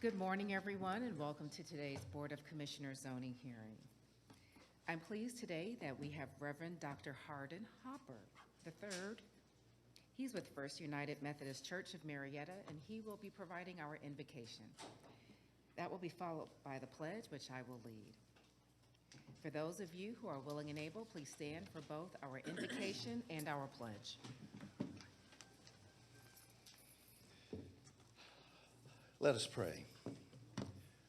Good morning, everyone, and welcome to today's Board of Commissioners zoning hearing. I'm pleased today that we have Reverend Dr. Hardin Hopper III. He's with First United Methodist Church of Marietta, and he will be providing our invocation. That will be followed by the pledge, which I will lead. For those of you who are willing and able, please stand for both our invocation and our pledge. Let us pray.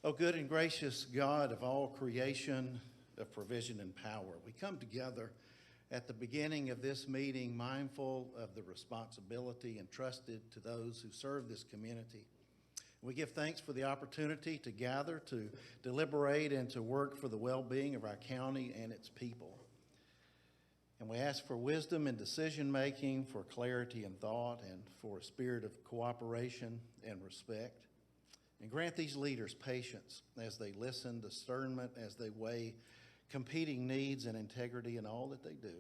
O good and gracious God of all creation, of provision and power, we come together at the beginning of this meeting mindful of the responsibility entrusted to those who serve this community. We give thanks for the opportunity to gather, to deliberate, and to work for the well-being of our county and its people. And we ask for wisdom in decision-making, for clarity in thought, and for a spirit of cooperation and respect. And grant these leaders patience as they listen, discernment as they weigh competing needs and integrity in all that they do.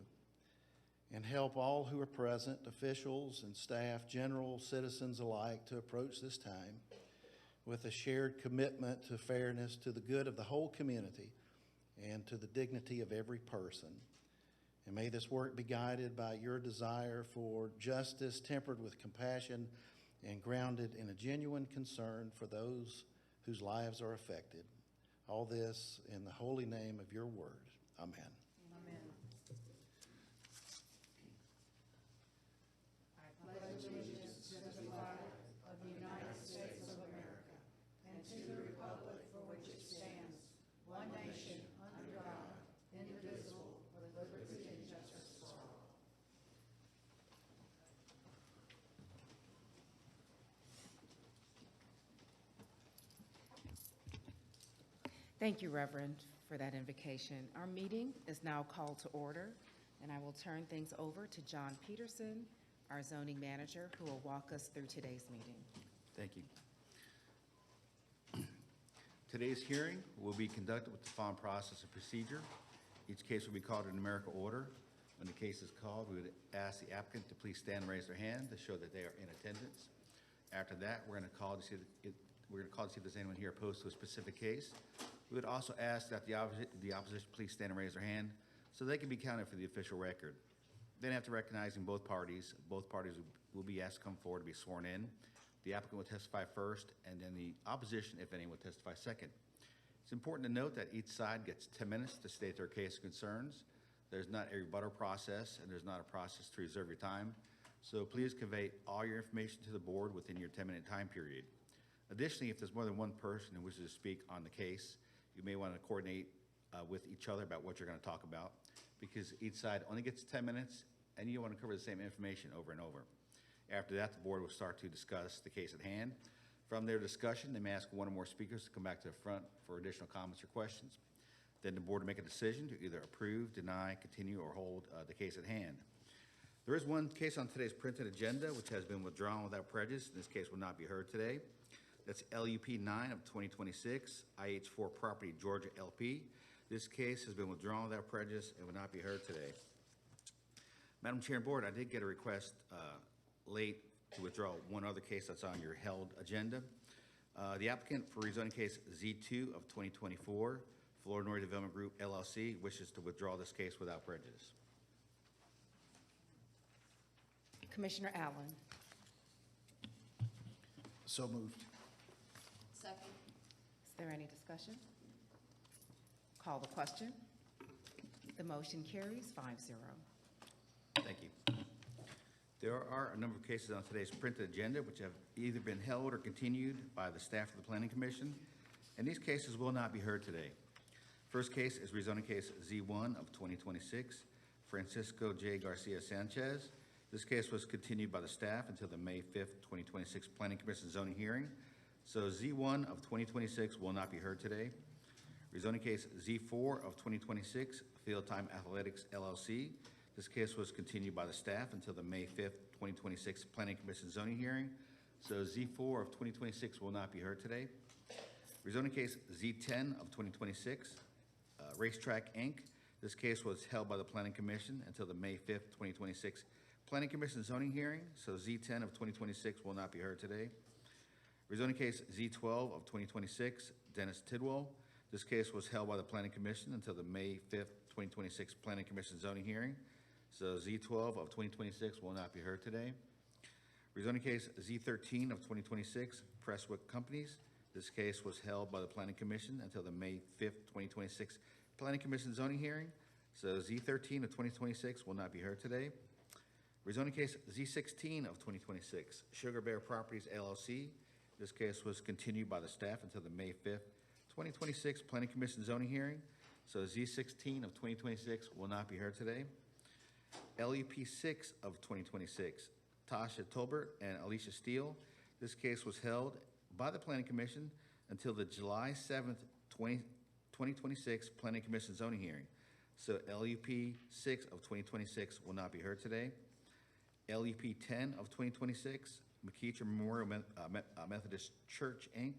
And help all who are present, officials and staff, general citizens alike, to approach this time with a shared commitment to fairness, to the good of the whole community, and to the dignity of every person. And may this work be guided by your desire for justice, tempered with compassion, and grounded in a genuine concern for those whose lives are affected. All this in the holy name of your word. Amen. Amen. I pledge allegiance to the flag of the United States of America and to the republic for which it stands, one nation, under God, indivisible, with liberty and justice for all. Thank you, Reverend, for that invocation. Our meeting is now called to order, and I will turn things over to John Peterson, our zoning manager, who will walk us through today's meeting. Thank you. Today's hearing will be conducted with the following process and procedure. Each case will be called in numerical order. When the case is called, we would ask the applicant to please stand and raise their hand to show that they are in attendance. After that, we're going to call to see if there's anyone here opposed to a specific case. We would also ask that the opposition please stand and raise their hand so they can be counted for the official record. Then, after recognizing both parties will be asked to come forward to be sworn in. The applicant will testify first, and then the opposition, if any, will testify second. It's important to note that each side gets 10 minutes to state their case concerns. There's not a rebuttal process, and there's not a process to reserve your time. So please convey all your information to the board within your 10-minute time period. Additionally, if there's more than one person who wishes to speak on the case, you may want to coordinate with each other about what you're going to talk about, because each side only gets 10 minutes, and you want to cover the same information over and over. After that, the board will start to discuss the case at hand. From their discussion, they may ask one or more speakers to come back to the front for additional comments or questions. Then the board will make a decision to either approve, deny, continue, or hold the case at hand. There is one case on today's printed agenda which has been withdrawn without prejudice. This case will not be heard today. That's LUP 9 of 2026, IH4 Property, Georgia LP. This case has been withdrawn without prejudice and will not be heard today. Madam Chair and Board, I did get a request late to withdraw one other case that's on your held agenda. The applicant for rezoning case Z2 of 2024, Floridor Development Group LLC, wishes to withdraw this case without prejudice. Commissioner Allen. So moved. Second. Is there any discussion? Call the question. The motion carries 5-0. Thank you. There are a number of cases on today's printed agenda which have either been held or continued by the staff of the Planning Commission, and these cases will not be heard today. First case is rezoning case Z1 of 2026, Francisco J. Garcia Sanchez. This case was continued by the staff until the May 5th, 2026 Planning Commission zoning hearing. So Z1 of 2026 will not be heard today. Rezoning case Z4 of 2026, Field Time Athletics LLC. This case was continued by the staff until the May 5th, 2026 Planning Commission zoning hearing. So Z4 of 2026 will not be heard today. Rezoning case Z10 of 2026, Racetrack Inc. This case was held by the Planning Commission until the May 5th, 2026 Planning Commission zoning hearing. So Z10 of 2026 will not be heard today. Rezoning case Z12 of 2026, Dennis Tidwell. This case was held by the Planning Commission until the May 5th, 2026 Planning Commission zoning hearing. So Z12 of 2026 will not be heard today. Rezoning case Z13 of 2026, Presswick Companies. This case was held by the Planning Commission until the May 5th, 2026 Planning Commission zoning hearing. So Z13 of 2026 will not be heard today. Rezoning case Z16 of 2026, Sugar Bear Properties LLC. This case was continued by the staff until the May 5th, 2026 Planning Commission zoning hearing. So Z16 of 2026 will not be heard today. LEP 6 of 2026, Tasha Tolbert and Alicia Steele. This case was held by the Planning Commission until the July 7th, 2026 Planning Commission zoning hearing. So LEP 6 of 2026 will not be heard today. LEP 10 of 2026, McKeecher Memorial Methodist Church, Inc.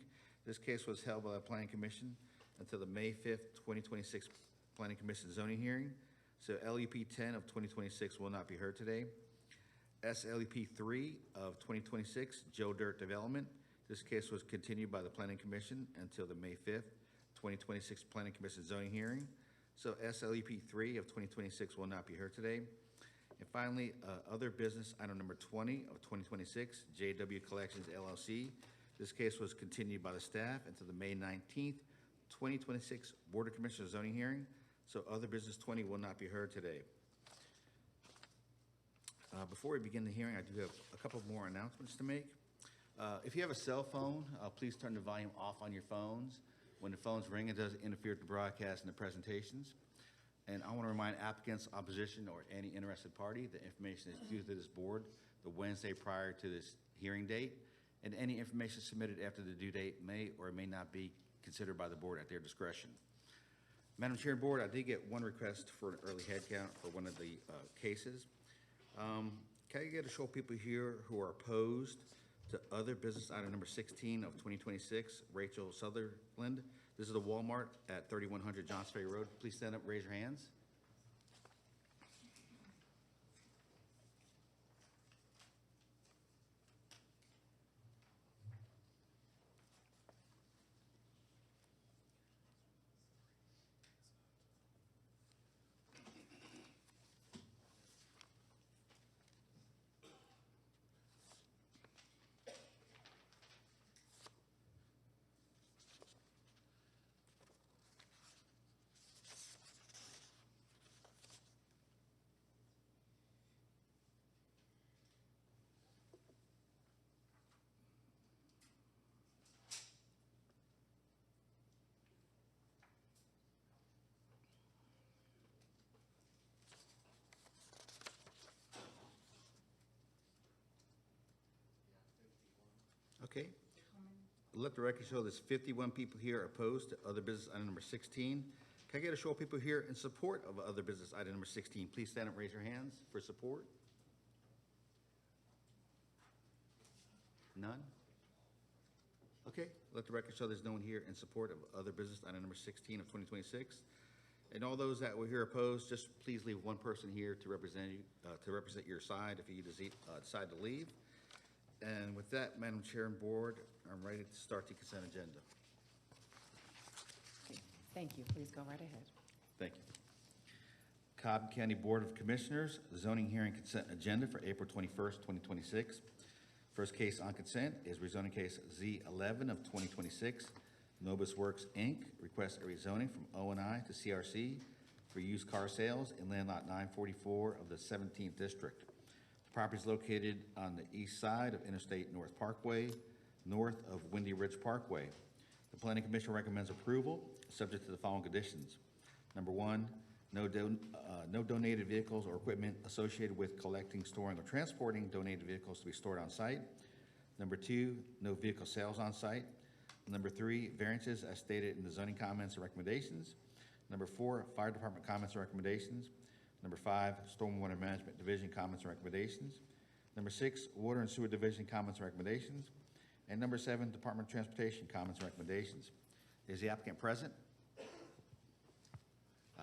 This case was held by the Planning Commission until the May 5th, 2026 Planning Commission zoning hearing. So LEP 10 of 2026 will not be heard today. SLEP 3 of 2026, Joe Dirt Development. This case was continued by the Planning Commission until the May 5th, 2026 Planning Commission zoning hearing. So SLEP 3 of 2026 will not be heard today. And finally, other business, item number 20 of 2026, JW Collections LLC. This case was continued by the staff until the May 19th, 2026 Board of Commissioners zoning hearing. So other business 20 will not be heard today. Before we begin the hearing, I do have a couple more announcements to make. If you have a cell phone, please turn the volume off on your phones. When the phones ring, it doesn't interfere with the broadcast and the presentations. And I want to remind applicants, opposition, or any interested party that information is due to this board the Wednesday prior to this hearing date, and any information submitted after the due date may or may not be considered by the board at their discretion. Madam Chair and Board, I did get one request for an early head count for one of the cases. Can I get a show of people here who are opposed to other business item number 16 of 2026, Rachel Sutherland? This is the Walmart at 3100 Johns Ferry Road. Please stand up, raise your hands. Okay. Let the record show there's 51 people here opposed to other business item number 16. Can I get a show of people here in support of other business item number 16? Please stand up, raise your hands for support. None? Okay, let the record show there's no one here in support of other business item number 16 of 2026. And all those that were here opposed, just please leave one person here to represent you, to represent your side if you decide to leave. And with that, Madam Chair and Board, I'm ready to start the consent agenda. Thank you. Please go right ahead. Thank you. Cobb County Board of Commissioners, zoning hearing consent agenda for April 21st, 2026. First case on consent is rezoning case Z11 of 2026. Novus Works, Inc. requests a rezoning from O&I to CRC for used car sales in land lot 944 of the 17th District. The property is located on the east side of Interstate North Parkway, north of Windy Ridge Parkway. The Planning Commission recommends approval, subject to the following conditions. Number one, no donated vehicles or equipment associated with collecting, storing, or transporting donated vehicles to be stored on site. Number two, no vehicle sales on site. Number three, variances as stated in the zoning comments and recommendations. Number four, fire department comments and recommendations. Number five, stormwater management division comments and recommendations. Number six, water and sewer division comments and recommendations. And number seven, Department of Transportation comments and recommendations. Is the applicant present?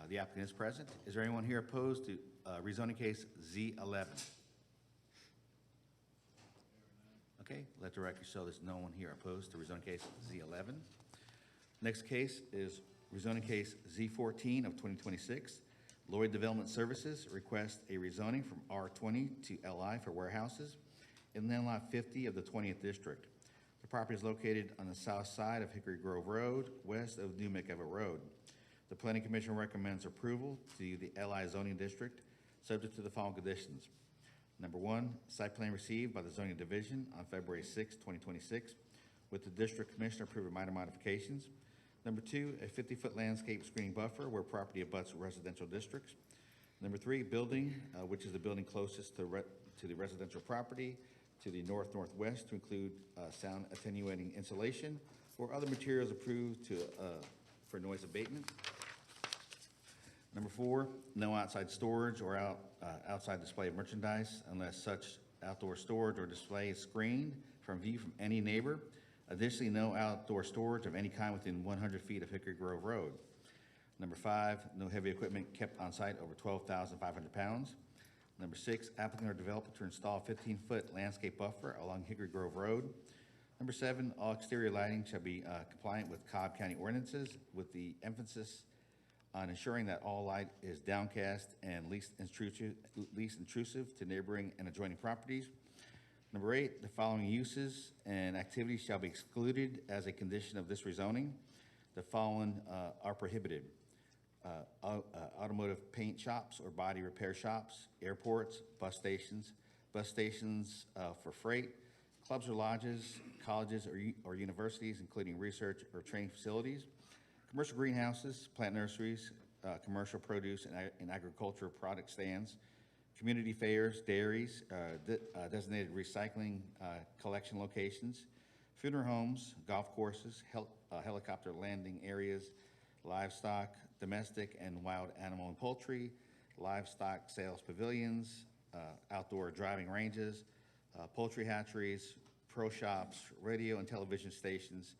The applicant is present. Is there anyone here opposed to rezoning case Z11? Okay, let the record show there's no one here opposed to rezoning case Z11. Next case is rezoning case Z14 of 2026. Lloyd Development Services requests a rezoning from R20 to LI for warehouses in land lot 50 of the 20th District. The property is located on the south side of Hickory Grove Road, west of New McEver Road. The Planning Commission recommends approval to the LI zoning district, subject to the following conditions. Number one, site plan received by the zoning division on February 6, 2026, with the district commissioner approving minor modifications. Number two, a 50-foot landscape screening buffer where property abuts residential districts. Number three, building, which is the building closest to the residential property, to the northwest to include sound attenuating insulation or other materials approved for noise abatement. Number four, no outside storage or outside display of merchandise unless such outdoor storage or display is screened from view from any neighbor. Additionally, no outdoor storage of any kind within 100 feet of Hickory Grove Road. Number five, no heavy equipment kept on site over 12,500 pounds. Number six, applicant or developer to install a 15-foot landscape buffer along Hickory Grove Road. Number seven, all exterior lighting shall be compliant with Cobb County ordinances, with the emphasis on ensuring that all light is downcast and least intrusive to neighboring and adjoining properties. Number eight, the following uses and activities shall be excluded as a condition of this rezoning. The following are prohibited. Automotive paint shops or body repair shops, airports, bus stations for freight, clubs or lodges, colleges or universities, including research or training facilities, commercial greenhouses, plant nurseries, commercial produce and agricultural product stands, community fairs, dairies, designated recycling collection locations, funeral homes, golf courses, helicopter landing areas, livestock, domestic and wild animal and poultry, livestock sales pavilions, outdoor driving ranges, poultry hatcheries, pro shops, radio and television stations,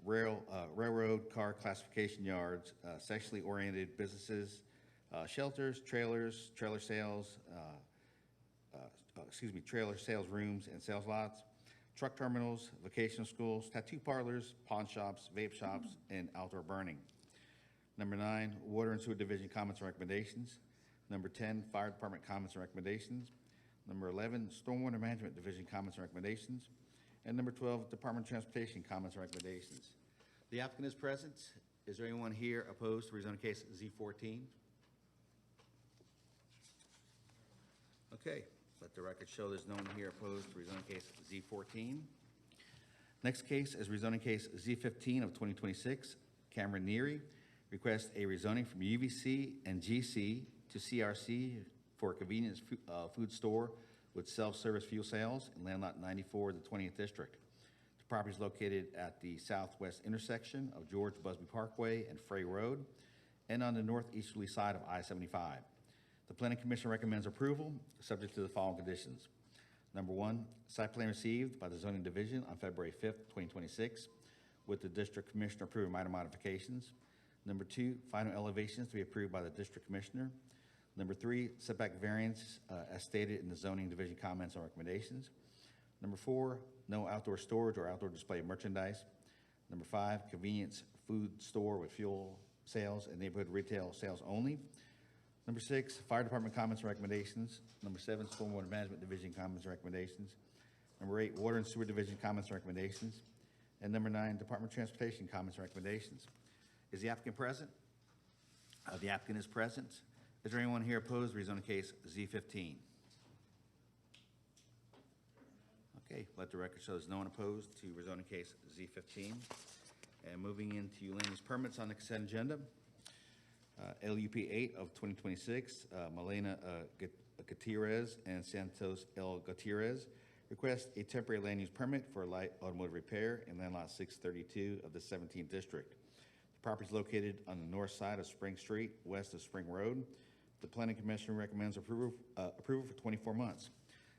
railroad car classification yards, sexually oriented businesses, shelters, trailer sales rooms and sales lots, truck terminals, vocational schools, tattoo parlors, pawn shops, vape shops, and outdoor burning. Number nine, Water and Sewer Division comments and recommendations. Number 10, Fire Department comments and recommendations. Number 11, Stormwater Management Division comments and recommendations. And number 12, Department of Transportation comments and recommendations. The applicant is present. Is there anyone here opposed to rezoning case Z14? Okay, let the record show there's no one here opposed to rezoning case Z14. Next case is rezoning case Z15 of 2026. Cameron Neary requests a rezoning from UVC and GC to CRC for a convenience food store with self-service fuel sales in land lot 94 of the 20th District. The property is located at the southwest intersection of George Busby Parkway and Frey Road and on the northeasterly side of I-75. The Planning Commission recommends approval, subject to the following conditions. Number one, site plan received by the Zoning Division on February 5th, 2026, with the District Commissioner approving minor modifications. Number two, final elevations to be approved by the District Commissioner. Number three, setback variance as stated in the Zoning Division comments and recommendations. Number four, no outdoor storage or outdoor display of merchandise. Number five, convenience food store with fuel sales and neighborhood retail sales only. Number six, Fire Department comments and recommendations. Number seven, Stormwater Management Division comments and recommendations. Number eight, Water and Sewer Division comments and recommendations. And number nine, Department of Transportation comments and recommendations. Is the applicant present? The applicant is present. Is there anyone here opposed to rezoning case Z15? Okay, let the record show there's no one opposed to rezoning case Z15. And moving into land use permits on the consent agenda. LUP 8 of 2026, Malena Gutierrez and Santos L. Gutierrez request a temporary land use permit for light automotive repair in land lot 632 of the 17th District. The property is located on the north side of Spring Street, west of Spring Road. The Planning Commission recommends approval for 24 months.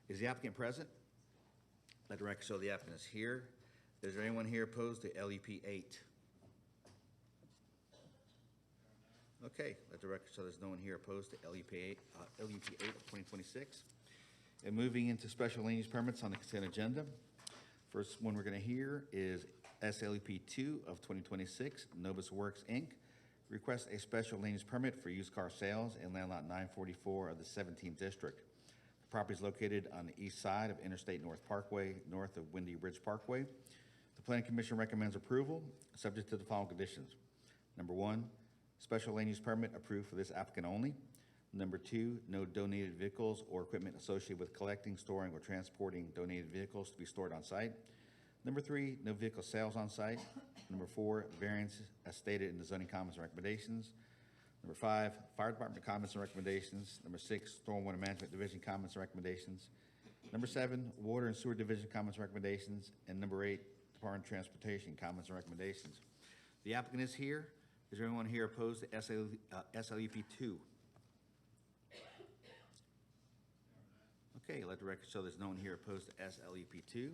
Is the applicant present? Let the record show the applicant is here. Is there anyone here opposed to LUP 8? Okay, let the record show there's no one here opposed to LUP 8 of 2026. And moving into special land use permits on the consent agenda. First one we're going to hear is SLEP 2 of 2026, Novus Works, Inc. Requests a special land use permit for used car sales in land lot 944 of the 17th District. The property is located on the east side of Interstate North Parkway, north of Windy Ridge Parkway. The Planning Commission recommends approval, subject to the following conditions. Number one, special land use permit approved for this applicant only. Number two, no donated vehicles or equipment associated with collecting, storing, or transporting donated vehicles to be stored on site. Number three, no vehicle sales on site. Number four, variance as stated in the zoning comments and recommendations. Number five, fire department comments and recommendations. Number six, stormwater management division comments and recommendations. Number seven, water and sewer division comments and recommendations. And number eight, Department of Transportation comments and recommendations. The applicant is here. Is there anyone here opposed to SLEP 2? Okay, let the record show there's no one here opposed to SLEP 2.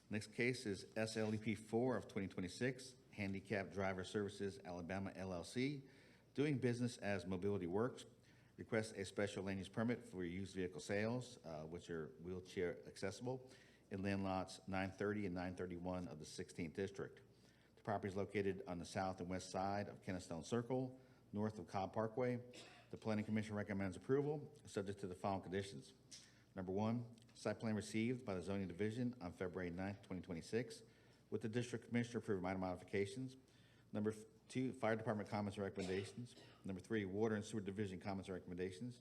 Next case is SLEP 4 of 2026, Handicap Driver Services Alabama LLC, doing business as Mobility Works. Requests a special land use permit for used vehicle sales, which are wheelchair accessible, in land lots 930 and 931 of the 16th District. The property is located on the south and west side of Kennestone Circle, north of Cobb Parkway. The Planning Commission recommends approval, subject to the following conditions. Number one, site plan received by the Zoning Division on February 9th, 2026, with the District Commissioner approving minor modifications. Number two, Fire Department comments and recommendations. Number three, Water and Sewer Division comments and recommendations.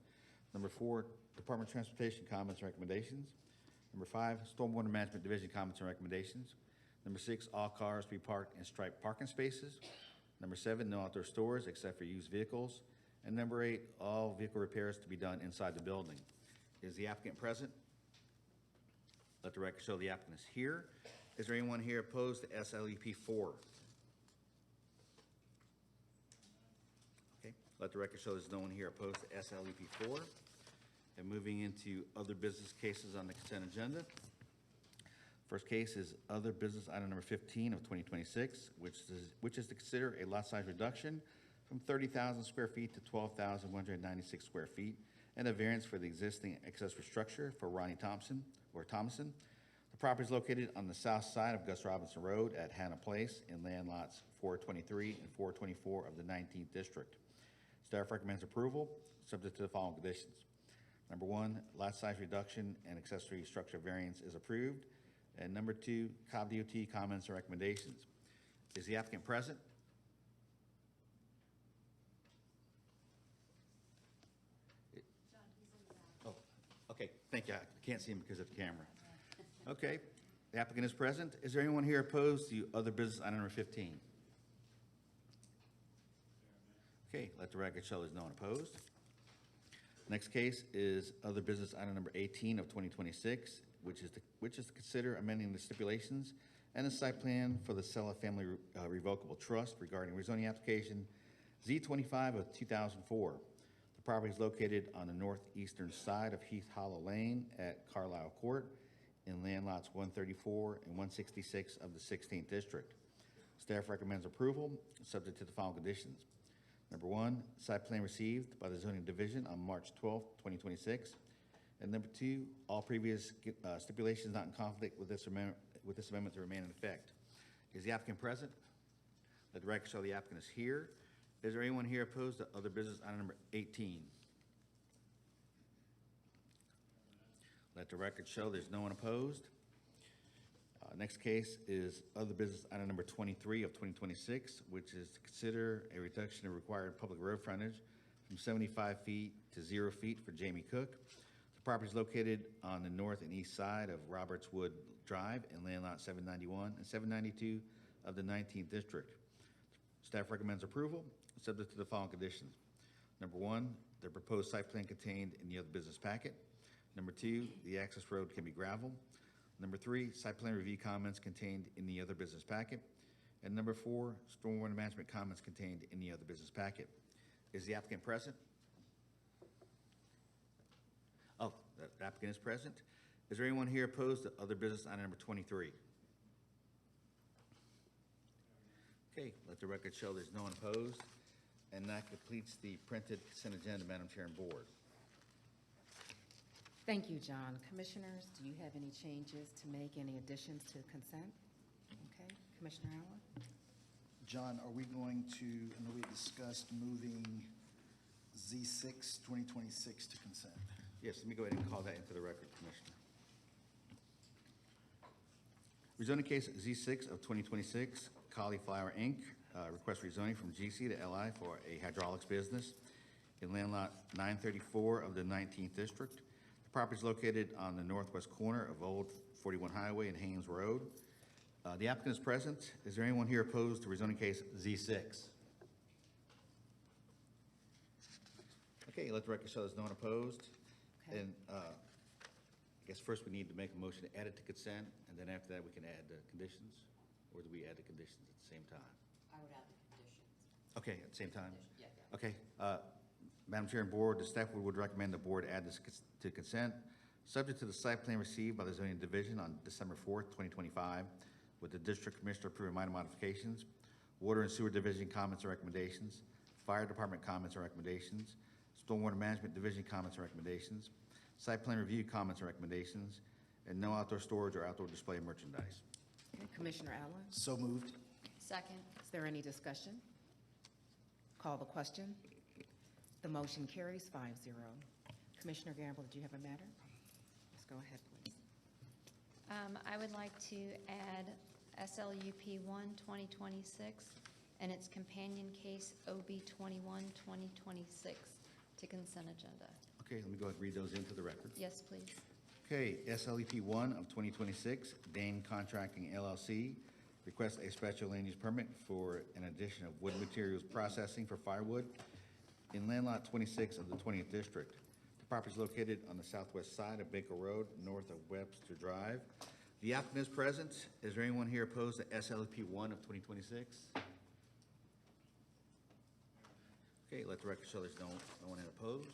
Number four, Department of Transportation comments and recommendations. Number five, Stormwater Management Division comments and recommendations. Number six, all cars be parked in striped parking spaces. Number seven, no outdoor stores except for used vehicles. And number eight, all vehicle repairs to be done inside the building. Is the applicant present? Let the record show the applicant is here. Is there anyone here opposed to SLEP 4? Okay, let the record show there's no one here opposed to SLEP 4. And moving into other business cases on the consent agenda. First case is other business item number 15 of 2026, which is to consider a lot size reduction from 30,000 square feet to 12,196 square feet, and a variance for the existing accessory structure for Ronnie Thompson. The property is located on the south side of Gus Robinson Road at Hannah Place in land lots 423 and 424 of the 19th District. Staff recommends approval, subject to the following conditions. Number one, lot size reduction and accessory structure variance is approved. And number two, Cobb DOT comments and recommendations. Is the applicant present? Okay, thank you. I can't see him because of the camera. Okay, the applicant is present. Is there anyone here opposed to other business item number 15? Okay, let the record show there's no one opposed. Next case is other business item number 18 of 2026, which is to consider amending the stipulations and the site plan for the Sella Family Revocable Trust regarding rezoning application Z25 of 2004. The property is located on the northeastern side of Heath Hollow Lane at Carlisle Court in land lots 134 and 166 of the 16th District. Staff recommends approval, subject to the following conditions. Number one, site plan received by the Zoning Division on March 12, 2026. And number two, all previous stipulations not in conflict with this amendment to remain in effect. Is the applicant present? Let the record show the applicant is here. Is there anyone here opposed to other business item number 18? Let the record show there's no one opposed. Next case is other business item number 23 of 2026, which is to consider a reduction of required public road frontage from 75 feet to 0 feet for Jamie Cook. The property is located on the north and east side of Roberts Wood Drive in land lot 791 and 792 of the 19th District. Staff recommends approval, subject to the following conditions. Number one, the proposed site plan contained in the other business packet. Number two, the access road can be gravel. Number three, site plan review comments contained in the other business packet. And number four, stormwater management comments contained in the other business packet. Is the applicant present? Oh, the applicant is present. Is there anyone here opposed to other business item number 23? Okay, let the record show there's no one opposed. And that completes the printed consent agenda, Madam Chair and Board. Thank you, John. Commissioners, do you have any changes to make, any additions to consent? Okay, Commissioner Allen? John, are we going to, I know we discussed moving Z6 2026 to consent. Yes, let me go ahead and call that into the record, Commissioner. Rezoning case Z6 of 2026, Cauliflower Inc., request rezoning from GC to LI for a hydraulics business in land lot 934 of the 19th District. The property is located on the northwest corner of Old 41 Highway and Haynes Road. The applicant is present. Is there anyone here opposed to rezoning case Z6? Okay, let the record show there's no one opposed. Okay. And I guess first we need to make a motion to add it to consent, and then after that we can add the conditions? Or do we add the conditions at the same time? I would add the conditions. Okay, at the same time? Yeah. Okay, Madam Chair and Board, the staff would recommend the Board add this to consent, subject to the site plan received by the zoning division on December 4th, 2025, with the District Commissioner approving minor modifications, Water and Sewer Division comments and recommendations, Fire Department comments and recommendations, Stormwater Management Division comments and recommendations, Site Plan Review comments and recommendations, and no outdoor storage or outdoor display of merchandise. Okay, Commissioner Allen? So moved. Second. Is there any discussion? Call the question. The motion carries 5-0. Commissioner Gamble, did you have a matter? Let's go ahead, please. I would like to add SLUP 1 2026 and its companion case OB 21 2026 to consent agenda. Okay, let me go ahead and read those into the record. Yes, please. Okay, SLEP 1 of 2026, Dane Contracting LLC, requests a special land use permit for an addition of wood materials processing for firewood in land lot 26 of the 20th District. The property is located on the southwest side of Baker Road, north of Webster Drive. The applicant is present. Is there anyone here opposed to SLEP 1 of 2026? Okay, let the record show there's no one opposed.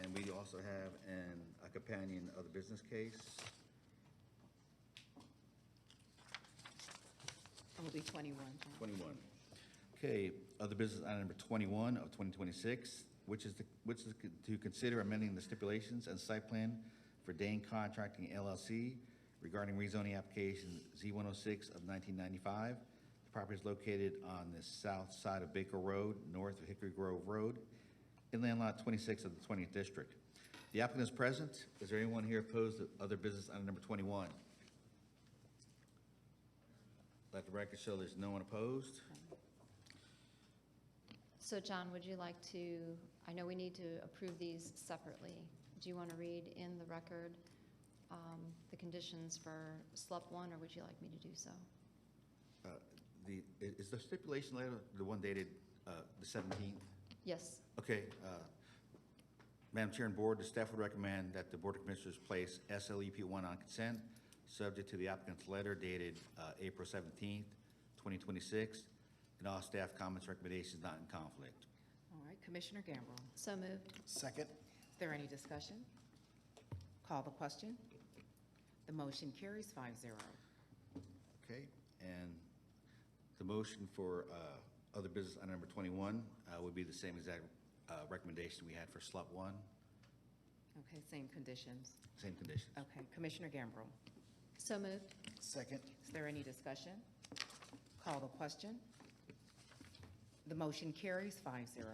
And we also have a companion of the business case. OB 21, John. 21. Okay, other business item number 21 of 2026, which is to consider amending the stipulations and site plan for Dane Contracting LLC regarding rezoning application Z106 of 1995. The property is located on the south side of Baker Road, north of Hickory Grove Road, in land lot 26 of the 20th District. The applicant is present. Is there anyone here opposed to other business item number 21? Let the record show there's no one opposed. So John, would you like to, I know we need to approve these separately. Do you want to read in the record the conditions for SLUP 1, or would you like me to do so? Is the stipulation letter the one dated the 17th? Yes. Okay, Madam Chair and Board, the staff would recommend that the Board of Commissioners place SLEP 1 on consent, subject to the applicant's letter dated April 17th, 2026, and all staff comments, recommendations not in conflict. All right, Commissioner Gamble. So moved. Second. Is there any discussion? Call the question. The motion carries 5-0. Okay, and the motion for other business item number 21 would be the same exact recommendation we had for SLUP 1, Okay, same conditions. same conditions. Okay, Commissioner Gamble. So moved. Second. Is there any discussion? Call the question. The motion carries 5-0.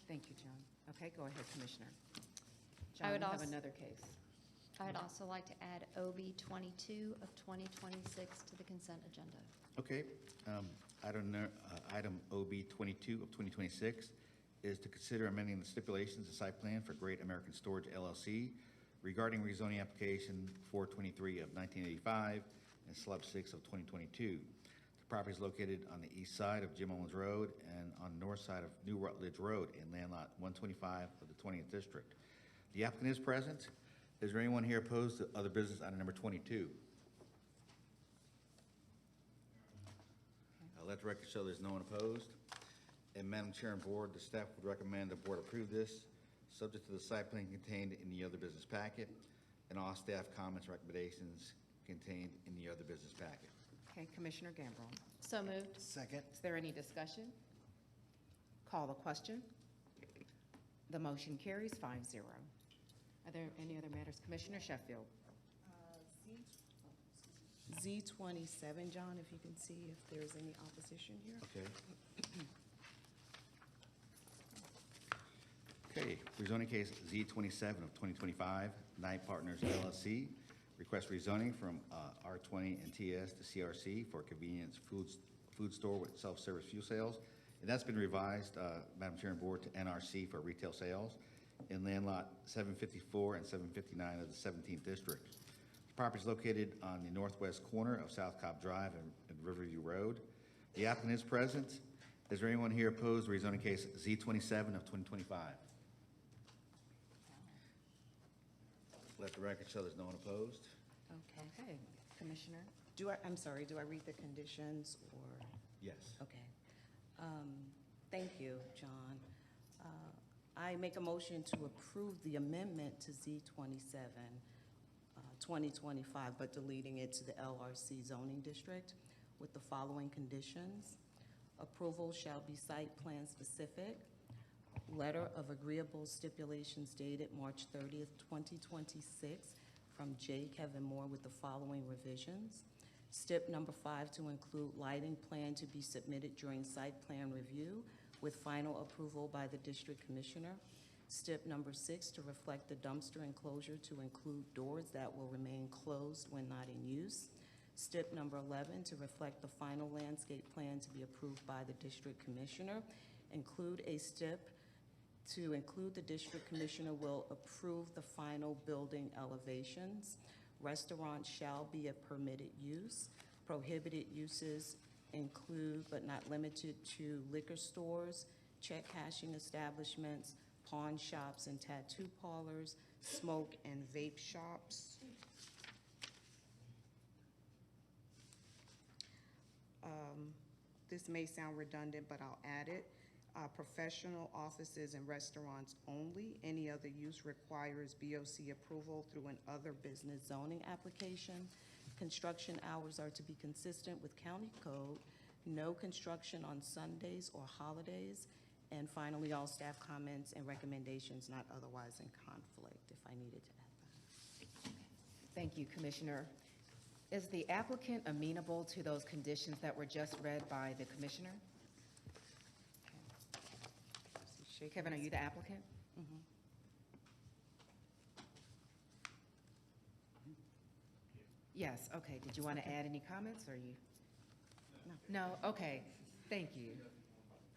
Thank you, John. Okay, go ahead, Commissioner. John, I would we have also- another case. I would also like to add OB 22 of 2026 to the consent agenda. Okay, item OB 22 of 2026 is to consider amending the stipulations of site plan for Great American Storage LLC regarding rezoning application 423 of 1985 and SLUP 6 of 2022. The property is located on the east side of Jim Owens Road and on the north side of New Rutledge Road in land lot 125 of the 20th District. The applicant is present. Is there anyone here opposed to other business item number 22? Let the record show there's no one opposed. And Madam Chair and Board, the staff would recommend the Board approve this, subject to the site plan contained in the other business packet and all staff comments, recommendations contained in the other business packet. Okay, Commissioner Gamble. So moved. Second. Is there any discussion? Call the question. The motion carries 5-0. Are there any other matters? Commissioner Sheffield? Z27, John, if you can see if there's any opposition here. Okay. Okay, rezoning case Z27 of 2025, Knight Partners LLC, request rezoning from R20 and TS to CRC for convenience food store with self-service fuel sales. And that's been revised, Madam Chair and Board, to NRC for retail sales in land lot 754 and 759 of the 17th District. The property is located on the northwest corner of South Cobb Drive and Riverview Road. The applicant is present. Is there anyone here opposed to rezoning case Z27 of 2025? Let the record show there's no one opposed. Okay, Commissioner? I'm sorry, do I read the conditions or? Yes. Okay. Thank you, John. I make a motion to approve the amendment to Z27, 2025, but deleting it to the LRC zoning district with the following conditions. Approval shall be site plan specific. Letter of agreeable stipulations dated March 30th, 2026 from J. Kevin Moore with the following revisions. Stip number 5 to include lighting plan to be submitted during site plan review with final approval by the district commissioner. Stip number 6 to reflect the dumpster enclosure to include doors that will remain closed when not in use. Stip number 11 to reflect the final landscape plan to be approved by the district commissioner. Include a stip to include the district commissioner will approve the final building elevations. Restaurant shall be a permitted use. Prohibited uses include but not limited to liquor stores, check cashing establishments, pawn shops and tattoo parlors, smoke and vape shops. This may sound redundant, but I'll add it. Professional offices and restaurants only. Any other use requires BOC approval through an other business zoning application. Construction hours are to be consistent with county code. No construction on Sundays or holidays. And finally, all staff comments and recommendations not otherwise in conflict, if I needed to add that. Thank you, Commissioner. Is the applicant amenable to those conditions that were just read by the commissioner? Kevin, are you the applicant? Mhm. Yes, okay. Did you want to add any comments, or you? No, okay. Thank you.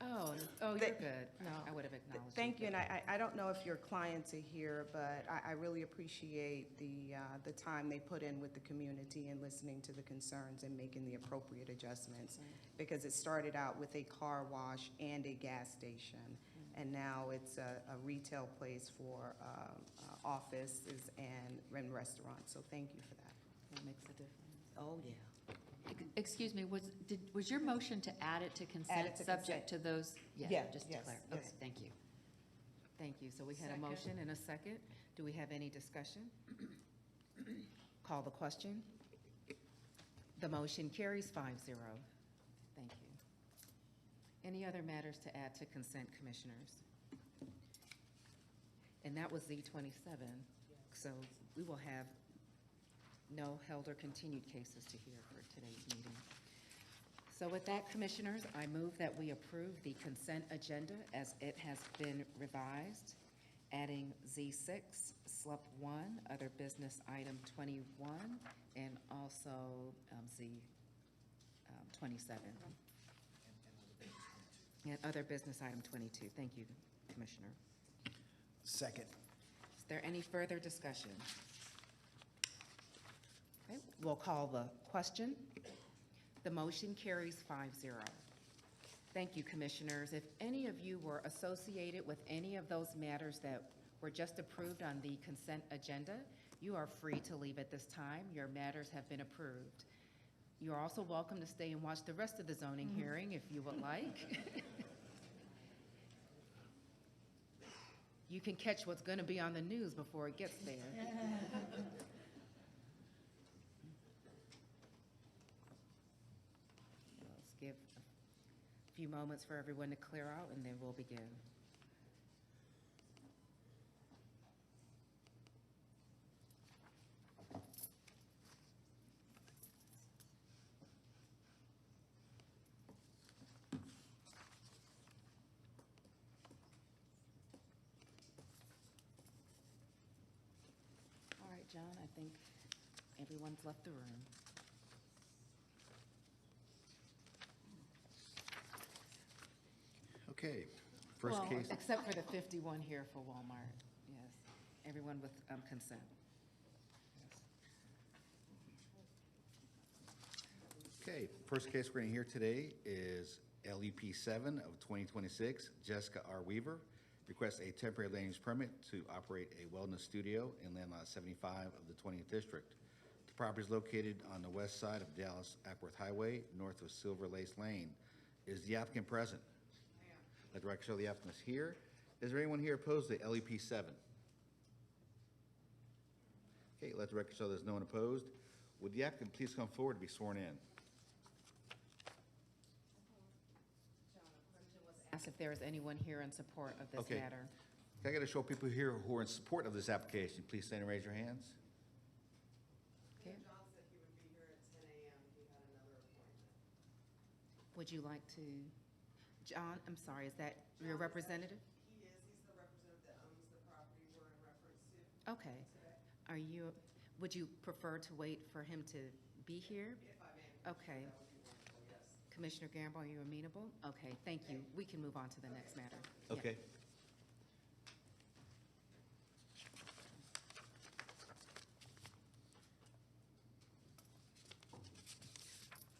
Oh, you're good. No, I would have acknowledged you. Thank you, and I don't know if your clients are here, but I really appreciate the time they put in with the community and listening to the concerns and making the appropriate adjustments, because it started out with a car wash and a gas station, and now it's a retail place for offices and restaurants, so thank you for that. That makes a difference. Oh, yeah. Excuse me, was your motion to add it to consent, to subject to those? Yeah, Just to yes, clarify. yes. Okay, thank you. Thank you. So we had a motion and a second. Do we have any discussion? Call the question. The motion carries 5-0. Thank you. Any other matters to add to consent, commissioners? And that was Z27. So we will have no held or continued cases to hear for today's meeting. So with that, commissioners, I move that we approve the consent agenda as it has been revised, adding Z6, SLUP 1, other business item 21, and also Z27. And other business item 22. Thank you, Commissioner. Second. Is there any further discussion? Okay, we'll call the question. The motion carries 5-0. Thank you, Commissioners. If any of you were associated with any of those matters that were just approved on the consent agenda, you are free to leave at this time. Your matters have been approved. You are also welcome to stay and watch the rest of the zoning hearing if you would like. You can catch what's going to be on the news before it gets there. Let's give a few moments for everyone to clear out, and then we'll begin. John, I think everyone's left the room. Okay, first Well, case. except for the 51 here for Walmart, yes. Everyone with consent. Okay, first case we're going to hear today is LEP 7 of 2026. Jessica R. Weaver requests a temporary land use permit to operate a wellness studio in land lot 75 of the 20th District. The property is located on the west side of Dallas Ackworth Highway, north of Silver Lace Lane. Is the applicant present? Let the record show the applicant is here. Is there anyone here opposed to LEP 7? Okay, let the record show there's no one opposed. Would the applicant please come forward to be sworn in? Ask if there is anyone here in support of this Okay. matter. Can I get a show of people here who are in support of this application? Please stand and raise your hands. Okay. John said he would be here at 10 a.m. He had another appointment. Would you like to, John, I'm sorry, is that your representative? He is, he's the representative that owns the property we're in reference to Okay. today. Are you, would you prefer to wait for him to be here? If I may. Okay. That would be wonderful, yes. Commissioner Gamble, are you amenable? Okay, thank you. We can move on to the next matter. Yeah. Okay.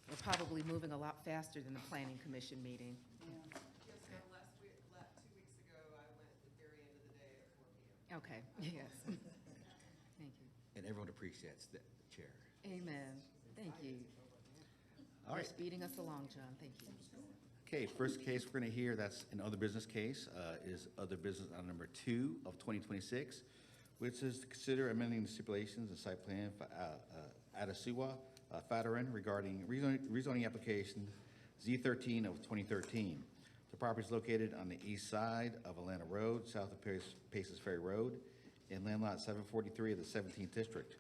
We're probably moving a lot faster than the Planning Commission meeting. Yes, sir, 2 weeks ago, I went at the very end of the day at 4 p.m. Okay, yes. Thank you. And everyone appreciates the chair. Amen. Thank you. All You're right. speeding us along, John. Thank you. Okay, first case we're going to hear, that's an other business case, is other business on number 2 of 2026, which is to consider amending the stipulations and site plan for Adasuwa Fatarin regarding rezoning application Z13 of 2013. The property is located on the east side of Atlanta Road, south of Paces Ferry Road, in land lot 743 of the 17th District.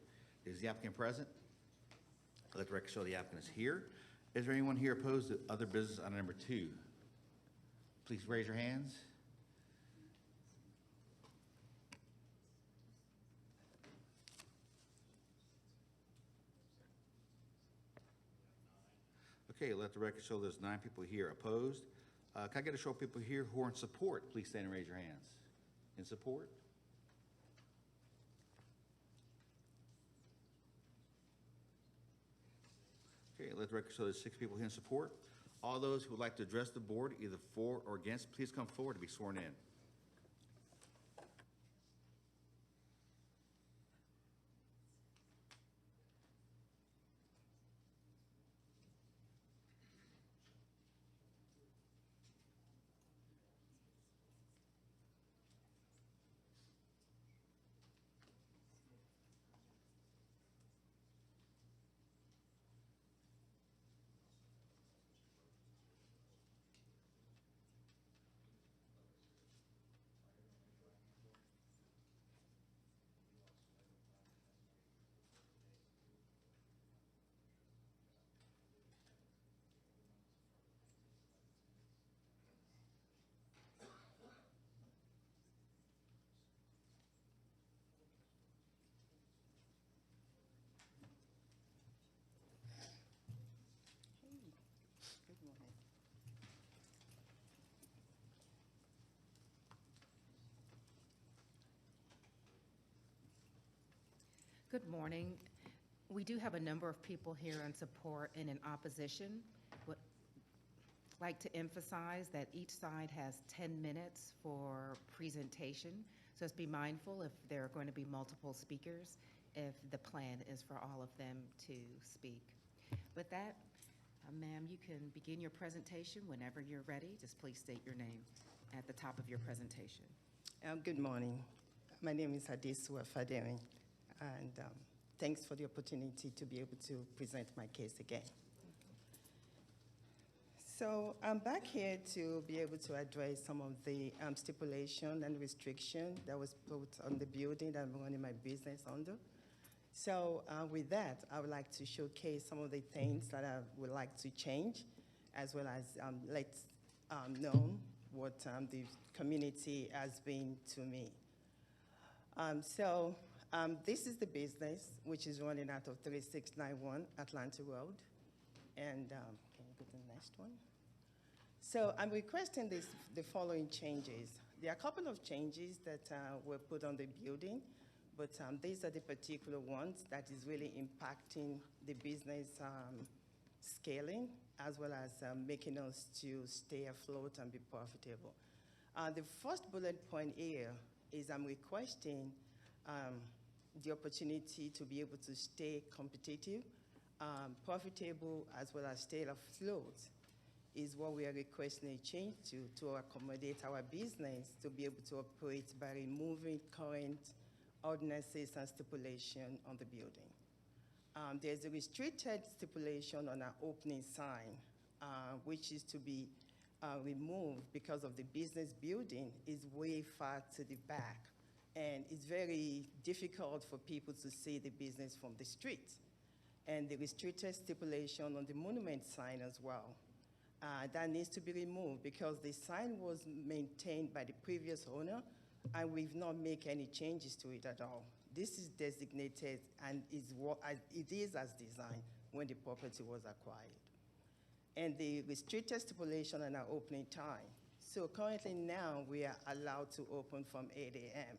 Is the applicant present? Let the record show the applicant is here. Is there anyone here opposed to other business on number 2? Please raise your hands. Okay, let the record show there's 9 people here opposed. Can I get a show of people here who are in support? Please stand and raise your hands. In support? Okay, let the record show there's 6 people here in support. All those who would like to address the board, either for or against, please come forward to be sworn in. Good morning. We do have a number of people here in support and in opposition. Would like to emphasize that each side has 10 minutes for presentation. So just be mindful if there are going to be multiple speakers, if the plan is for all of them to speak. With that, ma'am, you can begin your presentation whenever you're ready. Just please state your name at the top of your presentation. Good morning. My name is Adesua Fademi, and thanks for the opportunity to be able to present my case again. So I'm back here to be able to address some of the stipulation and restriction that was put on the building that I'm running my business under. So with that, I would like to showcase some of the things that I would like to change, as well as let know what the community has been to me. So This is the business, which is running out of 3691 Atlanta Road. And can you go to the next one? So I'm requesting the following changes. There are a couple of changes that were put on the building, but these are the particular ones that is really impacting the business scaling, as well as making us to stay afloat and be profitable. The first bullet point here is I'm requesting the opportunity to be able to stay competitive, profitable, as well as stay afloat is what we are requesting a change to accommodate our business to be able to operate by removing current ordinances and stipulation on the building. There's a restricted stipulation on our opening sign, which is to be removed because of the business building is way far to the back. And it's very difficult for people to see the business from the street. And the restricted stipulation on the monument sign as well. That needs to be removed because the sign was maintained by the previous owner and we've not made any changes to it at all. This is designated and it is as designed when the property was acquired. And the restricted stipulation on our opening time. So currently now we are allowed to open from 8 a.m.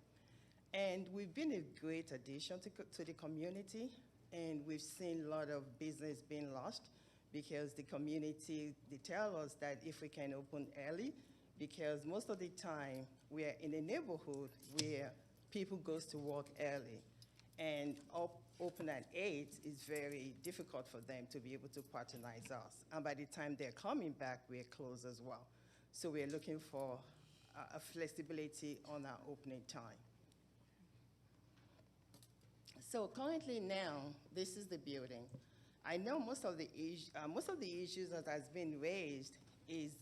And we've been a great addition to the community, and we've seen a lot of business being lost because the community, they tell us that if we can open early, because most of the time we are in a neighborhood where people goes to work early, and open at 8 is very difficult for them to be able to patronize us. And by the time they're coming back, we're closed as well. So we're looking for a flexibility on our opening time. So currently now, this is the building. I know most of the issues that has been raised is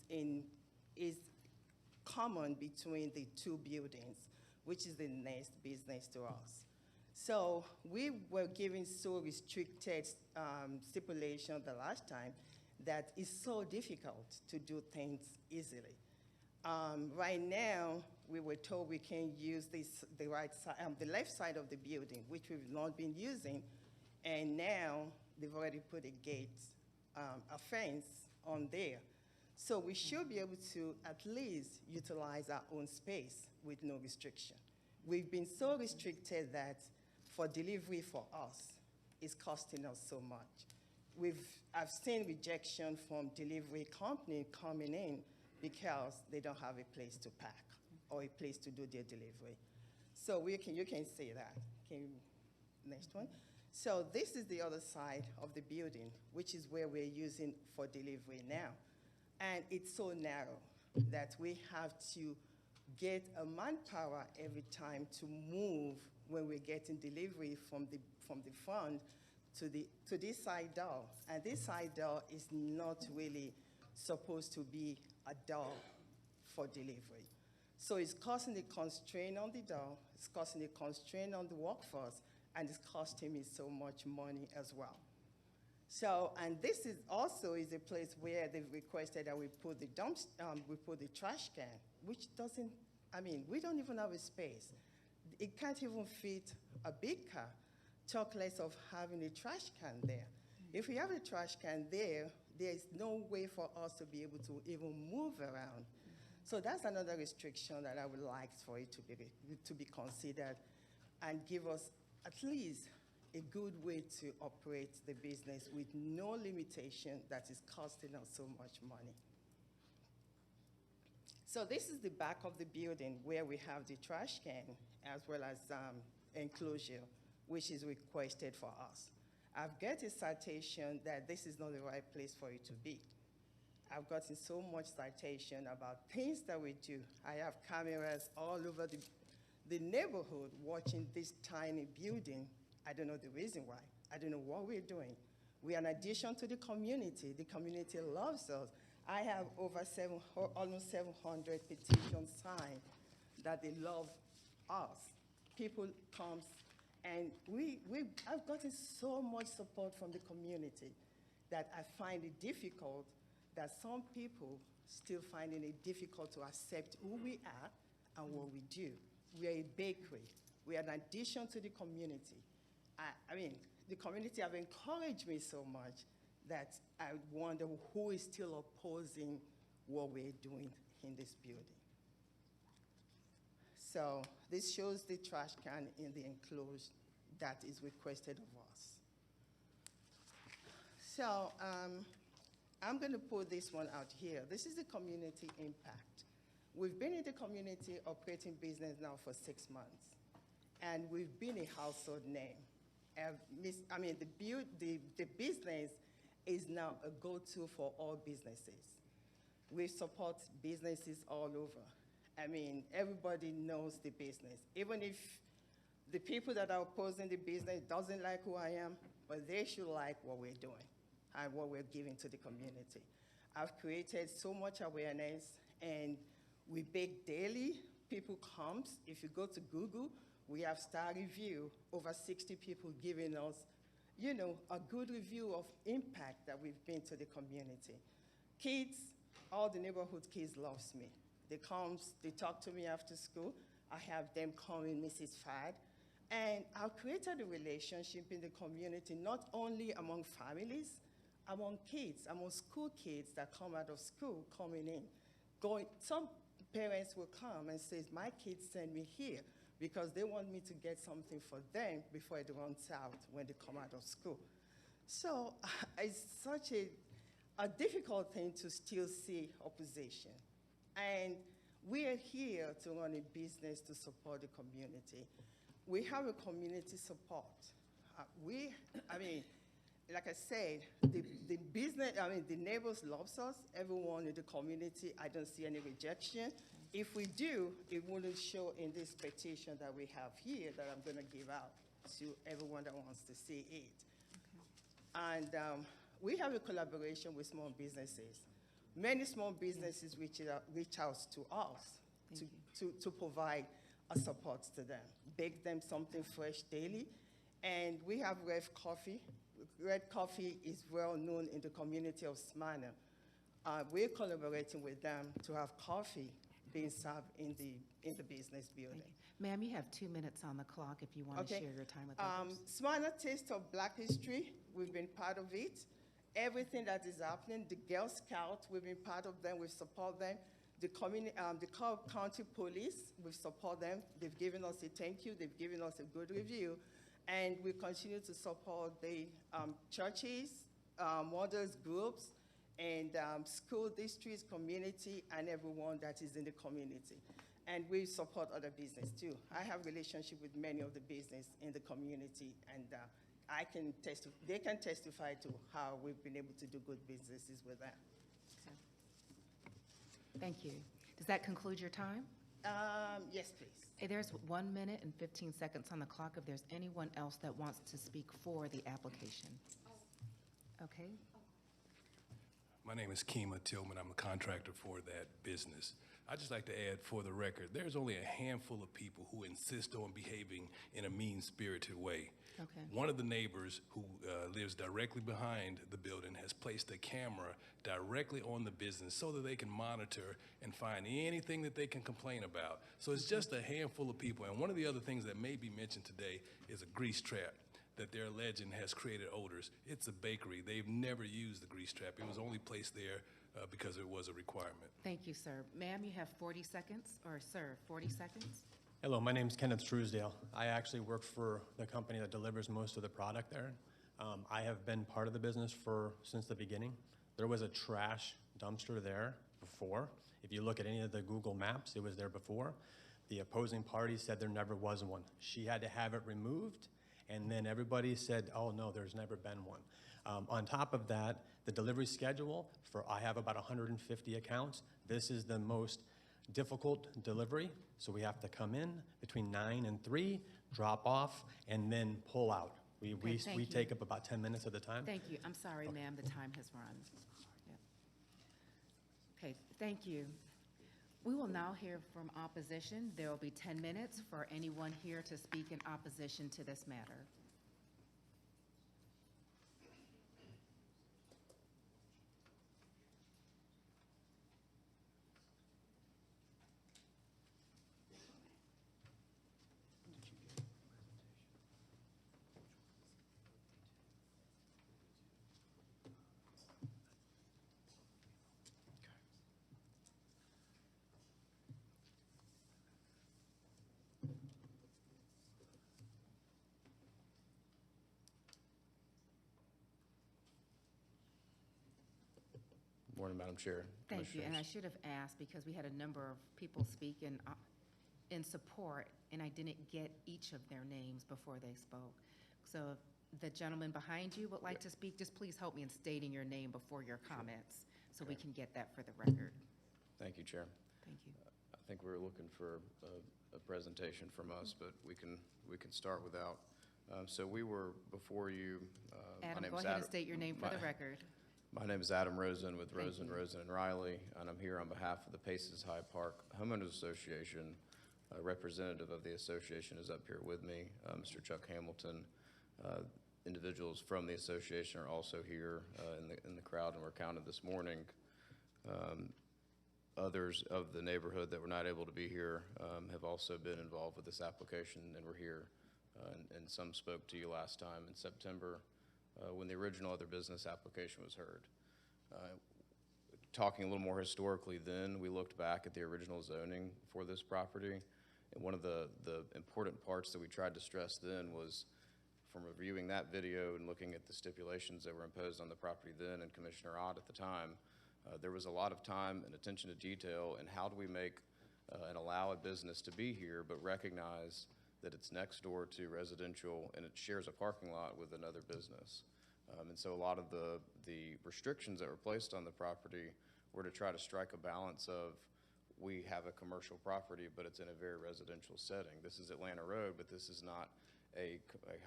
common between the two buildings, which is the next business to us. So we were given so restricted stipulation the last time that it's so difficult to do things easily. Right now, we were told we can use the left side of the building, which we've not been using, and now they've already put a gate, a fence on there. So we should be able to at least utilize our own space with no restriction. We've been so restricted that for delivery for us, it's costing us so much. I've seen rejection from delivery company coming in because they don't have a place to pack or a place to do their delivery. So you can see that. Next one. So this is the other side of the building, which is where we're using for delivery now. And it's so narrow that we have to get a manpower every time to move when we're getting delivery from the front to this side door. And this side door is not really supposed to be a door for delivery. So it's causing a constraint on the door, it's causing a constraint on the workforce, and it's costing me so much money as well. So, and this is also a place where they've requested that we put the we put the trash can, which doesn't, we don't even have a space. It can't even fit a big car, talk less of having a trash can there. If we have a trash can there, there's no way for us to be able to even move around. So that's another restriction that I would like for it to be considered and give us at least a good way to operate the business with no limitation that is costing us so much money. So this is the back of the building where we have the trash can as well as enclosure, which is requested for us. I've got a citation that this is not the right place for it to be. I've gotten so much citation about things that we do. I have cameras all over the neighborhood watching this tiny building. I don't know the reason why. I don't know what we're doing. We are an addition to the community. The community loves us. I have almost 700 petitions signed that they love us. People come, and I've gotten so much support from the community that I find it difficult that some people still finding it difficult to accept who we are and what we do. We are a bakery. We are an addition to the community. I mean, the community have encouraged me so much that I wonder who is still opposing what we're doing in this building. So this shows the trash can in the enclosed that is requested of us. So I'm going to put this one out here. This is the community impact. We've been in the community operating business now for 6 months, and we've been a household name. I mean, the business is now a go-to for all businesses. We support businesses all over. I mean, everybody knows the business. Even if the people that are opposing the business doesn't like who I am, but they should like what we're doing and what we're giving to the community. I've created so much awareness, and we bake daily. People come. If you go to Google, we have star review, over 60 people giving us, you know, a good review of impact that we've been to the community. Kids, all the neighborhood kids loves me. They come, they talk to me after school. I have them calling Mrs. Fad. And I've created a relationship in the community, not only among families, among kids, among school kids that come out of school, coming in. Some parents will come and say, my kids send me here because they want me to get something for them before it runs out when they come out of school. So it's such a difficult thing to still see opposition. And we are here to run a business to support the community. We have a community support. I mean, like I said, the business, I mean, the neighbors loves us, everyone in the community, I don't see any rejection. If we do, it wouldn't show in this petition that we have here that I'm gonna give out to everyone that wants to see it. Okay. And we have a collaboration with small businesses. Many small businesses reach out to us to provide a support to them, bake them something fresh daily. And we have Red Coffee. Red Coffee is well known in the community of Smyrna. We're collaborating with them to have coffee being served in the business building. Ma'am, you have 2 minutes on the clock if you want to share your time with others. Smyrna Taste of Black History, we've been part of it. Everything that is happening, the Girl Scouts, we've been part of them, we support them. The Cobb County Police, we support them. They've given us a thank you, they've given us a good review. And we continue to support the churches, mothers groups, and school districts, community, and everyone that is in the community. And we support other business too. I have relationship with many of the business in the community, and they can testify to how we've been able to do good businesses with them. Okay. Thank you. Does that conclude your time? Yes, please. There's 1 minute and 15 seconds on the clock if there's anyone else that wants to speak for the application. Okay. My name is Kima Tillman. I'm a contractor for that business. I'd just like to add for the record, there's only a handful of people who insist on behaving in a mean-spirited way. Okay. One of the neighbors who lives directly behind the building has placed a camera directly on the business so that they can monitor and find anything that they can complain about. So it's just a handful of people. And one of the other things that may be mentioned today is a grease trap that they're alleging has created odors. It's a bakery. They've never used the grease trap. It was only placed there because it was a requirement. Thank you, sir. Ma'am, you have 40 seconds, or sir, 40 seconds. Hello, my name is Kenneth Truesdale. I actually work for the company that delivers most of the product there. I have been part of the business since the beginning. There was a trash dumpster there before. If you look at any of the Google Maps, it was there before. The opposing party said there never was one. She had to have it removed, and then everybody said, oh no, there's never been one. On top of that, the delivery schedule I have about 150 accounts. This is the most difficult delivery, so we have to come in between 9 and 3, drop off, and then pull out. We take up about 10 minutes at a time. Thank you. I'm sorry, ma'am, the time has run. Yeah. Okay, thank you. We will now hear from opposition. There will be 10 minutes for anyone here to speak in opposition to this matter. Morning, Madam Chair. Thank you, and I Commissioners. should have asked because we had a number of people speak in support, and I didn't get each of their names before they spoke. So if the gentleman behind you would like to speak, just please help me in stating your name before your comments, so we can get that for the record. Thank you, Chair. Thank you. I think we were looking for a presentation from us, but we can start without. So we were before you. My Adam, name go is ahead and state your name for the my- record. My name is Adam Rosen with Thank Rosen, you. Rosen and Riley, and I'm here on behalf of the Paces High Park Homeowners Association. A representative of the association is up here with me, Mr. Chuck Hamilton. Individuals from the association are also here in the crowd, and were counted this morning. Others of the neighborhood that were not able to be here have also been involved with this application and were here. And some spoke to you last time in September when the original other business application was heard. Talking a little more historically then, we looked back at the original zoning for this property. And one of the important parts that we tried to stress then was, from reviewing that video and looking at the stipulations that were imposed on the property then, and Commissioner Ott at the time, there was a lot of time and attention to detail in how do we make and allow a business to be here, but recognize that it's next door to residential and it shares a parking lot with another business. And so a lot of the restrictions that were placed on the property were to try to strike a balance of, we have a commercial property, but it's in a very residential setting. This is Atlanta Road, but this is not a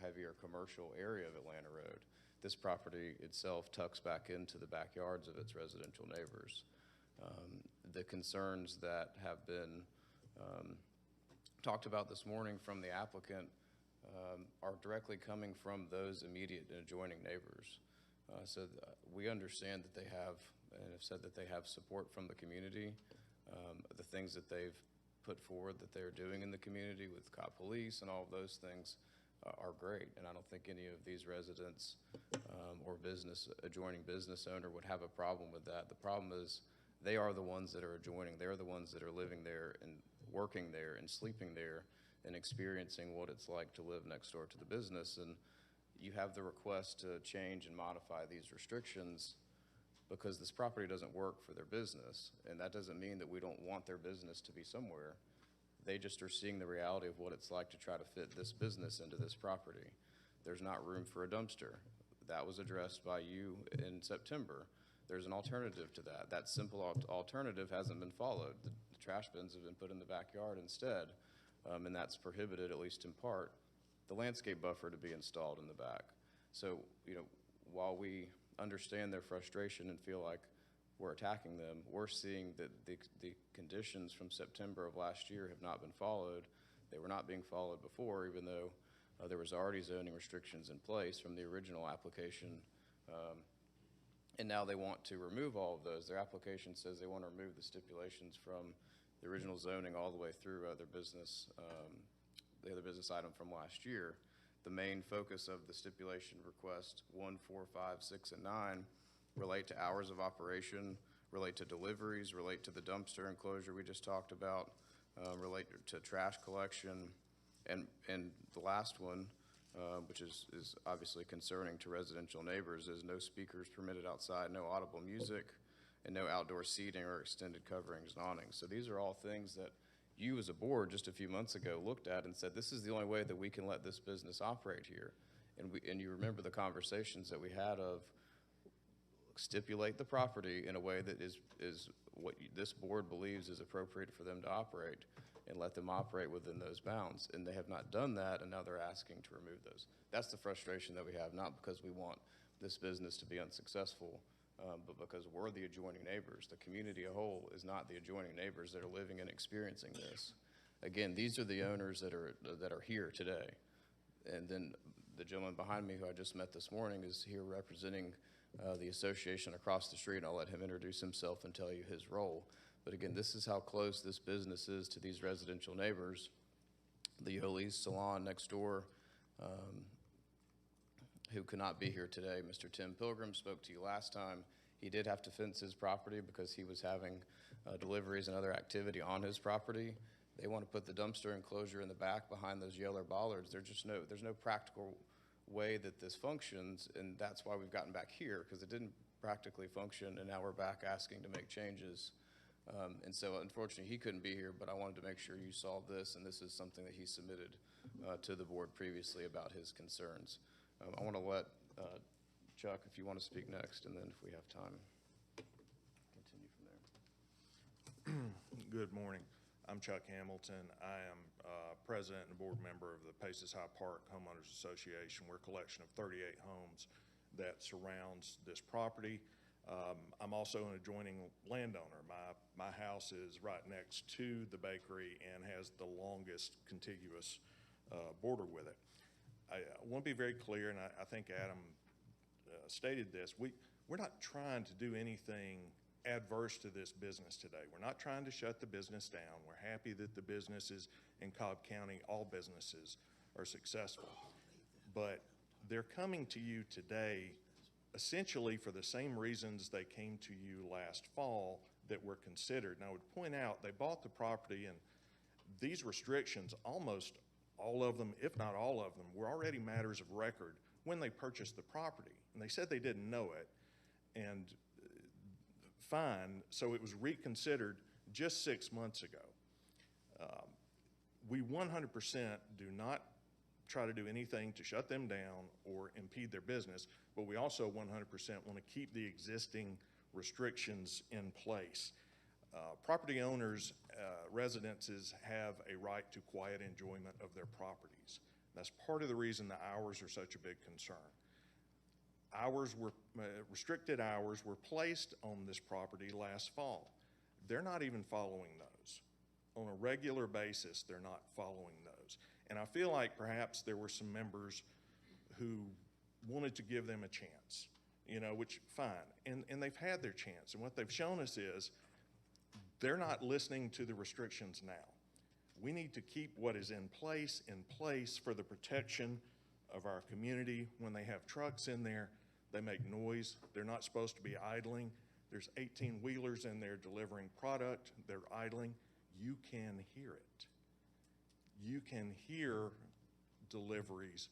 heavier commercial area of Atlanta Road. This property itself tucks back into the backyards of its residential neighbors. The concerns that have been talked about this morning from the applicant are directly coming from those immediate and adjoining neighbors. We understand that they have, and have said that they have support from the community. The things that they've put forward that they're doing in the community with Cobb Police and all of those things are great. And I don't think any of these residents or adjoining business owner would have a problem with that. The problem is they are the ones that are adjoining. They're the ones that are living there and working there and sleeping there and experiencing what it's like to live next door to the business. And you have the request to change and modify these restrictions because this property doesn't work for their business. And that doesn't mean that we don't want their business to be somewhere. They just are seeing the reality of what it's like to try to fit this business into this property. There's not room for a dumpster. That was addressed by you in September. There's an alternative to that. That simple alternative hasn't been followed. The trash bins have been put in the backyard instead, and that's prohibited, at least in part, the landscape buffer to be installed in the back. So, while we understand their frustration and feel like we're attacking them, we're seeing that the conditions from September of last year have not been followed. They were not being followed before, even though there was already zoning restrictions in place from the original application. And now they want to remove all of those. Their application says they want to remove the stipulations from the original zoning all the way through the other business item from last year. The main focus of the stipulation request 1, 4, 5, 6, and 9 relate to hours of operation, relate to deliveries, relate to the dumpster enclosure we just talked about, relate to trash collection, and the last one, which is obviously concerning to residential neighbors, is no speakers permitted outside, no audible music, and no outdoor seating or extended coverings and awnings. So these are all things that you as a board just a few months ago looked at and said, this is the only way that we can let this business operate here. And you remember the conversations that we had of stipulate the property in a way that is what this board believes is appropriate for them to operate, and let them operate within those bounds. And they have not done that, and now they're asking to remove those. That's the frustration that we have, not because we want this business to be unsuccessful, but because we're the adjoining neighbors. The community as a whole is not the adjoining neighbors that are living and experiencing this. Again, these are the owners that are here today. And then the gentleman behind me who I just met this morning is here representing the association across the street, and I'll let him introduce himself and tell you his role. But again, this is how close this business is to these residential neighbors. The Yoli's Salon next door, who could not be here today, Mr. Tim Pilgrim, spoke to you last time. He did have to fence his property because he was having deliveries and other activity on his property. They want to put the dumpster enclosure in the back behind those yellow bollards. There's no practical way that this functions, and that's why we've gotten back here, because it didn't practically function, and now we're back asking to make changes. And so unfortunately, he couldn't be here, but I wanted to make sure you saw this, and this is something that he submitted to the board previously about his concerns. I want to let Chuck, if you want to speak next, and then if we have time, continue from there. Good morning. I'm Chuck Hamilton. I am president and board member of the Paces High Park Homeowners Association. We're a collection of 38 homes that surrounds this property. I'm also an adjoining landowner. My house is right next to the bakery and has the longest contiguous border with it. I want to be very clear, and I think Adam stated this. We're not trying to do anything adverse to this business today. We're not trying to shut the business down. We're happy that the businesses in Cobb County, all businesses, are successful. But they're coming to you today essentially for the same reasons they came to you last fall that were considered. And I would point out, they bought the property, and these restrictions, almost all of them, if not all of them, were already matters of record when they purchased the property. And they said they didn't know it, and fine, so it was reconsidered just 6 months ago. We 100% do not try to do anything to shut them down or impede their business, but we also 100% want to keep the existing restrictions in place. Property owners, residences have a right to quiet enjoyment of their properties. That's part of the reason the hours are such a big concern. Restricted hours were placed on this property last fall. They're not even following those. On a regular basis, they're not following those. And I feel like perhaps there were some members who wanted to give them a chance, which, fine. And they've had their chance. And what they've shown us is they're not listening to the restrictions now. We need to keep what is in place for the protection of our community. When they have trucks in there, they make noise. They're not supposed to be idling. There's 18-wheelers in there delivering product. They're idling. You can hear it. You can hear deliveries.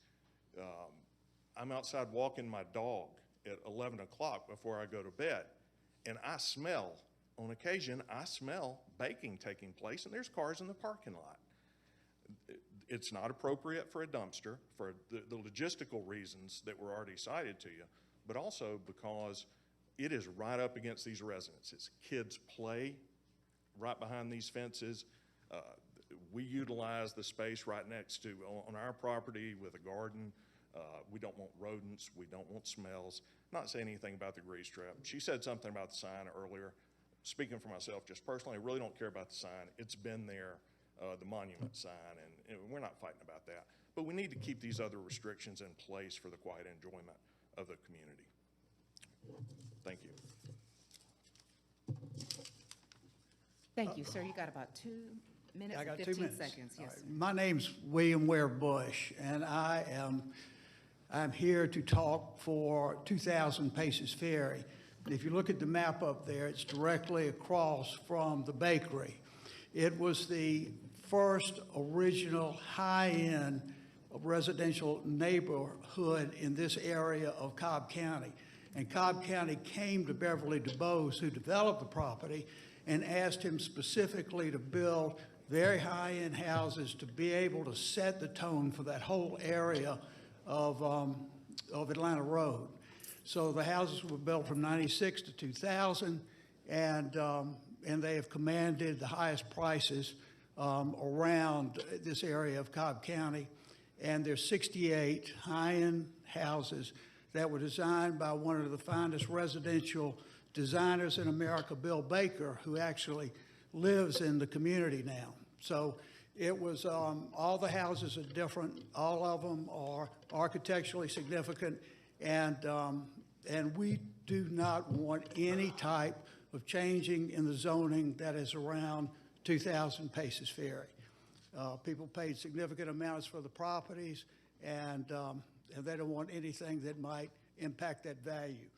I'm outside walking my dog at 11 o'clock before I go to bed, and on occasion, I smell baking taking place, and there's cars in the parking lot. It's not appropriate for a dumpster for the logistical reasons that were already cited to you, but also because it is right up against these residences. Kids play right behind these fences. We utilize the space right next to, on our property with a garden. We don't want rodents. We don't want smells. Not saying anything about the grease trap. She said something about the sign earlier. Speaking for myself, just personally, I really don't care about the sign. It's been there, the monument sign, and we're not fighting about that. But we need to keep these other restrictions in place for the quiet enjoyment of the community. Thank you. Thank you, sir. You got about 2 minutes I got and 2 15 minutes. seconds. All Yes, right. sir. My name's William Ware Bush, and I'm here to talk for 2000 Paces Ferry. If you look at the map up there, it's directly across from the bakery. It was the first original high-end residential neighborhood in this area of Cobb County. And Cobb County came to Beverly DuBose, who developed the property, and asked him specifically to build very high-end houses to be able to set the tone for that whole area of Atlanta Road. So the houses were built from 96 to 2000, and they have commanded the highest prices around this area of Cobb County. And there's 68 high-end houses that were designed by one of the finest residential designers in America, Bill Baker, who actually lives in the community now. So it was, all the houses are different. All of them are architecturally significant, and we do not want any type of changing in the zoning that is around 2000 Paces Ferry. People paid significant amounts for the properties, and they don't want anything that might impact that value.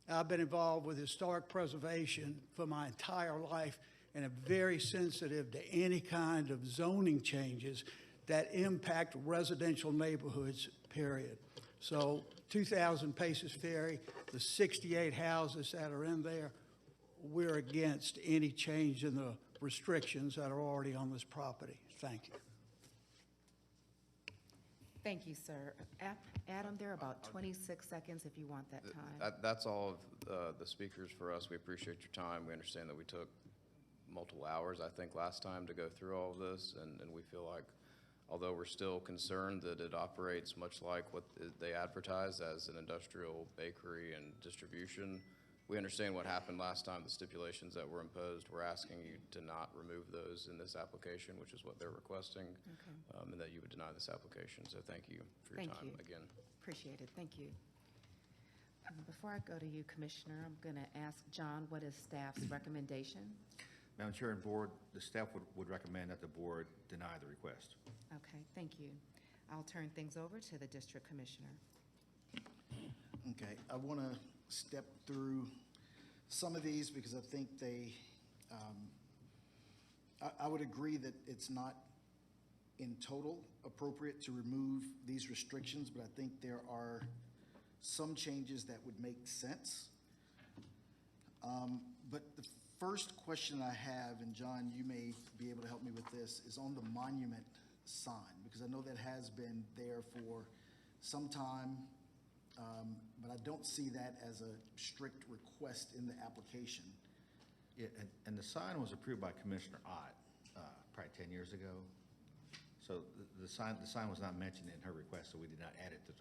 I've been involved with historic preservation for my entire life, and am very sensitive to any kind of zoning changes that impact residential neighborhoods, period. So 2,000 Paces Ferry, the 68 houses that are in there, we're against any change in the restrictions that are already on this property. Thank you. Thank you, sir. Adam, there are about 26 seconds if you want that time. That's all of the speakers for us. We appreciate your time. We understand that we took multiple hours, I think, last time to go through all of this, and we feel like, although we're still concerned that it operates much like what they advertise as an industrial bakery and distribution, we understand what happened last time, the stipulations that were imposed. We're asking you to not remove those in this application, which is what they're requesting, and that you would deny this application. So thank you for your time again. Appreciate it. Thank you. Before I go to you, Commissioner, I'm going to ask John, what is staff's recommendation? Madam Chair and Board, the staff would recommend that the Board deny the request. Okay, thank you. I'll turn things over to the District Commissioner. Okay, I want to step through some of these because I think they, I would agree that it's not in total appropriate to remove these restrictions, but I think there are some changes that would make sense. But the first question I have, and John, you may be able to help me with this, is on the monument sign, because I know that has been there for some time, but I don't see that as a strict request in the application. Yeah, and the sign was approved by Commissioner Ott probably 10 years ago. So the sign was not mentioned in her request, so we did not add it to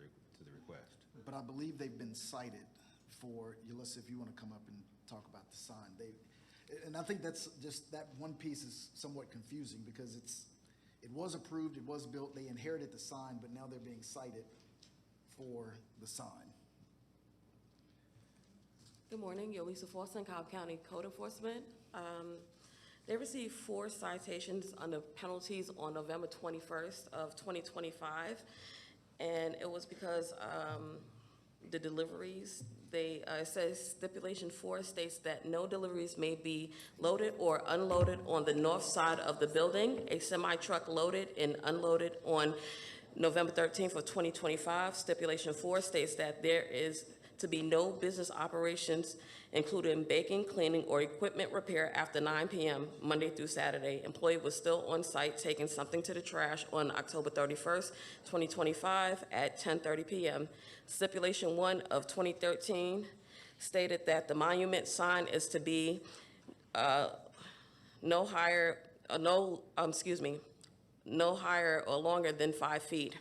the request. But I believe they've been cited for, Yulissa, if you want to come up and talk about the sign. And I think that's just, that one piece is somewhat confusing because it was approved, it was built, they inherited the sign, but now they're being cited for the sign. Good morning, Yolisa Forson, Cobb County Code Enforcement. They received 4 citations under penalties on November 21st of 2025, and it was because the deliveries, it says stipulation 4 states that no deliveries may be loaded or unloaded on the north side of the building. A semi-truck loaded and unloaded on November 13th of 2025. Stipulation 4 states that there is to be no business operations, including baking, cleaning, or equipment repair after 9 p.m. Monday through Saturday. Employee was still on site taking something to the trash on October 31st, 2025 at 10:30 p.m. Stipulation 1 of 2013 stated that the monument sign is to be no higher or longer than 5 feet.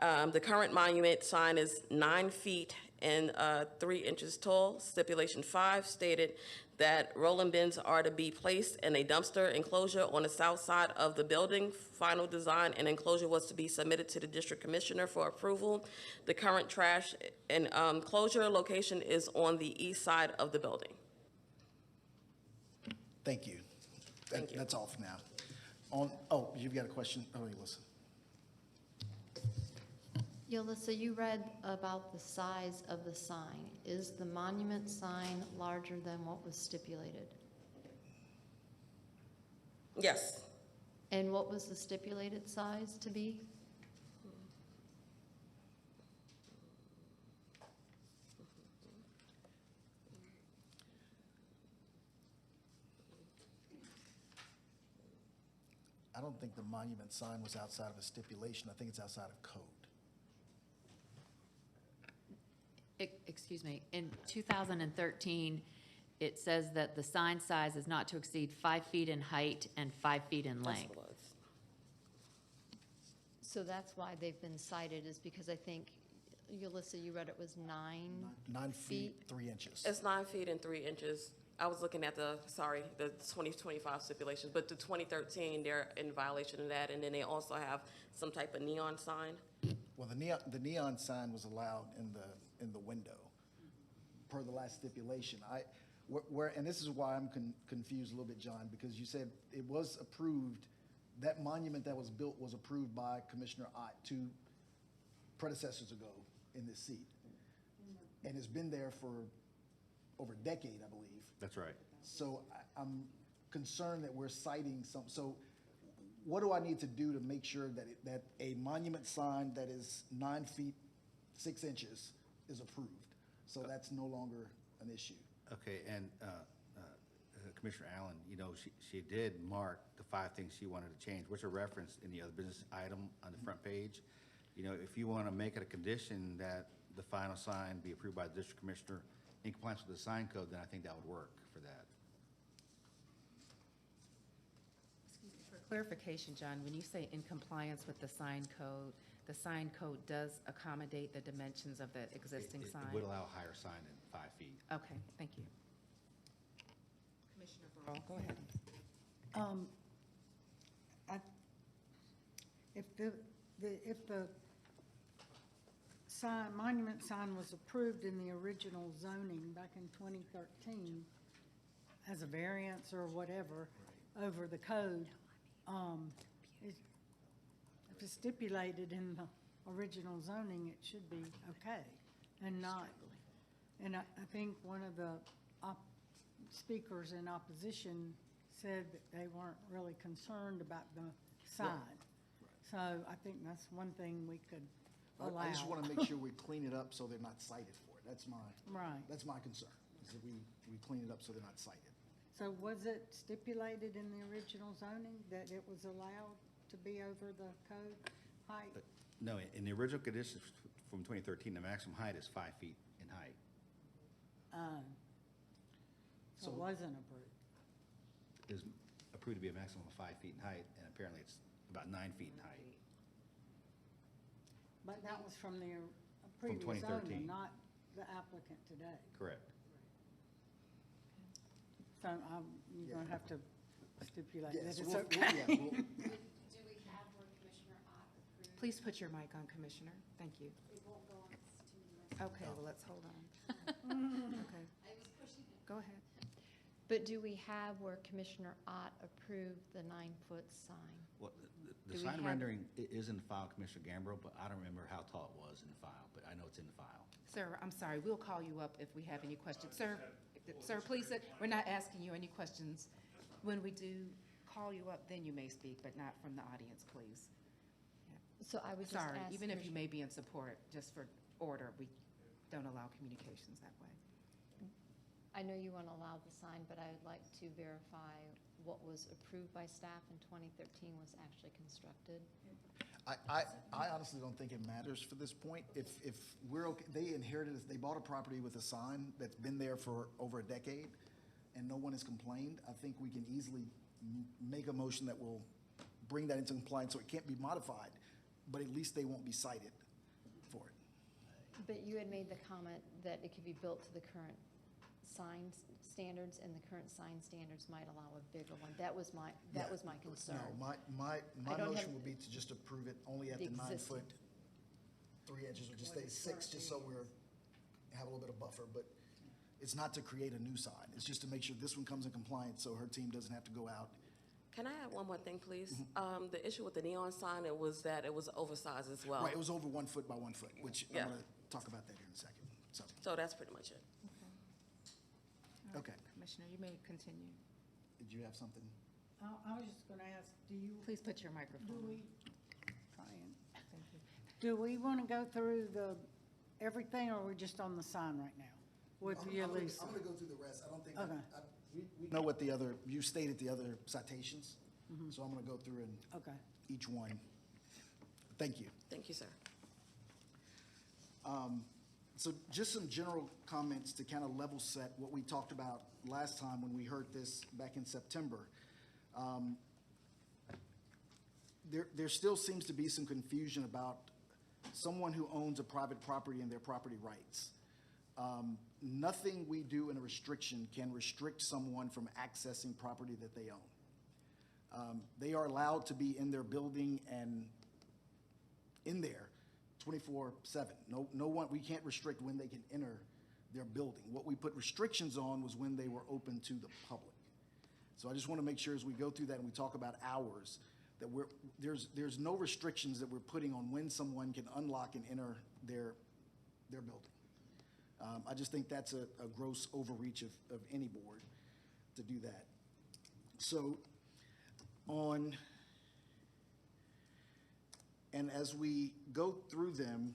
The current monument sign is 9 feet and 3 inches tall. Stipulation 5 stated that rolling bins are to be placed in a dumpster enclosure on the south side of the building. Final design and enclosure was to be submitted to the District Commissioner for approval. The current trash and enclosure location is on the east side of the building. Thank you. Thank you. That's all for now. You've got a question? Oh, Yulissa. Yulissa, you read about the size of the sign. Is the monument sign larger than what was stipulated? Yes. And what was the stipulated size to be? I don't think the monument sign was outside of a stipulation. I think it's outside of code. Excuse me, in 2013, it says that the sign size is not to exceed 5 feet in height and 5 feet in length. So that's why they've been cited, is because I think, Yulissa, you read it was 9 feet, 3 inches. It's 9 feet and 3 inches. I was looking at the 2025 stipulations, but the 2013, they're in violation of that, and then they also have some type of neon sign. Well, the neon sign was allowed in the window, per the last stipulation. And this is why I'm confused a little bit, John, because you said it was approved, that monument that was built was approved by Commissioner Ott 2 predecessors ago in this seat. And it's been there for over a decade, I believe. That's right. So I'm concerned that we're citing some, so what do I need to do to make sure that that a monument sign that is 9 feet 6 inches is approved. So that's no longer an issue. Okay, and Commissioner Allen, you know, she did mark the 5 things she wanted to change, which are referenced in the other business item on the front page. You know, if you want to make it a condition that the final sign be approved by the district commissioner in compliance with the sign code, then I think that would work for that. Excuse me, for clarification, John, when you say in compliance with the sign code does accommodate the dimensions of the existing sign? It would allow a higher sign than 5 feet. Okay, thank you. Commissioner Burrow, go ahead. If the sign, monument sign was approved in the original zoning back in 2013 as a variance or whatever over the code, if it's stipulated in the original zoning, it should be okay and not. And I think one of the speakers in opposition said that they weren't really concerned about the sign. So I think that's one thing we could allow. I just want to make sure we clean it up so they're not cited for it. That's my concern, is that we clean it up so they're not cited. So was it stipulated in the original zoning that it was allowed to be over the code height? No, in the original conditions from 2013, the maximum height is 5 feet in height. So it wasn't approved. It is approved to be a maximum of 5 feet in height, and apparently it's about 9 feet in height. But that was from the From previous 2013. owner, not the applicant today. Correct. So you're going to have to stipulate that Yes, it's we'll- okay. yeah, we'll- Do we have where Commissioner Ott approved? Please put your mic on, Commissioner. Thank you. It won't go on, it's too messy. Okay, well, let's hold on. Okay, I was pushing it. go ahead. But do we have where Commissioner Ott approved the 9-foot sign? Well, Do the we sign have- rendering is in the file, Commissioner Gambrill, but I don't remember how tall it was in the file, but I know it's in the file. Sir, I'm sorry, we'll call you up if we have any questions. Sir, please, we're not asking you any questions. When we do call you up, then you may speak, but not from the audience, please. So I would just Sorry, ask. even if you Commissioner- may be in support, just for order, we don't allow communications that way. I know you want to allow the sign, but I would like to verify what was approved by staff in 2013 was actually constructed. I honestly don't think it matters for this point. If we're okay, they bought a property with a sign that's been there for over a decade and no one has complained. I think we can easily make a motion that will bring that into compliance so it can't be modified, but at least they won't be cited for it. But you had made the comment that it could be built to the current sign standards, and the current sign standards might allow a bigger one. That was my concern. No, my I don't motion have- would be to just approve it only at The the 9 existing. foot, 3 inches, or just stay 6, just so have a little bit of buffer, but it's not to create a new sign. It's just to make sure this one comes in compliance so her team doesn't have to go out. Can I add one more thing, please? The issue with the neon sign, it was that it was oversized as well. Right, it was over 1 foot by 1 foot, which I'm Yeah. gonna talk about that here in a second, so, So that's pretty much it. All right, okay. Commissioner, you may continue. Did you have something? I was just going to ask, Please put your microphone do on. we, try and, Thank you. do we want to go through everything, or are we just on the sign right now? With you, Lisa? I'm gonna go through the rest. I don't think, Okay. we know what you stated the other citations, so I'm gonna go through and Okay. each one. Thank you. Thank you, sir. So just some general comments to kind of level set what we talked about last time when we heard this back in September. There still seems to be some confusion about someone who owns a private property and their property rights. Nothing we do in a restriction can restrict someone from accessing property that they own. They are allowed to be in their building and in there 24/7. No one, we can't restrict when they can enter their building. What we put restrictions on was when they were open to the public. So I just want to make sure as we go through that and we talk about hours, that there's no restrictions that we're putting on when someone can unlock and enter their building. I just think that's a gross overreach of any board to do that. So and as we go through them,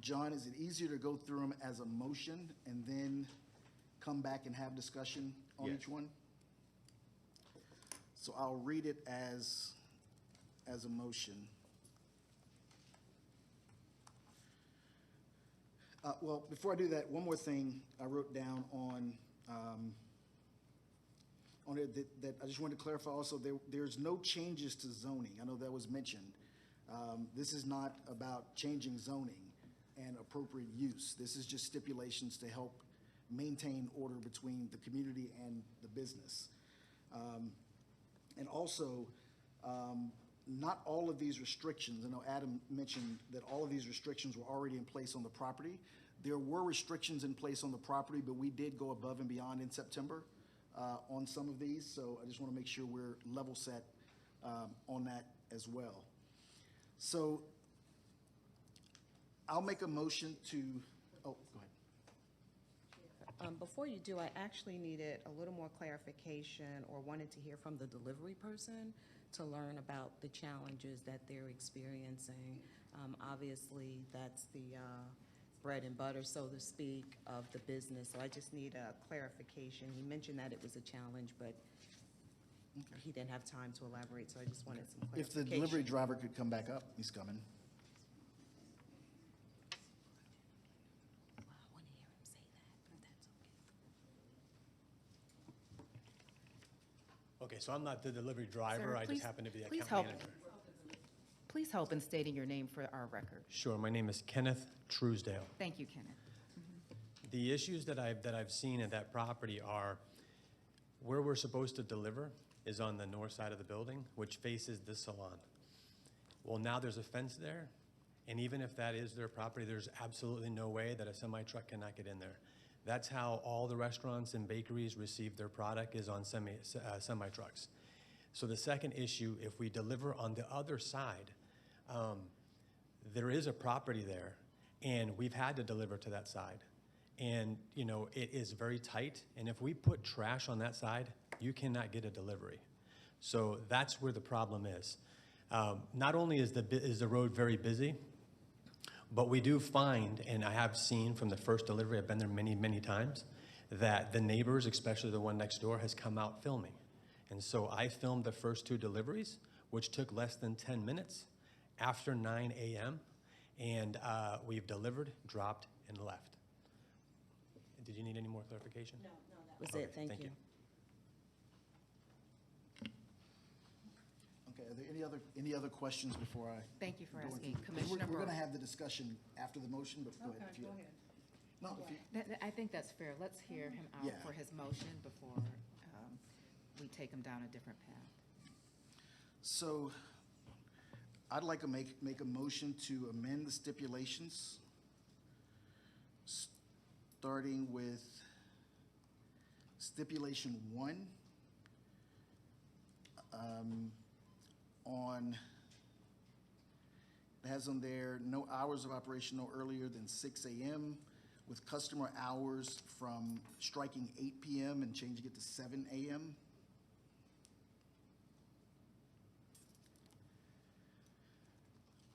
John, is it easier to go through them as a motion and then come back and have discussion on Yes. each one? So I'll read it as a motion. Well, before I do that, one more thing I wrote down on it that I just wanted to clarify also, there's no changes to zoning. I know that was mentioned. This is not about changing zoning and appropriate use. This is just stipulations to help maintain order between the community and the business. And also, not all of these restrictions, I know Adam mentioned that all of these restrictions were already in place on the property. There were restrictions in place on the property, but we did go above and beyond in September on some of these, so I just want to make sure we're level set on that as well. So I'll make a motion to, oh, go ahead. Before you do, I actually needed a little more clarification or wanted to hear from the delivery person to learn about the challenges that they're experiencing. Obviously, that's the bread and butter, so to speak, of the business. So I just need a clarification. He mentioned that it was a challenge, but he didn't have time to elaborate, so I just wanted some If clarification. the delivery driver could come back up, he's coming. I want to hear him say that, if that's okay. Okay, so I'm not the delivery driver, Sir, I please- just happen to be the please account help. manager. Please help in stating your name for our record. Sure, my name is Kenneth Truesdale. Thank you, Kenneth. The issues that I've seen at that property are where we're supposed to deliver is on the north side of the building, which faces the salon. Well, now there's a fence there, and even if that is their property, there's absolutely no way that a semi-truck cannot get in there. That's how all the restaurants and bakeries receive their product, is on semi-trucks. So the second issue, if we deliver on the other side, there is a property there, and we've had to deliver to that side. And, you know, it is very tight, and if we put trash on that side, you cannot get a delivery. So that's where the problem is. Not only is the road very busy, but we do find, and I have seen from the first delivery, I've been there many, many times, that the neighbors, especially the one next door, has come out filming. And so I filmed the first 2 deliveries, which took less than 10 minutes after 9 a.m., and we've delivered, dropped, and left. Did you need any more clarification? No, that was it, thank you. Okay, are there any other questions before I? Thank you for go into- asking. We're Commissioner going to Burke. have the discussion after the motion, but go ahead. If you- No, if you, I think that's fair. Let's hear him out Yeah. for his motion before we take him down a different path. so I'd like to make a motion to amend the stipulations, starting with stipulation 1 on, it has on there, no hours of operation no earlier than 6 a.m. with customer hours from striking 8 p.m. and changing it to 7 a.m.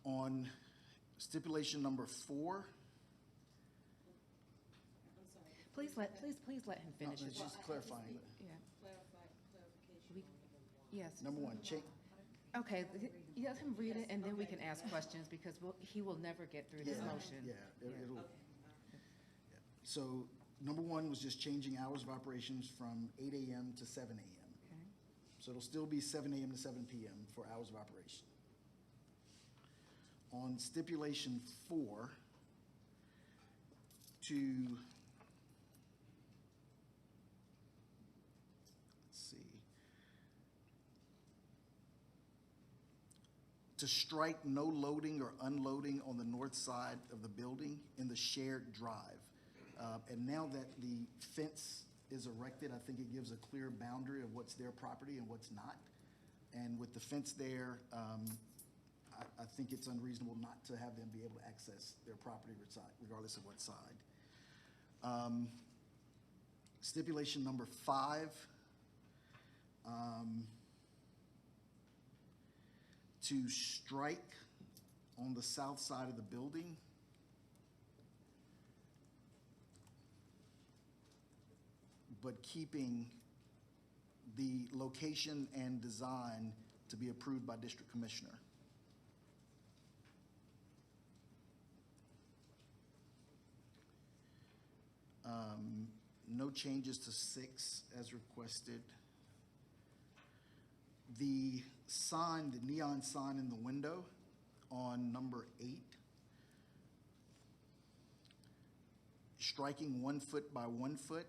On stipulation number 4, Please let him no, finish. it's his- just clarifying. Yeah. Yes. Number 1, change, Okay, let him read it, and then we can ask questions, because he will never get through this motion. yeah, it'll. So number 1 was just changing hours of operations from 8 a.m. to 7 a.m. Okay. So it'll still be 7 a.m. to 7 p.m. for hours of operation. On stipulation 4, to, let's see, to strike no loading or unloading on the north side of the building in the shared drive. And now that the fence is erected, I think it gives a clear boundary of what's their property and what's not. And with the fence there, I think it's unreasonable not to have them be able to access their property regardless of what side. Stipulation number 5, to strike on the south side of the building but keeping the location and design to be approved by district commissioner. No changes to 6 as requested. The sign, the neon sign in the window on number 8, striking 1 foot by 1 foot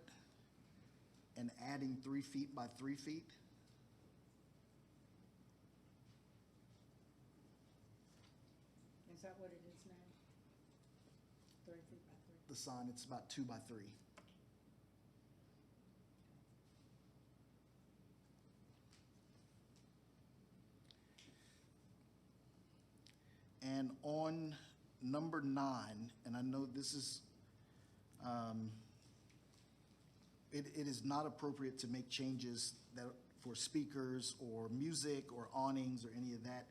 and adding 3 feet by 3 feet. Is that what it is now? 3 feet by 3? The sign, it's about 2 by 3. And on number 9, and I know this is, it is not appropriate to make changes that for speakers or music or awnings or any of that,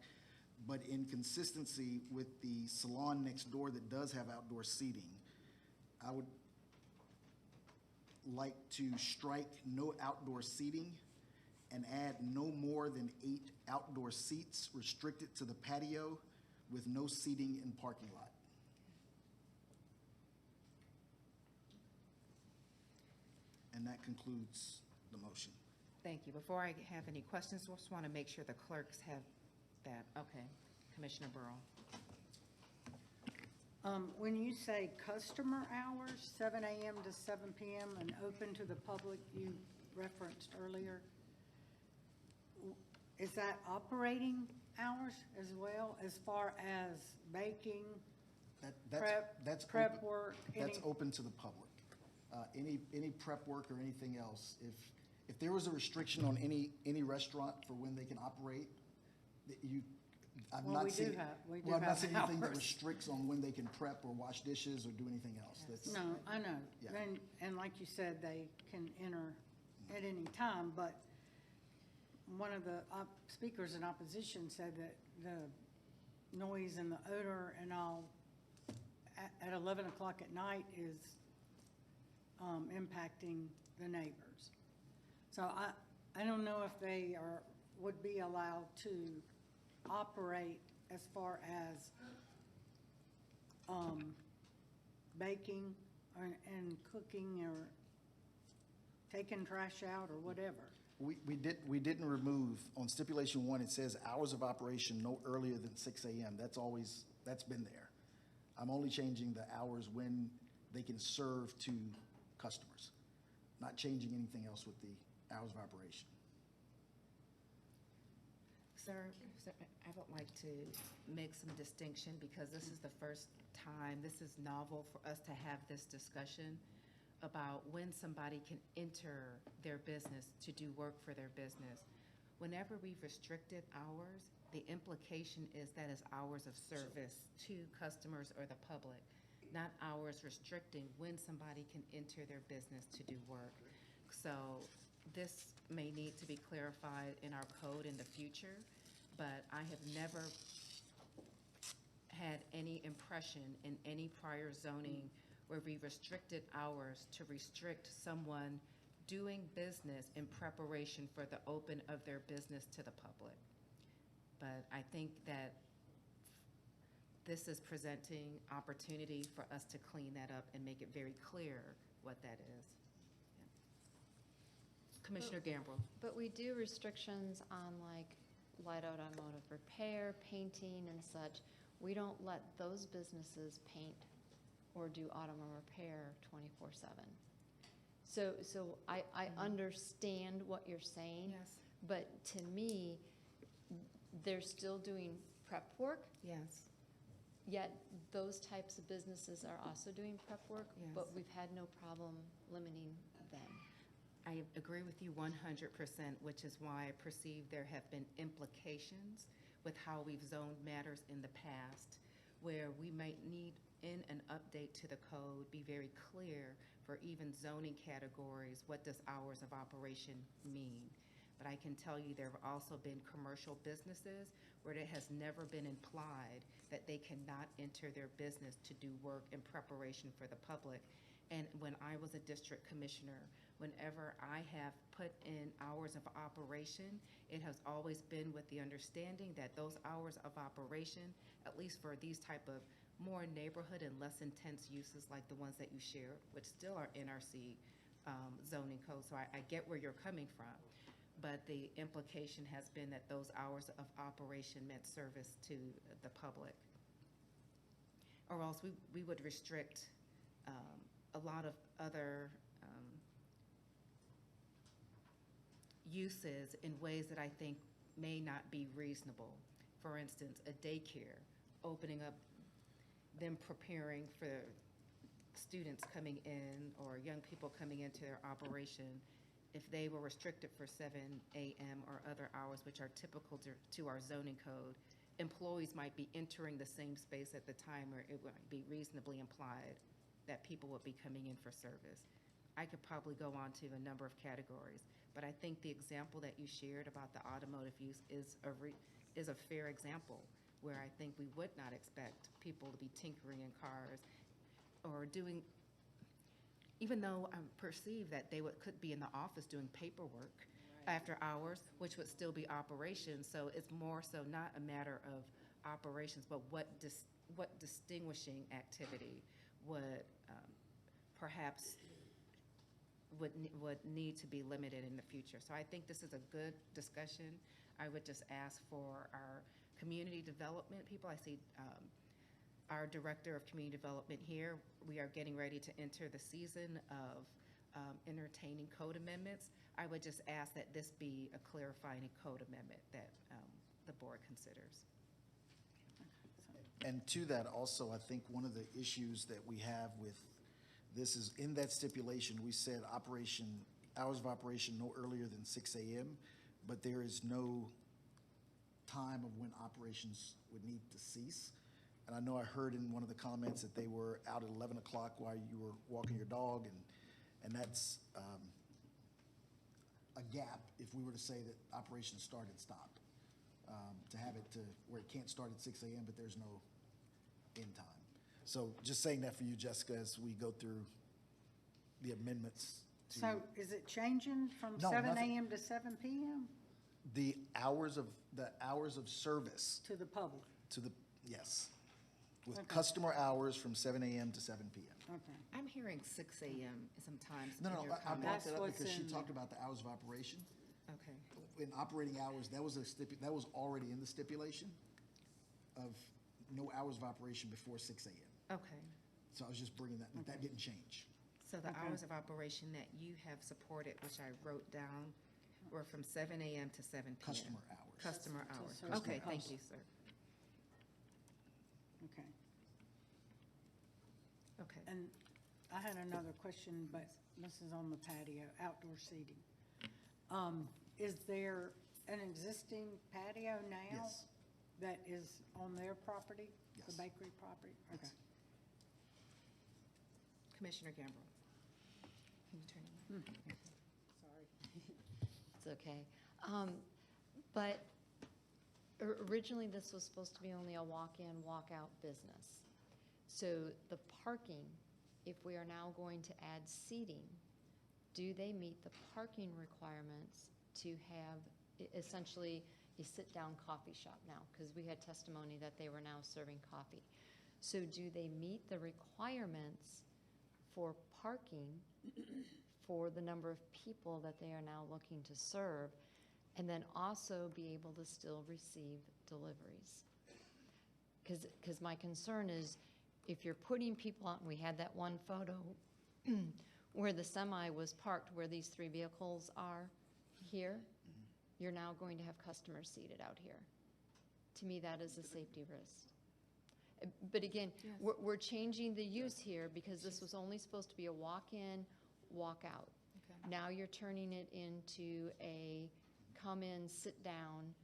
but in consistency with the salon next door that does have outdoor seating, I would like to strike no outdoor seating and add no more than 8 outdoor seats restricted to the patio with no seating in parking lot. And that concludes the motion. Thank you. Before I have any questions, I just want to make sure the clerks have that. Okay. Commissioner Burrow. When you say customer hours, 7 a.m. to 7 p.m. and open to the public, you referenced earlier, is that operating hours as well, as far as baking, That's prep open- work? That's any- open to the public. Any prep work or anything else, if there was a restriction on any restaurant for when they can operate, I'm Well, not we do seeing. have- we do Well, I'm not have seeing anything that hours. restricts on when they can prep or wash dishes or do anything else. That's, No, I know. Yeah. And like you said, they can enter at any time, but one of the speakers in opposition said that the noise and the odor and all at 11 o'clock at night is impacting the neighbors. So I don't know if they would be allowed to operate as far as baking and cooking or taking trash out or whatever. we didn't remove, on stipulation 1, it says hours of operation no earlier than 6 a.m. That's been there. I'm only changing the hours when they can serve to customers, not changing anything else with the hours of operation. Sir, I would like to make some distinction because this is the first time, this is novel for us to have this discussion about when somebody can enter their business to do work for their business. Whenever we've restricted hours, the implication is that is hours of service to customers or the public, not hours restricting when somebody can enter their business to do work. So this may need to be clarified in our code in the future, but I have never had any impression in any prior zoning where we restricted hours to restrict someone doing business in preparation for the open of their business to the public. But I think that this is presenting opportunity for us to clean that up and make it very clear what that is. Yeah. Commissioner Gambrill. But we do restrictions on like light automotive repair, painting and such. We don't let those businesses paint or do automobile repair 24/7. So I understand what you're saying. Yes. But to me, they're still doing prep work, Yes. yet those types of businesses are also doing prep work, Yes. but we've had no problem limiting them. I agree with you 100%, which is why I perceive there have been implications with how we've zoned matters in the past, where we might need in an update to the code, be very clear for even zoning categories, what does hours of operation mean? But I can tell you there have also been commercial businesses where it has never been implied that they cannot enter their business to do work in preparation for the public. And when I was a district commissioner, whenever I have put in hours of operation, it has always been with the understanding that those hours of operation, at least for these type of more neighborhood and less intense uses like the ones that you shared, which still are NRC zoning code, so I get where you're coming from. But the implication has been that those hours of operation meant service to the public. Or else we would restrict a lot of other uses in ways that I think may not be reasonable. For instance, a daycare, opening up, them preparing for students coming in or young people coming into their operation. If they were restricted for 7 a.m. or other hours, which are typical to our zoning code, employees might be entering the same space at the time where it would be reasonably implied that people would be coming in for service. I could probably go on to a number of categories, but I think the example that you shared about the automotive use is a fair example where I think we would not expect people to be tinkering in cars or doing, even though I perceive that they could be in the office doing paperwork after hours, which would still be operations. So it's more so not a matter of operations, but what distinguishing activity would perhaps would need to be limited in the future. So I think this is a good discussion. I would just ask for our community development people. I see our Director of Community Development here. We are getting ready to enter the season of entertaining code amendments. I would just ask that this be a clarifying code amendment that the board considers. And to that also, I think one of the issues that we have with this is in that stipulation, we said hours of operation no earlier than 6 a.m., but there is no time of when operations would need to cease. And I know I heard in one of the comments that they were out at 11 o'clock while you were walking your dog, and that's a gap if we were to say that operations start and stop. To have it to where it can't start at 6 a.m., but there's no end time. So just saying that for you, Jessica, as we go through the amendments. So is it changing from No, 7 nothing. a.m. to 7 p.m.? The hours of service To the public? yes. With Okay. customer hours from 7 a.m. to 7 p.m. Okay. I'm hearing 6 a.m. sometimes No, in no, your I brought comments. that up what's because she in talked there. about the hours of operation. Okay. In operating hours, that was already in the stipulation of no hours of operation before 6 a.m. Okay. So I was just bringing that didn't change. So the Okay. hours of operation that you have supported, which I wrote down, were from 7 a.m. to 7 p.m. Customer hours. Customer hours. Customer Okay, thank hours. you, sir. Okay. Okay. And I had another question, but this is on the patio, outdoor seating. Is there an existing patio now? Yes. That is on their property? Yes. The bakery property? Okay. Commissioner Gamble. Can you turn your mic? Sorry. It's okay. But originally, this was supposed to be only a walk-in, walk-out business. So the parking, if we are now going to add seating, do they meet the parking requirements to have essentially a sit-down coffee shop now? Because we had testimony that they were now serving coffee. So do they meet the requirements for parking for the number of people that they are now looking to serve, and then also be able to still receive deliveries? Because my concern is, if you're putting people out, and we had that one photo where the semi was parked where these 3 vehicles are here, you're now going to have customers seated out here. To me, that is a safety risk. But again, Yes. we're changing the use here because this was only supposed to be a walk-in, walk-out. Okay. Now you're turning it into a come in, sit down.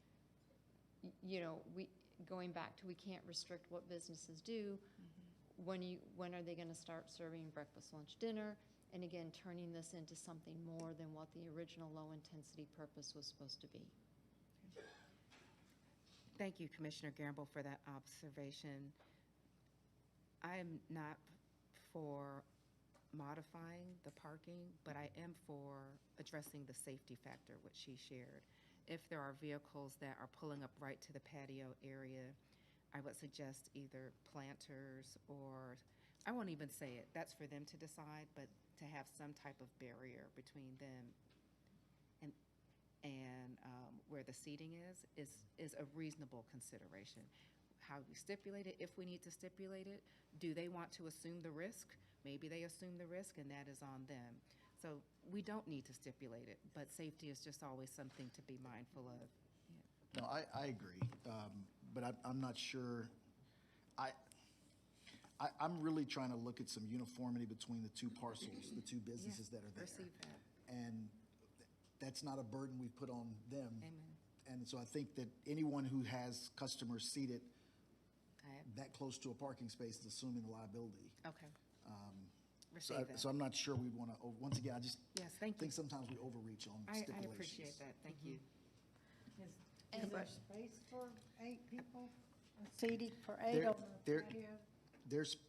Going back to, we can't restrict what businesses do. When are they gonna start serving breakfast, lunch, dinner? And again, turning this into something more than what the original low-intensity purpose was supposed to be. Thank you, Commissioner Gamble, for that observation. I am not for modifying the parking, but I am for addressing the safety factor, which she shared. If there are vehicles that are pulling up right to the patio area, I would suggest either planters or, I won't even say it, that's for them to decide, but to have some type of barrier between them and where the seating is a reasonable consideration. How we stipulate it, if we need to stipulate it, do they want to assume the risk? Maybe they assume the risk, and that is on them. So we don't need to stipulate it, but safety is just always something to be mindful of. No, I agree, but I'm not sure. I'm really trying to look at some uniformity between the two parcels, the two businesses that are there. Perceive that. And that's not a burden we put on them. Amen. And so I think that anyone who has customers seated that close to a parking space is assuming the liability. Okay. So Receive that. so I'm not sure we want to, once again, I just Yes, thank you. think sometimes we overreach on I stipulations. appreciate that. Thank you. Is there space for 8 people? Seating for 8 There- on the there- patio?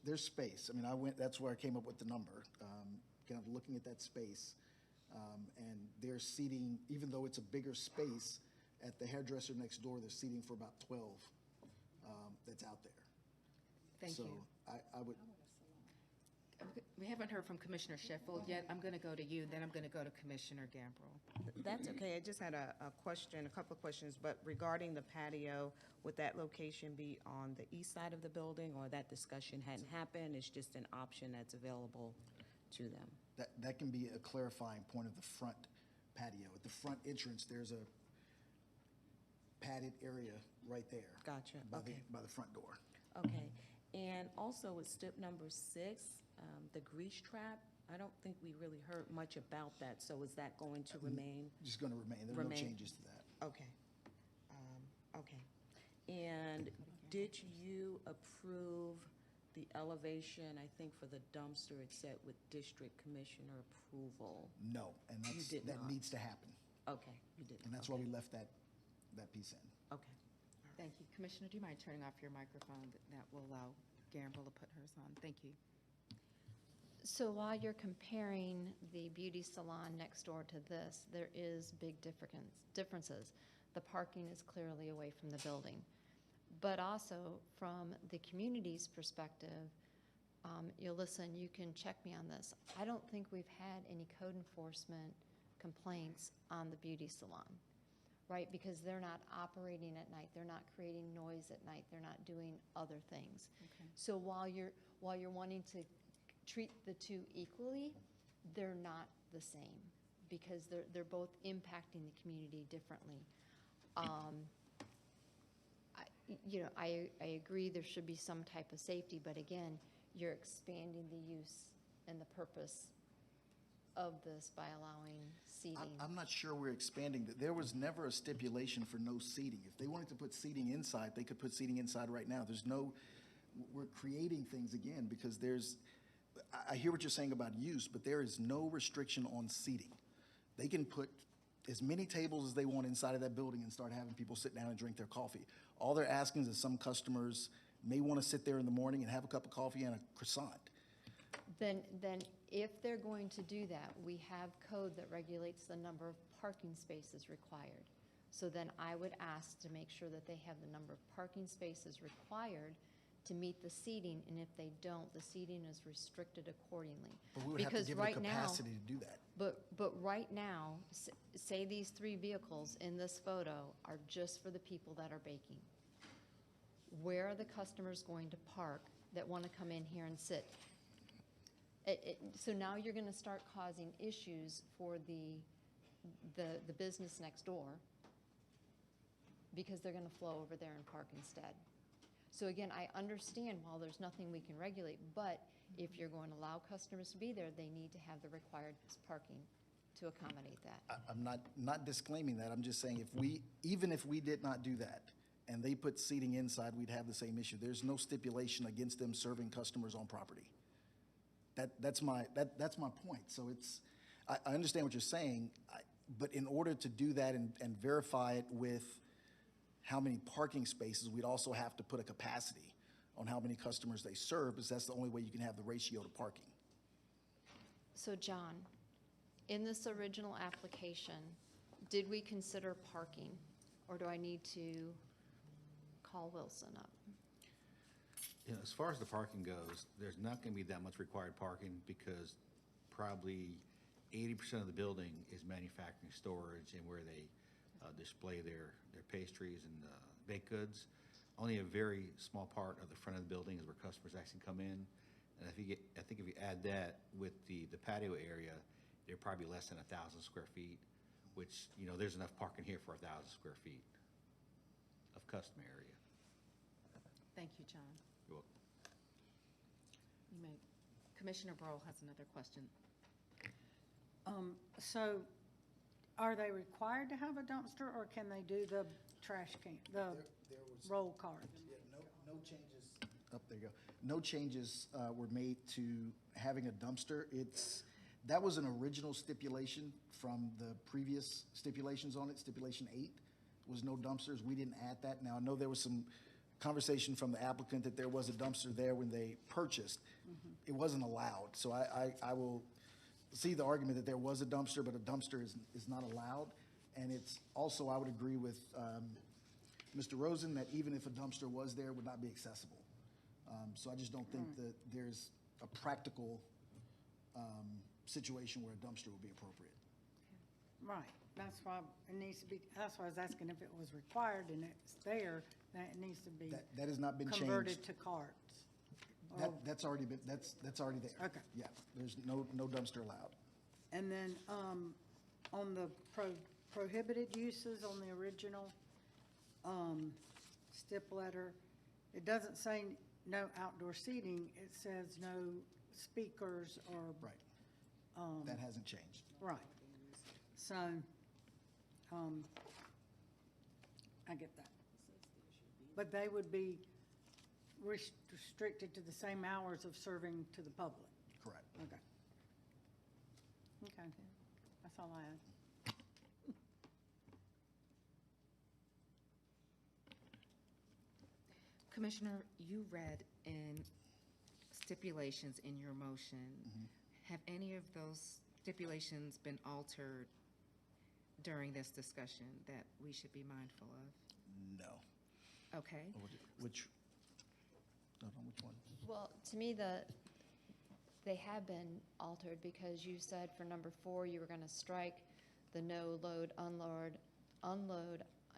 There's space. I mean, that's where I came up with the number, kind of looking at that space. And they're seating, even though it's a bigger space, at the hairdresser next door, they're seating for about 12 that's out there. Thank you. So I would, We haven't heard from Commissioner Sheffield yet. I'm going to go to you, then I'm going to go to Commissioner Gambrell. That's okay. I just had a question, a couple of questions, but regarding the patio, would that location be on the east side of the building, or that discussion hadn't happened? It's just an option that's available to them? that can be a clarifying point of the front patio. At the front entrance, there's a padded area right there. Gotcha, By okay. the front door. Okay, and also with step number 6, the grease trap, I don't think we really heard much about that, so is that going to remain? Just going to remain. There are no Remain. changes to that. Okay. Okay. And did you approve the elevation, I think for the dumpster, it's set with district commissioner approval? No, and You did that not. needs to happen. Okay, you did. And that's why we left that piece in. Okay. Thank you. Commissioner, do you mind turning off your microphone? That will allow Gambrell to put hers on. Thank you. So while you're comparing the beauty salon next door to this, there is big differences. The parking is clearly away from the building. But also, from the community's perspective, you'll listen, you can check me on this. I don't think we've had any code enforcement complaints on the beauty salon, right? Because they're not operating at night, they're not creating noise at night, they're not doing other things. Okay. So while you're wanting to treat the two equally, they're not the same, because they're both impacting the community differently. I agree there should be some type of safety, but again, you're expanding the use and the purpose of this by allowing seating. I'm not sure we're expanding. There was never a stipulation for no seating. If they wanted to put seating inside, they could put seating inside right now. We're creating things again, because I hear what you're saying about use, but there is no restriction on seating. They can put as many tables as they want inside of that building and start having people sit down and drink their coffee. All they're asking is some customers may want to sit there in the morning and have a cup of coffee and a croissant. Then if they're going to do that, we have code that regulates the number of parking spaces required. So then I would ask to make sure that they have the number of parking spaces required to meet the seating, and if they don't, the seating is restricted accordingly. But we would have to give it a capacity to do that. But right now, say these 3 vehicles in this photo are just for the people that are baking. Where are the customers going to park that want to come in here and sit? So now you're going to start causing issues for the business next door, because they're going to flow over there and park instead. So again, I understand while there's nothing we can regulate, but if you're going to allow customers to be there, they need to have the required parking to accommodate that. I'm not disclaiming that. I'm just saying even if we did not do that and they put seating inside, we'd have the same issue. There's no stipulation against them serving customers on property. That's my point. So I understand what you're saying, but in order to do that and verify it with how many parking spaces, we'd also have to put a capacity on how many customers they serve, because that's the only way you can have the ratio to parking. So John, in this original application, did we consider parking? Or do I need to call Wilson up? You know, as far as the parking goes, there's not gonna be that much required parking because probably 80% of the building is manufacturing storage and where they display their pastries and baked goods. Only a very small part of the front of the building is where customers actually come in. And I think if you add that with the patio area, they're probably less than 1,000 square feet, which, you know, there's enough parking here for 1,000 square feet of customer area. Thank you, John. You're welcome. You may, Commissioner Burrow has another question. So are they required to have a dumpster, or can they do the trash can, the roll carts? No changes. Up there you go. No changes were made to having a dumpster. That was an original stipulation from the previous stipulations on it. Stipulation 8 was no dumpsters. We didn't add that. Now, I know there was some conversation from the applicant that there was a dumpster there when they purchased. It wasn't allowed. So I will see the argument that there was a dumpster, but a dumpster is not allowed. And it's also, I would agree with Mr. Rosen that even if a dumpster was there, it would not be accessible. So I just don't think that there's a practical situation where a dumpster would be appropriate. Right, that's why it needs to be, that's why I was asking if it was required and it's there, that it needs to be That has not been changed. converted to carts. That's already been, that's already there. Okay. Yeah, there's no dumpster allowed. And then, on the prohibited uses on the original, stip letter, it doesn't say no outdoor seating, it says no speakers or. Right. That hasn't changed. Right. So, I get that. But they would be restricted to the same hours of serving to the public? Correct. Okay. Okay, that's all I had. Commissioner, you read in stipulations in your motion. Have any of those stipulations been altered during this discussion that we should be mindful of? No. Okay. Which one? Well, to me, they have been altered because you said for number 4, you were going to strike the no load, unload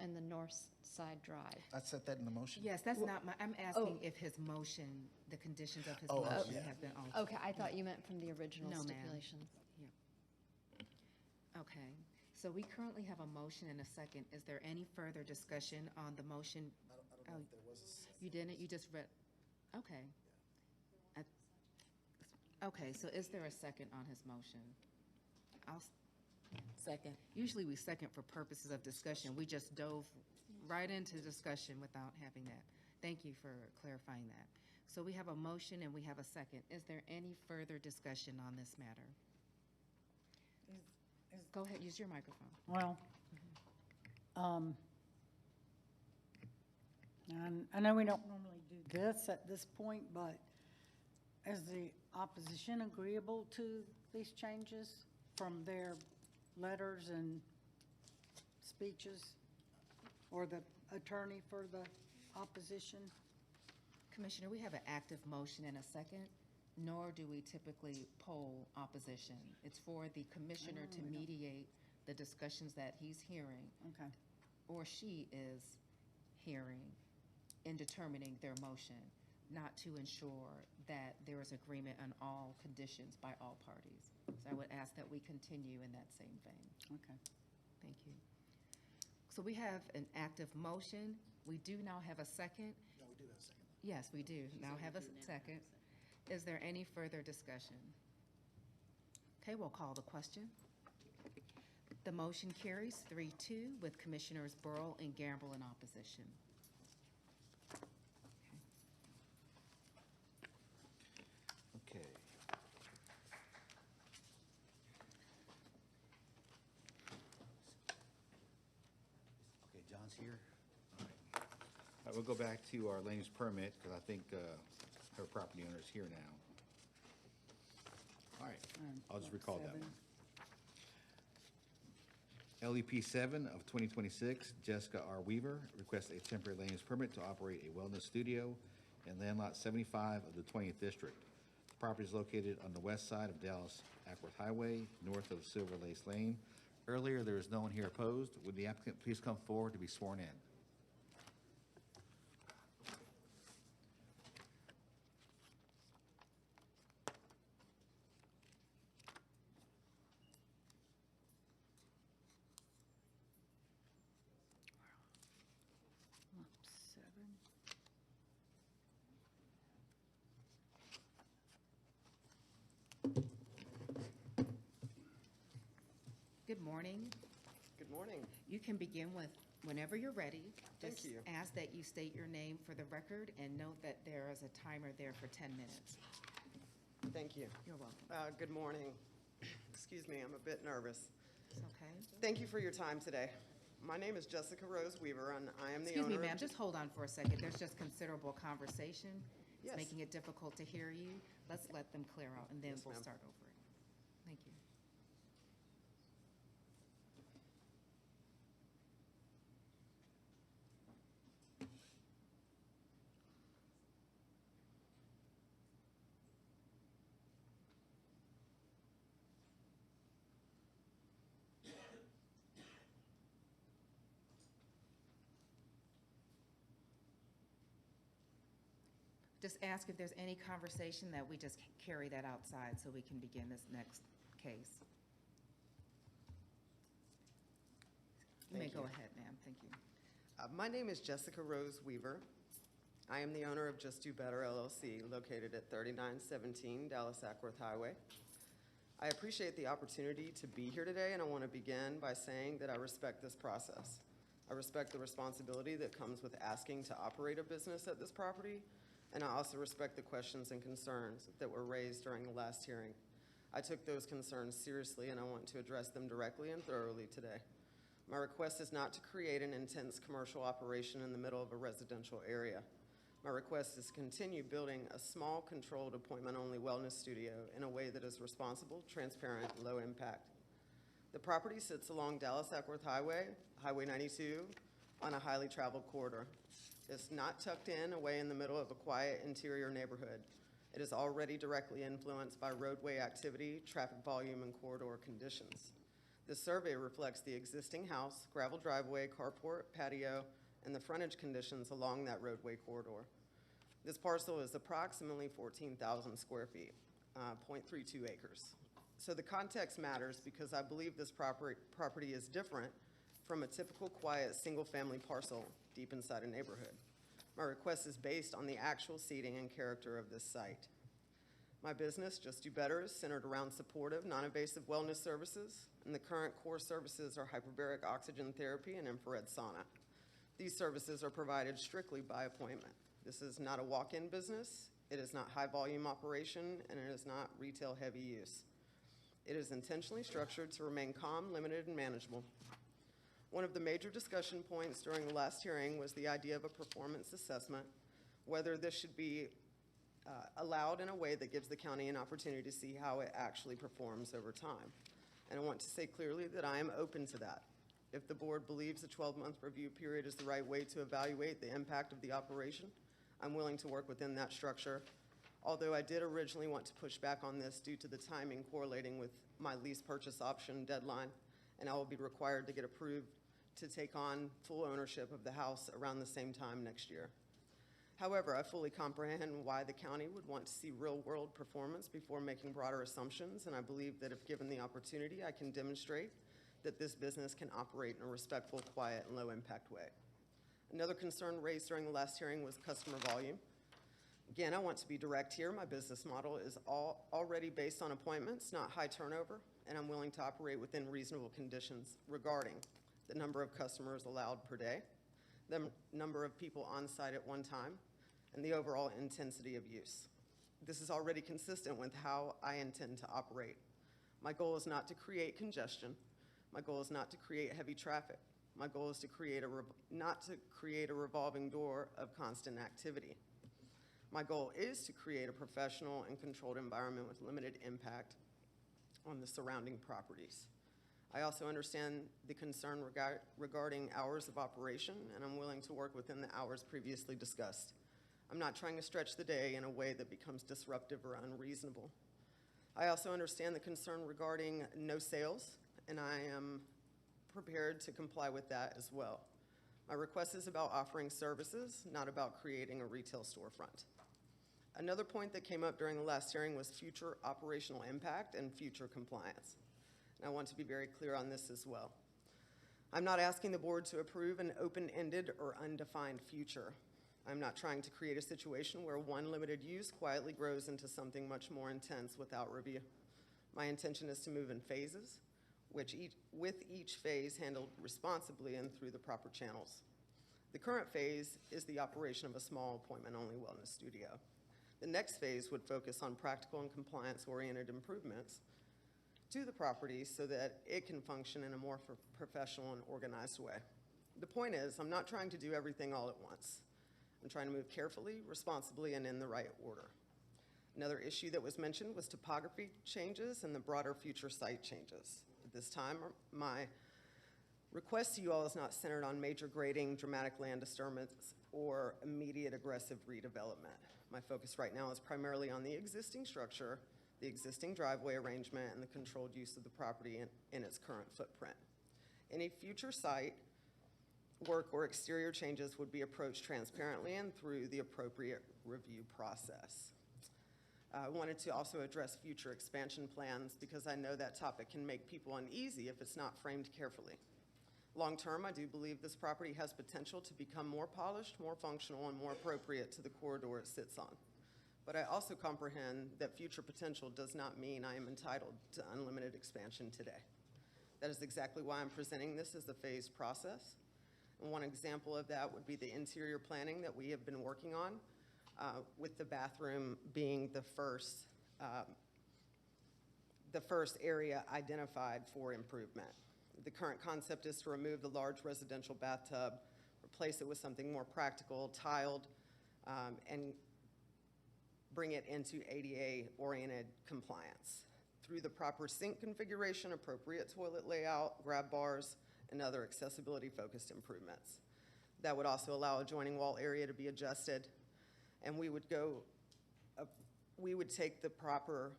in the north side drive. I set that in the motion? Yes, that's not my, I'm asking if his motion, the conditions of his motion have been altered. Okay, I thought you meant from the original No, ma'am. stipulations. Okay, so we currently have a motion and a second. Is there any further discussion on the motion? I don't know if there was a second. You didn't, you just read, okay. Okay, so is there a second on his motion? Second. Usually we second for purposes of discussion. We just dove right into discussion without having that. Thank you for clarifying that. So we have a motion and we have a second. Is there any further discussion on this matter? Go ahead, use your microphone. Well, I know we don't normally do this at this point, but is the opposition agreeable to these changes from their letters and speeches, or the attorney for the opposition? Commissioner, we have an active motion and a second, nor do we typically poll opposition. It's for the commissioner to mediate the discussions that he's hearing. Okay. Or she is hearing in determining their motion, not to ensure that there is agreement on all conditions by all parties. So I would ask that we continue in that same vein. Okay. Thank you. So we have an active motion. We do now have a second. No, we do have a second. Yes, we do now have a second. Is there any further discussion? Okay, we'll call the question. The motion carries 3-2 with Commissioners Burrow and Gamble in opposition. Okay. Okay, John's here. All right, we'll go back to our land use permit because I think her property owner is here now. All right, I'll just recall that one. LEP 7 of 2026, Jessica R. Weaver requests a temporary land use permit to operate a wellness studio in land lot 75 of the 20th District. The property is located on the west side of Dallas Ackworth Highway, north of Silver Lace Lane. Earlier, there is no one here opposed. Would the applicant please come forward to be sworn in? Seven. Good morning. Good morning. You can begin with whenever you're ready. Thank Just you. ask that you state your name for the record and note that there is a timer there for 10 minutes. Thank you. You're welcome. Good morning. Excuse me, I'm a bit nervous. It's okay. Thank you for your time today. My name is Jessica Rose Weaver, and I am the owner Excuse me, of ma'am, just hold on for a second. There's just considerable conversation. Yes. It's making it difficult to hear you. Let's let them clear out, and then Yes, we'll ma'am. start over. Thank you. Just ask if there's any conversation that we just carry that outside so we can begin this next case. You may Thank go you. ahead, ma'am. Thank you. My name is Jessica Rose Weaver. I am the owner of Just Do Better LLC, located at 3917 Dallas Ackworth Highway. I appreciate the opportunity to be here today, and I want to begin by saying that I respect this process. I respect the responsibility that comes with asking to operate a business at this property, and I also respect the questions and concerns that were raised during the last hearing. I took those concerns seriously, and I want to address them directly and thoroughly today. My request is not to create an intense commercial operation in the middle of a residential area. My request is to continue building a small, controlled, appointment-only wellness studio in a way that is responsible, transparent, and low impact. The property sits along Dallas Ackworth Highway, Highway 92, on a highly traveled corridor. It's not tucked in away in the middle of a quiet interior neighborhood. It is already directly influenced by roadway activity, traffic volume, and corridor conditions. The survey reflects the existing house, gravel driveway, carport, patio, and the frontage conditions along that roadway corridor. This parcel is approximately 14,000 square feet, 0.32 acres. So the context matters because I believe this property is different from a typical quiet single-family parcel deep inside a neighborhood. My request is based on the actual seating and character of this site. My business, Just Do Better, is centered around supportive, non-invasive wellness services, and the current core services are hyperbaric oxygen therapy and infrared sauna. These services are provided strictly by appointment. This is not a walk-in business, it is not high-volume operation, and it is not retail-heavy use. It is intentionally structured to remain calm, limited, and manageable. One of the major discussion points during the last hearing was the idea of a performance assessment, whether this should be allowed in a way that gives the county an opportunity to see how it actually performs over time. And I want to say clearly that I am open to that. If the board believes a 12-month review period is the right way to evaluate the impact of the operation, I'm willing to work within that structure. Although I did originally want to push back on this due to the timing correlating with my lease purchase option deadline, and I will be required to get approved to take on full ownership of the house around the same time next year. However, I fully comprehend why the county would want to see real-world performance before making broader assumptions, and I believe that if given the opportunity, I can demonstrate that this business can operate in a respectful, quiet, and low-impact way. Another concern raised during the last hearing was customer volume. Again, I want to be direct here. My business model is already based on appointments, not high turnover, and I'm willing to operate within reasonable conditions regarding the number of customers allowed per day, the number of people on site at one time, and the overall intensity of use. This is already consistent with how I intend to operate. My goal is not to create congestion. My goal is not to create heavy traffic. My goal is to not to create a revolving door of constant activity. My goal is to create a professional and controlled environment with limited impact on the surrounding properties. I also understand the concern regarding hours of operation, and I'm willing to work within the hours previously discussed. I'm not trying to stretch the day in a way that becomes disruptive or unreasonable. I also understand the concern regarding no sales, and I am prepared to comply with that as well. My request is about offering services, not about creating a retail storefront. Another point that came up during the last hearing was future operational impact and future compliance. And I want to be very clear on this as well. I'm not asking the board to approve an open-ended or undefined future. I'm not trying to create a situation where one limited use quietly grows into something much more intense without review. My intention is to move in phases, with each phase handled responsibly and through the proper channels. The current phase is the operation of a small appointment-only wellness studio. The next phase would focus on practical and compliance-oriented improvements to the property so that it can function in a more professional and organized way. The point is, I'm not trying to do everything all at once. I'm trying to move carefully, responsibly, and in the right order. Another issue that was mentioned was topography changes and the broader future site changes. At this time, my request to you all is not centered on major grading, dramatic land disturbance, or immediate aggressive redevelopment. My focus right now is primarily on the existing structure, the existing driveway arrangement, and the controlled use of the property in its current footprint. Any future site work or exterior changes would be approached transparently and through the appropriate review process. I wanted to also address future expansion plans because I know that topic can make people uneasy if it's not framed carefully. Long term, I do believe this property has potential to become more polished, more functional, and more appropriate to the corridor it sits on. But I also comprehend that future potential does not mean I am entitled to unlimited expansion today. That is exactly why I'm presenting this as a phased process. And one example of that would be the interior planning that we have been working on, with the bathroom being the first area identified for improvement. The current concept is to remove the large residential bathtub, replace it with something more practical, tiled, and bring it into ADA-oriented compliance through the proper sink configuration, appropriate toilet layout, grab bars, and other accessibility-focused improvements. That would also allow adjoining wall area to be adjusted, and we would take the proper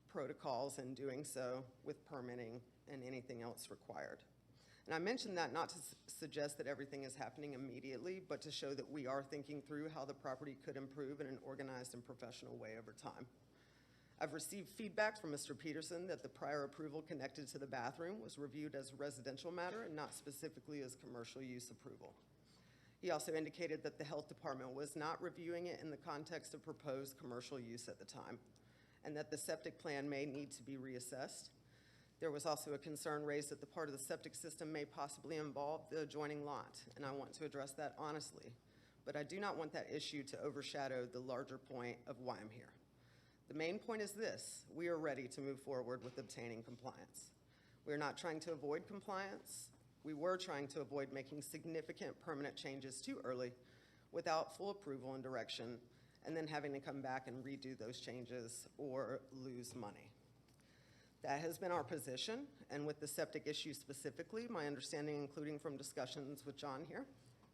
protocols in doing so with permitting and anything else required. And I mention that not to suggest that everything is happening immediately, but to show that we are thinking through how the property could improve in an organized and professional way over time. I've received feedback from Mr. Peterson that the prior approval connected to the bathroom was reviewed as a residential matter and not specifically as commercial use approval. He also indicated that the health department was not reviewing it in the context of proposed commercial use at the time, and that the septic plan may need to be reassessed. There was also a concern raised that the part of the septic system may possibly involve the adjoining lot, and I want to address that honestly. But I do not want that issue to overshadow the larger point of why I'm here. The main point is this: we are ready to move forward with obtaining compliance. We are not trying to avoid compliance. We were trying to avoid making significant permanent changes too early without full approval and direction, and then having to come back and redo those changes or lose money. That has been our position, and with the septic issue specifically, my understanding, including from discussions with John here,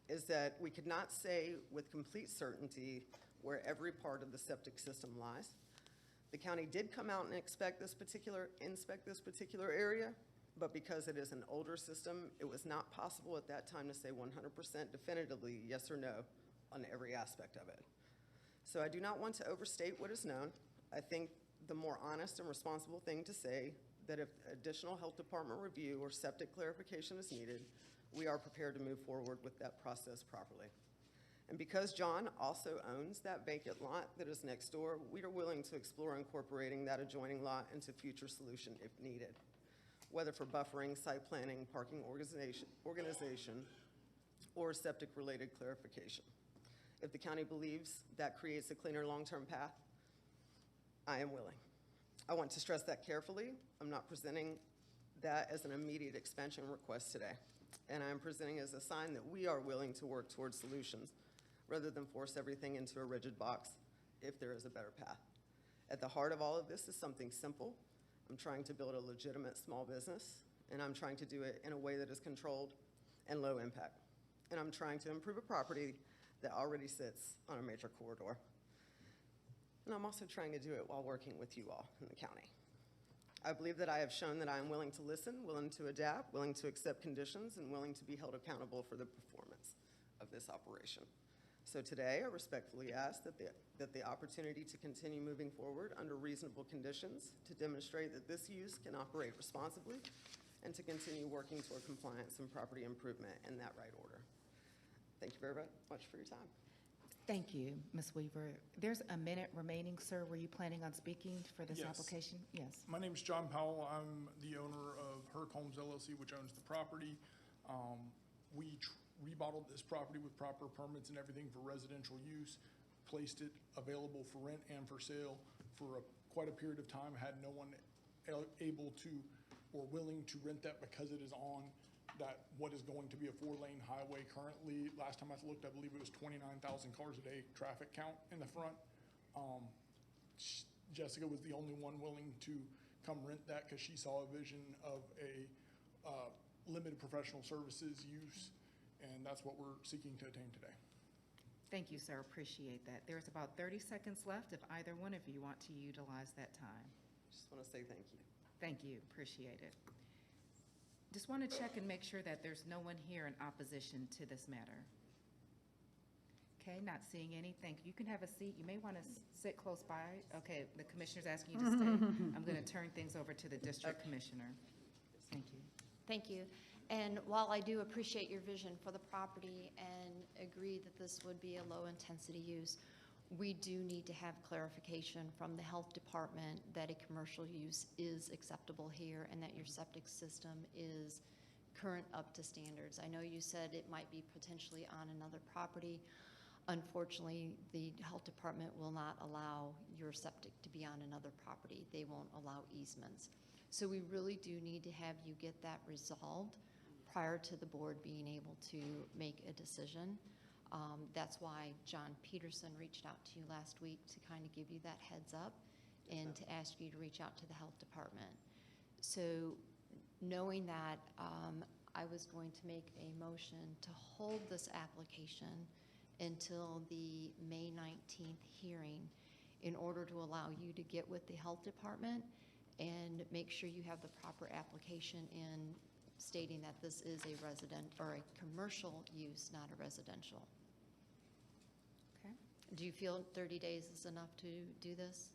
is that we could not say with complete certainty where every part of the septic system lies. The county did come out and inspect this particular area, but because it is an older system, it was not possible at that time to say 100% definitively yes or no on every aspect of it. So I do not want to overstate what is known. I think the more honest and responsible thing to say that if additional health department review or septic clarification is needed, we are prepared to move forward with that process properly. And because John also owns that vacant lot that is next door, we are willing to explore incorporating that adjoining lot into future solution if needed, whether for buffering, site planning, parking organization, or septic-related clarification. If the county believes that creates a cleaner long-term path, I am willing. I want to stress that carefully. I'm not presenting that as an immediate expansion request today, and I'm presenting as a sign that we are willing to work towards solutions rather than force everything into a rigid box if there is a better path. At the heart of all of this is something simple. I'm trying to build a legitimate small business, and I'm trying to do it in a way that is controlled and low impact. And I'm trying to improve a property that already sits on a major corridor. And I'm also trying to do it while working with you all in the county. I believe that I have shown that I am willing to listen, willing to adapt, willing to accept conditions, and willing to be held accountable for the performance of this operation. So today, I respectfully ask that the opportunity to continue moving forward under reasonable conditions to demonstrate that this use can operate responsibly and to continue working toward compliance and property improvement in that right order. Thank you very much for your time. Thank you, Ms. Weaver. There's a minute remaining, sir. Were you planning on speaking for this Yes. application? Yes. My name's John Powell. I'm the owner of Herc Homes LLC, which owns the property. We remodeled this property with proper permits and everything for residential use, placed it available for rent and for sale for quite a period of time. Had no one able to or willing to rent that because it is on that what is going to be a 4-lane highway currently. Last time I looked, I believe it was 29,000 cars a day traffic count in the front. Jessica was the only one willing to come rent that because she saw a vision of a limited professional services use, and that's what we're seeking to attain today. Thank you, sir. Appreciate that. There's about 30 seconds left if either one of you want to utilize that time. Just want to say thank you. Thank you. Appreciate it. Just want to check and make sure that there's no one here in opposition to this matter. Okay, not seeing any. Thank you. You can have a seat. You may want to sit close by. Okay, the commissioner's asking you to stay. I'm going to turn things over to the district commissioner. Thank you. Thank you. And while I do appreciate your vision for the property and agree that this would be a low-intensity use, we do need to have clarification from the health department that a commercial use is acceptable here and that your septic system is current up to standards. I know you said it might be potentially on another property. Unfortunately, the health department will not allow your septic to be on another property. They won't allow easements. So we really do need to have you get that resolved prior to the board being able to make a decision. That's why John Peterson reached out to you last week to kind of give you that heads up and to ask you to reach out to the health department. So knowing that, I was going to make a motion to hold this application until the May 19th hearing in order to allow you to get with the health department and make sure you have the proper application in stating that this is a resident or a commercial use, not a residential. Okay. Do you feel 30 days is enough to do this?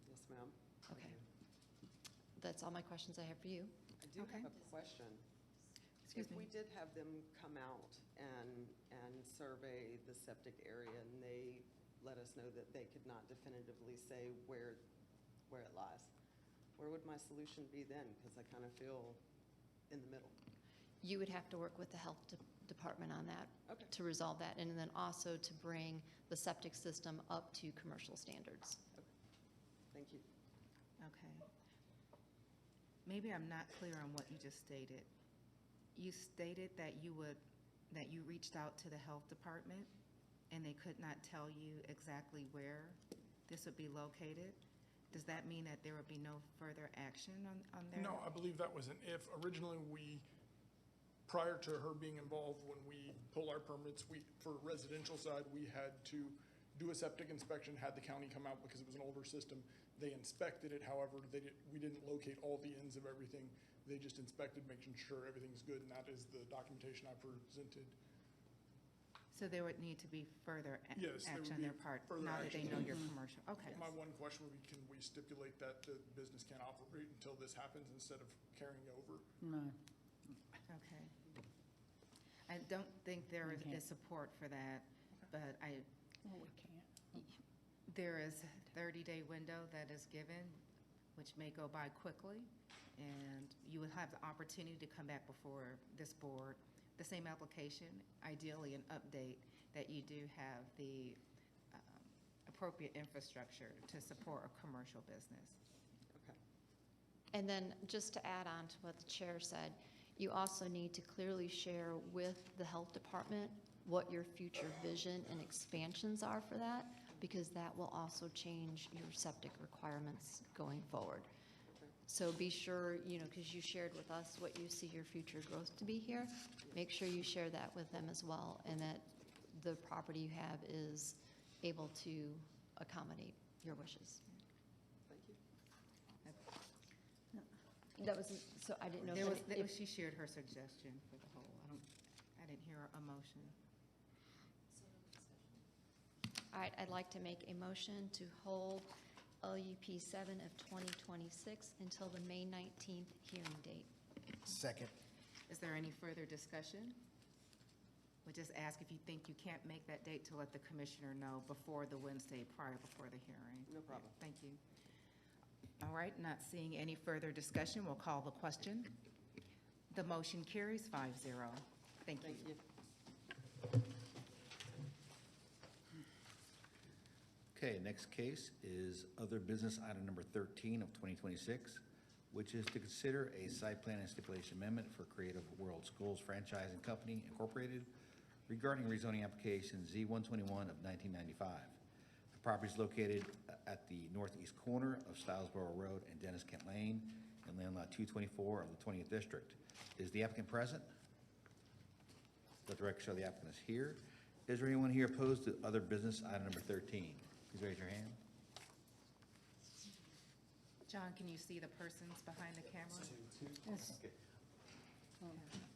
Yes, ma'am. Okay. That's all my questions I have for you. I do have a question. Excuse If me. we did have them come out and survey the septic area and they let us know that they could not definitively say where it lies, where would my solution be then? Because I kind of feel in the middle. You would have to work with the health department on that Okay. to resolve that, and then also to bring the septic system up to commercial standards. Thank you. Okay. Maybe I'm not clear on what you just stated. You stated that you reached out to the health department and they could not tell you exactly where this would be located. Does that mean that there would be no further action on their? No, I believe that was an if. Originally, prior to her being involved, when we pulled our permits, for residential side, we had to do a septic inspection, had the county come out because it was an older system. They inspected it, however, we didn't locate all the ends of everything. They just inspected, making sure everything's good, and that is the documentation I presented. So there would need to be further Yes, there would action on be their part, further now that they action. know you're commercial. Okay. My one question would be, can we stipulate that the business can't operate until this happens instead of carrying over? No. Okay. I don't think there is support for that, but Well, we can't. there is a 30-day window that is given, which may go by quickly, and you will have the opportunity to come back before this board, the same application, ideally an update that you do have the appropriate infrastructure to support a commercial business. Okay. And then just to add on to what the chair said, you also need to clearly share with the health department what your future vision and expansions are for that, because that will also change your septic requirements going forward. So be sure, because you shared with us what you see your future growth to be here, make sure you share that with them as well, and that the property you have is able to accommodate your wishes. That was, so I didn't know if She shared her suggestion for the whole, I didn't hear a motion. All right, I'd like to make a motion to hold LUP 7 of 2026 until the May 19th hearing date. Second. Is there any further discussion? We'll just ask if you think you can't make that date to let the commissioner know before the Wednesday prior before the hearing. No problem. Thank you. All right, not seeing any further discussion, we'll call the question. The motion carries 5-0. Thank you. Thank you. Okay, next case is other business item number 13 of 2026, which is to consider a site plan and stipulation amendment for Creative World Schools Franchising Company Incorporated regarding rezoning application Z121 of 1995. The property is located at the northeast corner of Stylesboro Road and Dennis Kent Lane in land lot 224 of the 20th District. Is the applicant present? Let the record show the applicant is here. Is there anyone here opposed to other business item number 13? Please raise your hand. John, can you see the persons behind the camera? Yes.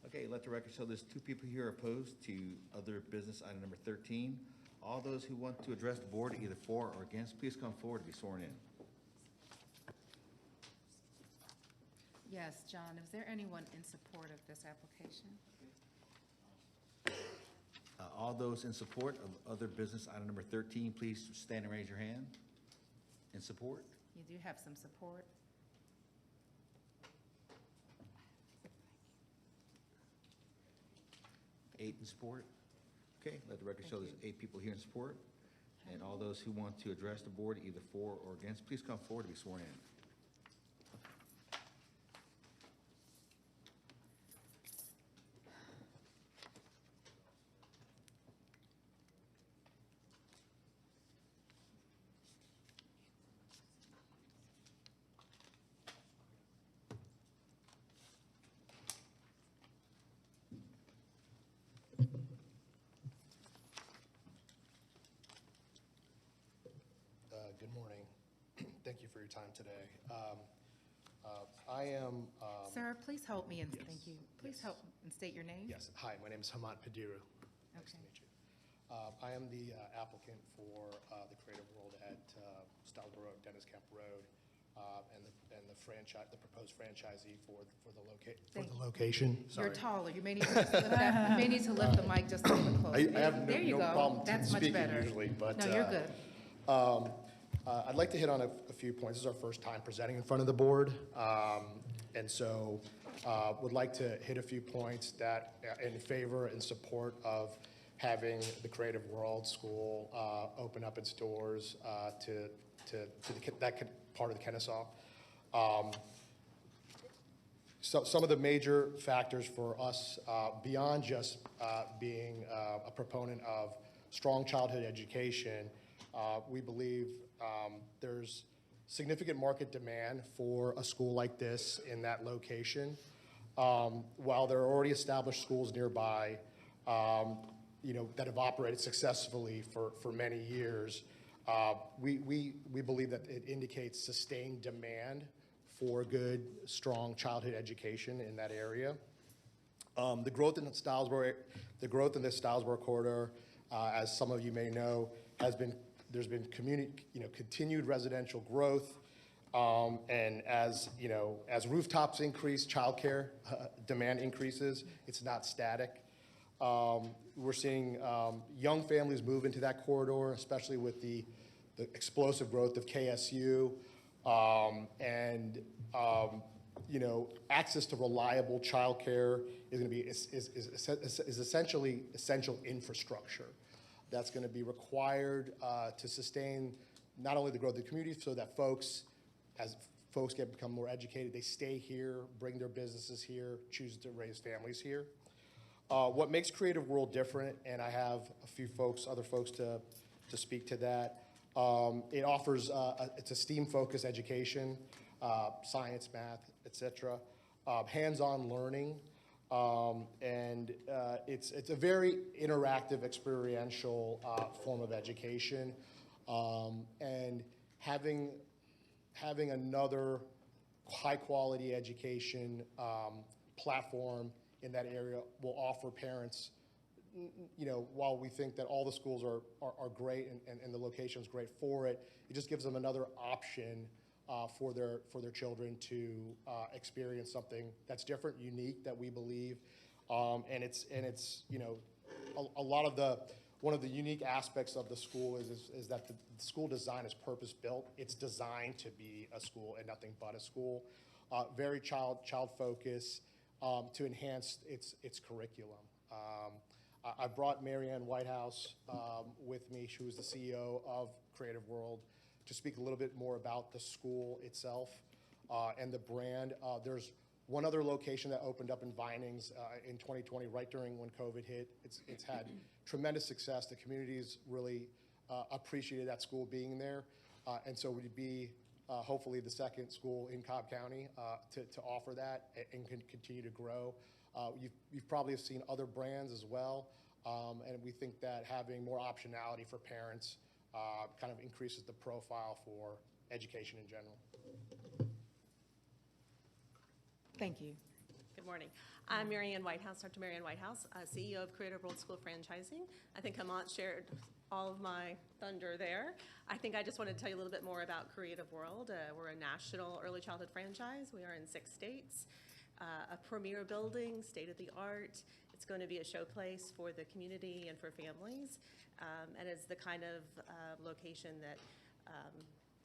Okay, let the record show there's 2 people here opposed to other business item number 13. All those who want to address the board either for or against, please come forward to be sworn in. Yes, John, is there anyone in support of this application? All those in support of other business item number 13, please stand and raise your hand. In support? You do have some support. Eight in support. Okay, let the record show there's 8 people here in support. And all those who want to address the board either for or against, please come forward to be sworn in. Good morning. Thank you for your time today. I am... Sir, please help me and Yes. thank you. Please Yes. help and state your name. Yes, hi, my name is Hamad Padiru. Nice to Okay. meet you. I am the applicant for the Creative World at Stylesboro Road, Dennis Camp Road, and the franchise, the proposed franchisee for the location. You're Sorry. taller. You may need to lift that, you may need to lift the mic just a little bit closer. I have There you no go. problem That's much speaking better. usually, but... No, you're good. I'd like to hit on a few points. This is our first time presenting in front of the board. And so would like to hit a few points that in favor and support of having the Creative World School open up its doors to that part of the Kennesaw. So some of the major factors for us, beyond just being a proponent of strong childhood education, we believe there's significant market demand for a school like this in that location. While there are already established schools nearby, that have operated successfully for many years, we believe that it indicates sustained demand for good, strong childhood education in that area. The growth in the Stylesboro corridor, as some of you may know, there's been continued residential growth, and as rooftops increase, childcare demand increases. It's not static. We're seeing young families move into that corridor, especially with the explosive growth of KSU, and access to reliable childcare is going to be is essentially essential infrastructure that's going to be required to sustain not only the growth of the community, so that as folks become more educated, they stay here, bring their businesses here, choose to raise families here. What makes Creative World different, and I have a few other folks to speak to that, it offers, it's a STEAM-focused education. science, math, et cetera, hands-on learning. And it's a very interactive, experiential form of education. And having another high-quality education platform in that area will offer parents, while we think that all the schools are great and the location's great for it, it just gives them another option for their children to experience something that's different, unique, that we believe, and it's a lot of one of the unique aspects of the school is that the school design is purpose built. It's designed to be a school and nothing but a school. Very child focused to enhance its curriculum. I brought Marianne Whitehouse with me. She was the CEO of Creative World, to speak a little bit more about the school itself and the brand. There's one other location that opened up in Vinings in 2020, right during when COVID hit. It's had tremendous success. The community's really appreciated that school being there. And so we'd be hopefully the second school in Cobb County to offer that and can continue to grow. You've probably seen other brands as well. And we think that having more optionality for parents kind of increases the profile for education in general. Thank you. Good morning. I'm Marianne Whitehouse, Dr. Marianne Whitehouse, CEO of Creative World School Franchising. I think Hamant shared all of my thunder there. I think I just want to tell you a little bit more about Creative World. We're a national early childhood franchise. We are in 6 states. A premier building, state-of-the-art. It's going to be a showplace for the community and for families, and it's the kind of location that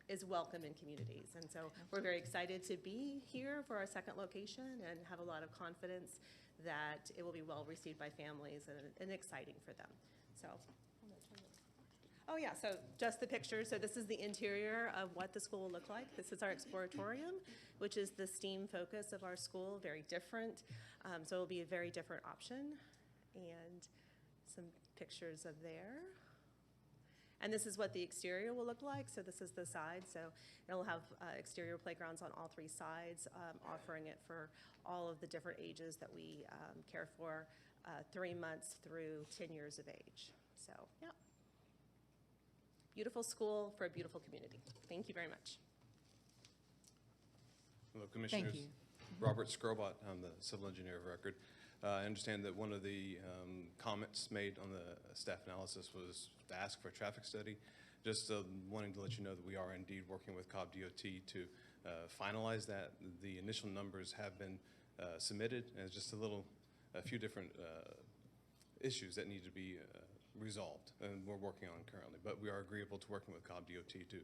is welcome in communities. And so we're very excited to be here for our second location and have a lot of confidence that it will be well received by families and exciting for them. So, oh yeah, so just the picture. So this is the interior of what the school will look like. This is our Exploratorium, which is the STEAM focus of our school, very different. So it'll be a very different option. And some pictures of there. And this is what the exterior will look like. So this is the side. So it'll have exterior playgrounds on all 3 sides, offering it for all of the different ages that we care for, 3 months through 10 years of age. So, yeah. Beautiful school for a beautiful community. Thank you very much. Hello, Commissioners. Thank you. Robert Skrbot, I'm the civil engineer of record. I understand that one of the comments made on the staff analysis was to ask for a traffic study. Just wanting to let you know that we are indeed working with Cobb DOT to finalize that. The initial numbers have been submitted, and it's just a few different issues that need to be resolved, and we're working on currently. But we are agreeable to working with Cobb DOT to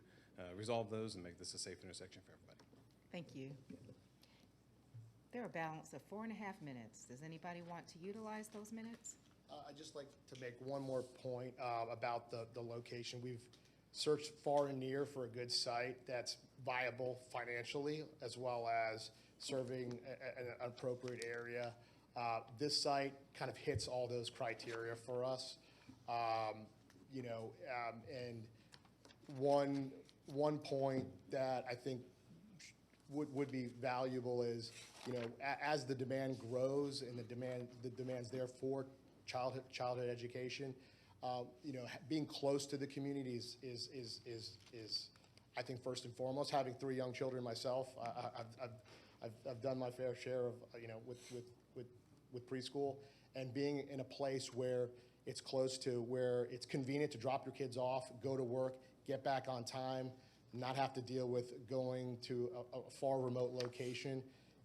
resolve those and make this a safe intersection for everybody. Thank you. There are a balance of 4.5 minutes. Does anybody want to utilize those minutes? I'd just like to make one more point about the location. We've searched far and near for a good site that's viable financially, as well as serving an appropriate area. This site kind of hits all those criteria for us. And one point that I think would be valuable is, as the demand grows and the demand's there for childhood education, being close to the community is I think first and foremost. Having 3 young children myself, I've done my fair share of with preschool, and being in a place where it's close to, where it's convenient to drop your kids off, go to work, get back on time, not have to deal with going to a far remote location,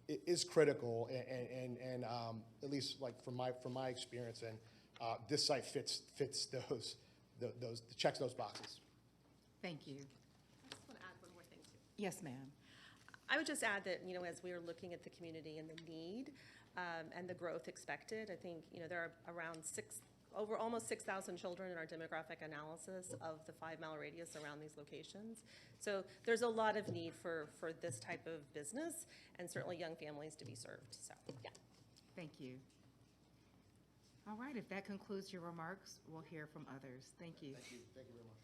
it is critical. And at least like from my experience, and this site fits those checks those boxes. Thank you. I just want to add one more thing too. Yes, ma'am. I would just add that, as we are looking at the community and the need and the growth expected, I think, there are around almost 6,000 children in our demographic analysis of the 5-mile radius around these locations. So there's a lot of need for this type of business, and certainly young families to be served. So, yeah. Thank you. All right, if that concludes your remarks, we'll hear from others. Thank you. Thank you. Thank you very much.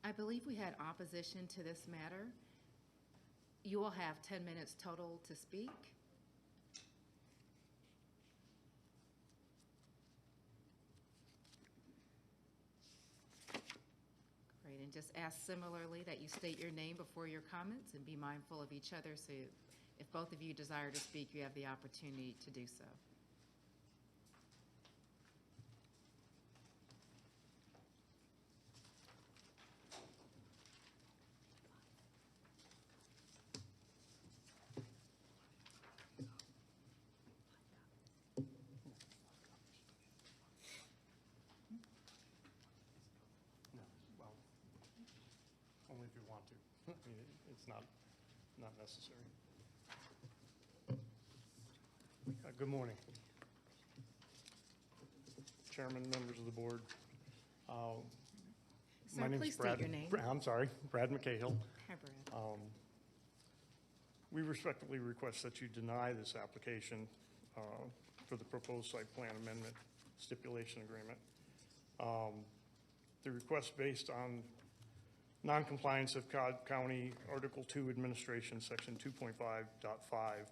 I believe we had opposition to this matter. You will have 10 minutes total to speak. Great, and just ask similarly that you state your name before your comments and be mindful of each other, so if both of you desire to speak, you have the opportunity to do so. Well, only if you want to. I mean, it's not necessary. Good morning. Chairman, members of the board. Sir, My name's please state Brad. your name. I'm sorry, Brad McCahill. Hi, Brad. We respectfully request that you deny this application for the proposed site plan amendment stipulation agreement. The request based on noncompliance of Cobb County Article 2 Administration, Section 2.5.5,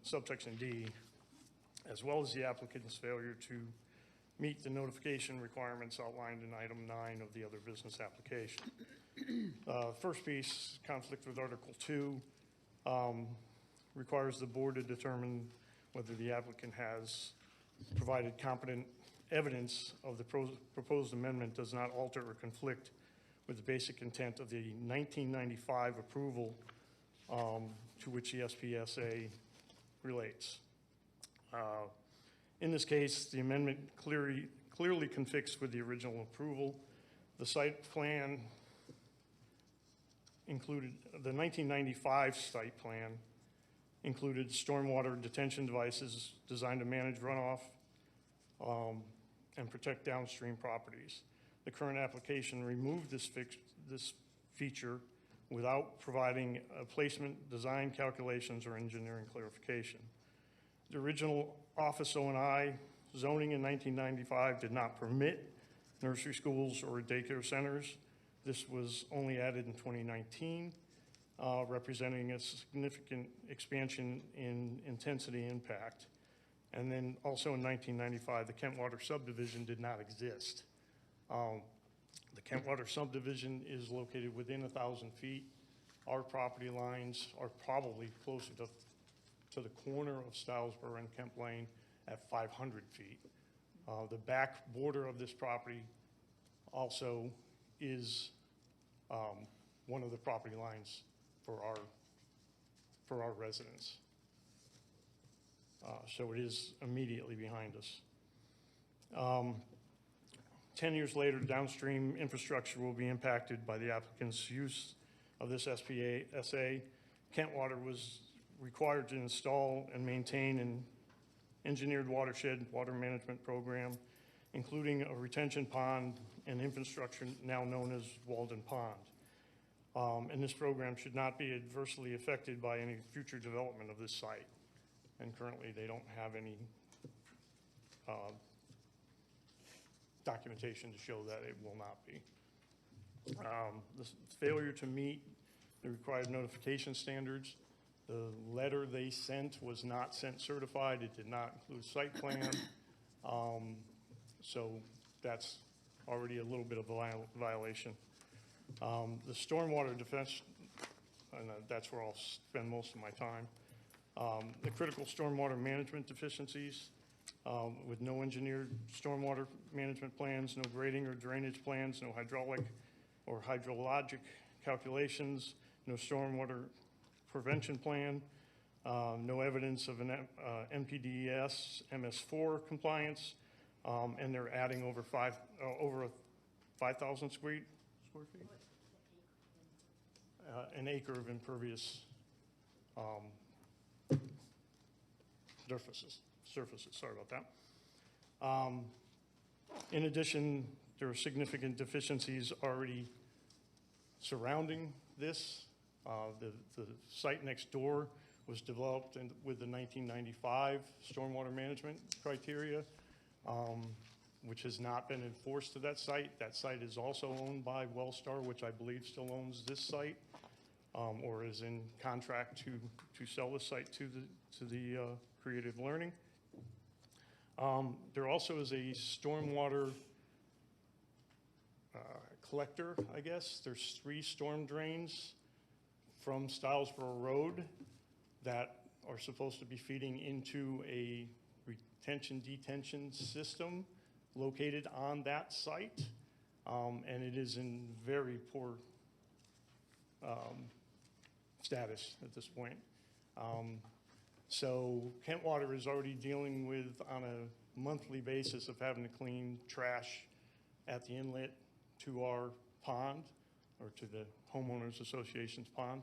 subsection D, as well as the applicant's failure to meet the notification requirements outlined in item 9 of the other business application. First piece, conflict with Article 2, requires the board to determine whether the applicant has provided competent evidence of the proposed amendment does not alter or conflict with the basic intent of the 1995 approval to which the SPSA relates. In this case, the amendment clearly conflicts with the original approval. The site plan included, the 1995 site plan included stormwater detention devices designed to manage runoff and protect downstream properties. The current application removed this feature without providing a placement, design calculations, or engineering clarification. The original Office O&I zoning in 1995 did not permit nursery schools or daycare centers. This was only added in 2019, representing a significant expansion in intensity impact. And then also in 1995, the Kentwater subdivision did not exist. The Kentwater subdivision is located within 1,000 feet. Our property lines are probably closer to the corner of Stylesboro and Kemp Lane at 500 feet. The back border of this property also is one of the property lines for our residents. So it is immediately behind us. 10 years later, downstream infrastructure will be impacted by the applicant's use of this SPSA. Kentwater was required to install and maintain an engineered watershed water management program, including a retention pond and infrastructure now known as Walden Pond. And this program should not be adversely affected by any future development of this site. And currently, they don't have any documentation to show that it will not be. The failure to meet the required notification standards. The letter they sent was not sent certified. It did not include site plan. So that's already a little bit of a violation. The stormwater defense, and that's where I'll spend most of my time. The critical stormwater management deficiencies with no engineered stormwater management plans, no grading or drainage plans, no hydraulic or hydrologic calculations, no stormwater prevention plan, no evidence of an NPDES MS4 compliance, and they're adding over 5,000 square feet? An acre of impervious surfaces, sorry about that. In addition, there are significant deficiencies already surrounding this. The site next door was developed with the 1995 stormwater management criteria, which has not been enforced to that site. That site is also owned by Wellstar, which I believe still owns this site. or is in contract to sell the site to the Creative Learning. There also is a stormwater collector, I guess. There's 3 storm drains from Stylesboro Road that are supposed to be feeding into a detention system located on that site. And it is in very poor status at this point. So Kent Water is already dealing with, on a monthly basis, of having to clean trash at the inlet to our pond, or to the homeowners association's pond.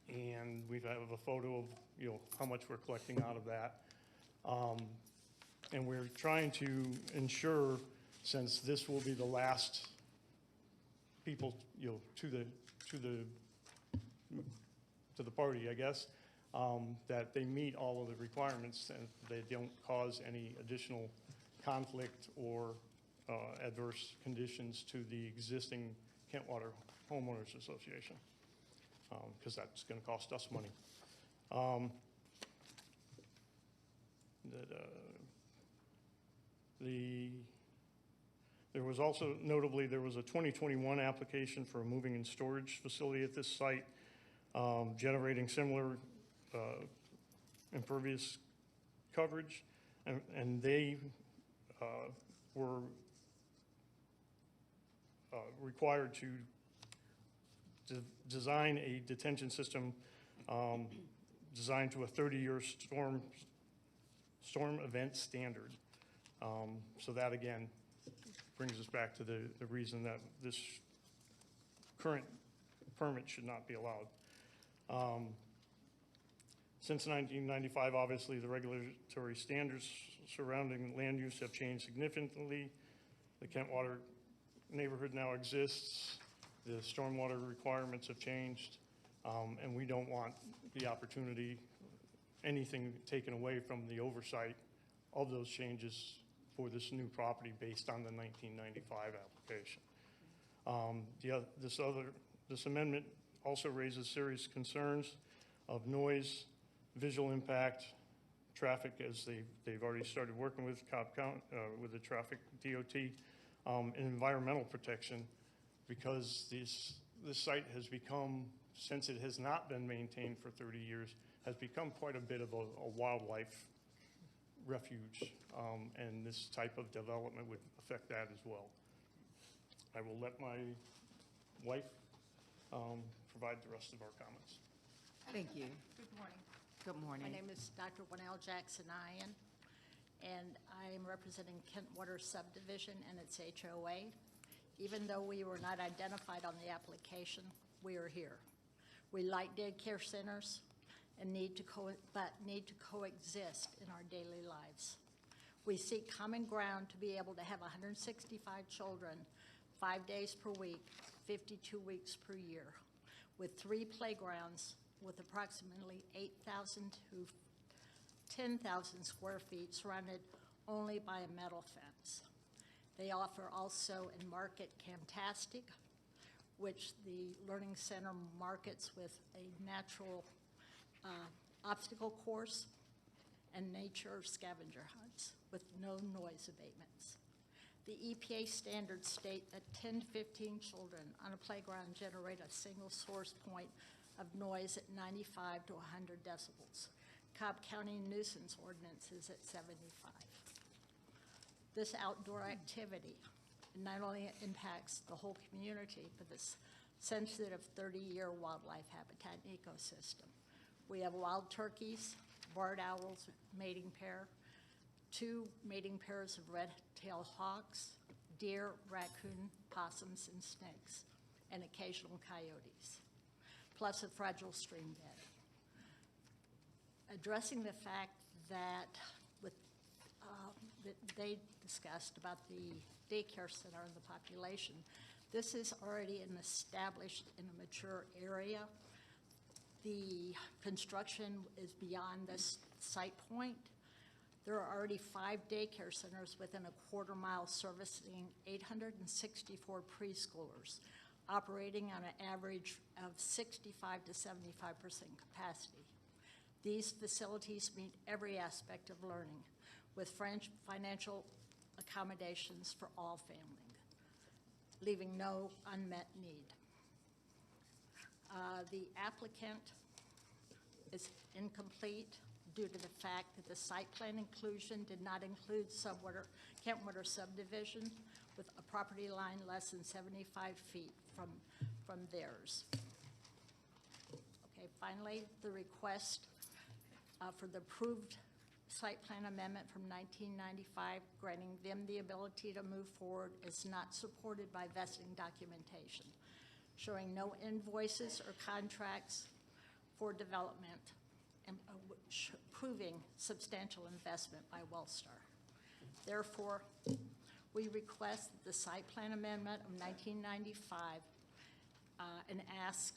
And we have a photo of, how much we're collecting out of that. And we're trying to ensure, since this will be the last people, to the party, I guess, that they meet all of the requirements and they don't cause any additional conflict or adverse conditions to the existing Kent Water Homeowners Association, because that's going to cost us money. There was also, notably, there was a 2021 application for a moving and storage facility at this site, generating similar impervious coverage, and they were required to design a detention system designed to a 30-year storm event standard. So that, again, brings us back to the reason that this current permit should not be allowed. Since 1995, obviously, the regulatory standards surrounding land use have changed significantly. The Kent Water neighborhood now exists. The stormwater requirements have changed, and we don't want the opportunity, anything taken away from the oversight of those changes for this new property based on the 1995 application. This amendment also raises serious concerns of noise, visual impact, traffic, as they've already started working with Cobb County, with the traffic DOT, and environmental protection, because this site has become, since it has not been maintained for 30 years, has become quite a bit of a wildlife refuge, and this type of development would affect that as well. I will let my wife provide the rest of our comments. Thank you. Good morning. Good morning. My name is Dr. Winnell Jackson-Ian, and I am representing Kent Water Subdivision and its HOA. Even though we were not identified on the application, we are here. We like daycare centers and need to coexist in our daily lives. We seek common ground to be able to have 165 children, 5 days per week, 52 weeks per year, with 3 playgrounds with approximately 8,000 to 10,000 square feet, surrounded only by a metal fence. They offer also and market Camtastic, which the Learning Center markets with a natural obstacle course and nature scavenger hunts with no noise abatements. The EPA standards state that 10 to 15 children on a playground generate a single source point of noise at 95 to 100 decibels. Cobb County nuisance ordinance is at 75. This outdoor activity not only impacts the whole community, but this sensitive 30-year wildlife habitat and ecosystem. We have wild turkeys, barred owls, mating pair, 2 mating pairs of red-tailed hawks, deer, raccoon, possums, and snakes, and occasional coyotes, plus a fragile stream bed. Addressing the fact that that they discussed about the daycare center and the population, this is already an established and a mature area. The construction is beyond this site point. There are already 5 daycare centers within a quarter mile servicing 864 preschoolers, operating on an average of 65 to 75% capacity. These facilities meet every aspect of learning with financial accommodations for all families, leaving no unmet need. The applicant is incomplete due to the fact that the site plan inclusion did not include Kent Water subdivision with a property line less than 75 feet from theirs. Okay, finally, the request for the approved site plan amendment from 1995, granting them the ability to move forward, is not supported by vesting documentation, showing no invoices or contracts for development, and proving substantial investment by Wellstar. Therefore, we request that the site plan amendment of 1995 and ask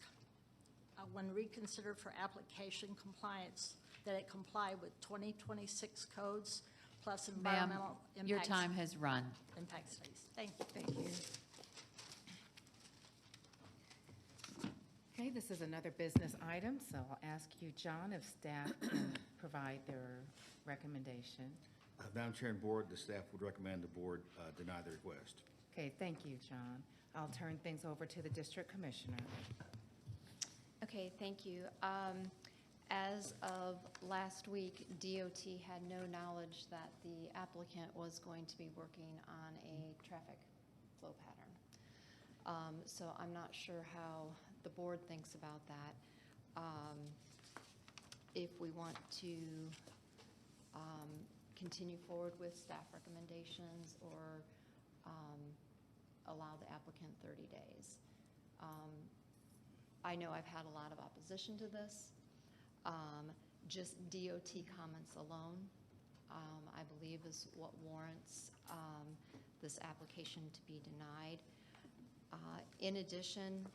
when reconsidered for application compliance, that it comply with 2026 codes plus environmental Ma'am, your time has run. impact studies. Thank you. Thank you. Okay, this is another business item, so I'll ask you, John, if staff can provide their recommendation. Madam Chair and Board, the staff would recommend the Board deny the request. Okay, thank you, John. I'll turn things over to the District Commissioner. Okay, thank you. As of last week, DOT had no knowledge that the applicant was going to be working on a traffic flow pattern. So I'm not sure how the board thinks about that. If we want to continue forward with staff recommendations or allow the applicant 30 days. I know I've had a lot of opposition to this. Just DOT comments alone, I believe, is what warrants this application to be denied. In addition,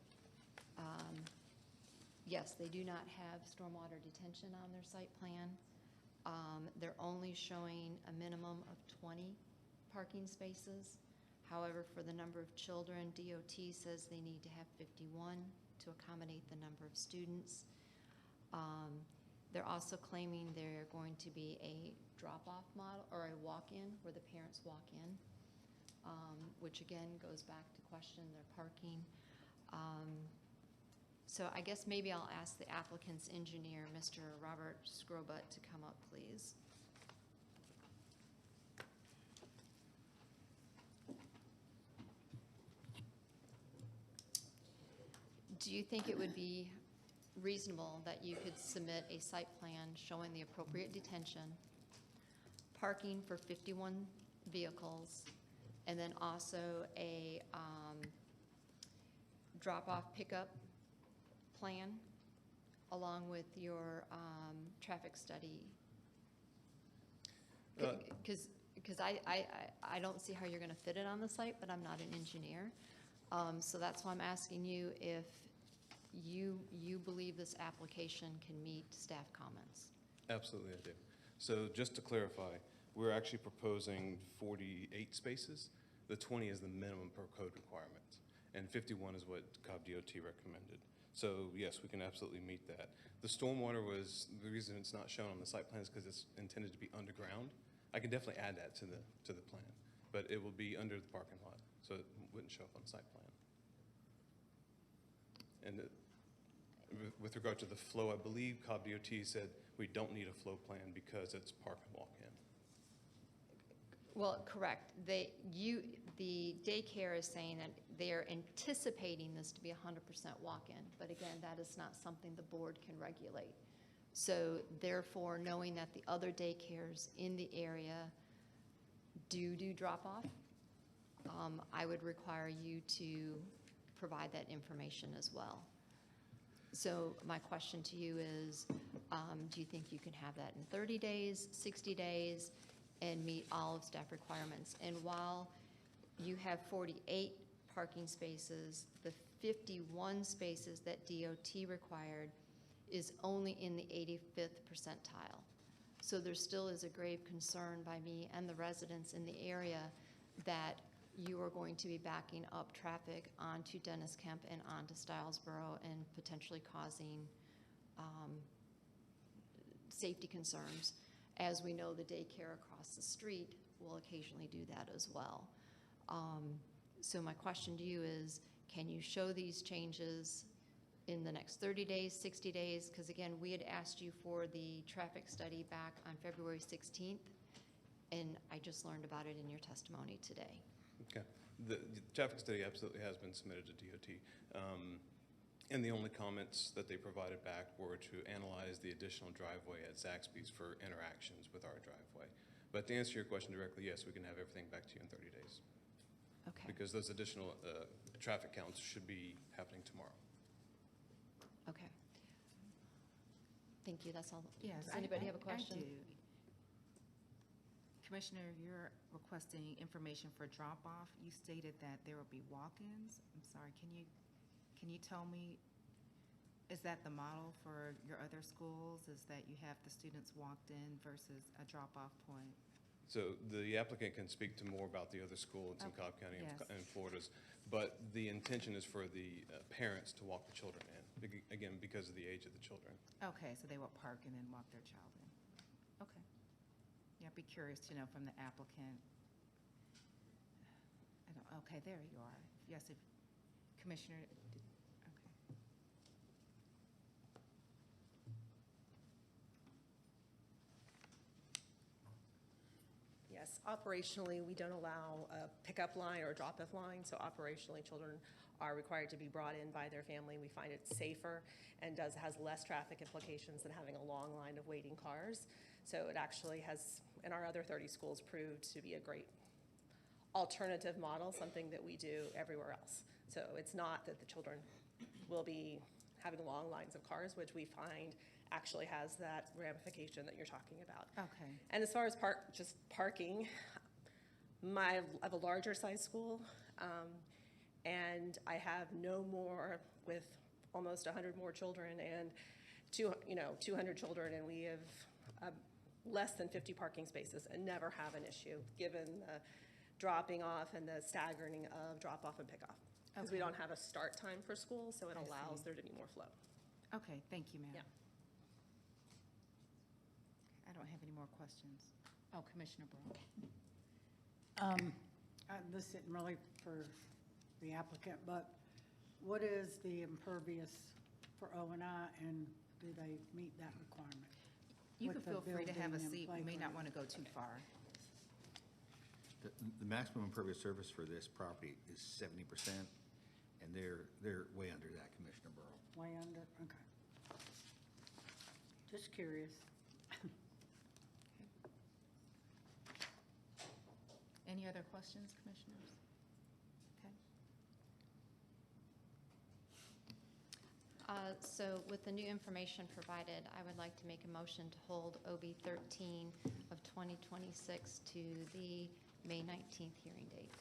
yes, they do not have stormwater detention on their site plan. They're only showing a minimum of 20 parking spaces. However, for the number of children, DOT says they need to have 51 to accommodate the number of students. They're also claiming they're going to be a drop-off model or a walk-in where the parents walk in, which again goes back to question their parking. So I guess maybe I'll ask the applicant's engineer, Mr. Robert Scrobutt, to come up, please. Do you think it would be reasonable that you could submit a site plan showing the appropriate detention, parking for 51 vehicles, and then also a drop-off pickup plan along with your traffic study? Because I don't see how you're going to fit it on the site, but I'm not an engineer. So that's why I'm asking you if you believe this application can meet staff comments. Absolutely, I do. So just to clarify, we're actually proposing 48 spaces. The 20 is the minimum per code requirement, and 51 is what Cobb DOT recommended. So yes, we can absolutely meet that. The stormwater was, the reason it's not shown on the site plan is because it's intended to be underground. I can definitely add that to the plan, but it will be under the parking lot, so it wouldn't show up on the site plan. And with regard to the flow, I believe Cobb DOT said we don't need a flow plan because it's park and walk in. Well, correct. The daycare is saying that they're anticipating this to be 100% walk-in, but again, that is not something the board can regulate. So therefore, knowing that the other daycares in the area do drop-off, I would require you to provide that information as well. So my question to you is, do you think you can have that in 30 days, 60 days, and meet all of staff requirements? And while you have 48 parking spaces, the 51 spaces that DOT required is only in the 85th percentile. So there still is a grave concern by me and the residents in the area that you are going to be backing up traffic onto Dennis Kemp and onto Stylesboro and potentially causing safety concerns. As we know, the daycare across the street will occasionally do that as well. So my question to you is, can you show these changes in the next 30 days, 60 days? Because again, we had asked you for the traffic study back on February 16th, and I just learned about it in your testimony today. Okay. The traffic study absolutely has been submitted to DOT. And the only comments that they provided back were to analyze the additional driveway at Zaxby's for interactions with our driveway. But to answer your question directly, yes, we can have everything back to you in 30 days. Okay. Because those additional traffic counts should be happening tomorrow. Okay. Thank you, that's all. Yes. Does anybody have a question? I do. Commissioner, you're requesting information for drop-off. You stated that there will be walk-ins. I'm sorry, can you tell me, is that the model for your other schools? Is that you have the students walked in versus a drop-off point? So the applicant can speak to more about the other schools in Okay, Cobb County yes. and Florida's, but the intention is for the parents to walk the children in, again, because of the age of the children. Okay, so they will park and then walk their child in. Okay. Yeah, I'd be curious to know from the applicant. Okay, there you are. Yes, if Commissioner, okay. Yes, operationally, we don't allow a pickup line or a drop-off line, so operationally, children are required to be brought in by their family. We find it safer and has less traffic implications than having a long line of waiting cars. So it actually has, in our other 30 schools, proved to be a great alternative model, something that we do everywhere else. So it's not that the children will be having long lines of cars, which we find actually has that ramification that you're talking about. Okay. And as far as just parking, I have a larger size school, and I have no more with almost 100 more children and 200 children, and we have less than 50 parking spaces and never have an issue given the dropping off and the staggering of drop off and pick off. Because we don't have a start time for school, so it allows there to be more flow. Okay, thank you, ma'am. Yeah. I don't have any more questions. Oh, Commissioner Brown. This isn't really for the applicant, but what is the impervious for O&I, and do they meet that requirement? You can with the feel free to have a building and seat. You may not playground? want to go too far. The maximum impervious surface for this property is 70%, and they're way under that, Commissioner Burrow. Way under, okay. Just curious. Any other questions, commissioners? Okay. So with the new information provided, I would like to make a motion to hold OB 13 of 2026 to the May 19th hearing date.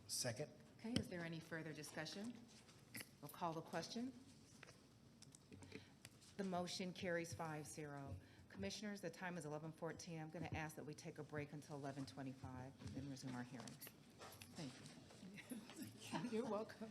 Second. Okay, is there any further discussion? We'll call the question. The motion carries 5-0. Commissioners, the time is 11:14. I'm going to ask that we take a break until 11:25 and then resume our hearing. Thank you. You're welcome.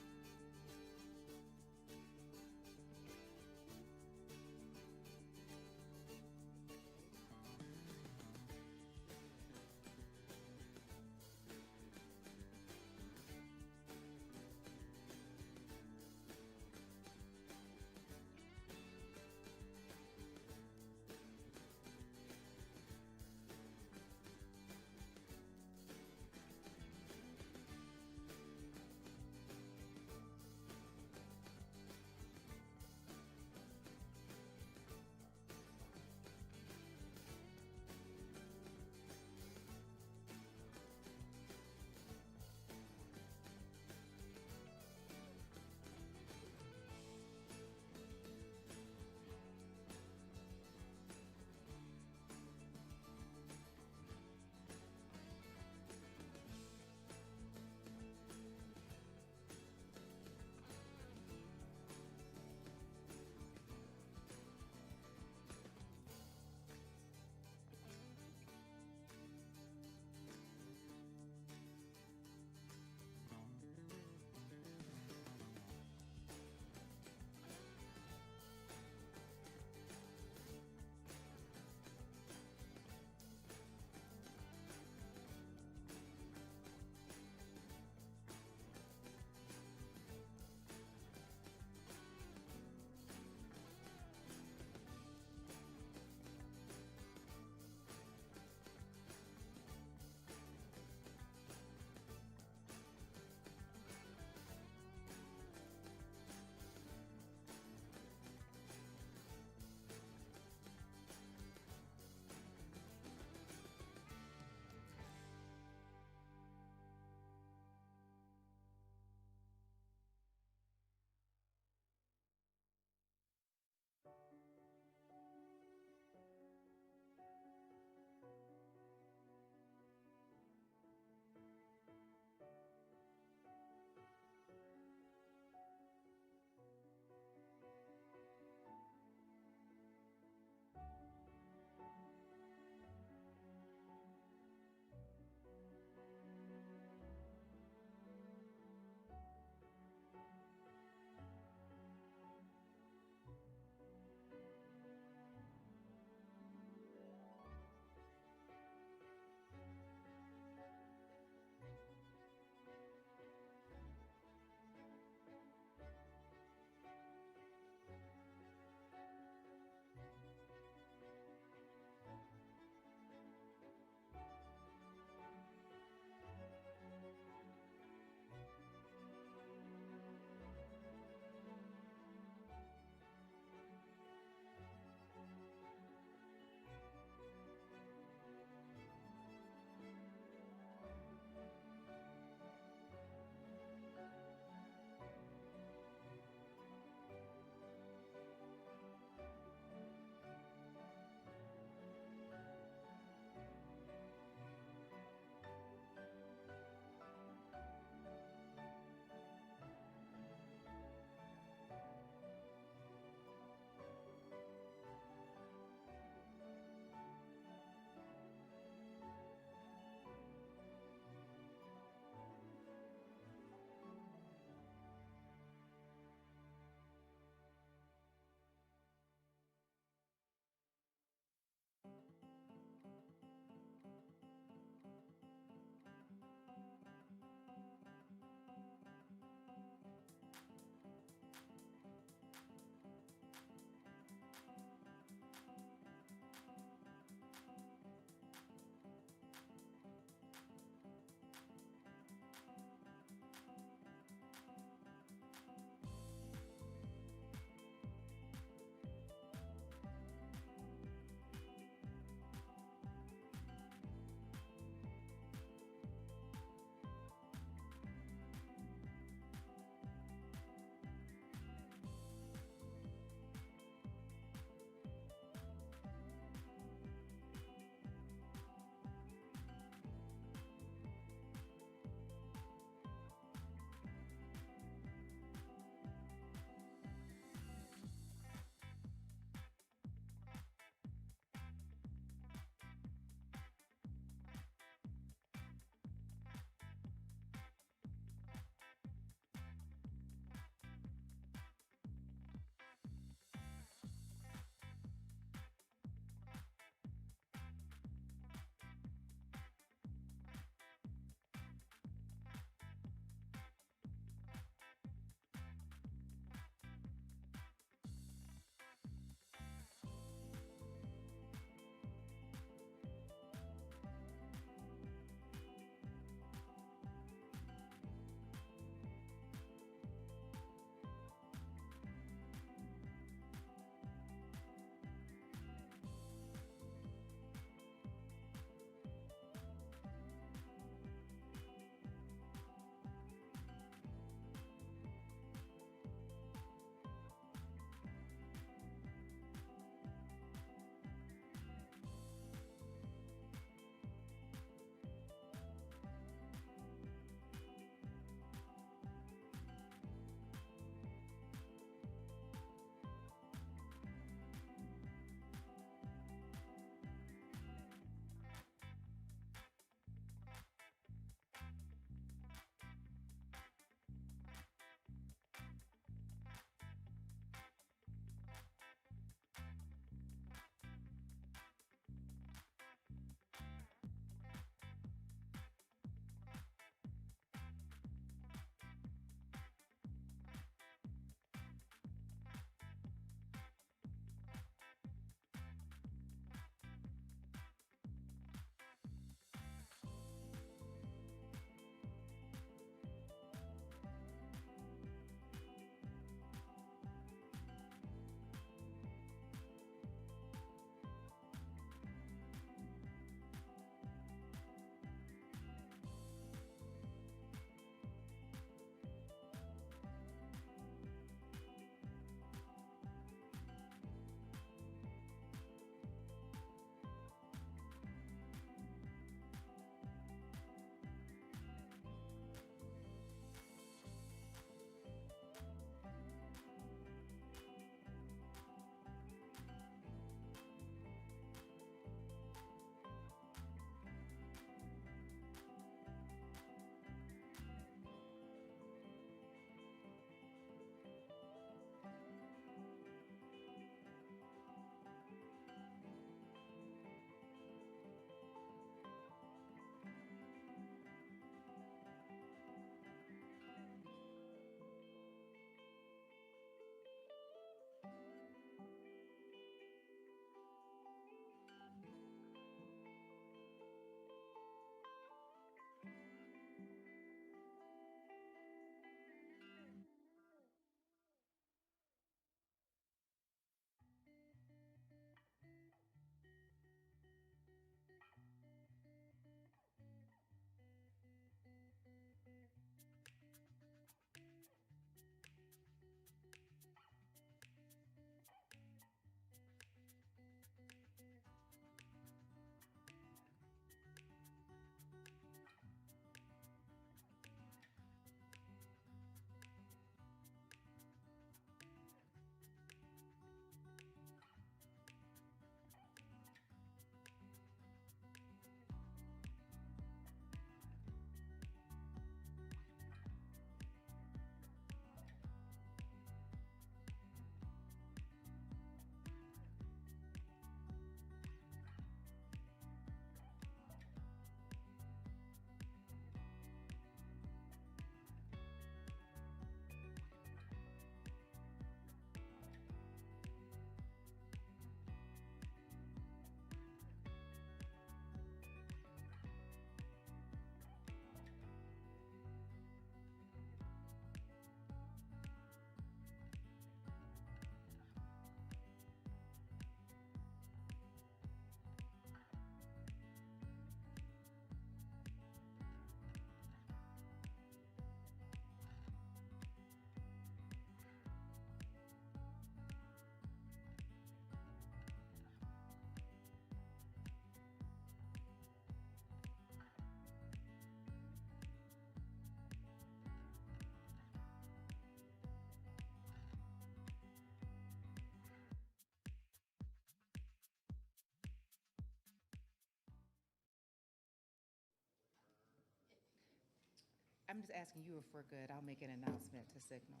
I'm just asking you if we're good. I'll make an announcement to signal.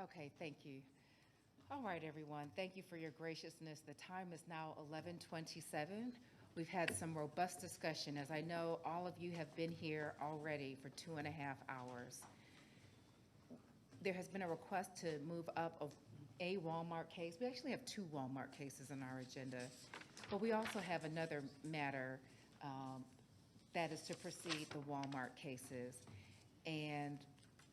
Okay, thank you. All right, everyone, thank you for your graciousness. The time is now 11:27. We've had some robust discussion, as I know all of you have been here already for 2.5 hours. There has been a request to move up a Walmart case. We actually have 2 Walmart cases on our agenda, but we also have another matter that is to proceed the Walmart cases. And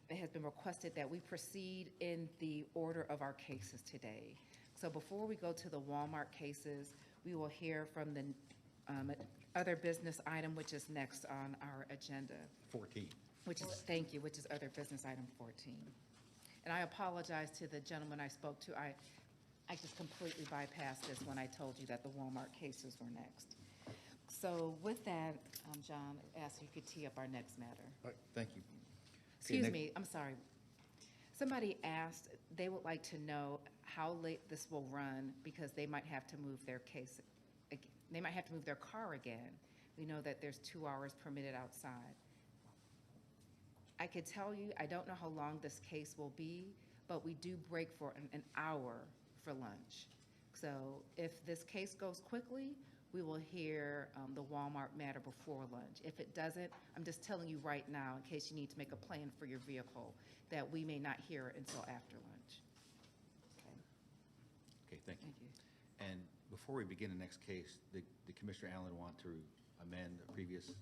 it has been requested that we proceed in the order of our cases today. So before we go to the Walmart cases, we will hear from the other business item, which is next on our agenda. 14. Which is, thank you, which is other business item 14. And I apologize to the gentleman I spoke to. I just completely bypassed this when I told you that the Walmart cases were next. So with that, John, I ask you could tee up our next matter. All right, thank you. Excuse me, I'm sorry. Somebody asked, they would like to know how late this will run because they might have to move their case, they might have to move their car again. We know that there's 2 hours permitted outside. I could tell you, I don't know how long this case will be, but we do break for an hour for lunch. So if this case goes quickly, we will hear the Walmart matter before lunch. If it doesn't, I'm just telling you right now, in case you need to make a plan for your vehicle, that we may not hear it until after lunch. Okay, thank you. And before we begin the next case, the Commissioner Allen want to amend a previous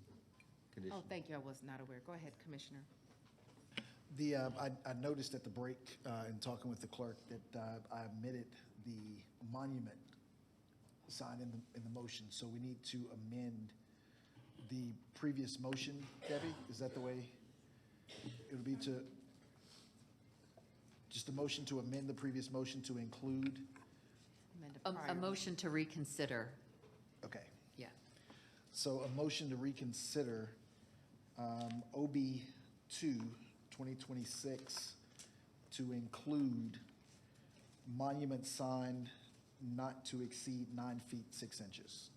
condition? Oh, thank you, I was not aware. Go ahead, Commissioner. I noticed at the break in talking with the clerk that I omitted the monument sign in the motion, so we need to amend the previous motion. Debbie, is that the way? It would be to, just a motion to amend the previous motion to include? A motion to reconsider. Okay. Yeah. So a motion to reconsider OB 2, 2026, to include monument sign not to exceed 9 feet 6 inches.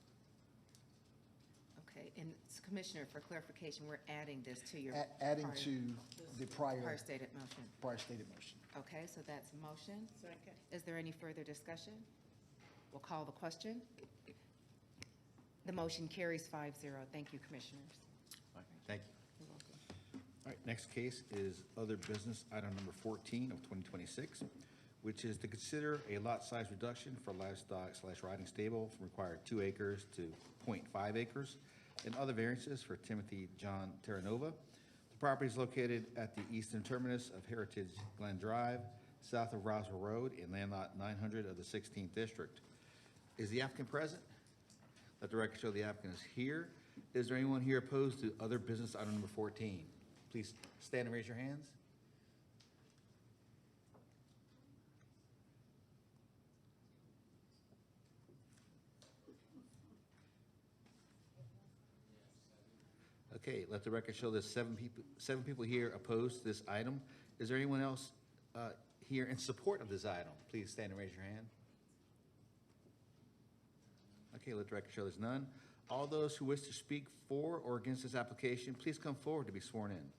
Okay, and Commissioner, for clarification, we're adding this to your. Adding prior- to the prior stated motion. prior stated motion. Okay, so that's a motion. Second. Is there any further discussion? We'll call the question. The motion carries 5-0. Thank you, Commissioners. All right, thank you. You're welcome. All right, next case is other business item number 14 of 2026, which is to consider a lot size reduction for livestock/riding stable from required 2 acres to 0.5 acres and other variances for Timothy John Terranova. The property is located at the eastern terminus of Heritage Glen Drive, south of Roswell Road in land lot 900 of the 16th District. Is the applicant present? Let the record show the applicant is here. Is there anyone here opposed to other business item number 14? Please stand and raise your hands. Okay, let the record show there's 7 people here opposed to this item. Is there anyone else here in support of this item? Please stand and raise your hand. Okay, let the record show there's none. All those who wish to speak for or against this application, please come forward to be sworn in.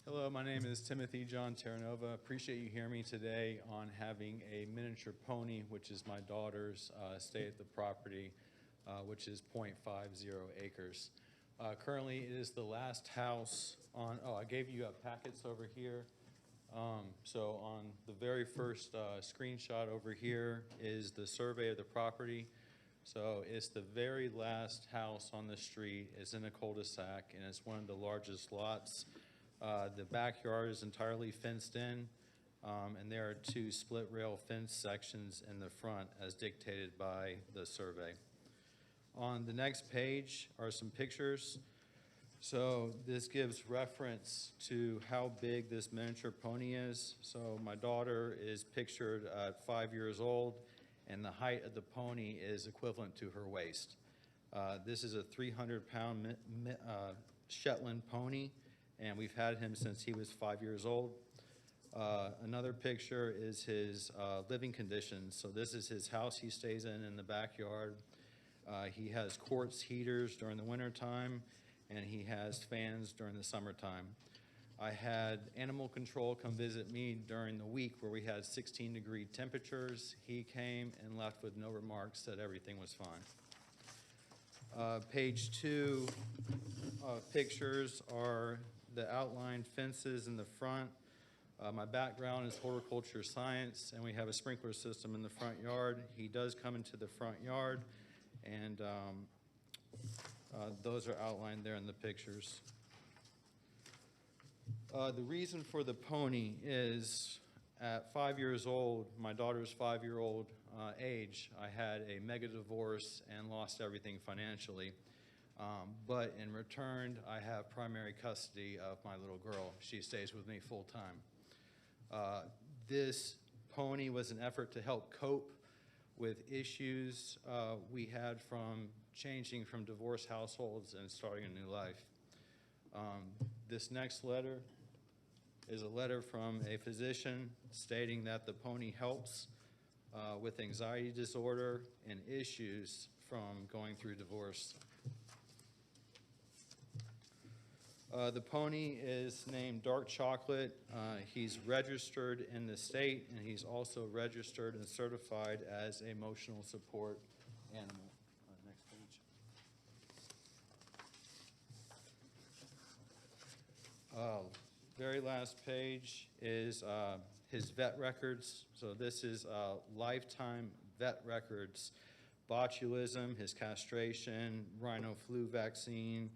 Hello, my name is Timothy John Terranova. Appreciate you hearing me today on having a miniature pony, which is my daughter's, stay at the property, which is 0.50 acres. Currently, it is the last house on, I gave you packets over here. So on the very first screenshot over here is the survey of the property. So it's the very last house on the street. It's in a cul-de-sac, and it's one of the largest lots The backyard is entirely fenced in, and there are 2 split rail fence sections in the front as dictated by the survey. On the next page are some pictures. So this gives reference to how big this miniature pony is. So my daughter is pictured at 5 years old, and the height of the pony is equivalent to her waist. This is a 300-pound Shetland pony, and we've had him since he was 5 years old. Another picture is his living conditions. So this is his house he stays in the backyard. He has quartz heaters during the wintertime, and he has fans during the summertime. I had animal control come visit me during the week where we had 16-degree temperatures. He came and left with no remarks, said everything was fine. Page 2 pictures are the outlined fences in the front. My background is horticulture science, and we have a sprinkler system in the front yard. He does come into the front yard, and those are outlined there in the pictures. The reason for the pony is at 5 years old, my daughter's 5-year-old age, I had a mega divorce and lost everything financially. But in return, I have primary custody of my little girl. She stays with me full time. This pony was an effort to help cope with issues we had from changing from divorced households and starting a new life. This next letter is a letter from a physician stating that the pony helps with anxiety disorder and issues from going through divorce. The pony is named Dark Chocolate. He's registered in the state, and he's also registered and certified as an emotional support animal. Next page. Very last page is his vet records. So this is lifetime vet records. Botulism, his castration, rhino flu vaccine,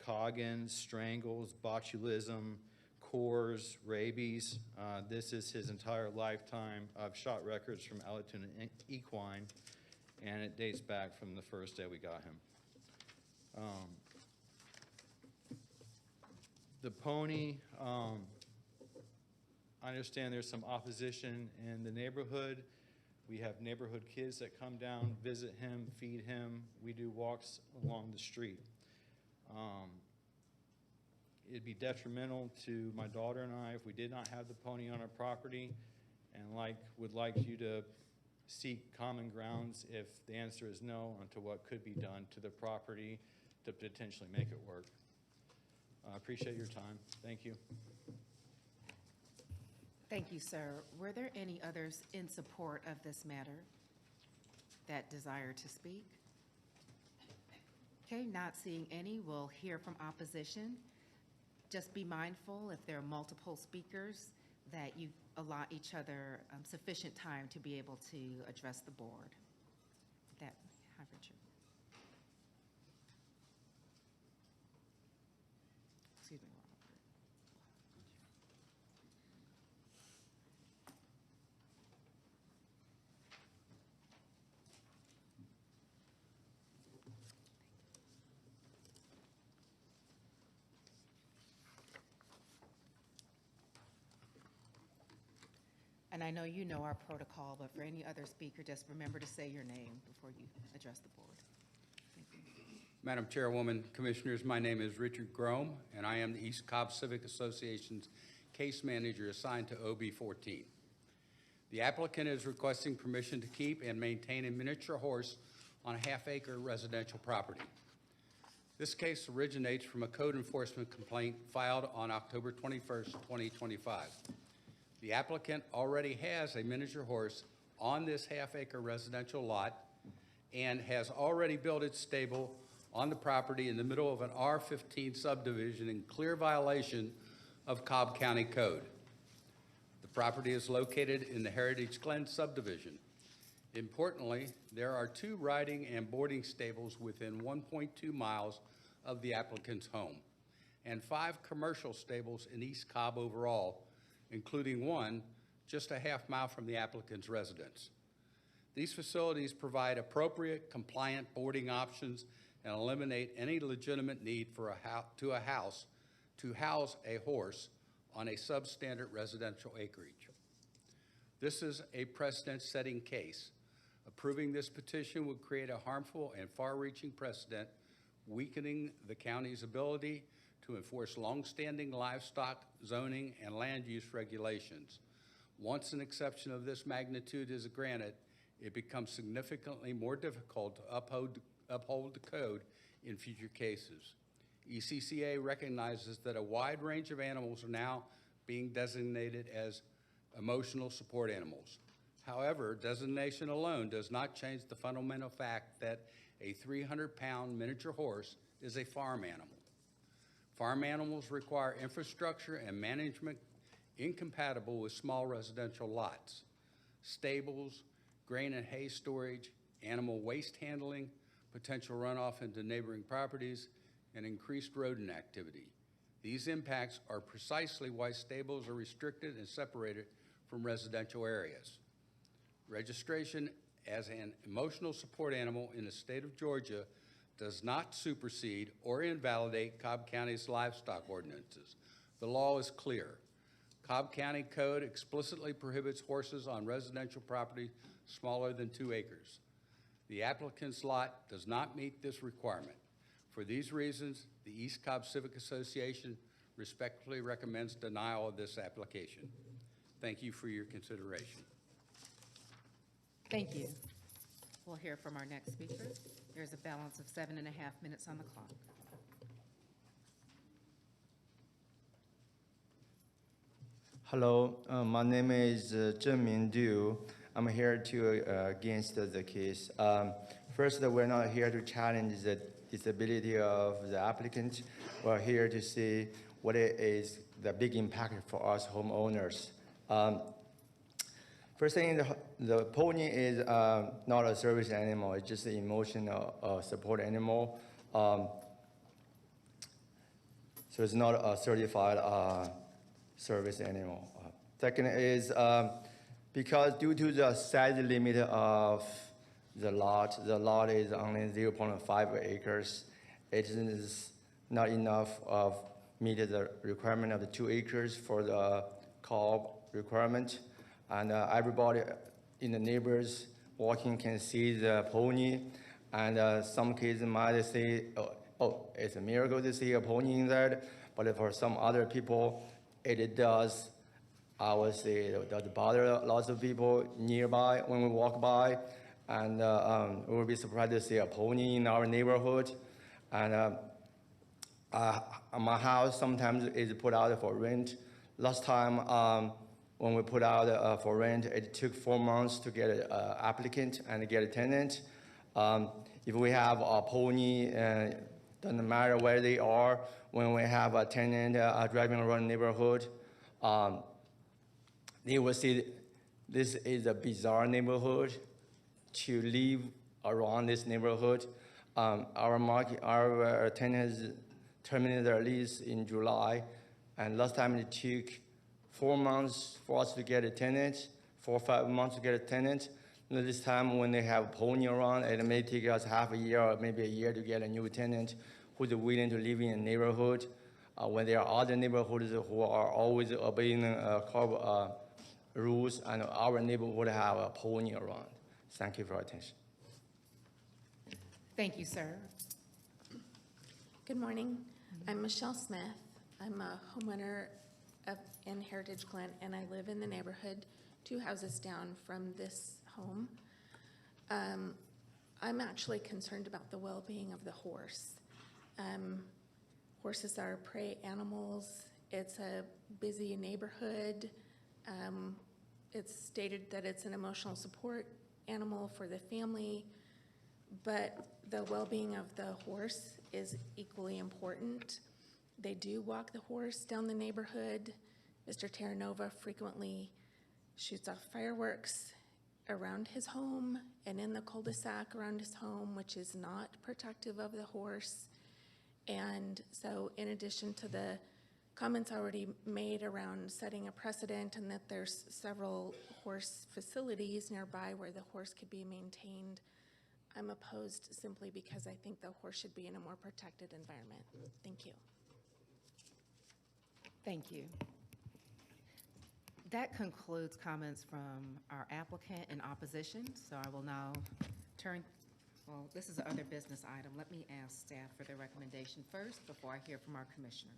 Coggins, strangles, botulism, cores, rabies. This is his entire lifetime of shot records from Alatoona Equine, and it dates back from the first day we got him. The pony, I understand there's some opposition in the neighborhood. We have neighborhood kids that come down, visit him, feed him. We do walks along the street. It'd be detrimental to my daughter and I if we did not have the pony on our property, and would like you to seek common grounds if the answer is no onto what could be done to the property to potentially make it work. I appreciate your time. Thank you. Thank you, sir. Were there any others in support of this matter that desire to speak? Okay, not seeing any, we'll hear from opposition. Just be mindful if there are multiple speakers that you allot each other sufficient time to be able to address the board. That, hi, Richard. Excuse me, Robert. And I know you know our protocol, but for any other speaker, just remember to say your name before you address the board. Thank you. Madam Chairwoman, Commissioners, my name is Richard Grome, and I am the East Cobb Civic Association's case manager assigned to OB 14. The applicant is requesting permission to keep and maintain a miniature horse on a half-acre residential property. This case originates from a code enforcement complaint filed on October 21st, 2025. The applicant already has a miniature horse on this half-acre residential lot and has already built its stable on the property in the middle of an R15 subdivision in clear violation of Cobb County Code. The property is located in the Heritage Glen subdivision. Importantly, there are 2 riding and boarding stables within 1.2 miles of the applicant's home, and 5 commercial stables in East Cobb overall, including one just a half mile from the applicant's residence. These facilities provide appropriate, compliant boarding options and eliminate any legitimate need for a house to house a horse on a substandard residential acreage. This is a precedent-setting case. Approving this petition would create a harmful and far-reaching precedent, weakening the county's ability to enforce longstanding livestock zoning and land use regulations. Once an exception of this magnitude is granted, it becomes significantly more difficult to uphold the code in future cases. ECCA recognizes that a wide range of animals are now being designated as emotional support animals. However, designation alone does not change the fundamental fact that a 300-pound miniature horse is a farm animal. Farm animals require infrastructure and management incompatible with small residential lots. Stables, grain and hay storage, animal waste handling, potential runoff into neighboring properties, and increased rodent activity. These impacts are precisely why stables are restricted and separated from residential areas. Registration as an emotional support animal in the state of Georgia does not supersede or invalidate Cobb County's livestock ordinances. The law is clear. Cobb County Code explicitly prohibits horses on residential property smaller than 2 acres. The applicant's lot does not meet this requirement. For these reasons, the East Cobb Civic Association respectfully recommends denial of this application. Thank you for your consideration. Thank you. We'll hear from our next speaker. There's a balance of 7.5 minutes on the clock. Hello, my name is Zheng Mingdu. I'm here to against the case. First, we're not here to challenge the disability of the applicant. We're here to see what is the big impact for us homeowners. First thing, the pony is not a service animal. It's just an emotional support animal. So it's not a certified service animal. Second is because due to the size limit of the lot is only 0.5 acres. It is not enough of meet the requirement of the 2 acres for the Cobb requirement. And everybody in the neighbors walking can see the pony. And some kids might say, oh, it's a miracle to see a pony in there. But for some other people, it does. I would say it does bother lots of people nearby when we walk by. And we will be surprised to see a pony in our neighborhood. And my house sometimes is put out for rent. Last time when we put out for rent, it took 4 months to get an applicant and get a tenant. If we have a pony, doesn't matter where they are, when we have a tenant driving around the neighborhood, they will see this is a bizarre neighborhood to live around this neighborhood. Our tenants terminated their lease in July, and last time it took 4 months for us to get a tenant, 4 or 5 months to get a tenant. And this time when they have a pony around, it may take us half a year or maybe a year to get a new tenant who's willing to live in a neighborhood. When there are other neighborhoods who are always obeying Cobb rules, and our neighborhood have a pony around. Thank you for your attention. Thank you, sir. Good morning. I'm Michelle Smith. I'm a homeowner in Heritage Glen, and I live in the neighborhood 2 houses down from this home. I'm actually concerned about the well-being of the horse. Horses are prey animals. It's a busy neighborhood. It's stated that it's an emotional support animal for the family, but the well-being of the horse is equally important. They do walk the horse down the neighborhood. Mr. Terranova frequently shoots off fireworks around his home and in the cul-de-sac around his home, which is not protective of the horse. And so in addition to the comments already made around setting a precedent and that there's several horse facilities nearby where the horse could be maintained, I'm opposed simply because I think the horse should be in a more protected environment. Thank you. Thank you. That concludes comments from our applicant in opposition, so I will now turn, well, this is the other business item. Let me ask staff for their recommendation first before I hear from our commissioner.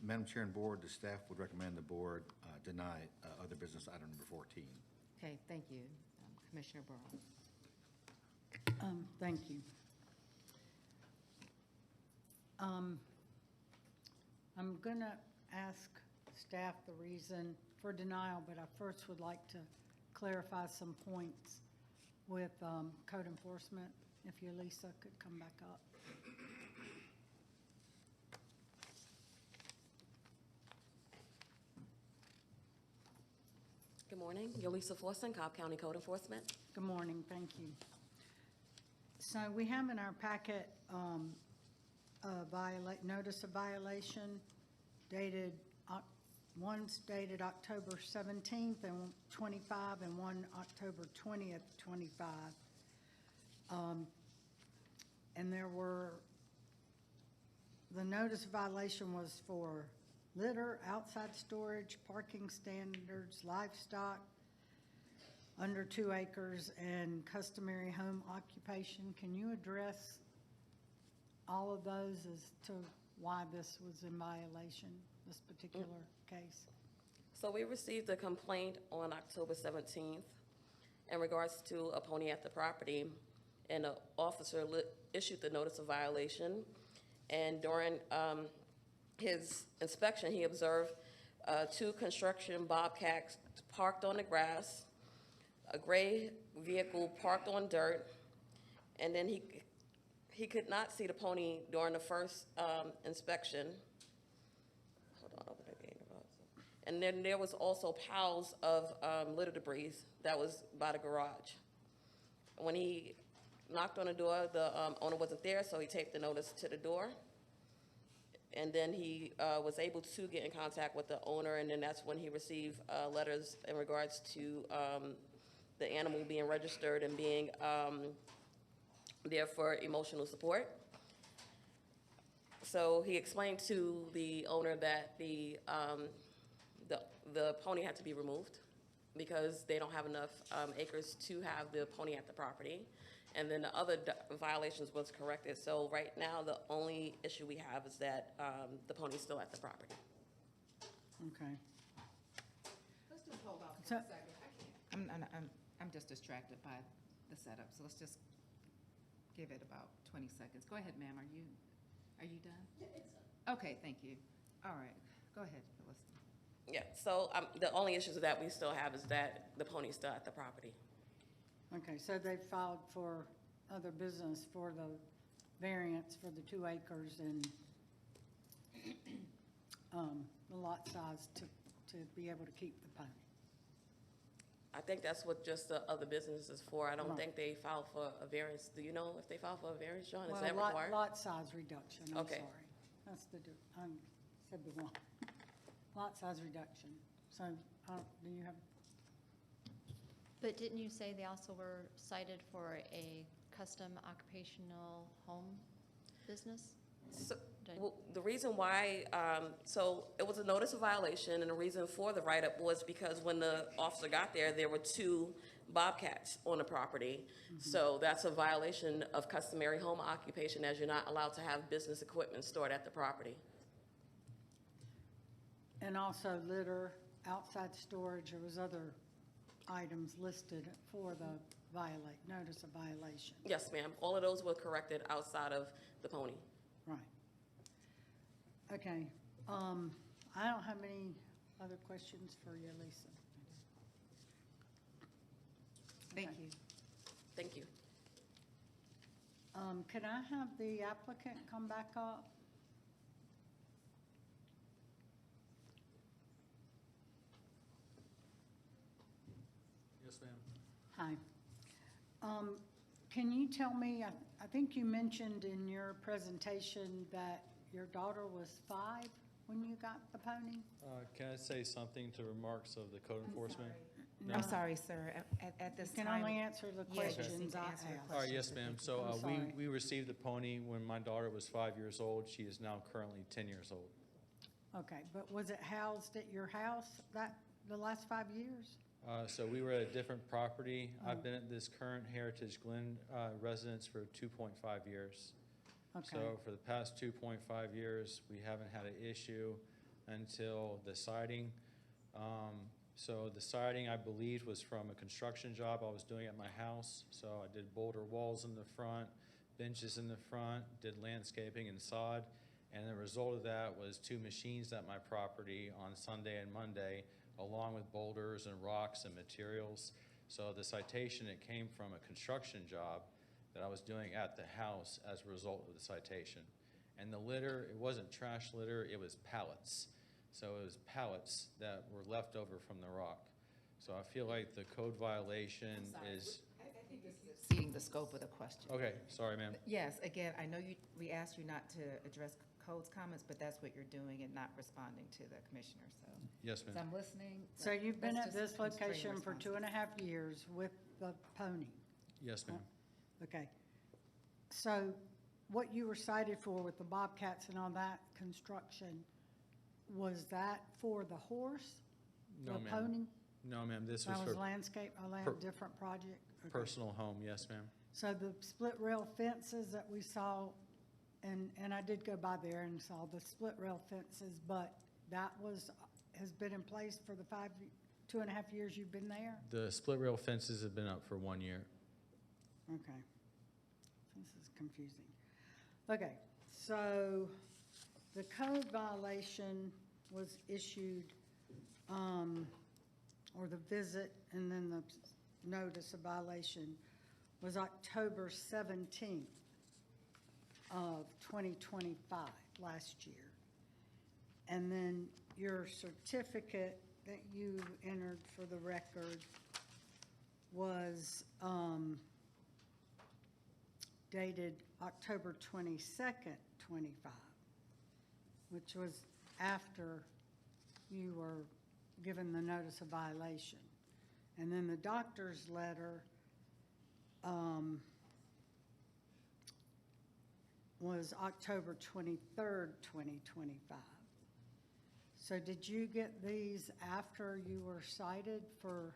Madam Chair and Board, the staff would recommend the Board deny other business item number 14. Okay, thank you. Commissioner Burrow. Thank you. I'm going to ask staff the reason for denial, but I first would like to clarify some points with code enforcement. If you, Lisa, could come back up. Good morning. Yolisa Forson, Cobb County Code Enforcement. Good morning. Thank you. So we have in our packet a notice of violation dated, one's dated October 17th and 25, and one October 20th, 25. And the notice of violation was for litter, outside storage, parking standards, livestock under 2 acres, and customary home occupation. Can you address all of those as to why this was in violation, this particular case? So we received a complaint on October 17th in regards to a pony at the property, and an officer issued the notice of violation. And during his inspection, he observed 2 construction bobcats parked on the grass, a gray vehicle parked on dirt, and then he could not see the pony during the first inspection. Hold on, over there. And then there was also piles of litter debris that was by the garage. When he knocked on the door, the owner wasn't there, so he taped the notice to the door. And then he was able to get in contact with the owner, and then that's when he received letters in regards to the animal being registered and being there for emotional support. So he explained to the owner that the pony had to be removed because they don't have enough acres to have the pony at the property. And then the other violations was corrected. So right now, the only issue we have is that the pony's still at the property. Okay. Let's just hold off for a second. I can't. I'm just distracted by the setup, so let's just give it about 20 seconds. Go ahead, ma'am. Are you done? Yeah, it's done. Okay, thank you. All right, go ahead, Phyllis. Yeah, so the only issues that we still have is that the pony's still at the property. Okay, so they filed for other business for the variance for the 2 acres and the lot size to be able to keep the pony. I think that's what just the other business is for. I don't Right. think they filed for a variance. Do you know if they filed for a variance, John? Is Well, that required? lot size reduction, I'm Okay. sorry. That's I said the wrong. Lot size reduction. So, do you have? But didn't you say they also were cited for a custom occupational home business? So, well, the reason why, so it was a notice of violation, and the reason for the write-up was because when the officer got there were 2 bobcats on the property. So that's a violation of customary home occupation, as you're not allowed to have business equipment stored at the property. And also litter, outside storage, there was other items listed for the notice of violation. Yes, ma'am. All of those were corrected outside of the pony. Right. Okay. I don't have any other questions for you, Lisa. Thank Okay. you. Thank you. Can I have the applicant come back up? Yes, ma'am. Hi. Can you tell me, I think you mentioned in your presentation that your daughter was 5 when you got the pony? Can I say something to remarks of the code enforcement? No? I'm sorry, sir, at this You can time. only answer the Yeah, you just questions need to I answer the asked. All right, yes, questions. ma'am. So I'm sorry. we received the pony when my daughter was 5 years old. She is now currently 10 years old. Okay, but was it housed at your house the last 5 years? So we were at a different property. I've been at this current Heritage Glen residence for 2.5 years. Okay. So for the past 2.5 years, we haven't had an issue until the siding. So the siding, I believe, was from a construction job I was doing at my house. So I did boulder walls in the front, benches in the front, did landscaping and sod. And the result of that was 2 machines at my property on Sunday and Monday, along with boulders and rocks and materials. So the citation, it came from a construction job that I was doing at the house as a result of the citation. And the litter, it wasn't trash litter, it was pallets. So it was pallets that were left over from the rock. So I feel like the code violation is, I think this is exceeding the scope of the question. okay, sorry, ma'am. Yes, again, I know we asked you not to address code's comments, but that's what you're doing and not responding to the commissioner, so. Yes, So ma'am. I'm listening. So you've been Let's at just this constrain location for responses. 2.5 years with the pony? Yes, ma'am. Okay. So what you were cited for with the bobcats and all that construction, was that for the horse? No, The ma'am. pony? No, ma'am, this That was was for landscape, per- different project? Okay. personal home, yes, ma'am. So the split rail fences that we saw, and I did go by there and saw the split rail fences, but that has been in place for the 2.5 years you've been there? The split rail fences have been up for 1 year. Okay. This is confusing. Okay, so the code violation was issued, or the visit and then the notice of violation was October 17th of 2025, last year. And then your certificate that you entered for the record was dated October 22nd, 25, which was after you were given the notice of violation. And then the doctor's letter was October 23rd, 2025. So did you get these after you were cited for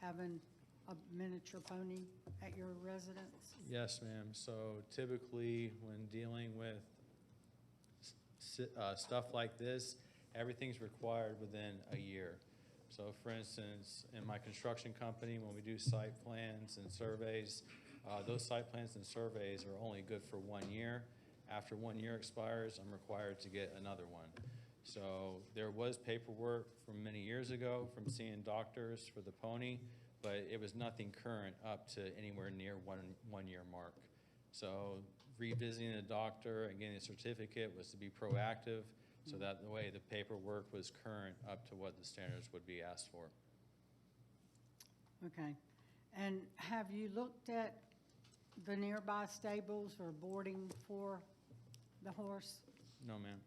having a miniature pony at your residence? Yes, ma'am. So typically, when dealing with stuff like this, everything's required within a year. So for instance, in my construction company, when we do site plans and surveys, those site plans and surveys are only good for 1 year. After 1 year expires, I'm required to get another one. So there was paperwork from many years ago from seeing doctors for the pony, but it was nothing current up to anywhere near one year mark. So revisiting the doctor and getting a certificate was to be proactive, so that the way the paperwork was current up to what the standards would be asked for. Okay. And have you looked at the nearby stables or boarding for the horse? No, ma'am.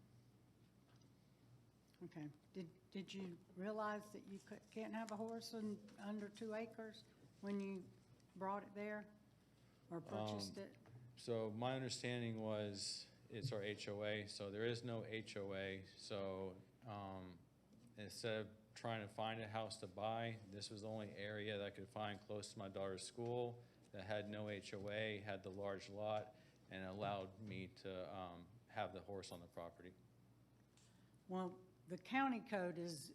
Okay. Did you realize that you can't have a horse under 2 acres when you brought it there or purchased it? So my understanding was it's our HOA, so there is no HOA. So instead of trying to find a house to buy, this was the only area that I could find close to my daughter's school that had no HOA, had the large lot, and allowed me to have the horse on the property. Well, the county code is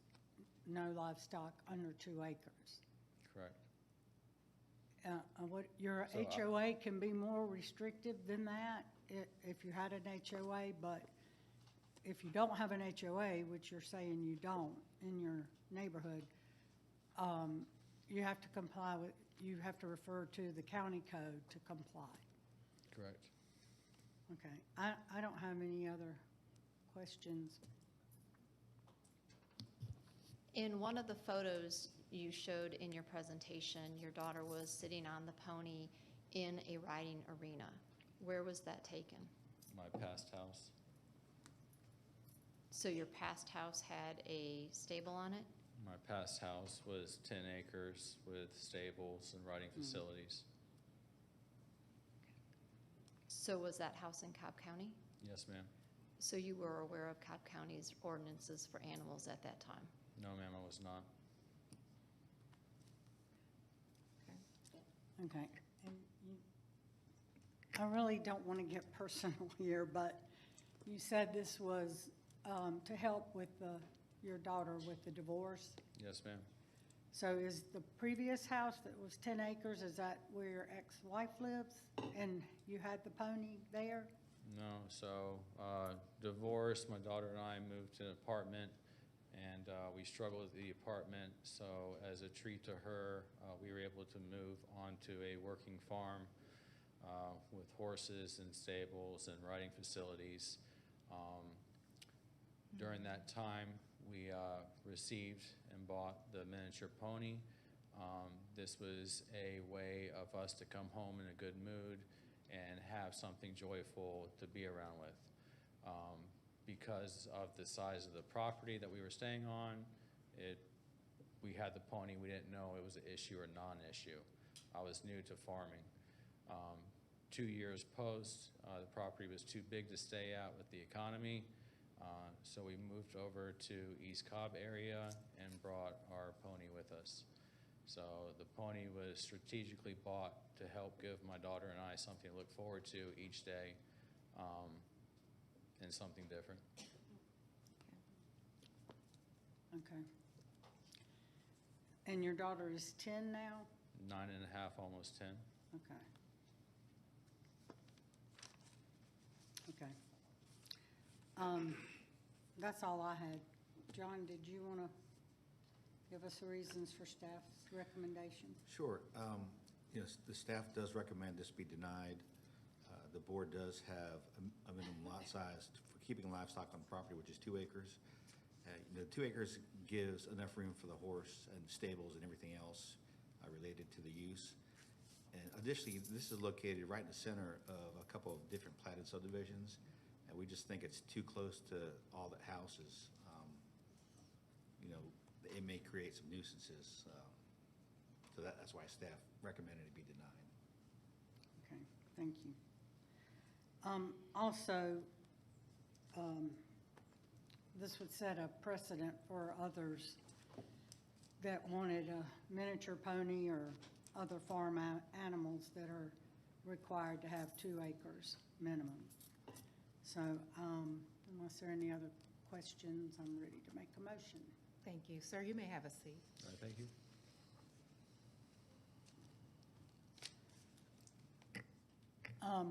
no livestock under 2 acres. Correct. Your So I- HOA can be more restrictive than that if you had an HOA, but if you don't have an HOA, which you're saying you don't in your neighborhood, you have to comply with, you have to refer to the county code to comply. Correct. Okay, I don't have any other questions. In one of the photos you showed in your presentation, your daughter was sitting on the pony in a riding arena. Where was that taken? My past house. So your past house had a stable on it? My past house was 10 acres with stables and riding facilities. So was that house in Cobb County? Yes, ma'am. So you were aware of Cobb County's ordinances for animals at that time? No, ma'am, I was not. Okay. And I really don't want to get personal here, but you said this was to help with your daughter with the divorce. Yes, ma'am. So is the previous house that was 10 acres, is that where your ex-wife lives? And you had the pony there? No, so divorced, my daughter and I moved to an apartment, and we struggled with the apartment. So as a treat to her, we were able to move onto a working farm with horses and stables and riding facilities. During that time, we received and bought the miniature pony. This was a way of us to come home in a good mood and have something joyful to be around with. Because of the size of the property that we were staying on, we had the pony, we didn't know it was an issue or non-issue. I was new to farming. 2 years post, the property was too big to stay at with the economy, so we moved over to East Cobb area and brought our pony with us. So the pony was strategically bought to help give my daughter and I something to look forward to each day, and something different. Okay. And your daughter is 10 now? 9.5, almost 10. Okay. Okay. That's all I had. John, did you want to give us the reasons for staff's recommendation? Sure. Yes, the staff does recommend this be denied. The board does have a minimum lot size for keeping livestock on the property, which is 2 acres. 2 acres gives enough room for the horse and stables and everything else related to the use. And additionally, this is located right in the center of a couple of different platted subdivisions, and we just think it's too close to all the houses. It may create some nuisances. So that's why staff recommended it be denied. Okay, thank you. Also, this would set a precedent for others that wanted a miniature pony or other farm animals that are required to have 2 acres minimum. So unless there are any other questions, I'm ready to make a motion. Thank you. Sir, you may have a seat. All right, thank you.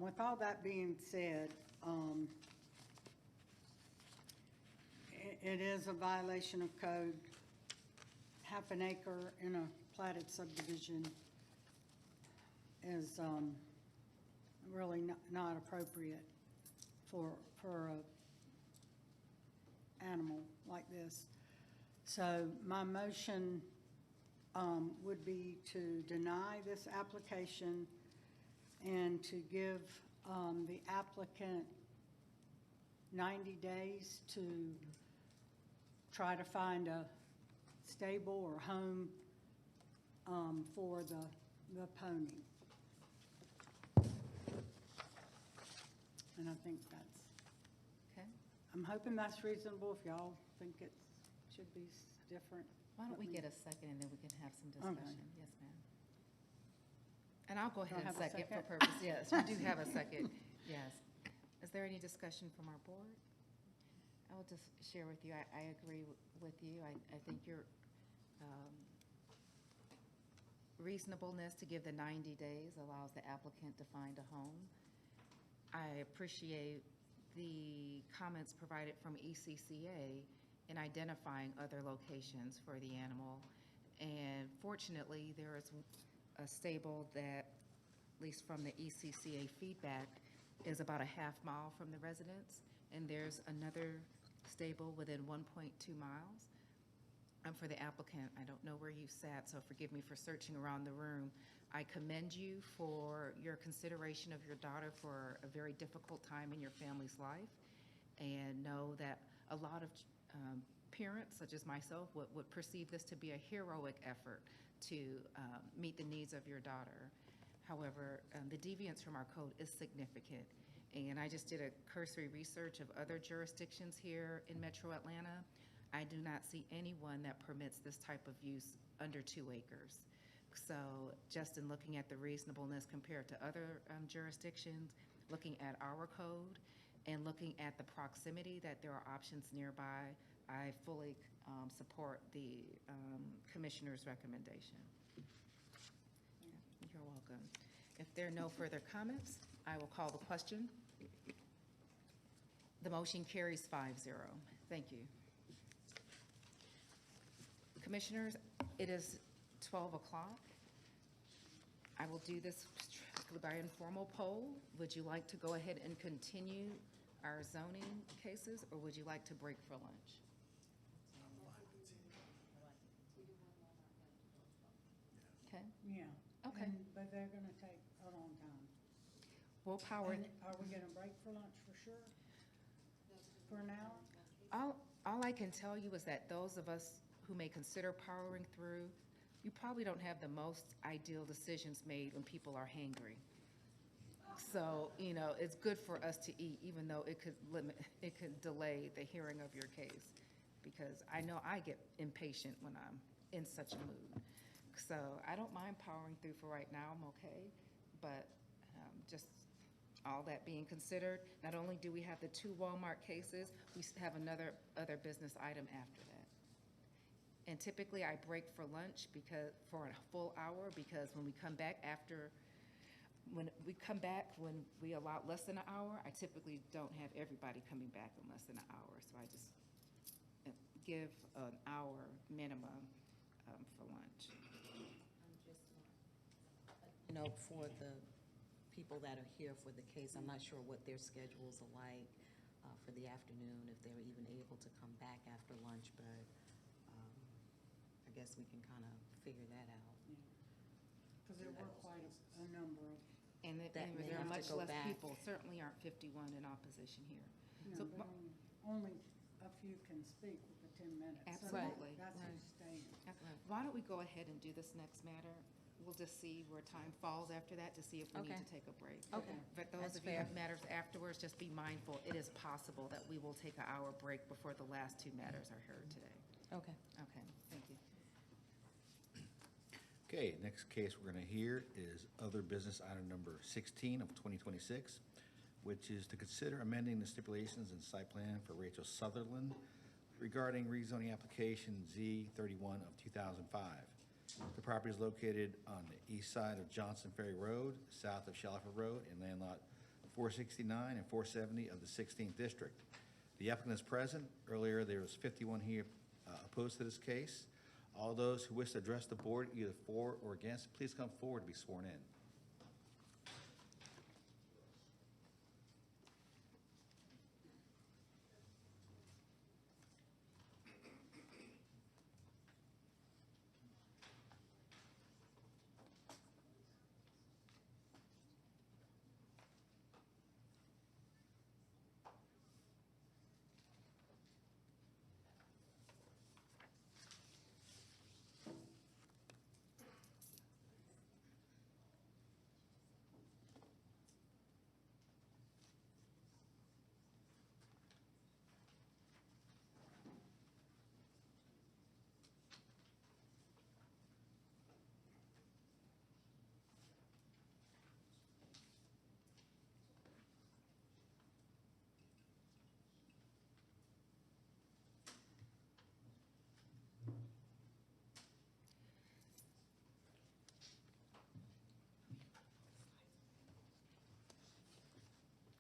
With all that being said, it is a violation of code. Half an acre in a platted subdivision is really not appropriate for a animal like this. So my motion would be to deny this application and to give the applicant 90 days to try to find a stable or home for the pony. And I think that's, Okay. I'm hoping that's reasonable. If y'all think it should be different. Why don't we get a second and then we can have some discussion? Yes, ma'am. And I'll go ahead and Don't have a second for second? purpose. Yes, we do have a second. Yes. Is there any discussion from our board? I will just share with you, I agree with you. I think your reasonableness to give the 90 days allows the applicant to find a home. I appreciate the comments provided from ECCA in identifying other locations for the animal. And fortunately, there is a stable that, at least from the ECCA feedback, is about a half mile from the residence. And there's another stable within 1.2 miles. For the applicant, I don't know where you sat, so forgive me for searching around the room. I commend you for your consideration of your daughter for a very difficult time in your family's life, and know that a lot of parents, such as myself, would perceive this to be a heroic effort to meet the needs of your daughter. However, the deviance from our code is significant. And I just did a cursory research of other jurisdictions here in Metro Atlanta. I do not see anyone that permits this type of use under 2 acres. So just in looking at the reasonableness compared to other jurisdictions, looking at our code, and looking at the proximity that there are options nearby, I fully support the commissioner's recommendation. You're welcome. If there are no further comments, I will call the question. The motion carries 5-0. Thank you. Commissioners, it is 12 o'clock. I will do this strictly by informal poll. Would you like to go ahead and continue our zoning cases, or would you like to break for lunch? Okay. Yeah. Okay. But they're gonna take a long time. We'll power. And are we gonna break for lunch for sure? For an hour? All I can tell you is that those of us who may consider powering through, you probably don't have the most ideal decisions made when people are hangry. So, you know, it's good for us to eat, even though it could delay the hearing of your case. Because I know I get impatient when I'm in such a mood. So I don't mind powering through for right now, I'm okay. But just all that being considered, not only do we have the 2 Walmart cases, we have other business item after that. And typically I break for lunch for a full hour, because when we come back when we allot less than an hour, I typically don't have everybody coming back in less than an hour. So I just give an hour minimum for lunch. You know, for the people that are here for the case, I'm not sure what their schedules are like for the afternoon, if they're even able to come back after lunch, but I guess we can kind of figure that out. Because there were quite a number of. And That may there are have to much go less back. people, certainly aren't 51 in opposition here. No, So but only a few can speak with the 10 minutes. So Absolutely. That's Right. who's staying. why don't we go ahead and do this next matter? We'll just see where time falls after that to see if we need Okay. to take a break. Okay. But those That's of you who fair. have matters afterwards, just be mindful, it is possible that we will take an hour break before the last 2 matters are heard today. Okay. Okay, thank you. Okay, next case we're going to hear is other business item number 16 of 2026, which is to consider amending the stipulations and site plan for Rachel Sutherland regarding rezoning application Z31 of 2005. The property is located on the east side of Johnson Ferry Road, south of Shalford Road, in land lot 469 and 470 of the 16th District. The applicant is present. Earlier, there was 51 here opposed to this case. All those who wish to address the board, either for or against, please come forward to be sworn in.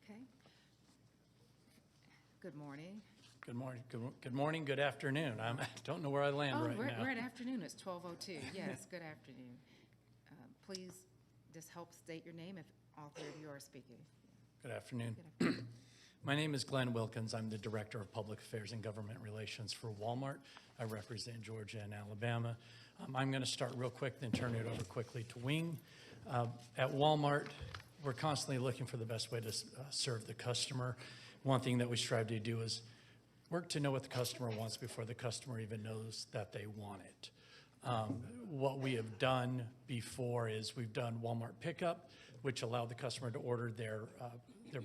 Okay. Good morning. Good morning, good morning, good afternoon. I don't know where I land right now. We're at afternoon, it's 12:02. Yes, good afternoon. Please just help state your name if all 3 of you are speaking. Good afternoon. Good afternoon. My name is Glenn Wilkins. I'm the Director of Public Affairs and Government Relations for Walmart. I represent Georgia and Alabama. I'm going to start real quick, then turn it over quickly to Wing. At Walmart, we're constantly looking for the best way to serve the customer. One thing that we strive to do is work to know what the customer wants before the customer even knows that they want it. What we have done before is we've done Walmart pickup, which allowed the customer to order their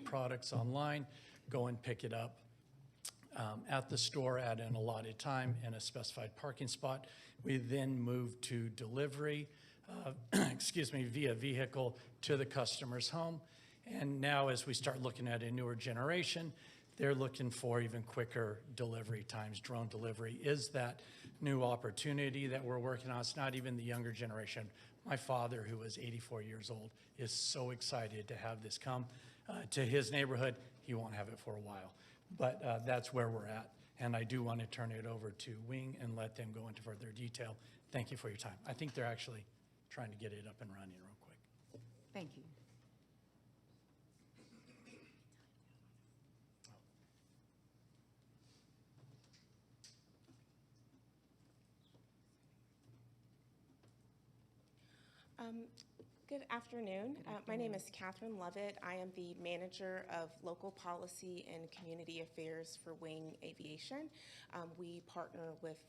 products online, go and pick it up at the store at an allotted time in a specified parking spot. We then moved to delivery, via vehicle to the customer's home. And now as we start looking at a newer generation, they're looking for even quicker delivery times. Drone delivery is that new opportunity that we're working on. It's not even the younger generation. My father, who is 84 years old, is so excited to have this come to his neighborhood. He won't have it for a while, but that's where we're at. And I do want to turn it over to Wing and let them go into further detail. Thank you for your time. I think they're actually trying to get it up and running real quick. Thank you. Good afternoon. My name is Catherine Lovett. I am the manager of local policy and community affairs for Wing Aviation. We partner with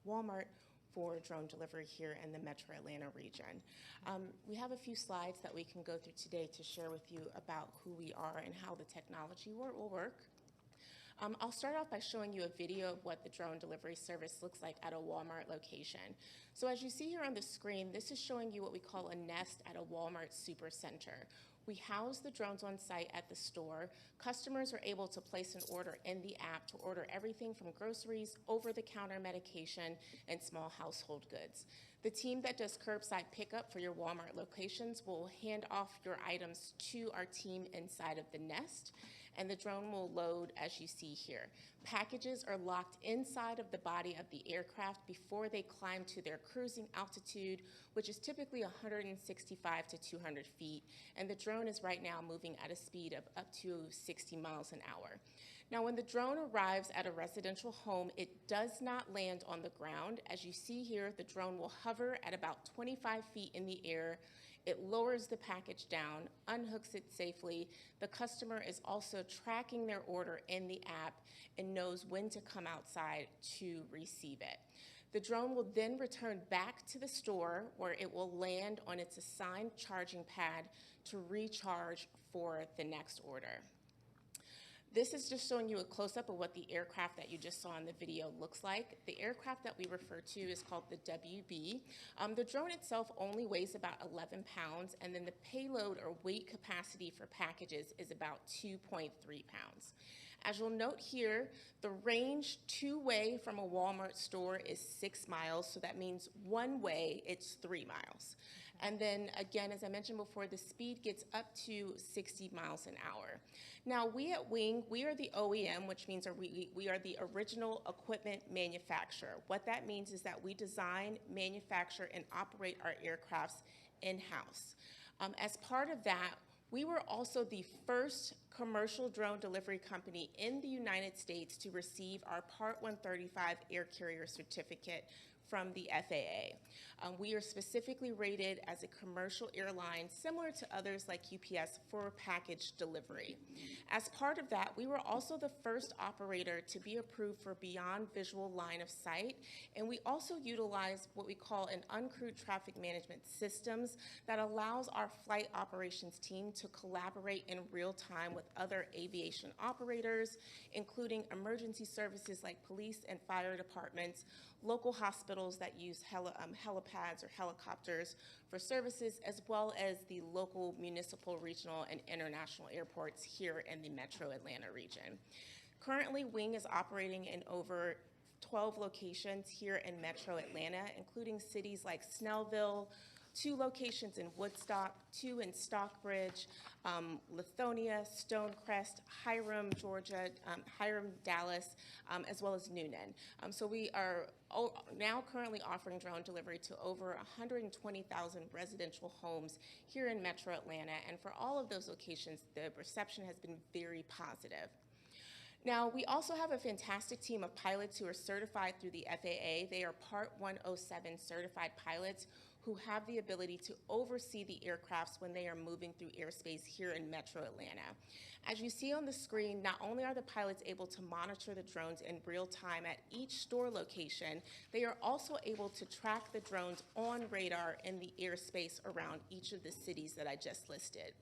Walmart for drone delivery here in the Metro Atlanta region. We have a few slides that we can go through today to share with you about who we are and how the technology will work. I'll start off by showing you a video of what the drone delivery service looks like at a Walmart location. So as you see here on the screen, this is showing you what we call a nest at a Walmart supercenter. We house the drones on site at the store. Customers are able to place an order in the app to order everything from groceries, over-the-counter medication, and small household goods. The team that does curbside pickup for your Walmart locations will hand off your items to our team inside of the nest, and the drone will load as you see here. Packages are locked inside of the body of the aircraft before they climb to their cruising altitude, which is typically 165 to 200 feet, and the drone is right now moving at a speed of up to 60 miles an hour. Now, when the drone arrives at a residential home, it does not land on the ground. As you see here, the drone will hover at about 25 feet in the air. It lowers the package down, unhooks it safely. The customer is also tracking their order in the app and knows when to come outside to receive it. The drone will then return back to the store where it will land on its assigned charging pad to recharge for the next order. This is just showing you a close-up of what the aircraft that you just saw in the video looks like. The aircraft that we refer to is called the WB. The drone itself only weighs about 11 pounds, and then the payload or weight capacity for packages is about 2.3 pounds. As you'll note here, the range two-way from a Walmart store is 6 miles, so that means one way it's 3 miles. And then again, as I mentioned before, the speed gets up to 60 miles an hour. Now, we at Wing, we are the OEM, which means we are the original equipment manufacturer. What that means is that we design, manufacture, and operate our aircrafts in-house. As part of that, we were also the first commercial drone delivery company in the United States to receive our Part 135 air carrier certificate from the FAA. We are specifically rated as a commercial airline similar to others like UPS for package delivery. As part of that, we were also the first operator to be approved for beyond visual line of sight, and we also utilize what we call an uncrewed traffic management systems that allows our flight operations team to collaborate in real time with other aviation operators, including emergency services like police and fire departments, local hospitals that use helipads or helicopters for services, as well as the local, municipal, regional, and international airports here in the Metro Atlanta region. Currently, Wing is operating in over 12 locations here in Metro Atlanta, including cities like Snellville, 2 locations in Woodstock, 2 in Stockbridge, Lithonia, Stonecrest, Hiram, Georgia, Hiram, Dallas, as well as Noonan. So we are now currently offering drone delivery to over 120,000 residential homes here in Metro Atlanta, and for all of those locations, the reception has been very positive. Now, we also have a fantastic team of pilots who are certified through the FAA. They are Part 107 certified pilots who have the ability to oversee the aircrafts when they are moving through airspace here in Metro Atlanta. As you see on the screen, not only are the pilots able to monitor the drones in real time at each store location, they are also able to track the drones on radar in the airspace around each of the cities that I just listed.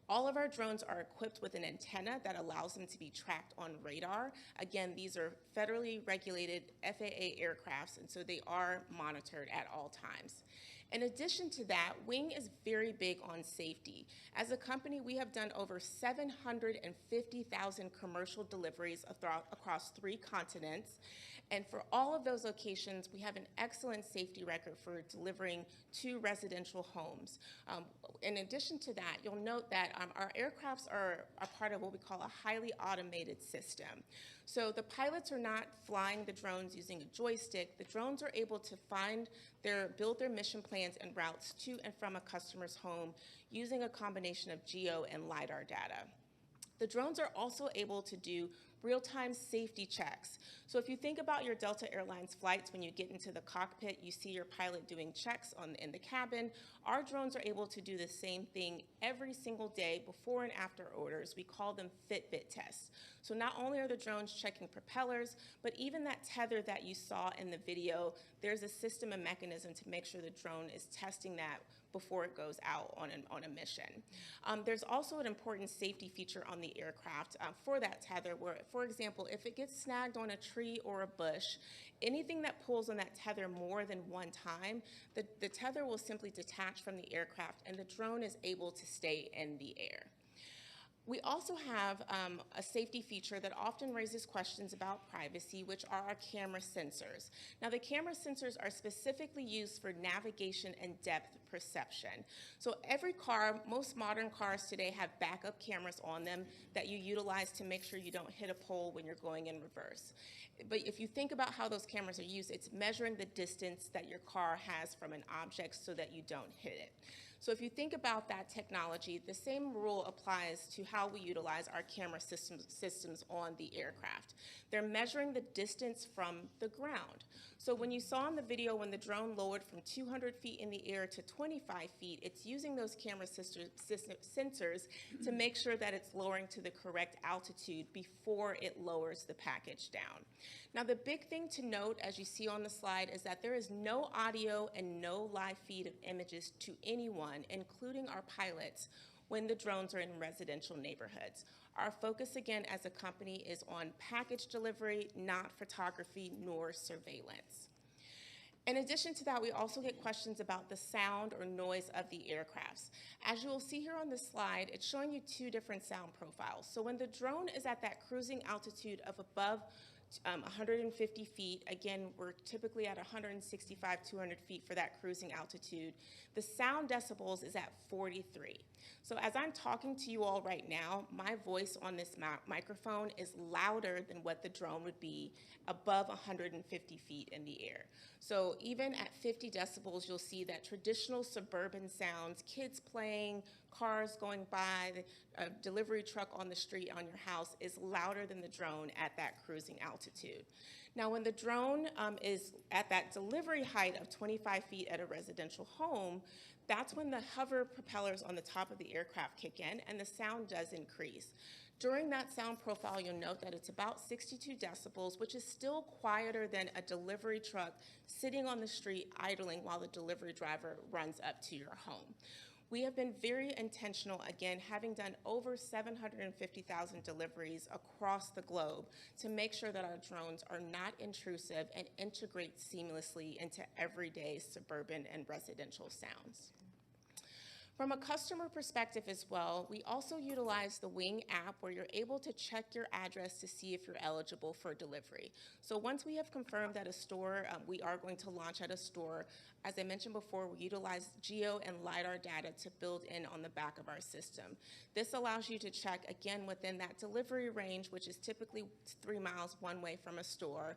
All of our drones are equipped with an antenna that allows them to be tracked on radar. Again, these are federally regulated FAA aircrafts, and so they are monitored at all times. In addition to that, Wing is very big on safety. As a company, we have done over 750,000 commercial deliveries across 3 continents. And for all of those locations, we have an excellent safety record for delivering to residential homes. In addition to that, you'll note that our aircrafts are a part of what we call a highly automated system. So the pilots are not flying the drones using a joystick. The drones are able to build their mission plans and routes to and from a customer's home using a combination of geo and LiDAR data. The drones are also able to do real-time safety checks. So if you think about your Delta Airlines flights, when you get into the cockpit, you see your pilot doing checks in the cabin. Our drones are able to do the same thing every single day before and after orders. We call them Fitbit tests. So not only are the drones checking propellers, but even that tether that you saw in the video, there's a system and mechanism to make sure the drone is testing that before it goes out on a mission. There's also an important safety feature on the aircraft for that tether where, for example, if it gets snagged on a tree or a bush, anything that pulls on that tether more than one time, the tether will simply detach from the aircraft and the drone is able to stay in the air. We also have a safety feature that often raises questions about privacy, which are our camera sensors. Now, the camera sensors are specifically used for navigation and depth perception. So every car, most modern cars today have backup cameras on them that you utilize to make sure you don't hit a pole when you're going in reverse. But if you think about how those cameras are used, it's measuring the distance that your car has from an object so that you don't hit it. So if you think about that technology, the same rule applies to how we utilize our camera systems on the aircraft. They're measuring the distance from the ground. So when you saw in the video when the drone lowered from 200 feet in the air to 25 feet, it's using those camera sensors to make sure that it's lowering to the correct altitude before it lowers the package down. Now, the big thing to note, as you see on the slide, is that there is no audio and no live feed of images to anyone, including our pilots, when the drones are in residential neighborhoods. Our focus, again, as a company is on package delivery, not photography nor surveillance. In addition to that, we also get questions about the sound or noise of the aircrafts. As you will see here on the slide, it's showing you 2 different sound profiles. So when the drone is at that cruising altitude of above 150 feet, again, we're typically at 165, 200 feet for that cruising altitude. The sound decibels is at 43. So as I'm talking to you all right now, my voice on this microphone is louder than what the drone would be above 150 feet in the air. So even at 50 decibels, you'll see that traditional suburban sounds, kids playing, cars going by, a delivery truck on the street on your house is louder than the drone at that cruising altitude. Now, when the drone is at that delivery height of 25 feet at a residential home, that's when the hover propellers on the top of the aircraft kick in and the sound does increase. During that sound profile, you'll note that it's about 62 decibels, which is still quieter than a delivery truck sitting on the street idling while the delivery driver runs up to your home. We have been very intentional, again, having done over 750,000 deliveries across the globe to make sure that our drones are not intrusive and integrate seamlessly into everyday suburban and residential sounds. From a customer perspective as well, we also utilize the Wing app where you're able to check your address to see if you're eligible for delivery. So once we have confirmed that a store, we are going to launch at a store, as I mentioned before, we utilize geo and LiDAR data to build in on the back of our system. This allows you to check, again, within that delivery range, which is typically 3 miles one way from a store,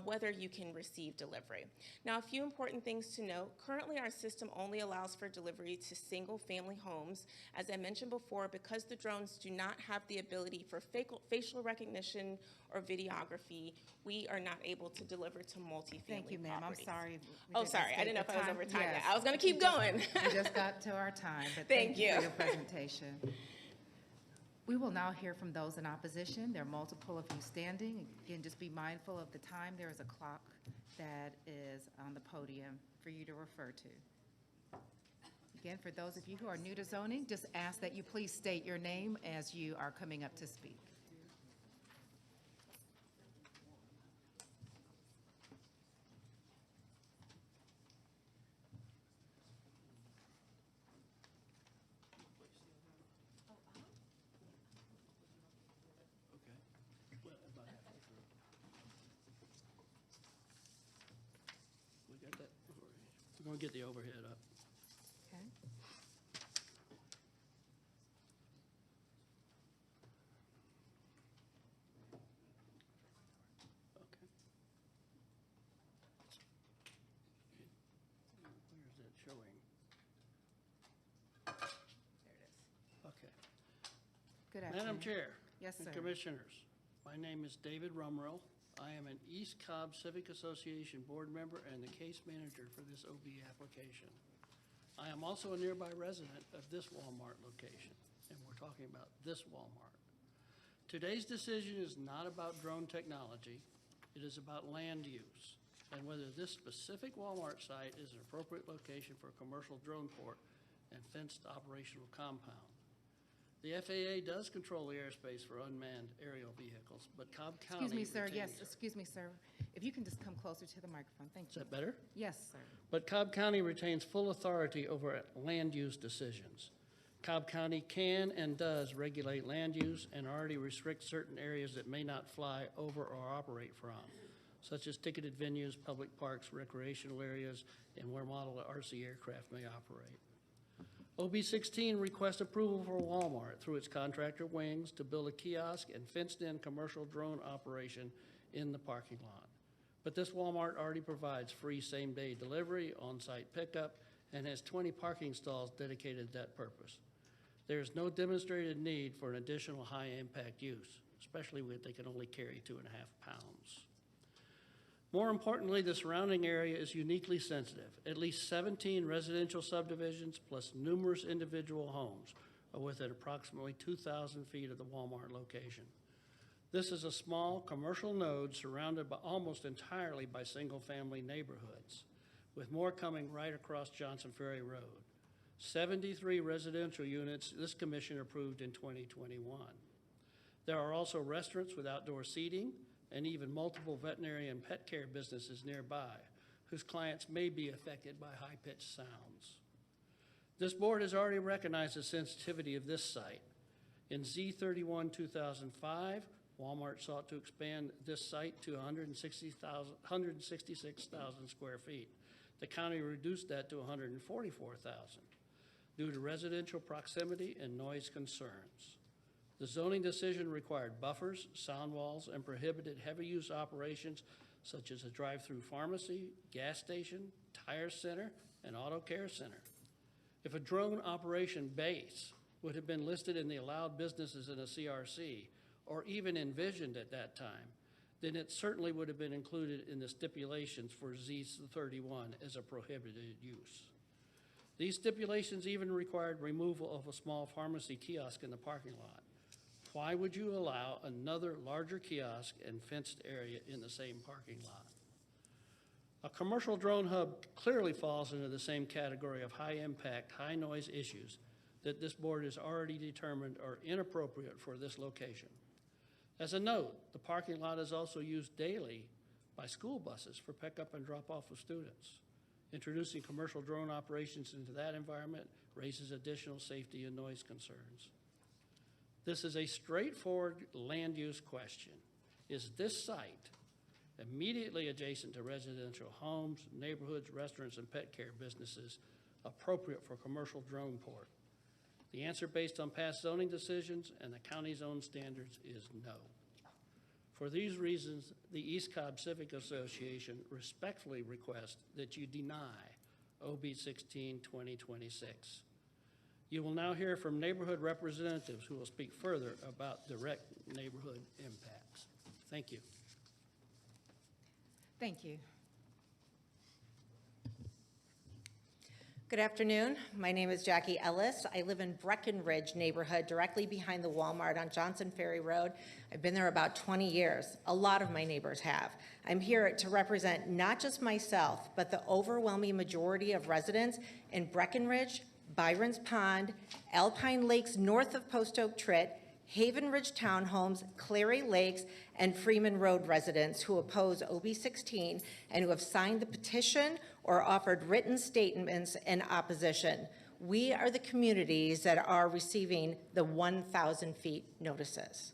whether you can receive delivery. Now, a few important things to note. Currently, our system only allows for delivery to single single-family homes. As I mentioned before, because the drones do not have the ability for facial recognition or videography, we are not able to deliver to multifamily Thank you, ma'am. I'm properties. sorry. Oh, sorry, I didn't know if I was over time yet. Yes. I was gonna keep going. We just got to our time, but Thank thank you for you. your presentation. We will now hear from those in opposition. There are multiple of you standing. Again, just be mindful of the time. There is a clock that is on the podium for you to refer to. Again, for those of you who are new to zoning, just ask that you please state your name as you are coming up to speak. We're going to get the overhead up. Okay. Okay. Where is it showing? There it is. Okay. Good afternoon. Madam Chair. Yes, and sir. Commissioners, my name is David Rumrell. I am an East Cobb Civic Association board member and the case manager for this OB application. I am also a nearby resident of this Walmart location, and we're talking about this Walmart. Today's decision is not about drone technology. It is about land use and whether this specific Walmart site is an appropriate location for a commercial drone port and fenced operational compound. The FAA does control the airspace for unmanned aerial vehicles, but Cobb County... Excuse me, sir. Yes, retains- excuse me, sir. If you can just come closer to the microphone. Thank Is you. that better? Yes, sir. But Cobb County retains full authority over land use decisions. Cobb County can and does regulate land use and already restrict certain areas that may not fly over or operate from, such as ticketed venues, public parks, recreational areas, and where model RC aircraft may operate. OB 16 requests approval for Walmart through its contractor Wings to build a kiosk and fenced-in commercial drone operation in the parking lot. But this Walmart already provides free same-day delivery, on-site pickup, and has 20 parking stalls dedicated to that purpose. There is no demonstrated need for an additional high-impact use, especially when they can only carry 2.5 pounds. More importantly, the surrounding area is uniquely sensitive. At least 17 residential subdivisions plus numerous individual homes are within approximately 2,000 feet of the Walmart location. This is a small commercial node surrounded by almost entirely by single-family neighborhoods, with more coming right across Johnson Ferry Road. 73 residential units this commission approved in 2021. There are also restaurants with outdoor seating, and even multiple veterinary and pet care businesses nearby, whose clients may be affected by high-pitched sounds. This board has already recognized the sensitivity of this site. In Z31 2005, Walmart sought to expand this site to 166,000 square feet. The county reduced that to 144,000 due to residential proximity and noise concerns. The zoning decision required buffers, sound walls, and prohibited heavy-use operations such as a drive-through pharmacy, gas station, tire center, and auto care center. If a drone operation base would have been listed in the allowed businesses in a CRC, or even envisioned at that time, then it certainly would have been included in the stipulations for Z31 as a prohibited use. These stipulations even required removal of a small pharmacy kiosk in the parking lot. Why would you allow another larger kiosk and fenced area in the same parking lot? A commercial drone hub clearly falls into the same category of high-impact, high-noise issues that this board has already determined are inappropriate for this location. As a note, the parking lot is also used daily by school buses for pickup and drop-off of students. Introducing commercial drone operations into that environment raises additional safety and noise concerns. This is a straightforward land use question. Is this site immediately adjacent to residential homes, neighborhoods, restaurants, and pet care businesses appropriate for commercial drone port? The answer based on past zoning decisions and the county's own standards is no. For these reasons, the East Cobb Civic Association respectfully requests that you deny OB 16 2026. You will now hear from neighborhood representatives who will speak further about direct neighborhood impacts. Thank you. Thank you. Good afternoon. My name is Jackie Ellis. I live in Breckenridge neighborhood, directly behind the Walmart on Johnson Ferry Road. I've been there about 20 years. A lot of my neighbors have. I'm here to represent not just myself, but the overwhelming majority of residents in Breckenridge, Byron's Pond, Alpine Lakes north of Post Oak Tritt, Haven Ridge Townhomes, Clary Lakes, and Freeman Road residents who oppose OB 16 and who have signed the petition or offered written statements in opposition. We are the communities that are receiving the 1,000 feet notices.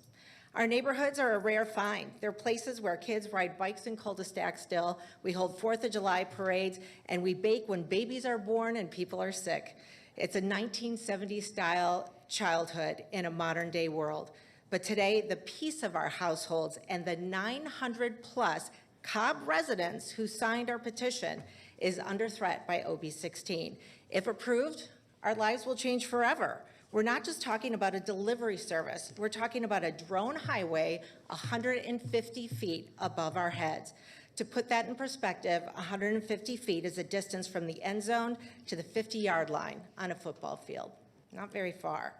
Our neighborhoods are a rare find. They're places where kids ride bikes in cul-de-sacs still, we hold 4th of July parades, and we bake when babies are born and people are sick. It's a 1970s style childhood in a modern day world. But today, the peace of our households and the 900 plus Cobb residents who signed our petition is under threat by OB 16. If approved, our lives will change forever. We're not just talking about a delivery service. We're talking about a drone highway 150 feet above our heads. To put that in perspective, 150 feet is a distance from the end zone to the 50-yard line on a football field. Not very far.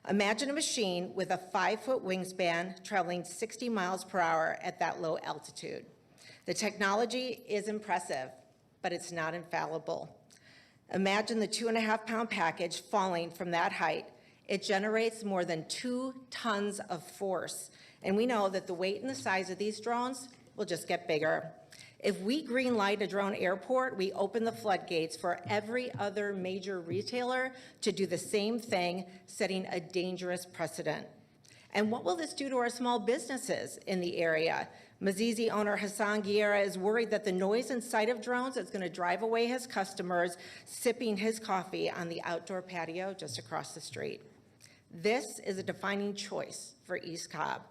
Imagine a machine with a 5-foot wingspan traveling 60 miles per hour at that low altitude. The technology is impressive, but it's not infallible. Imagine the 2.5-pound package falling from that height. It generates more than 2 tons of force. And we know that the weight and the size of these drones will just get bigger. If we green light a drone airport, we open the floodgates for every other major retailer to do the same thing, setting a dangerous precedent. And what will this do to our small businesses in the area? Mazizi owner Hassan Guerra is worried that the noise and sight of drones is going to drive away his customers sipping his coffee on the outdoor patio just across the street. This is a defining choice for East Cobb.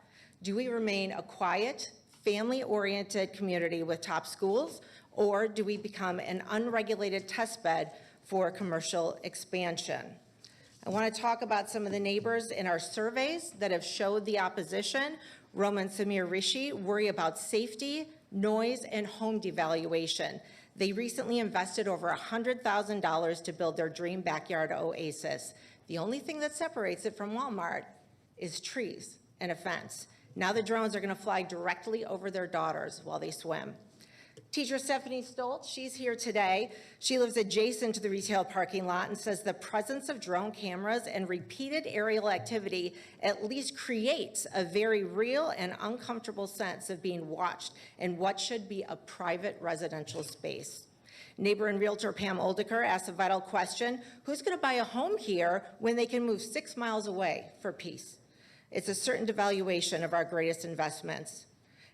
Do we remain a quiet, family-oriented community with top schools, or do we become an unregulated testbed for commercial expansion? I want to talk about some of the neighbors in our surveys that have showed the opposition. Roman Samir Rishi worry about safety, noise, and home devaluation. They recently invested over $100,000 to build their dream backyard oasis. The only thing that separates it from Walmart is trees and a fence. Now the drones are going to fly directly over their daughters while they swim. Teacher Stephanie Stoltz, she's here today. She lives adjacent to the retail parking lot and says the presence of drone cameras and repeated aerial activity at least creates a very real and uncomfortable sense of being watched in what should be a private residential space. Neighbor and realtor Pam Oldeker asked a vital question: who's going to buy a home here when they can move 6 miles away for peace? It's a certain devaluation of our greatest investments.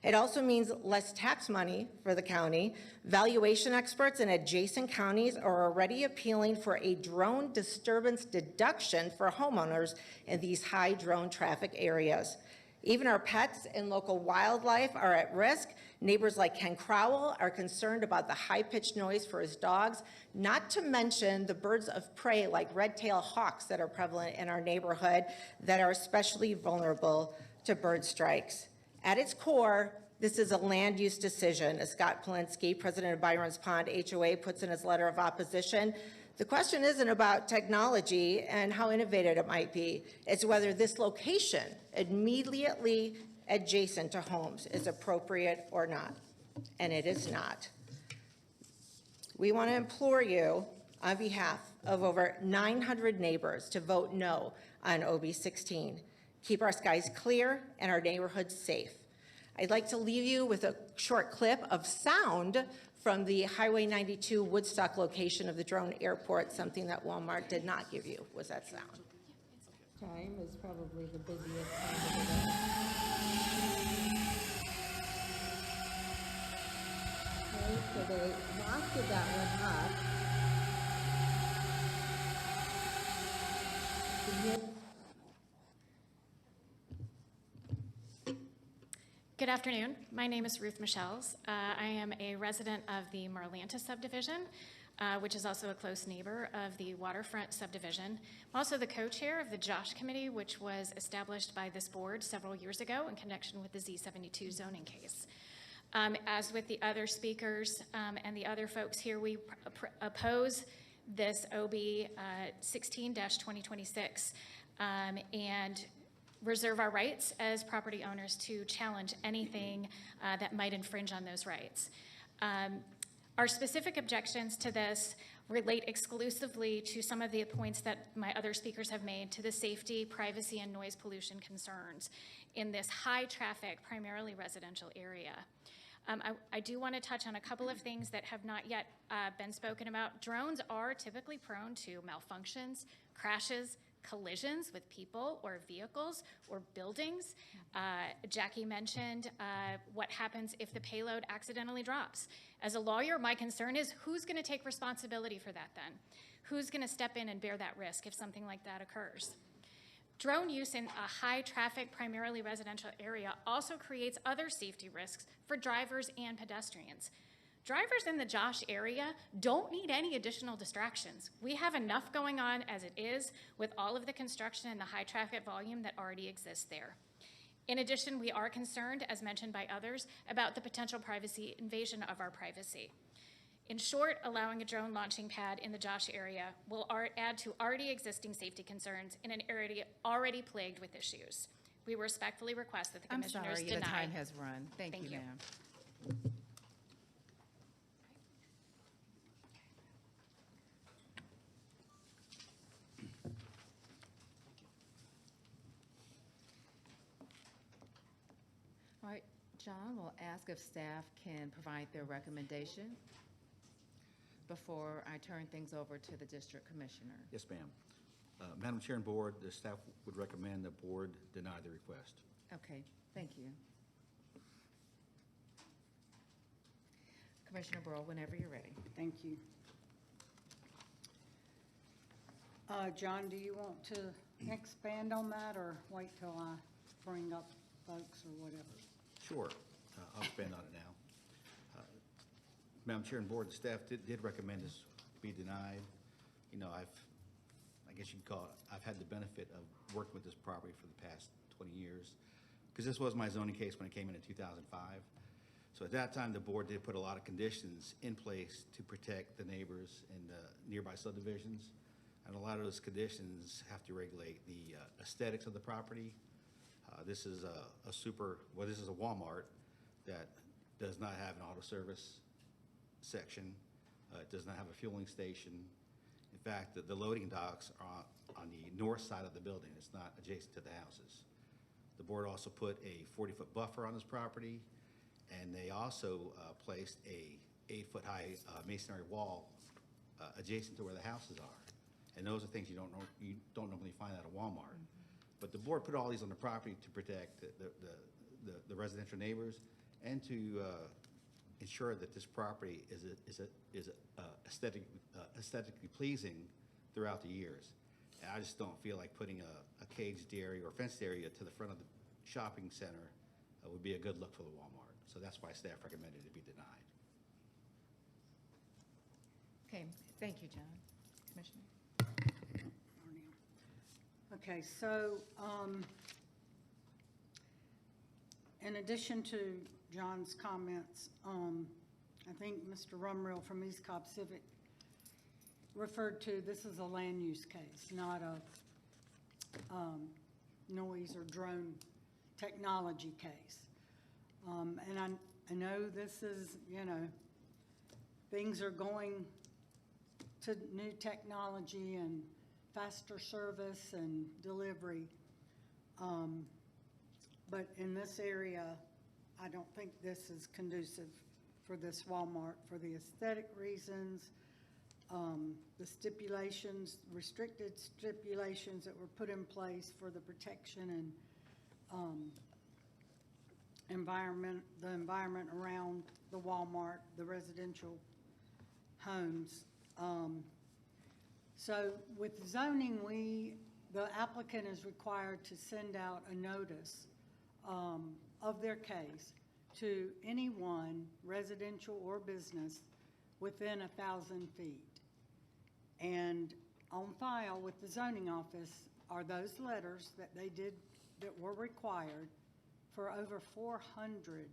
It also means less tax money for the county. Valuation experts in adjacent counties are already appealing for a drone disturbance deduction for homeowners in these high drone traffic areas. Even our pets and local wildlife are at risk. Neighbors like Ken Crowell are concerned about the high-pitched noise for his dogs, not to mention the birds of prey like red-tailed hawks that are prevalent in our neighborhood that are especially vulnerable to bird strikes. At its core, this is a land use decision, as Scott Polinsky, president of Byron's Pond HOA, puts in his letter of opposition. The question isn't about technology and how innovative it might be. It's whether this location, immediately adjacent to homes, is appropriate or not, and it is not. We want to implore you on behalf of over 900 neighbors to vote no on OB 16. Keep our skies clear and our neighborhoods safe. I'd like to leave you with a short clip of sound from the Highway 92 Woodstock location of the drone airport. Something that Walmart did not give you was that sound. Time is probably the busiest time of the day. Okay, so they lofted that one up. Good afternoon. My name is Ruth Michels. I am a resident of the Marlanta subdivision. which is also a close neighbor of the waterfront subdivision. I'm also the co-chair of the Josh Committee, which was established by this board several years ago in connection with the Z72 zoning case. As with the other speakers and the other folks here, we oppose this OB 16-2026 and reserve our rights as property owners to challenge anything that might infringe on those rights. Our specific objections to this relate exclusively to some of the points that my other speakers have made to the safety, privacy, and noise pollution concerns in this high-traffic, primarily residential area. I do want to touch on a couple of things that have not yet been spoken about. Drones are typically prone to malfunctions, crashes, collisions with people or vehicles or buildings. Jackie mentioned what happens if the payload accidentally drops. As a lawyer, my concern is who's going to take responsibility for that then? Who's going to step in and bear that risk if something like that occurs? Drone use in a high-traffic, primarily residential area also creates other safety risks for drivers and pedestrians. Drivers in the Josh area don't need any additional distractions. We have enough going on as it is with all of the construction and the high-traffic volume that already exists there. In addition, we are concerned, as mentioned by others, about the potential privacy invasion of our privacy. In short, allowing a drone launching pad in the Josh area will add to already existing safety concerns in an area already plagued with issues. We respectfully request that the commissioners deny. I'm sorry, the time has run. Thank you, ma'am. All right, John will ask if staff can provide their recommendation before I turn things over to the district commissioner. Yes, ma'am. Madam Chair and Board, the staff would recommend the board deny the request. Okay, thank you. Commissioner Burrow, whenever you're ready. Thank you. John, do you want to expand on that or wait till I bring up folks or whatever? Sure, I'll expand on it now. Madam Chair and Board, the staff did recommend this be denied. You know, I guess you could call it, I've had the benefit of working with this property for the past 20 years, because this was my zoning case when it came in 2005. So at that time, the board did put a lot of conditions in place to protect the neighbors in the nearby subdivisions. And a lot of those conditions have to regulate the aesthetics of the property. This is this is a Walmart that does not have an auto service section. It does not have a fueling station. In fact, the loading docks are on the north side of the building. It's not adjacent to the houses. The board also put a 40-foot buffer on this property, and they also placed a 8-foot-high masonry wall adjacent to where the houses are. And those are things you don't normally find at a Walmart. But the board put all these on the property to protect the residential neighbors and to ensure that this property is aesthetically pleasing throughout the years. And I just don't feel like putting a caged area or fenced area to the front of the shopping center would be a good look for the Walmart. So that's why staff recommended it be denied. Okay, thank you, John. Commissioner. Okay, so in addition to John's comments, I think Mr. Rumrill from East Cobb Civic referred to this as a land use case, not a noise or drone technology case. And I know this is, you know, things are going to new technology and faster service and delivery. But in this area, I don't think this is conducive for this Walmart for the aesthetic reasons, the stipulations, restricted stipulations that were put in place for the protection and the environment around the Walmart, the residential homes. So with zoning, the applicant is required to send out a notice of their case to anyone, residential or business, within 1,000 feet. And on file with the zoning office are those letters that they did, that were required for over 400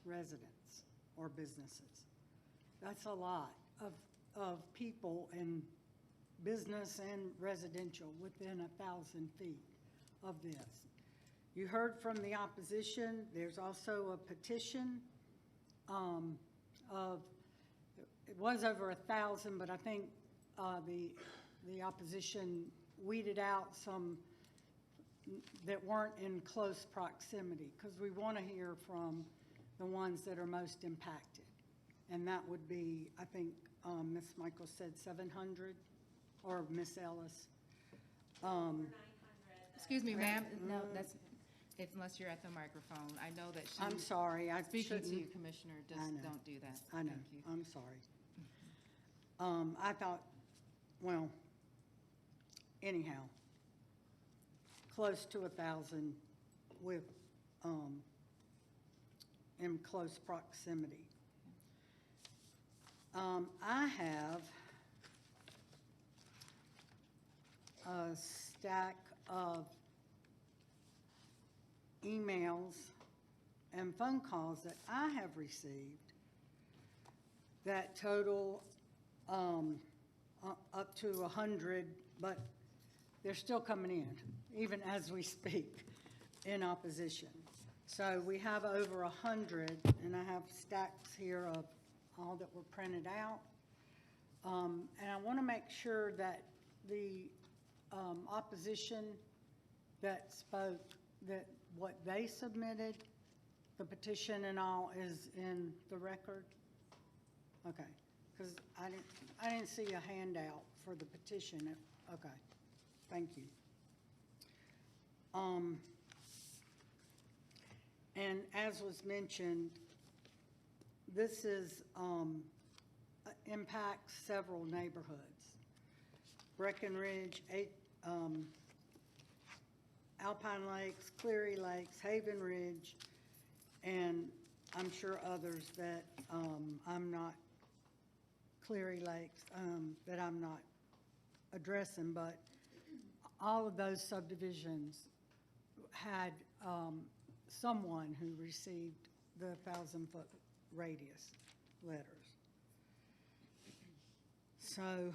residents or businesses. That's a lot of people and business and residential within 1,000 feet of this. You heard from the opposition. There's also a petition of, it was over 1,000, but I think the opposition weeded out some that weren't in close proximity, because we want to hear from the ones that are most impacted. And that would be, I think, Ms. Michael said 700, or Ms. Ellis. Excuse me, ma'am, no, that's, unless you're at the microphone. I know that she. I'm sorry, I Speaking to you, shouldn't. Commissioner, I just know. don't do that. I know, Thank you. I'm sorry. I thought, well, anyhow, close to 1,000 with, in close proximity. I have a stack of emails and phone calls that I have received that total up to 100, but they're still coming in, even as we speak, in opposition. So we have over 100, and I have stacks here of all that were printed out. And I want to make sure that the opposition that spoke, that what they submitted, the petition and all, is in the record? Okay, because I didn't see a handout for the petition. Okay, thank you. And as was mentioned, this is impacts several neighborhoods. Breckenridge, Alpine Lakes, Cleary Lakes, Haven Ridge, and I'm sure others that I'm not, Cleary Lakes, that I'm not addressing, but all of those subdivisions had someone who received the 1,000-foot radius letters. So,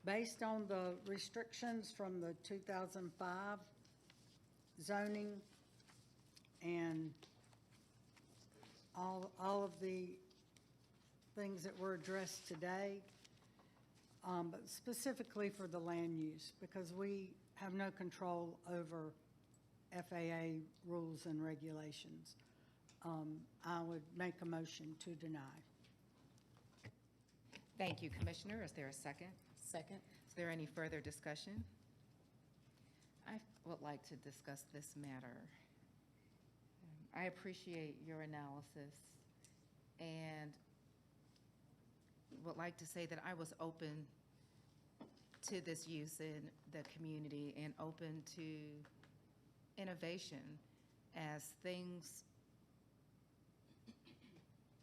based on the restrictions from the 2005 zoning and all of the things that were addressed today, but specifically for the land use, because we have no control over FAA rules and regulations, I would make a motion to deny. Thank you, Commissioner. Is there a second? Second. Is there any further discussion? I would like to discuss this matter. I appreciate your analysis and would like to say that I was open to this use in the community and open to innovation, as things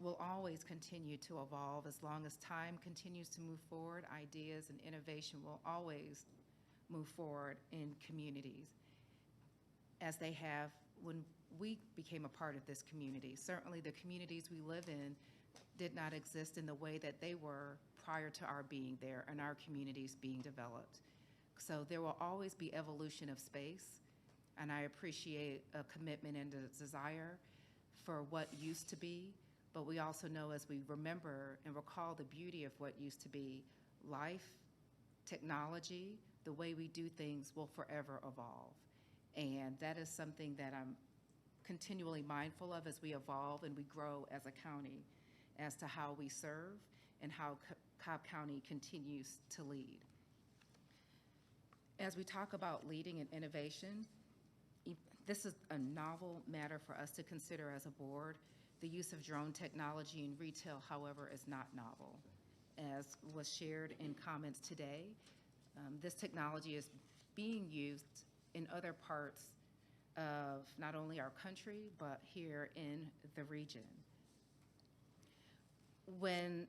will always continue to evolve. As long as time continues to move forward, ideas and innovation will always move forward in communities, as they have when we became a part of this community. Certainly the communities we live in did not exist in the way that they were prior to our being there and our communities being developed. So there will always be evolution of space, and I appreciate a commitment and a desire for what used to be, but we also know, as we remember and recall the beauty of what used to be, life, technology, the way we do things will forever evolve. And that is something that I'm continually mindful of as we evolve and we grow as a county, as to how we serve and how Cobb County continues to lead. As we talk about leading and innovation, this is a novel matter for us to consider as a board. The use of drone technology in retail, however, is not novel. As was shared in comments today, this technology is being used in other parts of not only our country, but here in the region. when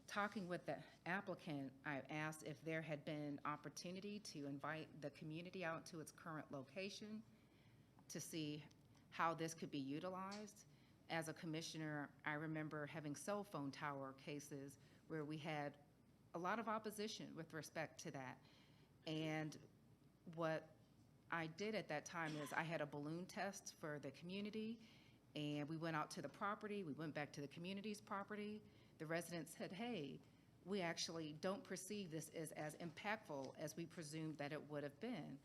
talking with the applicant, I asked if there had been opportunity to invite the community out to its current location to see how this could be utilized. As a commissioner, I remember having cell phone tower cases where we had a lot of opposition with respect to that. And what I did at that time is I had a balloon test for the community, and we went out to the property, we went back to the community's property. The residents said, hey, we actually don't perceive this as impactful as we presumed that it would have been.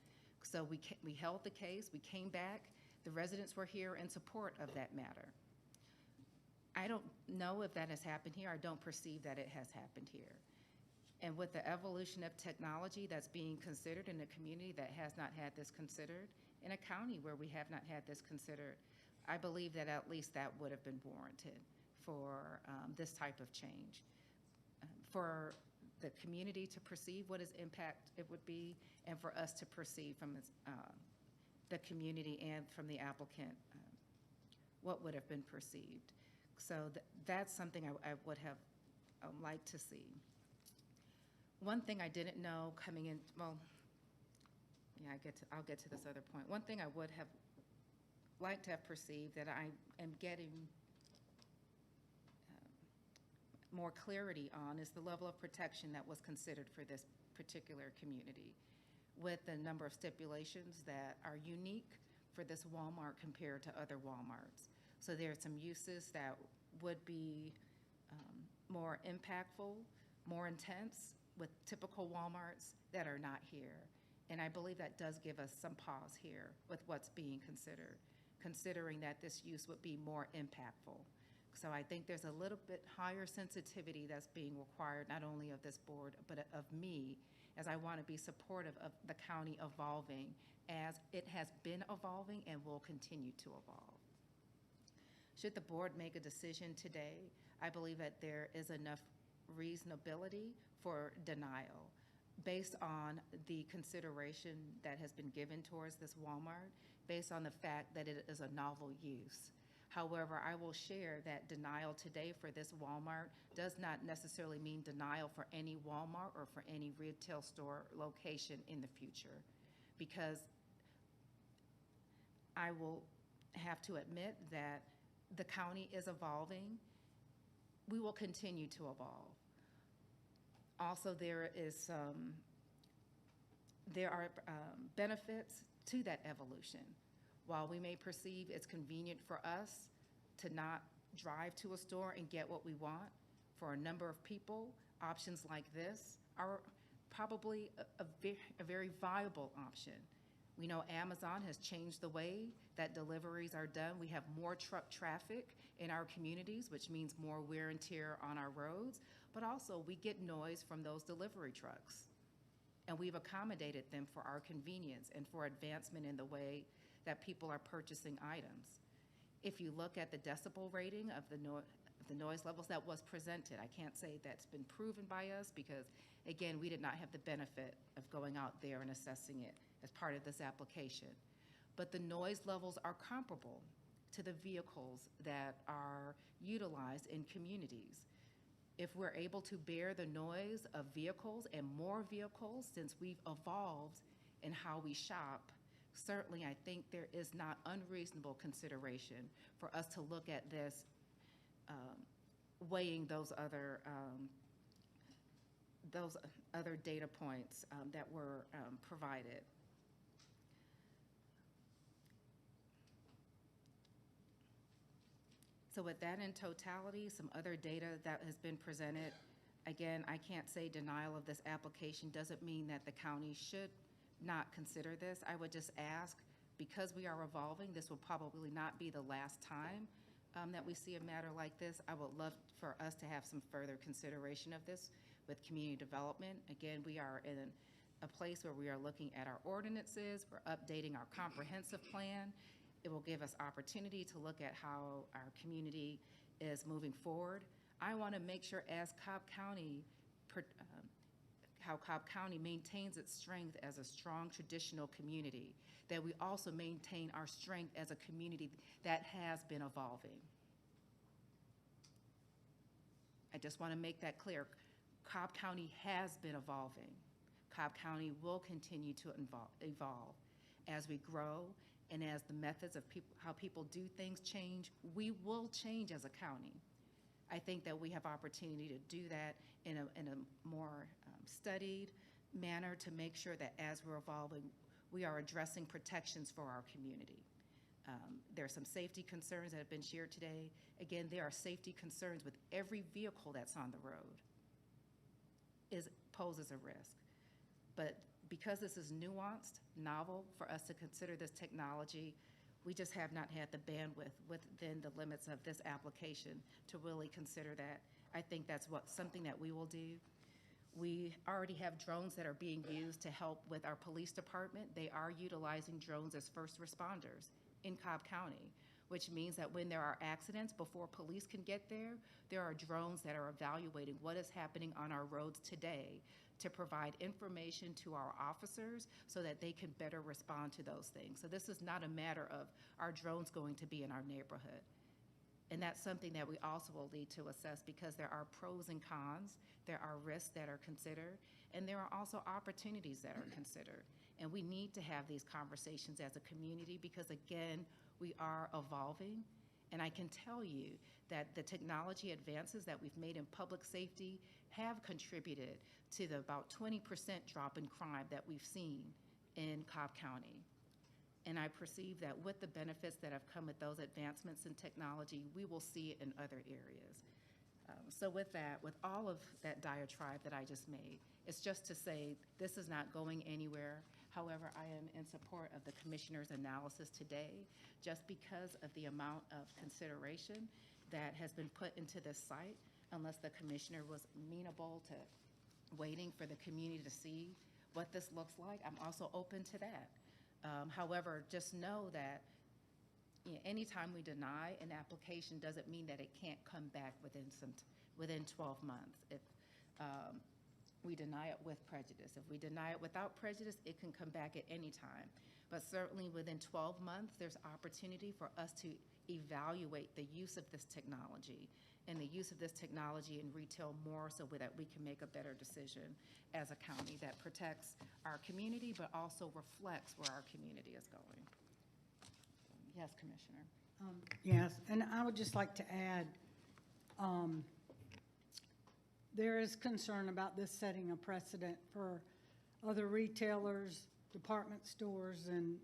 So we held the case, we came back, the residents were here in support of that matter. I don't know if that has happened here. I don't perceive that it has happened here. And with the evolution of technology that's being considered in a community that has not had this considered, in a county where we have not had this considered, I believe that at least that would have been warranted for this type of change. For the community to perceive what its impact it would be, and for us to perceive from the community and from the applicant what would have been perceived. So that's something I would have liked to see. One thing I didn't know coming in, well, yeah, I'll get to this other point. One thing I would have liked to have perceived that I am getting more clarity on is the level of protection that was considered for this particular community, with the number of stipulations that are unique for this Walmart compared to other Walmarts. So there are some uses that would be more impactful, more intense with typical Walmarts that are not here. And I believe that does give us some pause here with what's being considered, considering that this use would be more impactful. So I think there's a little bit higher sensitivity that's being required, not only of this board, but of me, as I want to be supportive of the county evolving as it has been evolving and will continue to evolve. Should the board make a decision today, I believe that there is enough reasonability for denial based on the consideration that has been given towards this Walmart, based on the fact that it is a novel use. However, I will share that denial today for this Walmart does not necessarily mean denial for any Walmart or for any retail store location in the future, because I will have to admit that the county is evolving. We will continue to evolve. Also, there are benefits to that evolution. While we may perceive it's convenient for us to not drive to a store and get what we want, for a number of people, options like this are probably a very viable option. We know Amazon has changed the way that deliveries are done. We have more truck traffic in our communities, which means more wear and tear on our roads, but also we get noise from those delivery trucks. And we've accommodated them for our convenience and for advancement in the way that people are purchasing items. If you look at the decibel rating of the noise levels that was presented, I can't say that's been proven by us because, again, we did not have the benefit of going out there and assessing it as part of this application. But the noise levels are comparable to the vehicles that are utilized in communities. If we're able to bear the noise of vehicles and more vehicles since we've evolved in how we shop, certainly I think there is not unreasonable consideration for us to look at this, weighing those other data points that were provided. So with that in totality, some other data that has been presented, again, I can't say denial of this application doesn't mean that the county should not consider this. I would just ask, because we are evolving, this will probably not be the last time that we see a matter like this. I would love for us to have some further consideration of this with community development. Again, we are in a place where we are looking at our ordinances, we're updating our comprehensive plan. It will give us opportunity to look at how our community is moving forward. I want to make sure as Cobb County, how Cobb County maintains its strength as a strong traditional community, that we also maintain our strength as a community that has been evolving. I just want to make that clear. Cobb County has been evolving. Cobb County will continue to evolve. As we grow and as the methods of how people do things change, we will change as a county. I think that we have opportunity to do that in a more studied manner to make sure that as we're evolving, we are addressing protections for our community. There are some safety concerns that have been shared today. Again, there are safety concerns with every vehicle that's on the road. Poses a risk. But because this is nuanced, novel, for us to consider this technology, we just have not had the bandwidth within the limits of this application to really consider that. I think that's something that we will do. We already have drones that are being used to help with our police department. They are utilizing drones as first responders in Cobb County, which means that when there are accidents, before police can get there, there are drones that are evaluating what is happening on our roads today to provide information to our officers so that they can better respond to those things. So this is not a matter of our drones going to be in our neighborhood. And that's something that we also will need to assess because there are pros and cons, there are risks that are considered, and there are also opportunities that are considered. And we need to have these conversations as a community because, again, we are evolving. And I can tell you that the technology advances that we've made in public safety have contributed to the about 20% drop in crime that we've seen in Cobb County. And I perceive that with the benefits that have come with those advancements in technology, we will see it in other areas. So with that, with all of that diatribe that I just made, it's just to say this is not going anywhere. However, I am in support of the commissioner's analysis today, just because of the amount of consideration that has been put into this site, unless the commissioner was amenable to waiting for the community to see what this looks like. I'm also open to that. However, just know that anytime we deny an application doesn't mean that it can't come back within 12 months. If we deny it with prejudice. If we deny it without prejudice, it can come back at any time. But certainly within 12 months, there's opportunity for us to evaluate the use of this technology and the use of this technology in retail more so that we can make a better decision as a county that protects our community but also reflects where our community is going. Yes, Commissioner. Yes, and I would just like to add, there is concern about this setting a precedent for other retailers, department stores, and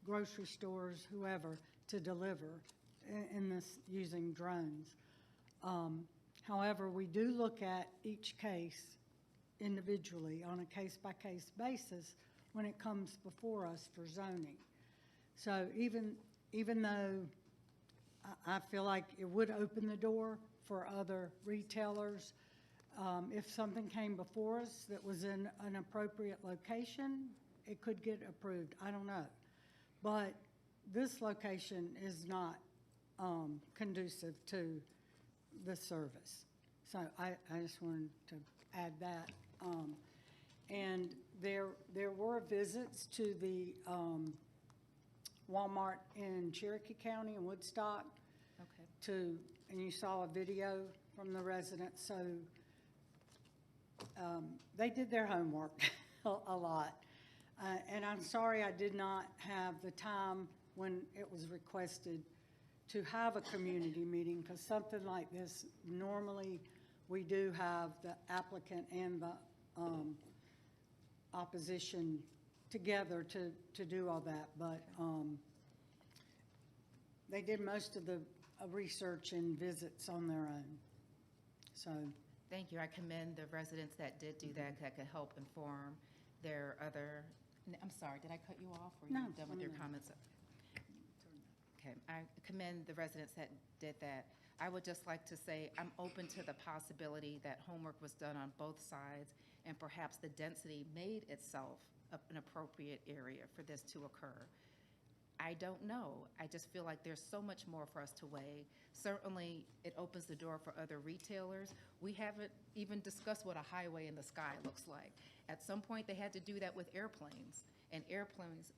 grocery stores, whoever, to deliver in this using drones. However, we do look at each case individually on a case-by-case basis when it comes before us for zoning. So even though I feel like it would open the door for other retailers, if something came before us that was in an appropriate location, it could get approved. I don't know. But this location is not conducive to the service. So I just wanted to add that. And there were visits to the Walmart in Cherokee County and Woodstock. Okay. And you saw a video from the residents. So they did their homework a lot. And I'm sorry I did not have the time when it was requested to have a community meeting, because something like this, normally we do have the applicant and the opposition together to do all that. But they did most of the research and visits on their own. So. Thank you. I commend the residents that did do that could help inform their other, I'm sorry, did I cut you off? Or No, you done with your comments? Okay, I commend the residents that did that. I would just like to say I'm open to the possibility that homework was done on both sides and perhaps the density made itself an appropriate area for this to occur. I don't know. I just feel like there's so much more for us to weigh. Certainly, it opens the door for other retailers. We haven't even discussed what a highway in the sky looks like. At some point, they had to do that with airplanes, and airplanes,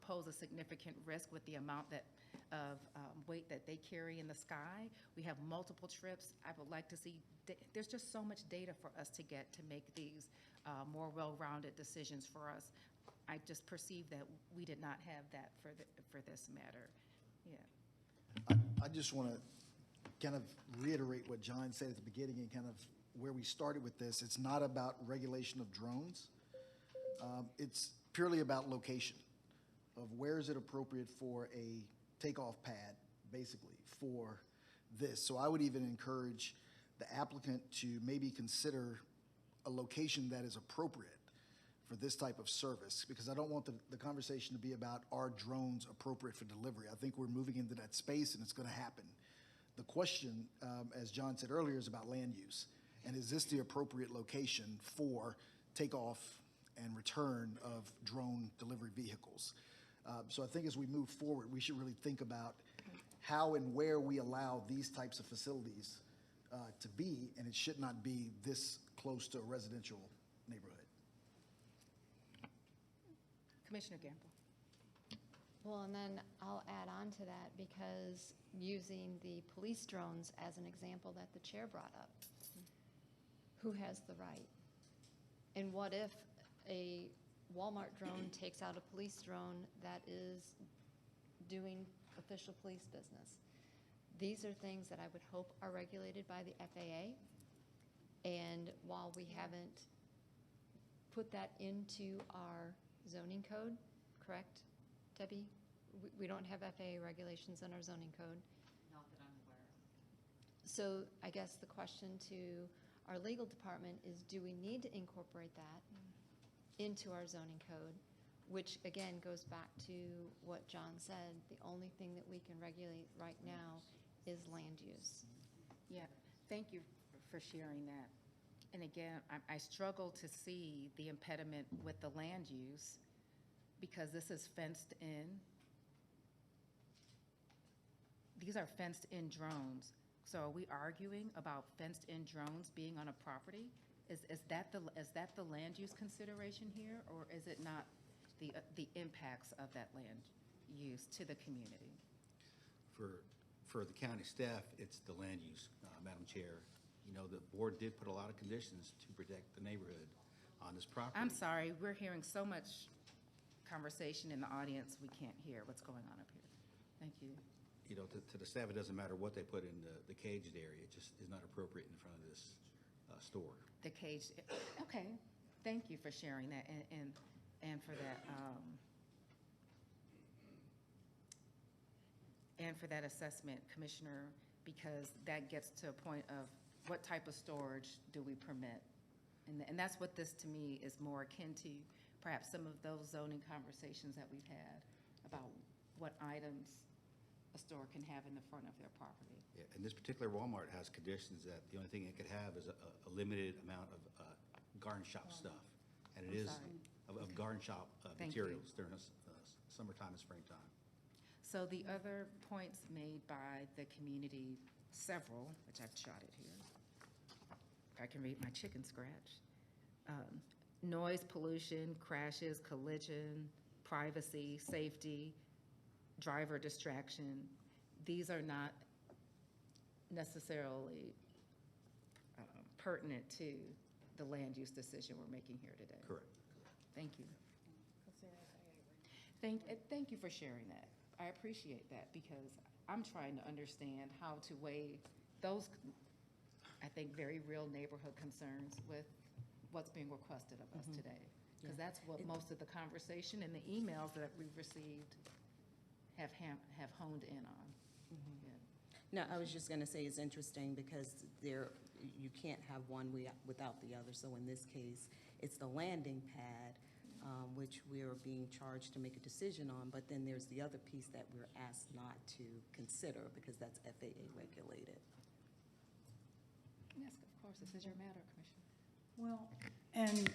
pose a significant risk with the amount of weight that they carry in the sky. We have multiple trips. I would like to see, there's just so much data for us to get to make these more well-rounded decisions for us. I just perceive that we did not have that for this matter. Yeah. I just want to kind of reiterate what John said at the beginning and kind of where we started with this. It's not about regulation of drones. It's purely about location of where is it appropriate for a takeoff pad, basically, for this. So I would even encourage the applicant to maybe consider a location that is appropriate for this type of service, because I don't want the conversation to be about are drones appropriate for delivery. I think we're moving into that space and it's going to happen. The question, as John said earlier, is about land use. And is this the appropriate location for takeoff and return of drone delivery vehicles? So I think as we move forward, we should really think about how and where we allow these types of facilities to be, and it should not be this close to a residential neighborhood. Commissioner Gamble. Well, and then I'll add on to that, because using the police drones as an example that the chair brought up, who has the right? And what if a Walmart drone takes out a police drone that is doing official police business? These are things that I would hope are regulated by the FAA. And while we haven't put that into our zoning code, correct, Debbie? We don't have FAA regulations in our zoning code. Not that I'm aware of. So I guess the question to our legal department is, do we need to incorporate that into our zoning code? Which again goes back to what John said, the only thing that we can regulate right now is land use. Yeah, thank you for sharing that. And again, I struggle to see the impediment with the land use, because this is fenced in. These are fenced-in drones. So are we arguing about fenced-in drones being on a property? Is that the land use consideration here, or is it not the impacts of that land use to the community? For the county staff, it's the land use, Madam Chair. You know, the board did put a lot of conditions to protect the neighborhood on this property. I'm sorry, we're hearing so much conversation in the audience, we can't hear what's going on up here. Thank you. You know, to the staff, it doesn't matter what they put in the caged area. It just is not appropriate in front of this store. The cage, okay, thank you for sharing that and for that, and for that assessment, Commissioner, because that gets to a point of what type of storage do we permit? And that's what this, to me, is more akin to perhaps some of those zoning conversations that we've had about what items a store can have in the front of their property. Yeah, and this particular Walmart has conditions that the only thing it could have is a limited amount of garden shop stuff. And it is of garden shop materials during summertime and springtime. So the other points made by the community, several, which I've jotted here. I can read my chicken scratch. Noise, pollution, crashes, collision, privacy, safety, driver distraction. These are not necessarily pertinent to the land use decision we're making here today. Correct. Thank you. Thank you for sharing that. I appreciate that, because I'm trying to understand how to weigh those, I think, very real neighborhood concerns with what's being requested of us today. Because that's what most of the conversation and the emails that we've received have honed in on. No, I was just going to say it's interesting because you can't have one without the other. So in this case, it's the landing pad, which we are being charged to make a decision on, but then there's the other piece that we're asked not to consider because that's FAA regulated. Yes, of course, this is your matter, Commissioner. Well, and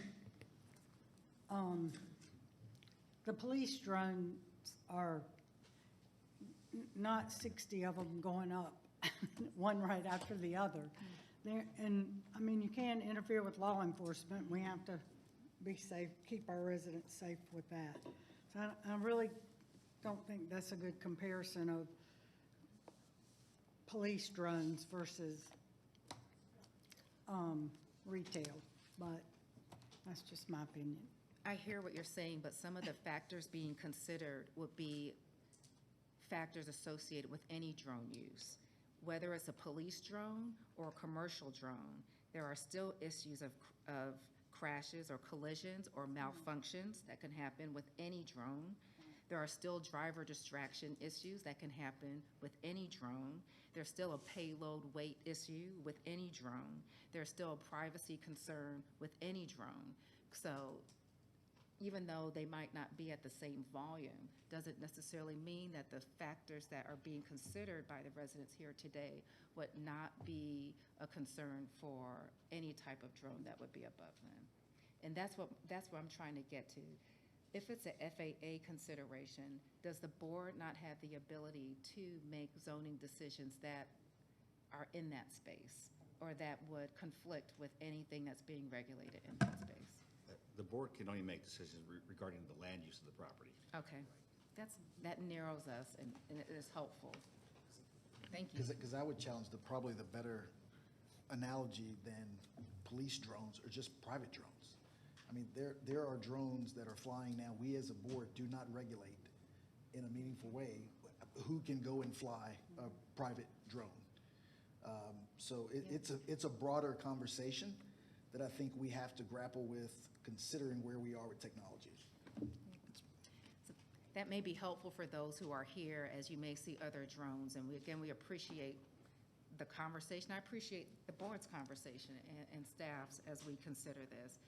the police drones are not 60 of them going up, one right after the other. And, I mean, you can't interfere with law enforcement. We have to be safe, keep our residents safe with that. So I really don't think that's a good comparison of police drones versus retail, but that's just my opinion. I hear what you're saying, but some of the factors being considered would be factors associated with any drone use. Whether it's a police drone or a commercial drone, there are still issues of crashes or collisions or malfunctions that can happen with any drone. There are still driver distraction issues that can happen with any drone. There's still a payload weight issue with any drone. There's still a privacy concern with any drone. So even though they might not be at the same volume, doesn't necessarily mean that the factors that are being considered by the residents here today would not be a concern for any type of drone that would be above them. And that's what I'm trying to get to. If it's a FAA consideration, does the board not have the ability to make zoning decisions that are in that space or that would conflict with anything that's being regulated in that space? The board can only make decisions regarding the land use of the property. Okay, that narrows us and it is helpful. Thank you. Because I would challenge probably the better analogy than police drones or just private drones. I mean, there are drones that are flying now. We as a board do not regulate in a meaningful way who can go and fly a private drone. So it's a broader conversation that I think we have to grapple with, considering where we are with technology. That may be helpful for those who are here, as you may see other drones. And we appreciate the conversation. I appreciate the board's conversation and staff's as we consider this.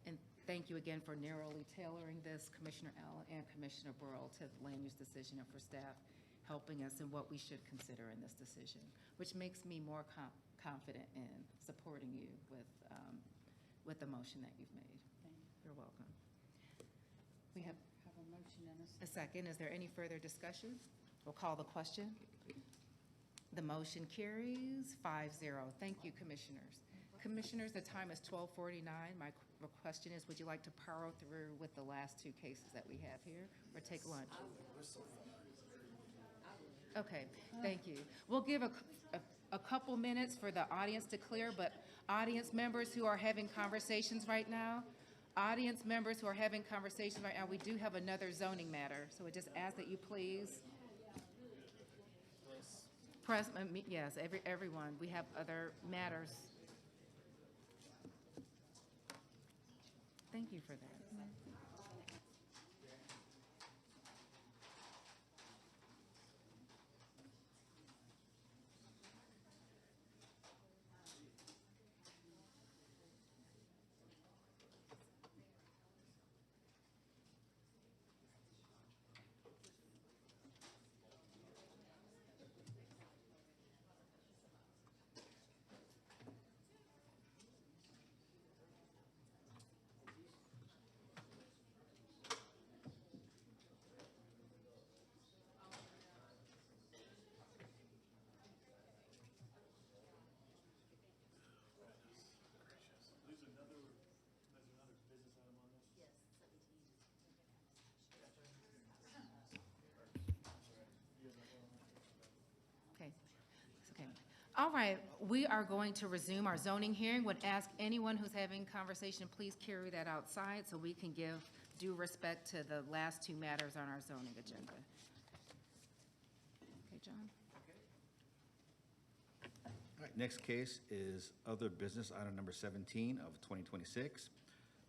And thank you again for narrowly tailoring this, Commissioner Allen and Commissioner Burrell, to the land use decision and for staff helping us in what we should consider in this decision, which makes me more confident in supporting you with the motion that you've made. You're welcome. We have a motion and a second. Is there any further discussion? We'll call the question. The motion carries 5-0. Thank you, commissioners. Commissioners, the time is 12:49. My question is, would you like to power through with the last two cases that we have here or take lunch? Okay, thank you. We'll give a couple minutes for the audience to clear, but audience members who are having conversations right now, we do have another zoning matter, so we just ask that you please press, yes, everyone, we have other matters. Thank you for that. All right, we are going to resume our zoning hearing. Would ask anyone who's having conversation, please carry that outside so we can give due respect to the last two matters on our zoning agenda. Okay, John? All right, next case is other business, item number 17 of 2026,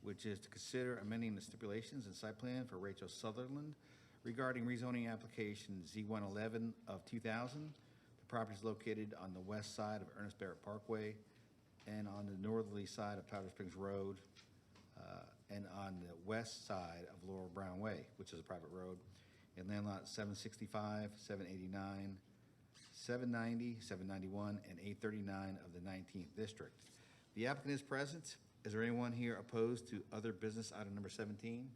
which is to consider amending the stipulations and site plan for Rachel Sutherland regarding rezoning application Z111 of 2000. The property is located on the west side of Ernest Barrett Parkway and on the northerly side of Powder Springs Road and on the west side of Laurel Brown Way, which is a private road, in land lot 765, 789, 790, 791, and 839 of the 19th District. The applicant is present. Is there anyone here opposed to other business item number 17?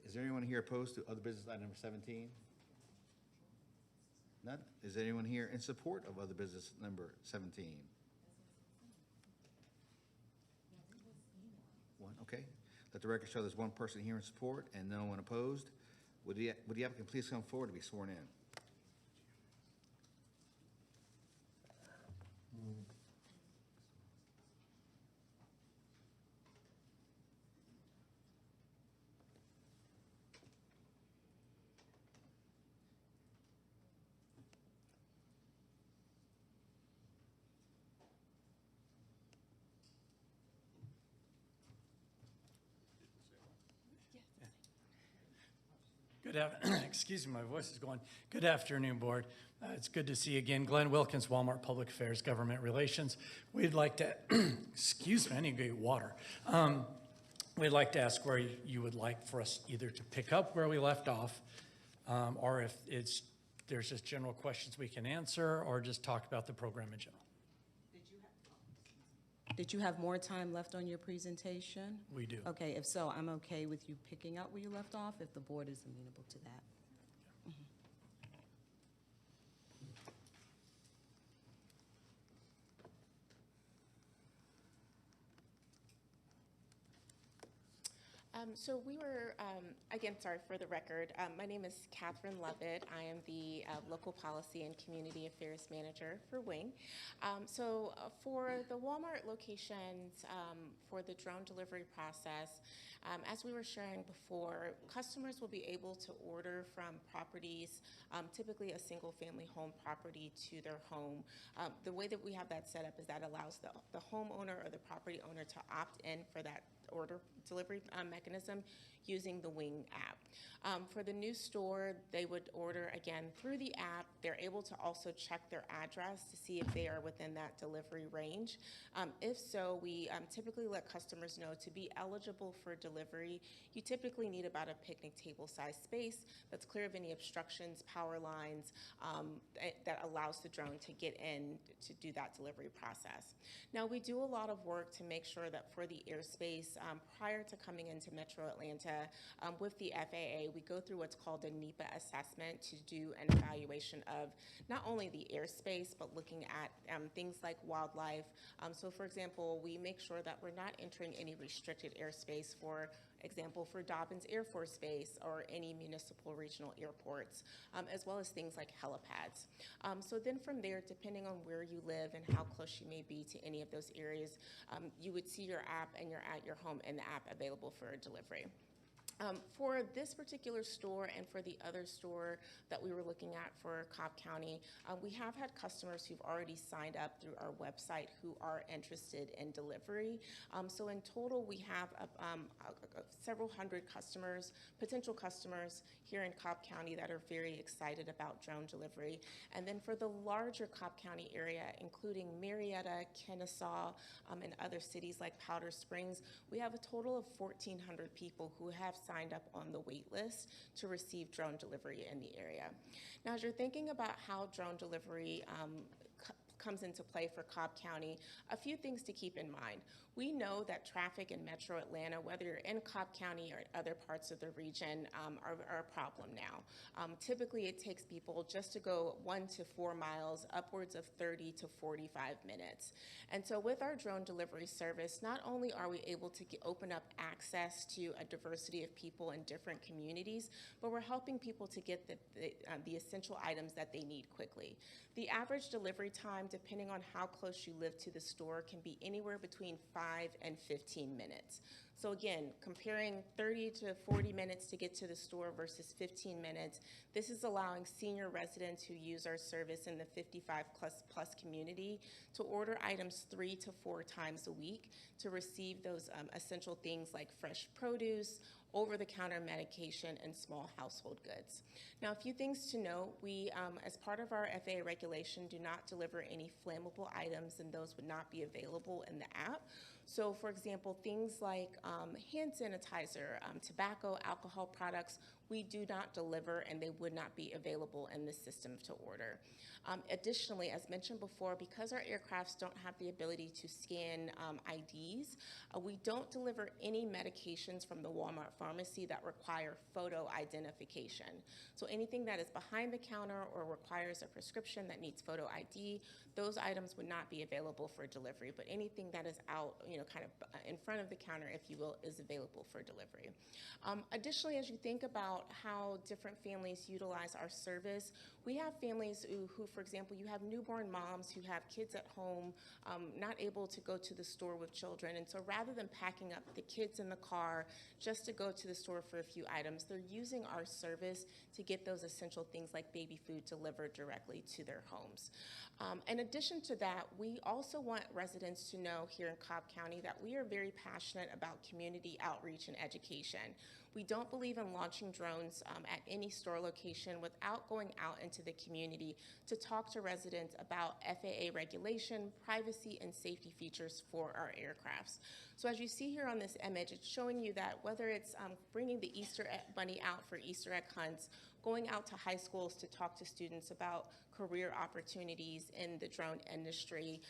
Is there anyone here opposed to other business item number 17? None? Is there anyone here in support of other business number 17? One, okay. Let the record show there's one person here in support and no one opposed. Would the applicant please come forward to be sworn in? Excuse me, my voice is going. Good afternoon, Board. It's good to see you again. Glenn Wilkins, Walmart Public Affairs, Government Relations. We'd like to, excuse me, I need to get water. We'd like to ask where you would like for us either to pick up where we left off, or if there's just general questions we can answer, or just talk about the program in general. Did you have more time left on your presentation? We do. Okay, if so, I'm okay with you picking up where you left off, if the board is amenable to that. So we were, again, sorry for the record, my name is Catherine Lovett. I am the Local Policy and Community Affairs Manager for Wing. For the Walmart locations, for the drone delivery process, as we were sharing before, customers will be able to order from properties, typically a single-family home property, to their home. The way that we have that set up is that allows the homeowner or the property owner to opt in for that order delivery mechanism using the Wing app. For the new store, they would order again through the app. They're able to also check their address to see if they are within that delivery range. If so, we typically let customers know to be eligible for delivery, you typically need about a picnic table size space that's clear of any obstructions, power lines, that allows the drone to get in to do that delivery process. Now, we do a lot of work to make sure that for the airspace, prior to coming into Metro Atlanta, with the FAA, we go through what's called a NEPA assessment to do an evaluation of not only the airspace, but looking at things like wildlife. So for example, we make sure that we're not entering any restricted airspace, for example, for Dobbins Air Force Base or any municipal regional airports, as well as things like helipads. So then from there, depending on where you live and how close you may be to any of those areas, you would see your app and you're at your home and the app available for delivery. For this particular store and for the other store that we were looking at for Cobb County, we have had customers who've already signed up through our website who are interested in delivery. So in total, we have several hundred customers, potential customers here in Cobb County that are very excited about drone delivery. And then for the larger Cobb County area, including Marietta, Kennesaw, and other cities like Powder Springs, we have a total of 1,400 people who have signed up on the wait list to receive drone delivery in the area. Now, as you're thinking about how drone delivery comes into play for Cobb County, a few things to keep in mind. We know that traffic in Metro Atlanta, whether you're in Cobb County or other parts of the region, are a problem now. Typically, it takes people just to go 1 to 4 miles, upwards of 30 to 45 minutes. And so with our drone delivery service, not only are we able to open up access to a diversity of people in different communities, but we're helping people to get the essential items that they need quickly. The average delivery time, depending on how close you live to the store, can be anywhere between 5 and 15 minutes. So again, comparing 30 to 40 minutes to get to the store versus 15 minutes, this is allowing senior residents who use our service in the 55 plus community to order items 3 to 4 times a week to receive those essential things like fresh produce, over-the-counter medication, and small household goods. Now, a few things to note. We, as part of our FAA regulation, do not deliver any flammable items, and those would not be available in the app. So, for example, things like hand sanitizer, tobacco, alcohol products, we do not deliver, and they would not be available in the system to order. Additionally, as mentioned before, because our aircrafts don't have the ability to scan IDs, we don't deliver any medications from the Walmart pharmacy that require photo identification. So anything that is behind the counter or requires a prescription that needs photo ID, those items would not be available for delivery. But anything that is out, kind of in front of the counter, if you will, is available for delivery. Additionally, as you think about how different families utilize our service, we have families who, for example, you have newborn moms who have kids at home, not able to go to the store with children. And so rather than packing up the kids in the car just to go to the store for a few items, they're using our service to get those essential things like baby food delivered directly to their homes. In addition to that, we also want residents to know here in Cobb County that we are very passionate about community outreach and education. We don't believe in launching drones at any store location without going out into the community to talk to residents about FAA regulation, privacy, and safety features for our aircrafts. So as you see here on this image, it's showing you that whether it's bringing the Easter bunny out for Easter egg hunts, going out to high schools to talk to students about career opportunities in the drone industry,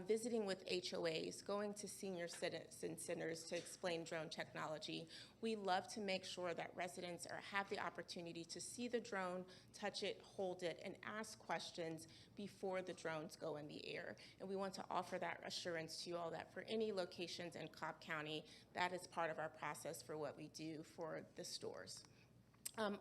visiting with HOAs, going to senior citizen centers to explain drone technology. We love to make sure that residents have the opportunity to see the drone, touch it, hold it, and ask questions before the drones go in the air. And we want to offer that assurance to you all that for any locations in Cobb County, that is part of our process for what we do for the stores.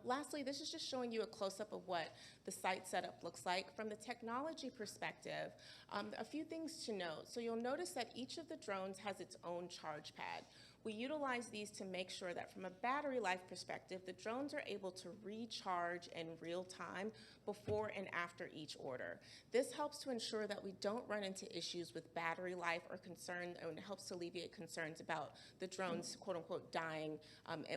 Lastly, this is just showing you a close-up of what the site setup looks like. From the technology perspective, a few things to note. So you'll notice that each of the drones has its own charge pad. We utilize these to make sure that from a battery life perspective, the drones are able to recharge in real time before and after each order. This helps to ensure that we don't run into issues with battery life or concern, and it helps to alleviate concerns about the drones, quote unquote, dying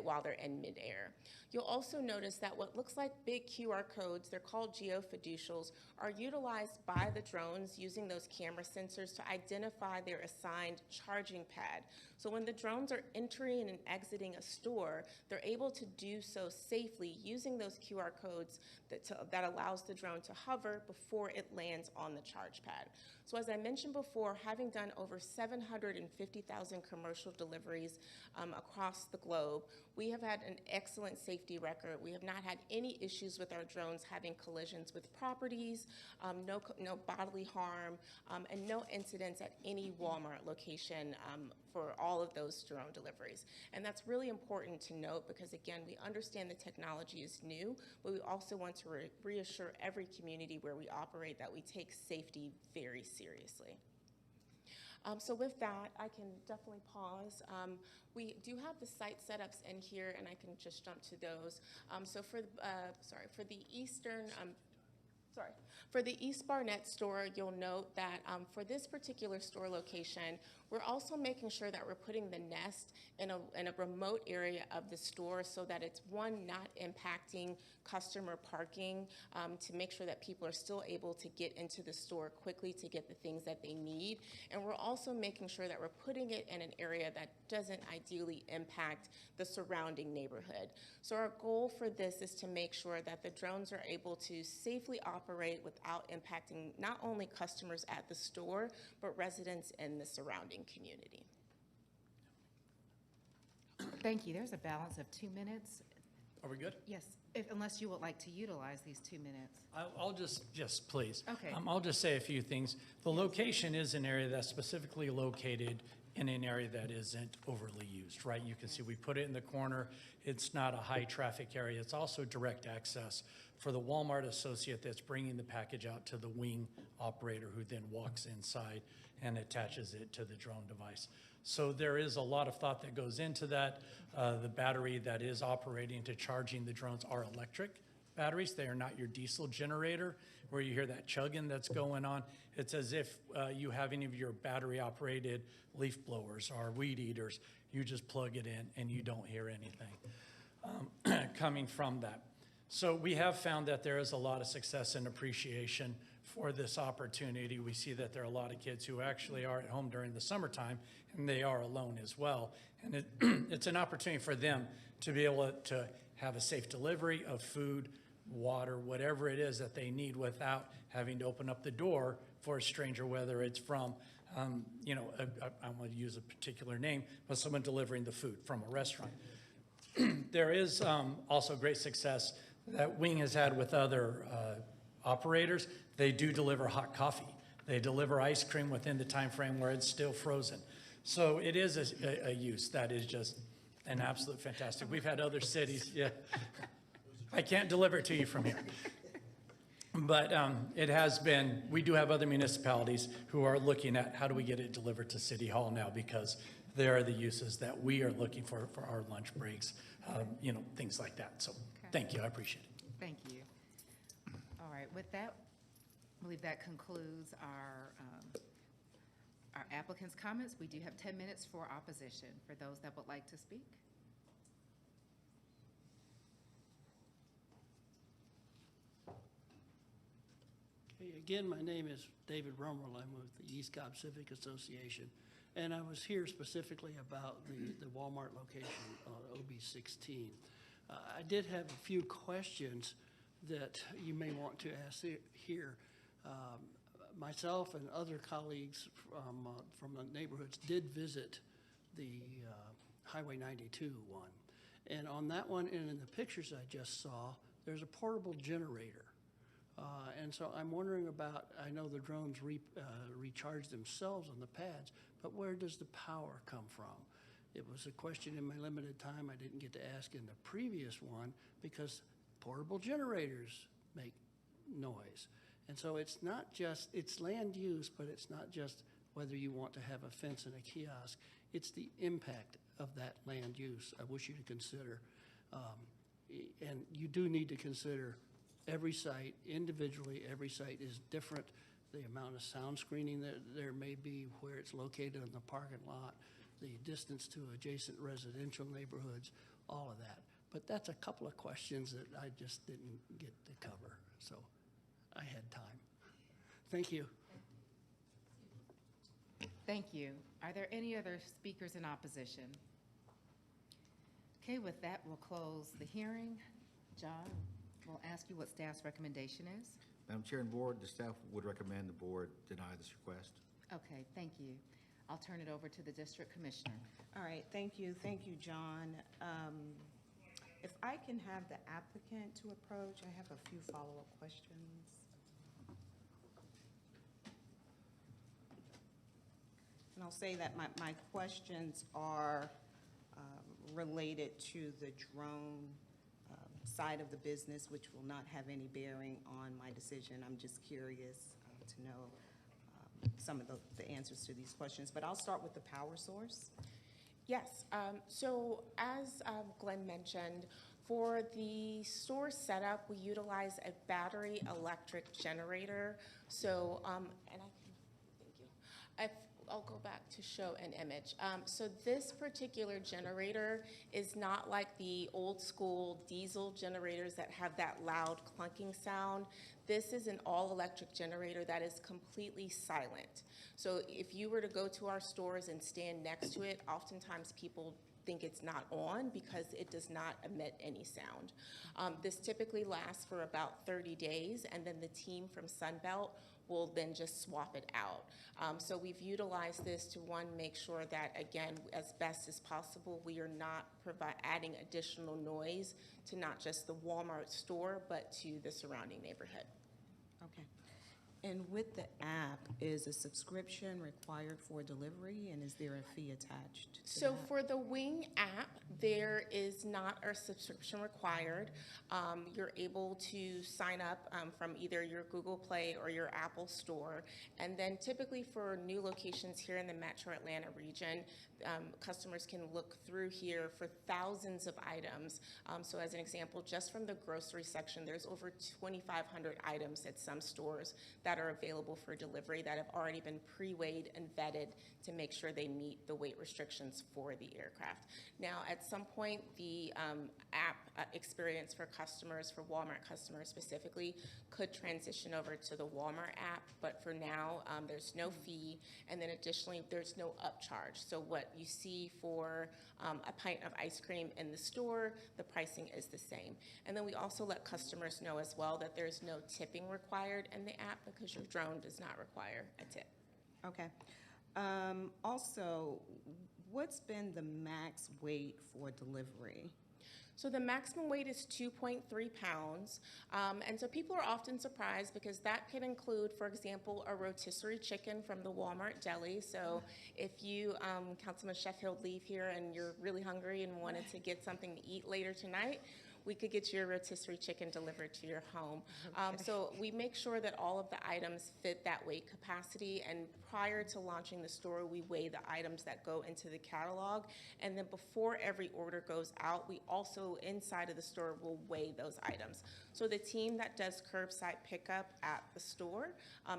while they're in midair. You'll also notice that what looks like big QR codes, they're called geofiducials, are utilized by the drones using those camera sensors to identify their assigned charging pad. So when the drones are entering and exiting a store, they're able to do so safely using those QR codes that allows the drone to hover before it lands on the charge pad. So as I mentioned before, having done over 750,000 commercial deliveries across the globe, we have had an excellent safety record. We have not had any issues with our drones having collisions with properties, no bodily harm, and no incidents at any Walmart location for all of those drone deliveries. And that's really important to note because, again, we understand the technology is new, but we also want to reassure every community where we operate that we take safety very seriously. So with that, I can definitely pause. We do have the site setups in here, and I can just jump to those. So for the East Barnett store, you'll note that for this particular store location, we're also making sure that we're putting the nest in a remote area of the store so that it's, one, not impacting customer parking, to make sure that people are still able to get into the store quickly to get the things that they need. And we're also making sure that we're putting it in an area that doesn't ideally impact the surrounding neighborhood. So our goal for this is to make sure that the drones are able to safely operate without impacting not only customers at the store, but residents in the surrounding community. Thank you. There's a balance of 2 minutes. Are we good? Yes, unless you would like to utilize these 2 minutes. I'll just, yes, please. Okay. I'll just say a few things. The location is an area that's specifically located in an area that isn't overly used, right? You can see we put it in the corner. It's not a high traffic area. It's also direct access for the Walmart associate that's bringing the package out to the wing operator who then walks inside and attaches it to the drone device. So there is a lot of thought that goes into that. The battery that is operating to charging the drones are electric batteries. They are not your diesel generator where you hear that chugging that's going on. It's as if you have any of your battery operated leaf blowers or weed eaters. You just plug it in and you don't hear anything coming from that. So we have found that there is a lot of success and appreciation for this opportunity. We see that there are a lot of kids who actually are at home during the summertime, and they are alone as well. And it's an opportunity for them to be able to have a safe delivery of food, water, whatever it is that they need without having to open up the door for a stranger, whether it's from, I want to use a particular name, but someone delivering the food from a restaurant. There is also great success that Wing has had with other operators. They do deliver hot coffee. They deliver ice cream within the time frame where it's still frozen. So it is a use that is just an absolute fantastic. We've had other cities, yeah. I can't deliver it to you from here. But it has been, we do have other municipalities who are looking at how do we get it delivered to City Hall now, because there are the uses that we are looking for our lunch breaks, you know, things like that. So thank you, I appreciate it. Thank you. All right, with that, I believe that concludes our applicants' comments. We do have 10 minutes for opposition for those that would like to speak. Okay, again, my name is David Rumrell. I'm with the East Cobb Civic Association. And I was here specifically about the Walmart location on OB 16. I did have a few questions that you may want to ask here. Myself and other colleagues from the neighborhoods did visit the Highway 92 one. And on that one, and in the pictures I just saw, there's a portable generator. And so I'm wondering about, I know the drones recharge themselves on the pads, but where does the power come from? It was a question in my limited time I didn't get to ask in the previous one, because portable generators make noise. And so it's not just, it's land use, but it's not just whether you want to have a fence and a kiosk. It's the impact of that land use I wish you to consider. And you do need to consider every site individually. Every site is different. The amount of sound screening that there may be, where it's located in the parking lot, the distance to adjacent residential neighborhoods, all of that. But that's a couple of questions that I just didn't get to cover, so I had time. Thank you. Thank you. Are there any other speakers in opposition? Okay, with that, we'll close the hearing. John, we'll ask you what staff's recommendation is. Madam Chair and Board, the staff would recommend the Board deny this request. Okay, thank you. I'll turn it over to the District Commissioner. All right, thank you, John. If I can have the applicant to approach, I have a few follow-up questions. And I'll say that my questions are related to the drone side of the business, which will not have any bearing on my decision. I'm just curious to know some of the answers to these questions. But I'll start with the power source. Yes, so as Glenn mentioned, for the store setup, we utilize a battery electric generator. So, and thank you. I'll go back to show an image. So this particular generator is not like the old school diesel generators that have that loud clunking sound. This is an all-electric generator that is completely silent. So if you were to go to our stores and stand next to it, oftentimes people think it's not on because it does not emit any sound. This typically lasts for about 30 days, and then the team from Sunbelt will then just swap it out. So we've utilized this to, one, make sure that, again, as best as possible, we are not adding additional noise to not just the Walmart store, but to the surrounding neighborhood. Okay. And with the app, is a subscription required for delivery, and is there a fee attached to So that? for the Wing app, there is not a subscription required. You're able to sign up from either your Google Play or your Apple Store. And then typically for new locations here in the Metro Atlanta region, customers can look through here for thousands of items. So as an example, just from the grocery section, there's over 2,500 items at some stores that are available for delivery that have already been pre-weighed and vetted to make sure they meet the weight restrictions for the aircraft. Now, at some point, the app experience for customers, for Walmart customers specifically, could transition over to the Walmart app, but for now, there's no fee, and then additionally, there's no upcharge. So what you see for a pint of ice cream in the store, the pricing is the same. And then we also let customers know as well that there's no tipping required in the app because your drone does not require a tip. Okay. Also, what's been the max weight for delivery? So the maximum weight is 2.3 pounds. And so people are often surprised because that can include, for example, a rotisserie chicken from the Walmart deli. So if you, Councilman Sheffield, leave here and you're really hungry and wanted to get something to eat later tonight, we could get you a rotisserie chicken delivered to your home. So we make sure that all of the items fit that weight capacity, and prior to launching the store, we weigh the items that go into the catalog, and then before every order goes out, we also, inside of the store, will weigh those items. So the team that does curbside pickup at the store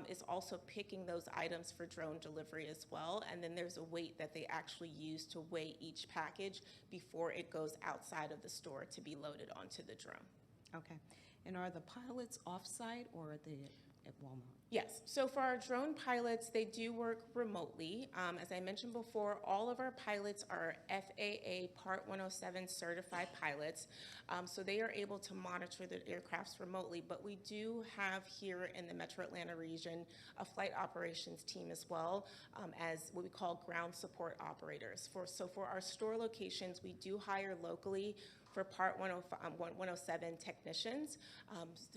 is also picking those items for drone delivery as well, and then there's a weight that they actually use to weigh each package before it goes outside of the store to be loaded onto the drone. Okay. And are the pilots off-site or are they at Walmart? Yes, so for our drone pilots, they do work remotely. As I mentioned before, all of our pilots are FAA Part 107 certified pilots, so they are able to monitor the aircrafts remotely, but we do have here in the Metro Atlanta region a flight operations team as well, as what we call ground support operators. So for our store locations, we do hire locally for Part 107 technicians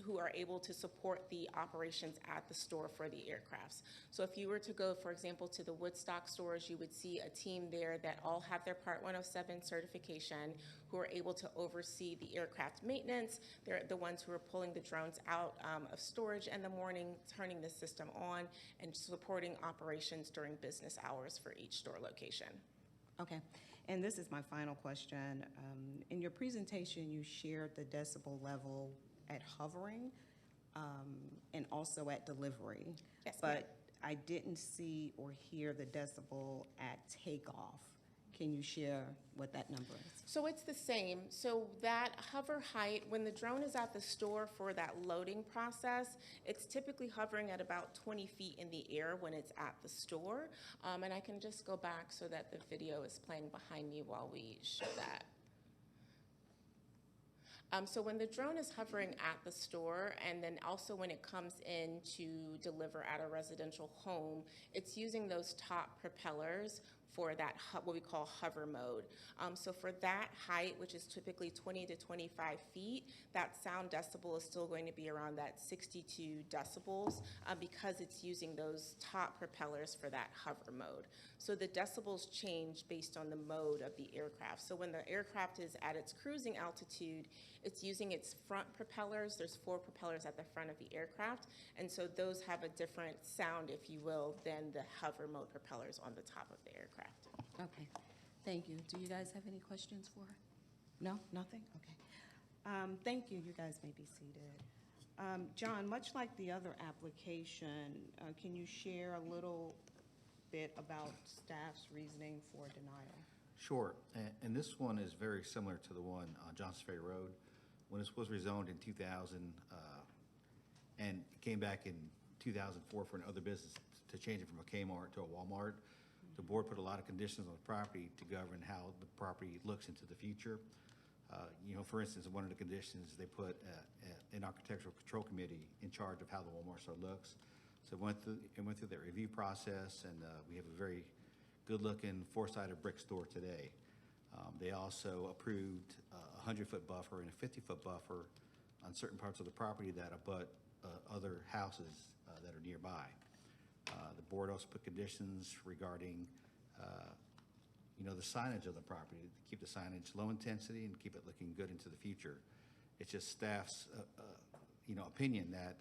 who are able to support the operations at the store for the aircrafts. So if you were to go, for example, to the Woodstock stores, you would see a team there that all have their Part 107 certification, who are able to oversee the aircraft maintenance. They're the ones who are pulling the drones out of storage in the morning, turning the system on, and supporting operations during business hours for each store location. Okay. And this is my final question. In your presentation, you shared the decibel level at hovering and also at delivery. Yes, ma'am. But I didn't see or hear the decibel at takeoff. Can you share what that number is? So it's the same. So that hover height, when the drone is at the store for that loading process, it's typically hovering at about 20 feet in the air when it's at the store. And I can just go back so that the video is playing behind me while we show that. So when the drone is hovering at the store, and then also when it comes in to deliver at a residential home, it's using those top propellers for that, what we call hover mode. So for that height, which is typically 20 to 25 feet, that sound decibel is still going to be around that 62 decibels because it's using those top propellers for that hover mode. So the decibels change based on the mode of the aircraft. So when the aircraft is at its cruising altitude, it's using its front propellers. There's 4 propellers at the front of the aircraft, and so those have a different sound, if you will, than the hover mode propellers on the top of the aircraft. Okay, thank you. Do you guys have any questions for her? No, nothing? Okay. Thank you. You guys may be seated. John, much like the other application, can you share a little bit about staff's reasoning for denial? Sure, and this one is very similar to the one on Johnson Ferry Road. When this was rezoned in 2000, and it came back in 2004 for another business to change it from a Kmart to a Walmart, the board put a lot of conditions on the property to govern how the property looks into the future. You know, for instance, one of the conditions, they put an architectural control committee in charge of how the Walmart store looks. So it went through that review process, and we have a very good-looking 4-sided brick store today. They also approved a 100-foot buffer and a 50-foot buffer on certain parts of the property that abut other houses that are nearby. The board also put conditions regarding, you know, the signage of the property, to keep the signage low intensity and keep it looking good into the future. It's just staff's, you know, opinion that,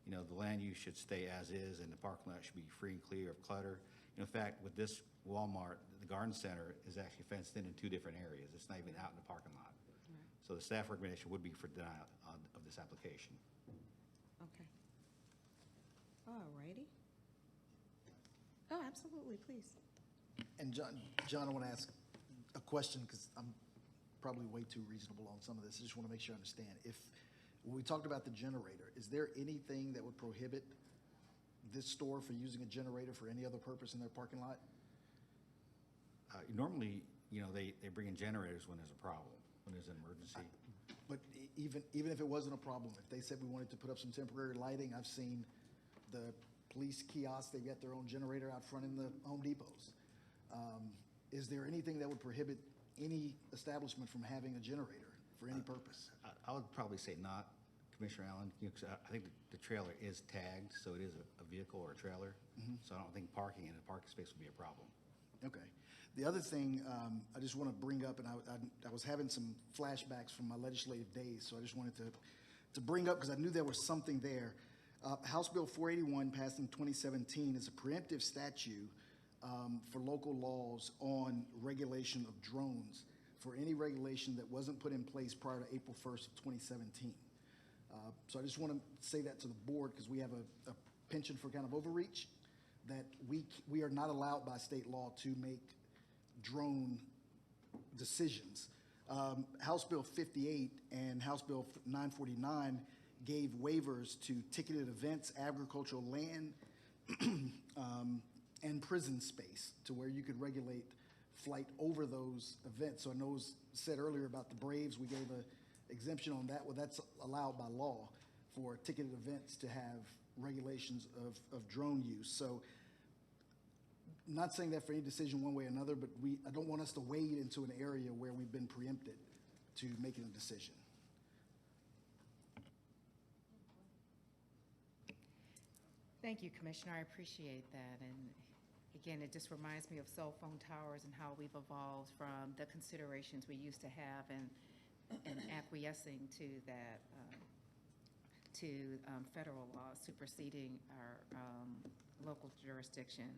you know, the land use should stay as is and the parking lot should be free and clear of clutter. In fact, with this Walmart, the garden center is actually fenced in 2 different areas. It's not even out in the parking lot. Right. So the staff recommendation would be for denial of this application. Okay. All righty. Oh, absolutely, please. And John, I want to ask a question because I'm probably way too reasonable on some of this. I just want to make sure I understand. When we talked about the generator, is there anything that would prohibit this store for using a generator for any other purpose in their parking lot? Normally, you know, they bring in generators when there's a problem, when there's an emergency. But even if it wasn't a problem, if they said we wanted to put up some temporary lighting, I've seen the police kiosks, they've got their own generator out front in the Home Depots. Is there anything that would prohibit any establishment from having a generator for any purpose? I would probably say not, Commissioner Allen, 'cause I think the trailer is tagged, so it is a vehicle or a trailer. So I don't think parking in a parking space would be a problem. Okay. The other thing I just want to bring up, and I was having some flashbacks from my legislative days, so I just wanted to bring up, because I knew there was something there. House Bill 481, passed in 2017, is a preemptive statute for local laws on regulation of drones, for any regulation that wasn't put in place prior to April 1st of 2017. So I just want to say that to the board, because we have a penchant for kind of overreach, that we are not allowed by state law to make drone decisions. House Bill 58 and House Bill 949 gave waivers to ticketed events, agricultural land, and prison space, to where you could regulate flight over those events. So I know it was said earlier about the Braves, we gave an exemption on that. Well, that's allowed by law for ticketed events to have regulations of drone use. So not saying that for any decision one way or another, but I don't want us to wade into an area where we've been preempted to making a decision. Thank you, Commissioner. I appreciate that. And again, it just reminds me of cell phone towers and how we've evolved from the considerations we used to have and acquiescing to that, to federal law superseding our local jurisdiction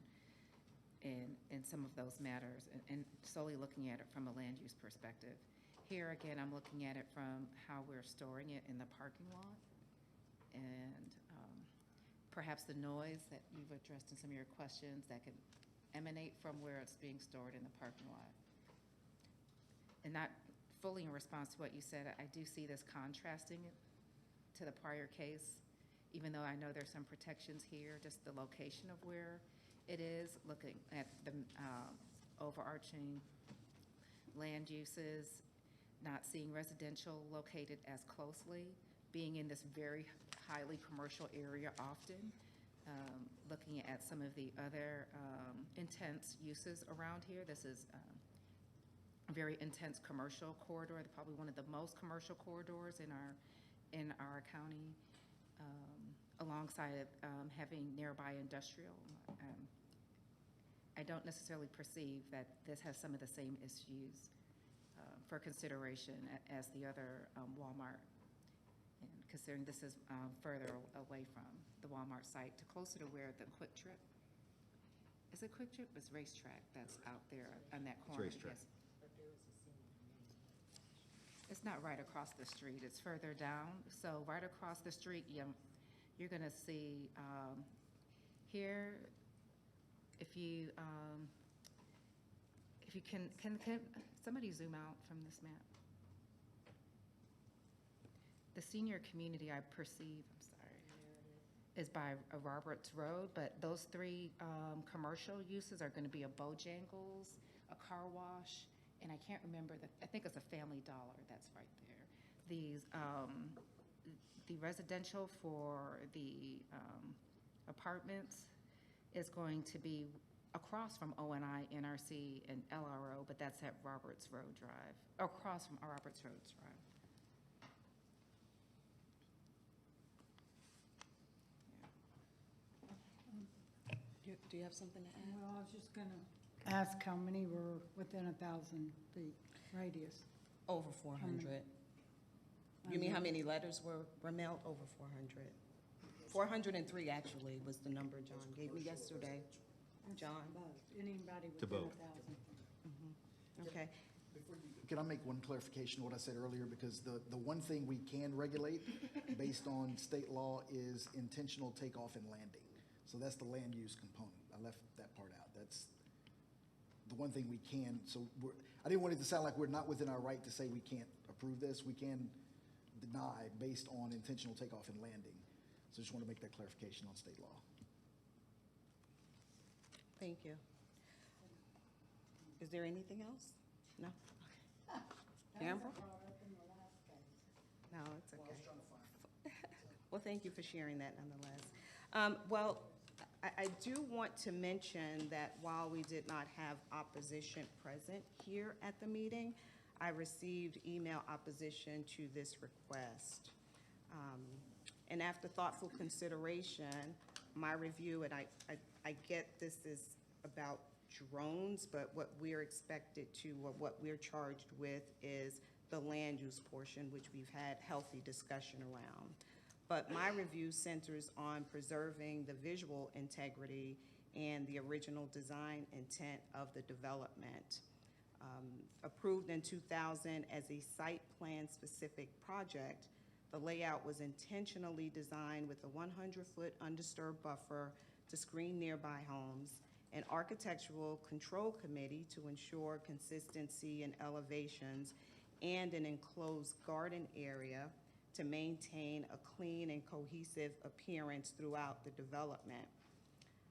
in some of those matters, and solely looking at it from a land use perspective. Here, again, I'm looking at it from how we're storing it in the parking lot, and perhaps the noise that you've addressed in some of your questions that could emanate from where it's being stored in the parking lot. And not fully in response to what you said, I do see this contrasting to the prior case, even though I know there's some protections here, just the location of where it is, looking at the overarching land uses, not seeing residential located as closely, being in this very highly commercial area often, looking at some of the other intense uses around here. This is a very intense commercial corridor, probably one of the most commercial corridors in our county, alongside having nearby industrial. I don't necessarily perceive that this has some of the same issues for consideration as the other Walmart, and considering this is further away from the Walmart site, to closer to where the Quick Trip, is it Quick Trip? It's Racetrack that's out there on that corner. It's Racetrack. Yes. It's not right across the street, it's further down. So right across the street, you're gonna see here, if you can somebody zoom out from this map? The senior community, I perceive, I'm sorry, is by Roberts Road, but those three commercial uses are gonna be a Bojangles, a car wash, and I can't remember, I think it's a Family Dollar that's right there. These, the residential for the apartments is going to be across from ONI, NRC, and LRO, but that's at Roberts Road Drive, across from Roberts Road Drive. Do you have something to add? Well, I was just gonna ask how many were within 1,000 feet radius. Over 400. You mean how many letters were mailed? Over 400. 403 actually was the number John gave me yesterday. John? Anybody To within vote. 1,000. Okay. Can I make one clarification of what I said earlier? Because the one thing we can regulate based on state law is intentional takeoff and landing. So that's the land use component. I left that part out. That's the one thing we can. So I didn't want it to sound like we're not within our right to say we can't approve this. We can deny based on intentional takeoff and landing. So I just want to make that clarification on state law. Thank you. Is there anything else? No? Amber? No, it's okay. Well, thank you for sharing that nonetheless. Well, I do want to mention that while we did not have opposition present here at the meeting, I received email opposition to this request. And after thoughtful consideration, my review, and I get this is about drones, but what we're expected to, or what we're charged with is the land use portion, which we've had healthy discussion around. But my review centers on preserving the visual integrity and the original design intent of the development. Approved in 2000 as a site plan specific project, the layout was intentionally designed with a 100-foot undisturbed buffer to screen nearby homes, an architectural control committee to ensure consistency in elevations, and an enclosed garden area to maintain a clean and cohesive appearance throughout the development.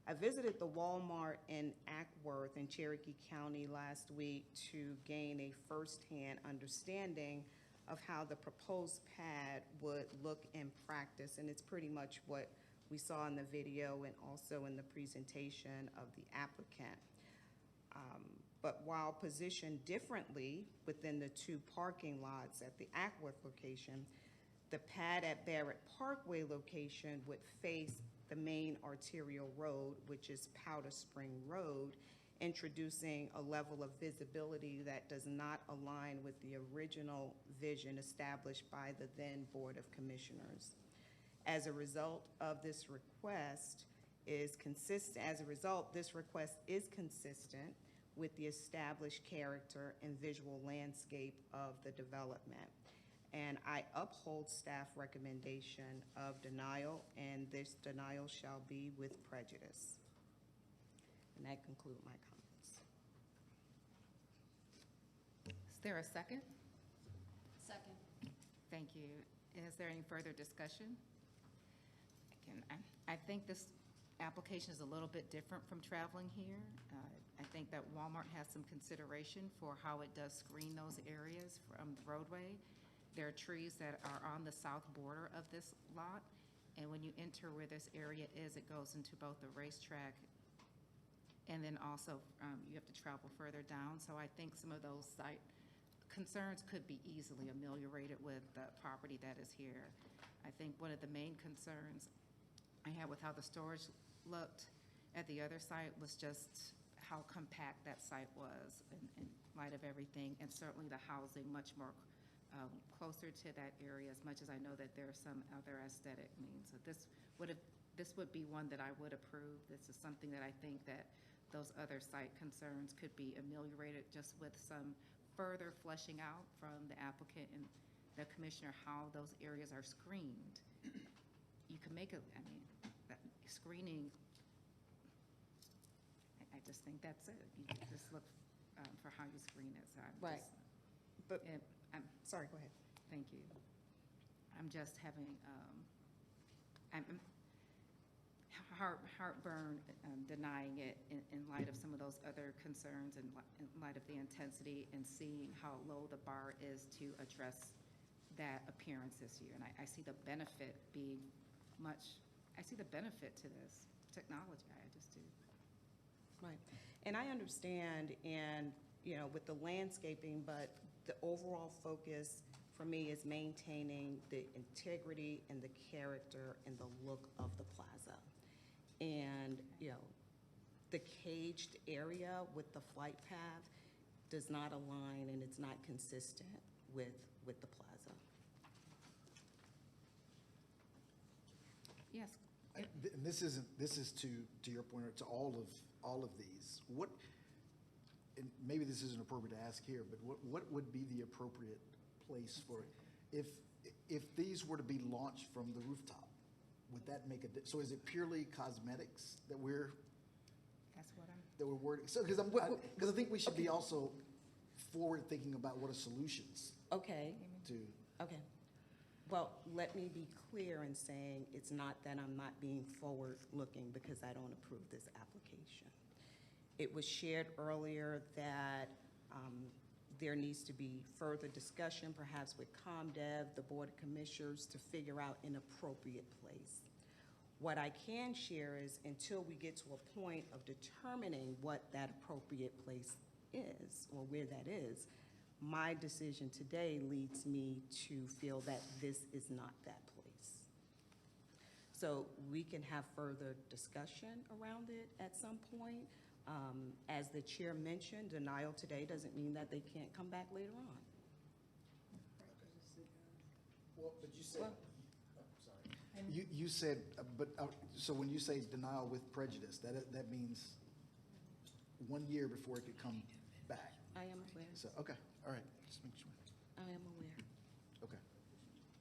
I visited the Walmart in Ackworth in Cherokee County last week to gain a firsthand understanding of how the proposed pad would look in practice, and it's pretty much what we saw in the video and also in the presentation of the applicant. But while positioned differently within the two parking lots at the Ackworth location, the pad at Barrett Parkway location would face the main arterial road, which is Powder Spring Road, introducing a level of visibility that does not align with the original vision established by the then Board of Commissioners. As a result of this request is consistent with the established character and visual landscape of the development. And I uphold staff recommendation of denial, and this denial shall be with prejudice. And that concludes my comments. Is there a second? Second. Thank you. Is there any further discussion? I think this application is a little bit different from traveling here. I think that Walmart has some consideration for how it does screen those areas from the roadway. There are trees that are on the south border of this lot, and when you enter where this area is, it goes into both the racetrack and then also you have to travel further down. So I think some of those site concerns could be easily ameliorated with the property that is here. I think one of the main concerns I had with how the storage looked at the other site was just how compact that site was in light of everything, and certainly the housing much more closer to that area, as much as I know that there are some other aesthetic means. So this would be one that I would approve. This is something that I think that those other site concerns could be ameliorated just with some further fleshing out from the applicant and the commissioner how those areas are screened. You can make it, I mean, that screening, I just think that's it. You just look for how you screen it. So I'm Right. But, I'm sorry, go ahead. Thank you. I'm just having, I'm heartburn denying it in light of some of those other concerns and in light of the intensity and seeing how low the bar is to address that appearance this year. And I see the benefit being I see the benefit to this technology, I just do. Right. And I understand, and, with the landscaping, but the overall focus for me is maintaining the integrity and the character and the look of the plaza. And, the caged area with the flight path does not align and it's not consistent with the plaza. Yes. And this is to your point, or to all of these. What, and maybe this isn't appropriate to ask here, but what would be the appropriate place for it? If these were to be launched from the rooftop, would that make so is it purely cosmetics that we're worried? So, because I think we should be also forward thinking about what are solutions. Okay. Okay. Well, let me be clear in saying it's not that I'm not being forward-looking because I don't approve this application. It was shared earlier that there needs to be further discussion, perhaps with ComDev, the Board of Commissioners, to figure out an appropriate place. What I can share is until we get to a point of determining what that appropriate place is or where that is, my decision today leads me to feel that this is not that place. So we can have further discussion around it at some point. As the chair mentioned, denial today doesn't mean that they can't come back later on. Well, but you said, you said, so when you say denial with prejudice, that means 1 year before it could come back? I am aware. So, okay, all right, just make sure. I am aware. Okay.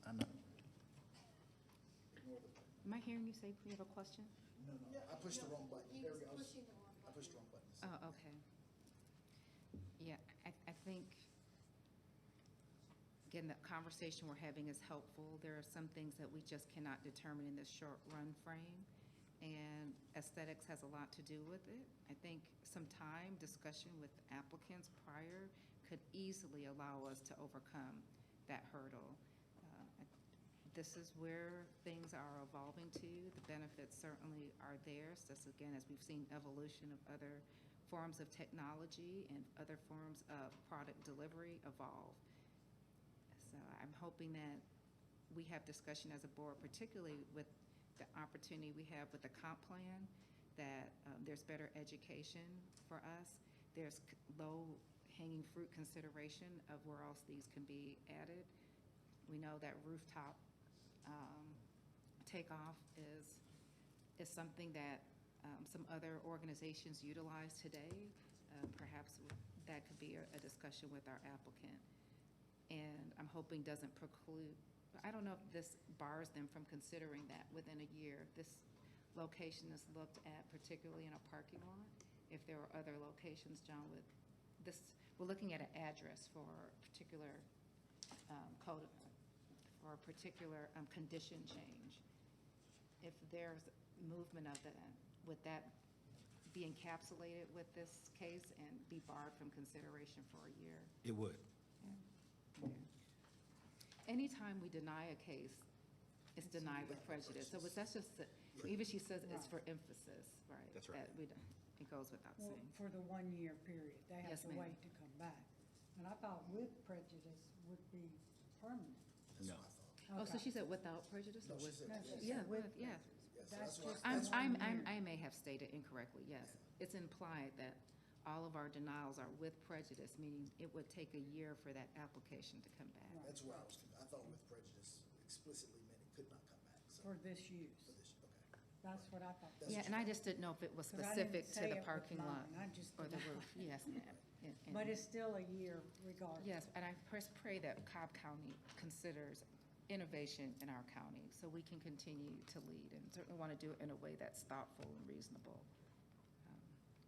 I'm not. Am I hearing you say you have a question? No, I pushed the wrong button. There we go. I pushed the wrong button. Oh, okay. Yeah, I think, again, the conversation we're having is helpful. There are some things that we just cannot determine in this short run frame, and aesthetics has a lot to do with it. I think some time discussion with applicants prior could easily allow us to overcome that hurdle. This is where things are evolving to. The benefits certainly are there. So this, again, as we've seen evolution of other forms of technology and other forms of product delivery evolve. So I'm hoping that we have discussion as a board, particularly with the opportunity we have with the comp plan, that there's better education for us. There's low-hanging fruit consideration of where else these can be added. We know that rooftop takeoff is something that some other organizations utilize today. Perhaps that could be a discussion with our applicant. And I'm hoping doesn't preclude, I don't know if this bars them from considering that within a year. This location is looked at particularly in a parking lot. If there were other locations, John, we're looking at an address for a particular code, for a particular condition change. If there's movement of that, would that be encapsulated with this case and be barred from consideration for a year? It would. Yeah. Anytime we deny a case, it's denied with prejudice. So that's just, even she says it's for emphasis, right? That's right. It goes without Well, saying. for the 1 year period, they have Yes, to ma'am. wait to come back. And I thought with prejudice would be permanent. No. Oh, so Okay. she said without prejudice or with? No, she Yeah, said with with, yeah. That's just. I may have stated incorrectly, yes. It's implied that all of our denials are with prejudice, meaning it would take a year for that application to come back. That's where I thought with prejudice explicitly meant it could not come back. So For this use. okay. That's what I thought. Yeah, and I just didn't know if it was 'Cause I didn't specific to say the it was parking lot mine. I just or the denied. roof. Yes, ma'am. And- But it's still a year regardless. Yes, and I first pray that Cobb County considers innovation in our county so we can continue to lead, and certainly want to do it in a way that's thoughtful and reasonable.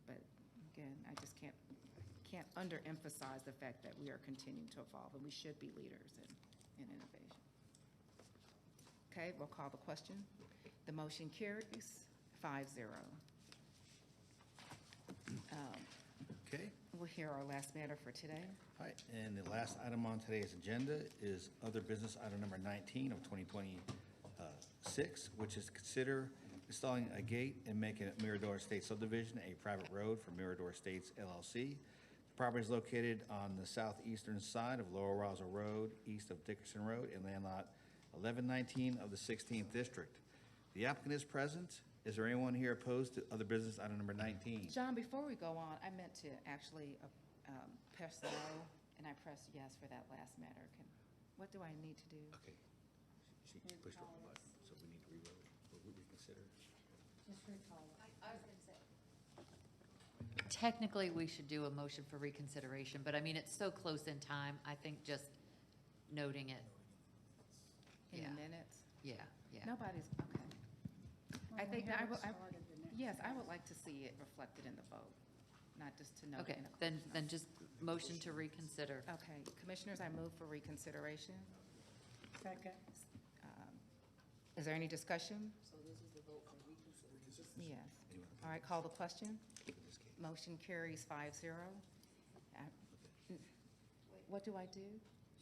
But again, I just can't underemphasize the fact that we are continuing to evolve, and we should be leaders in innovation. Okay, we'll call the question. The motion carries 5-0. Okay. We'll hear our last matter for today. All right, and the last item on today's agenda is other business item number 19 of 2026, which is consider installing a gate and making it Mirador Estates subdivision a private road for Mirador Estates LLC. The property is located on the southeastern side of Lower Roswell Road, east of Dickerson Road, in land lot 1119 of the 16th District. The applicant is present. Is there anyone here opposed to other business item number 19? John, before we go on, I meant to actually press no, and I pressed yes for that last matter. What do I need to do? Okay. She pushed the wrong button, so we need to revote or reconsider. Just recall it. I was gonna say. Technically, we should do a motion for reconsideration, but I mean, it's so close in time, I think just noting it. In Yeah. the minutes? Yeah, yeah. Nobody's, okay. I Well, think, we I haven't will, started the next yes, I would like to see it reflected in the vote, not just to note it Okay, in a then just motion to reconsider. Okay, Commissioners, I move for reconsideration. Second. Is there any discussion? So this is the vote for reconsideration? Yes. All right, call the question. Motion carries 5-0. What do I do?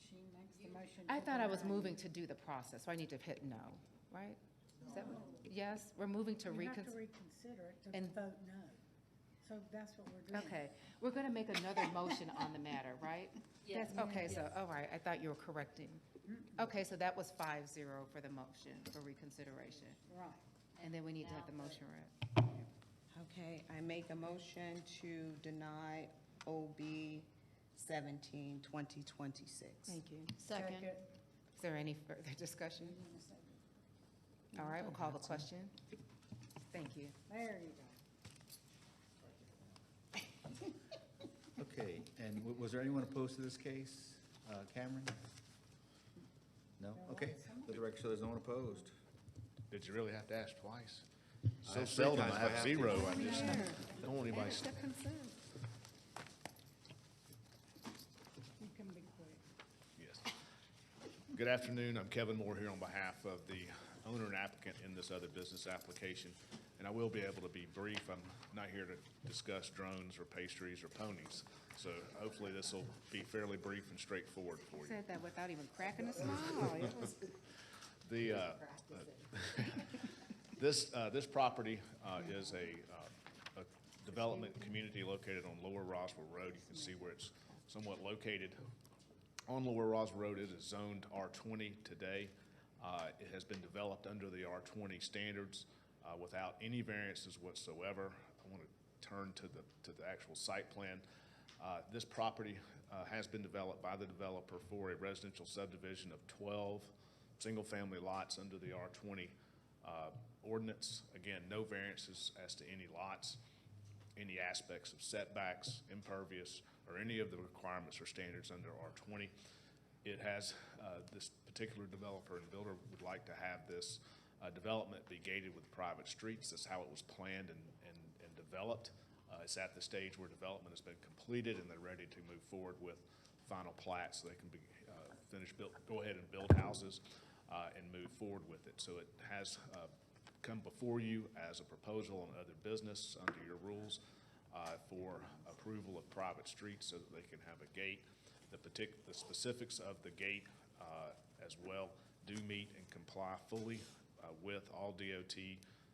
She makes the motion. I to thought I was deny. moving to do the process, so I need to hit no, right? Is that what- Yes, we're moving to You have to reconsider. reconsider it to And- vote no. So that's what we're doing. Okay, we're going to make another motion on the matter, right? Yes. That's- Okay, so, all right, I thought you were correcting. Okay, so that was 5-0 for the motion for reconsideration. Right. And then we need to have the motion read. Okay, I make a motion to deny OB 17, 2026. Thank you. Second. Is there any further discussion? All right, we'll call the question. Thank you. There you go. Okay, and was there anyone opposed to this case? Cameron? No? Okay, let the record show there's no one opposed. Did you really have to ask twice? I So have three seldom times I if I have have to. zero, I just don't want anybody. Ask the consent. You can be quick. Yes. Good afternoon, I'm Kevin Moore here on behalf of the owner and applicant in this other business application. And I will be able to be brief. I'm not here to discuss drones or pastries or ponies. So hopefully this will be fairly brief and straightforward for you. Said that without even cracking a smile. It was- This property is a development community located on Lower Roswell Road. You can see where it's somewhat located. On Lower Roswell Road, it is zoned R20 today. It has been developed under the R20 standards without any variances whatsoever. I want to turn to the actual site plan. This property has been developed by the developer for a residential subdivision of 12 single-family lots under the R20 ordinance. Again, no variances as to any lots, any aspects of setbacks, impervious, or any of the requirements or standards under R20. It has, this particular developer and builder would like to have this development be gated with private streets. That's how it was planned and developed. It's at the stage where development has been completed and they're ready to move forward with final plat so they can be go ahead and build houses and move forward with it. So it has come before you as a proposal on other business under your rules for approval of private streets so that they can have a gate. The specifics of the gate as well do meet and comply fully with all DOT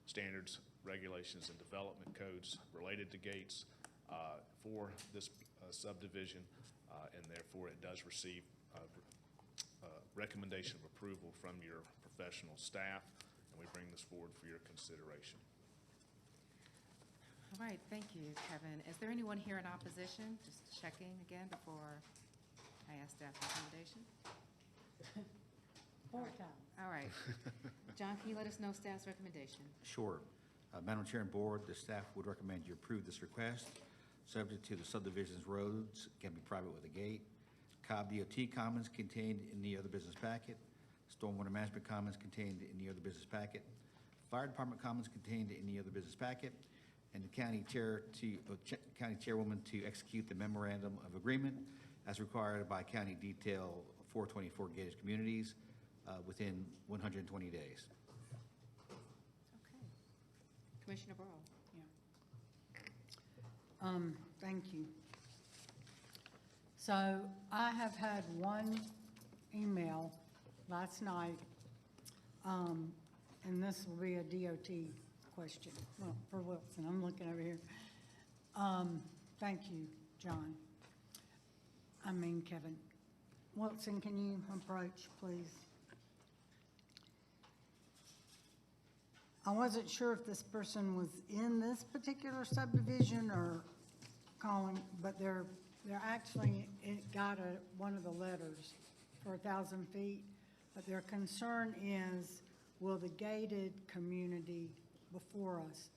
standards, regulations, and development codes related to gates for this subdivision, and therefore it does receive recommendation of approval from your professional staff, and we bring this forward for your consideration. All right, thank you, Kevin. Is there anyone here in opposition? Just checking again before I ask staff recommendation. Four times. All right. John, can you let us know staff's recommendation? Sure. Madam Chair and Board, the staff would recommend you approve this request, subject to the subdivision's roads can be private with a gate, Cobb DOT comments contained in the other business packet, stormwater management comments contained in the other business packet, fire department comments contained in the other business packet, and the county chairwoman to execute the memorandum of agreement as required by County Detail 424 gated communities within 120 days. Okay. Commissioner Burrow. Thank you. So I have had one email last night, and this will be a DOT question, well, for Wilson. I'm looking over here. Thank you, John. Kevin. Wilson, can you approach, please? I wasn't sure if this person was in this particular subdivision or calling, but they're actually, it got one of the letters for 1,000 feet, but their concern is, will the gated community before us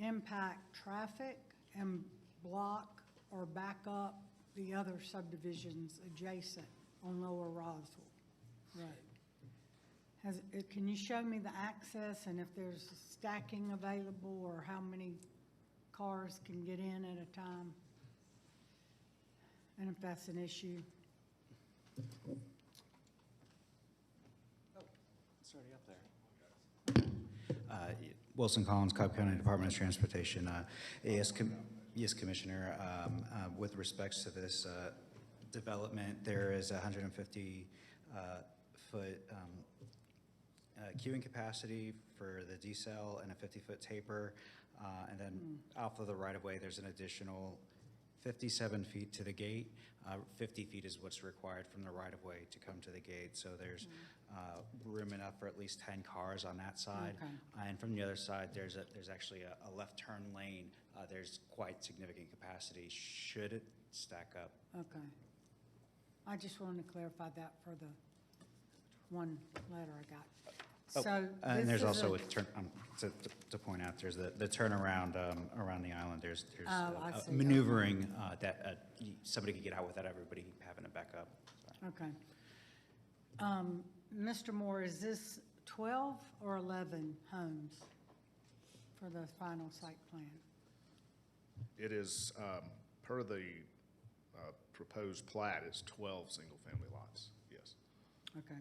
impact traffic and block or back up the other subdivisions adjacent on Lower Roswell Road? Can you show me the access and if there's stacking available or how many cars can get in at a time? And if that's an issue? It's already up there. Wilson Collins, Cobb County Department of Transportation. Yes, Commissioner. With respects to this development, there is a 150-foot queuing capacity for the decel and a 50-foot taper. And then off of the right-of-way, there's an additional 57 feet to the gate. 50 feet is what's required from the right-of-way to come to the gate. So there's room enough for at least 10 cars on that side. Okay. And from the other side, there's actually a left turn lane. There's quite significant capacity should it stack up. Okay. I just wanted to clarify that for the one letter I got. So And this there's is also a- a turn, to point out, there's the turnaround around the island. There's Oh, I see. maneuvering that somebody could get out without everybody having to back up. Okay. Mr. Moore, is this 12 or 11 homes for the final site plan? It is, per the proposed plat, it's 12 single-family lots, yes. Okay.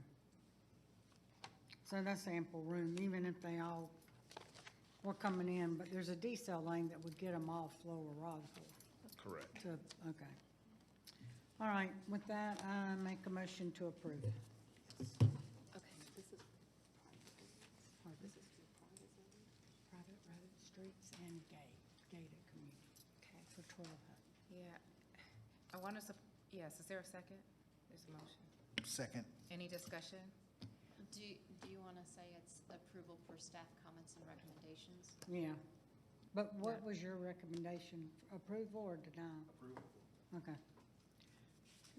So that's ample room, even if they all were coming in, but there's a decel lane that would get them off Lower Roswell. Correct. Okay. All right, with that, I make a motion to approve. Okay, this is Private streets and gated community. okay. For 12 homes. Yeah, I want to, yes, is there a second? There's a motion. Second. Any discussion? Do you want to say it's approval for staff comments and recommendations? Yeah. But what was your recommendation? Approval or denial? Approval. Okay.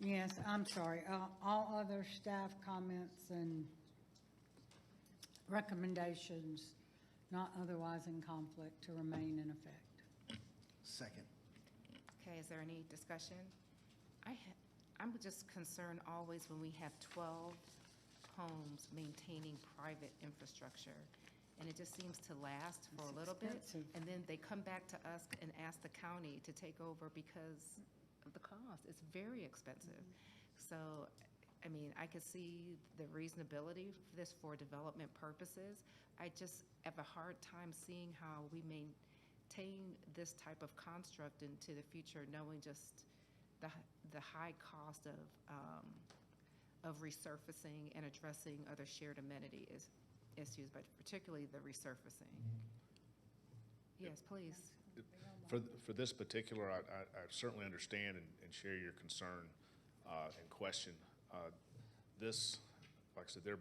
Yes, I'm sorry. All other staff comments and recommendations not otherwise in conflict to remain in effect. Second. Okay, is there any discussion? I'm just concerned always when we have 12 homes maintaining private infrastructure, and it just seems to last for a little bit, expensive. and then they come back to us and ask the county to take over because of the cost. It's very expensive. So, I mean, I could see the reasonability for this for development purposes. I just have a hard time seeing how we maintain this type of construct into the future, knowing just the high cost of resurfacing and addressing other shared amenity issues, but particularly the resurfacing. Yes, please. For this particular, I certainly understand and share your concern and question. This, like I said, they're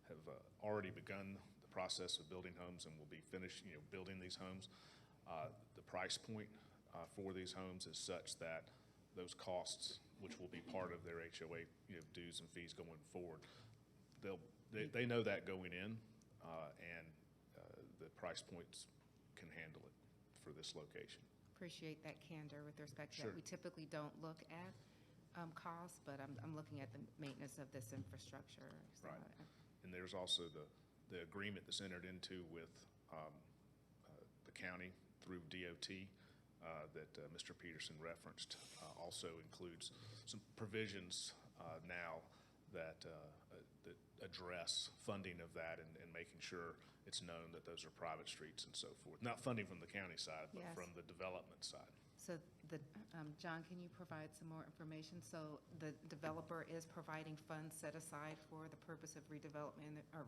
have already begun the process of building homes and will be finished, building these homes. The price point for these homes is such that those costs, which will be part of their HOA, dues and fees going forward, they know that going in, and the price points can handle it for this location. Appreciate that candor with respect to Sure. that. We typically don't look at costs, but I'm looking at the maintenance of this infrastructure. So Right. And there's also the agreement that's entered into with the county through DOT that Mr. Peterson referenced also includes some provisions now that address funding of that and making sure it's known that those are private streets and so forth. Not funding from the county side, but Yes. from the development side. So John, can you provide some more information? So the developer is providing funds set aside for the purpose of redevelopment or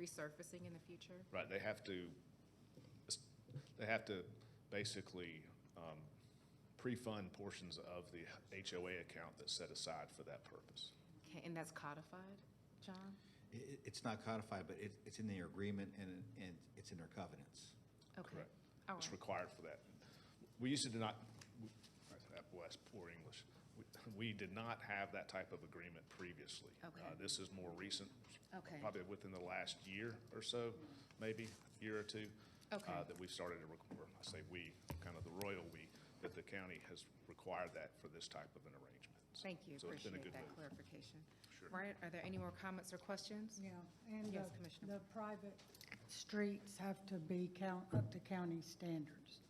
resurfacing in the future? Right, they have to basically pre-fund portions of the HOA account that's set aside for that purpose. Okay, and that's codified, John? It's not codified, but it's in their agreement and it's in their covenants. Okay. Correct. All It's right. required for that. We used to not, boy, that's poor English. We did not have that type of agreement previously. Okay. This is more recent. Okay. Probably within the last year or so, maybe a year or two. Okay. That we've started to require, I say we, kind of the royal we, that the county has required that for this type of an arrangement. Thank you, So it's been a appreciate good that move. clarification. Sure. Right, are there any more comments or questions? Yeah, and Yes, Commissioner. the private streets have to be up to county standards.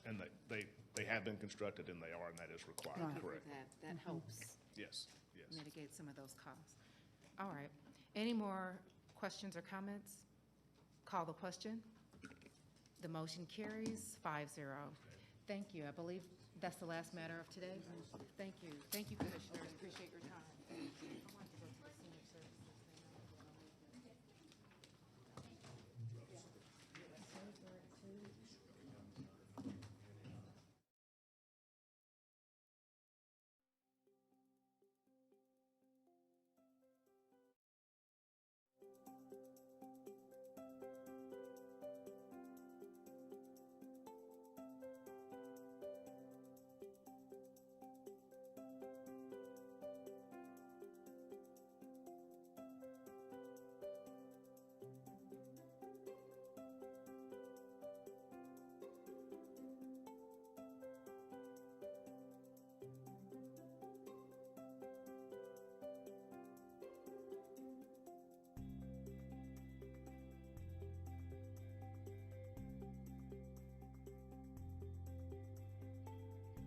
And they have been constructed and they are, and that is required, Right. correct? That helps Yes, yes. mitigate some of those costs. All right. Any more questions or comments? Call the question. The motion carries 5-0. Thank you. I believe that's the last matter of today. Thank you. Thank you, Commissioners. Appreciate your time.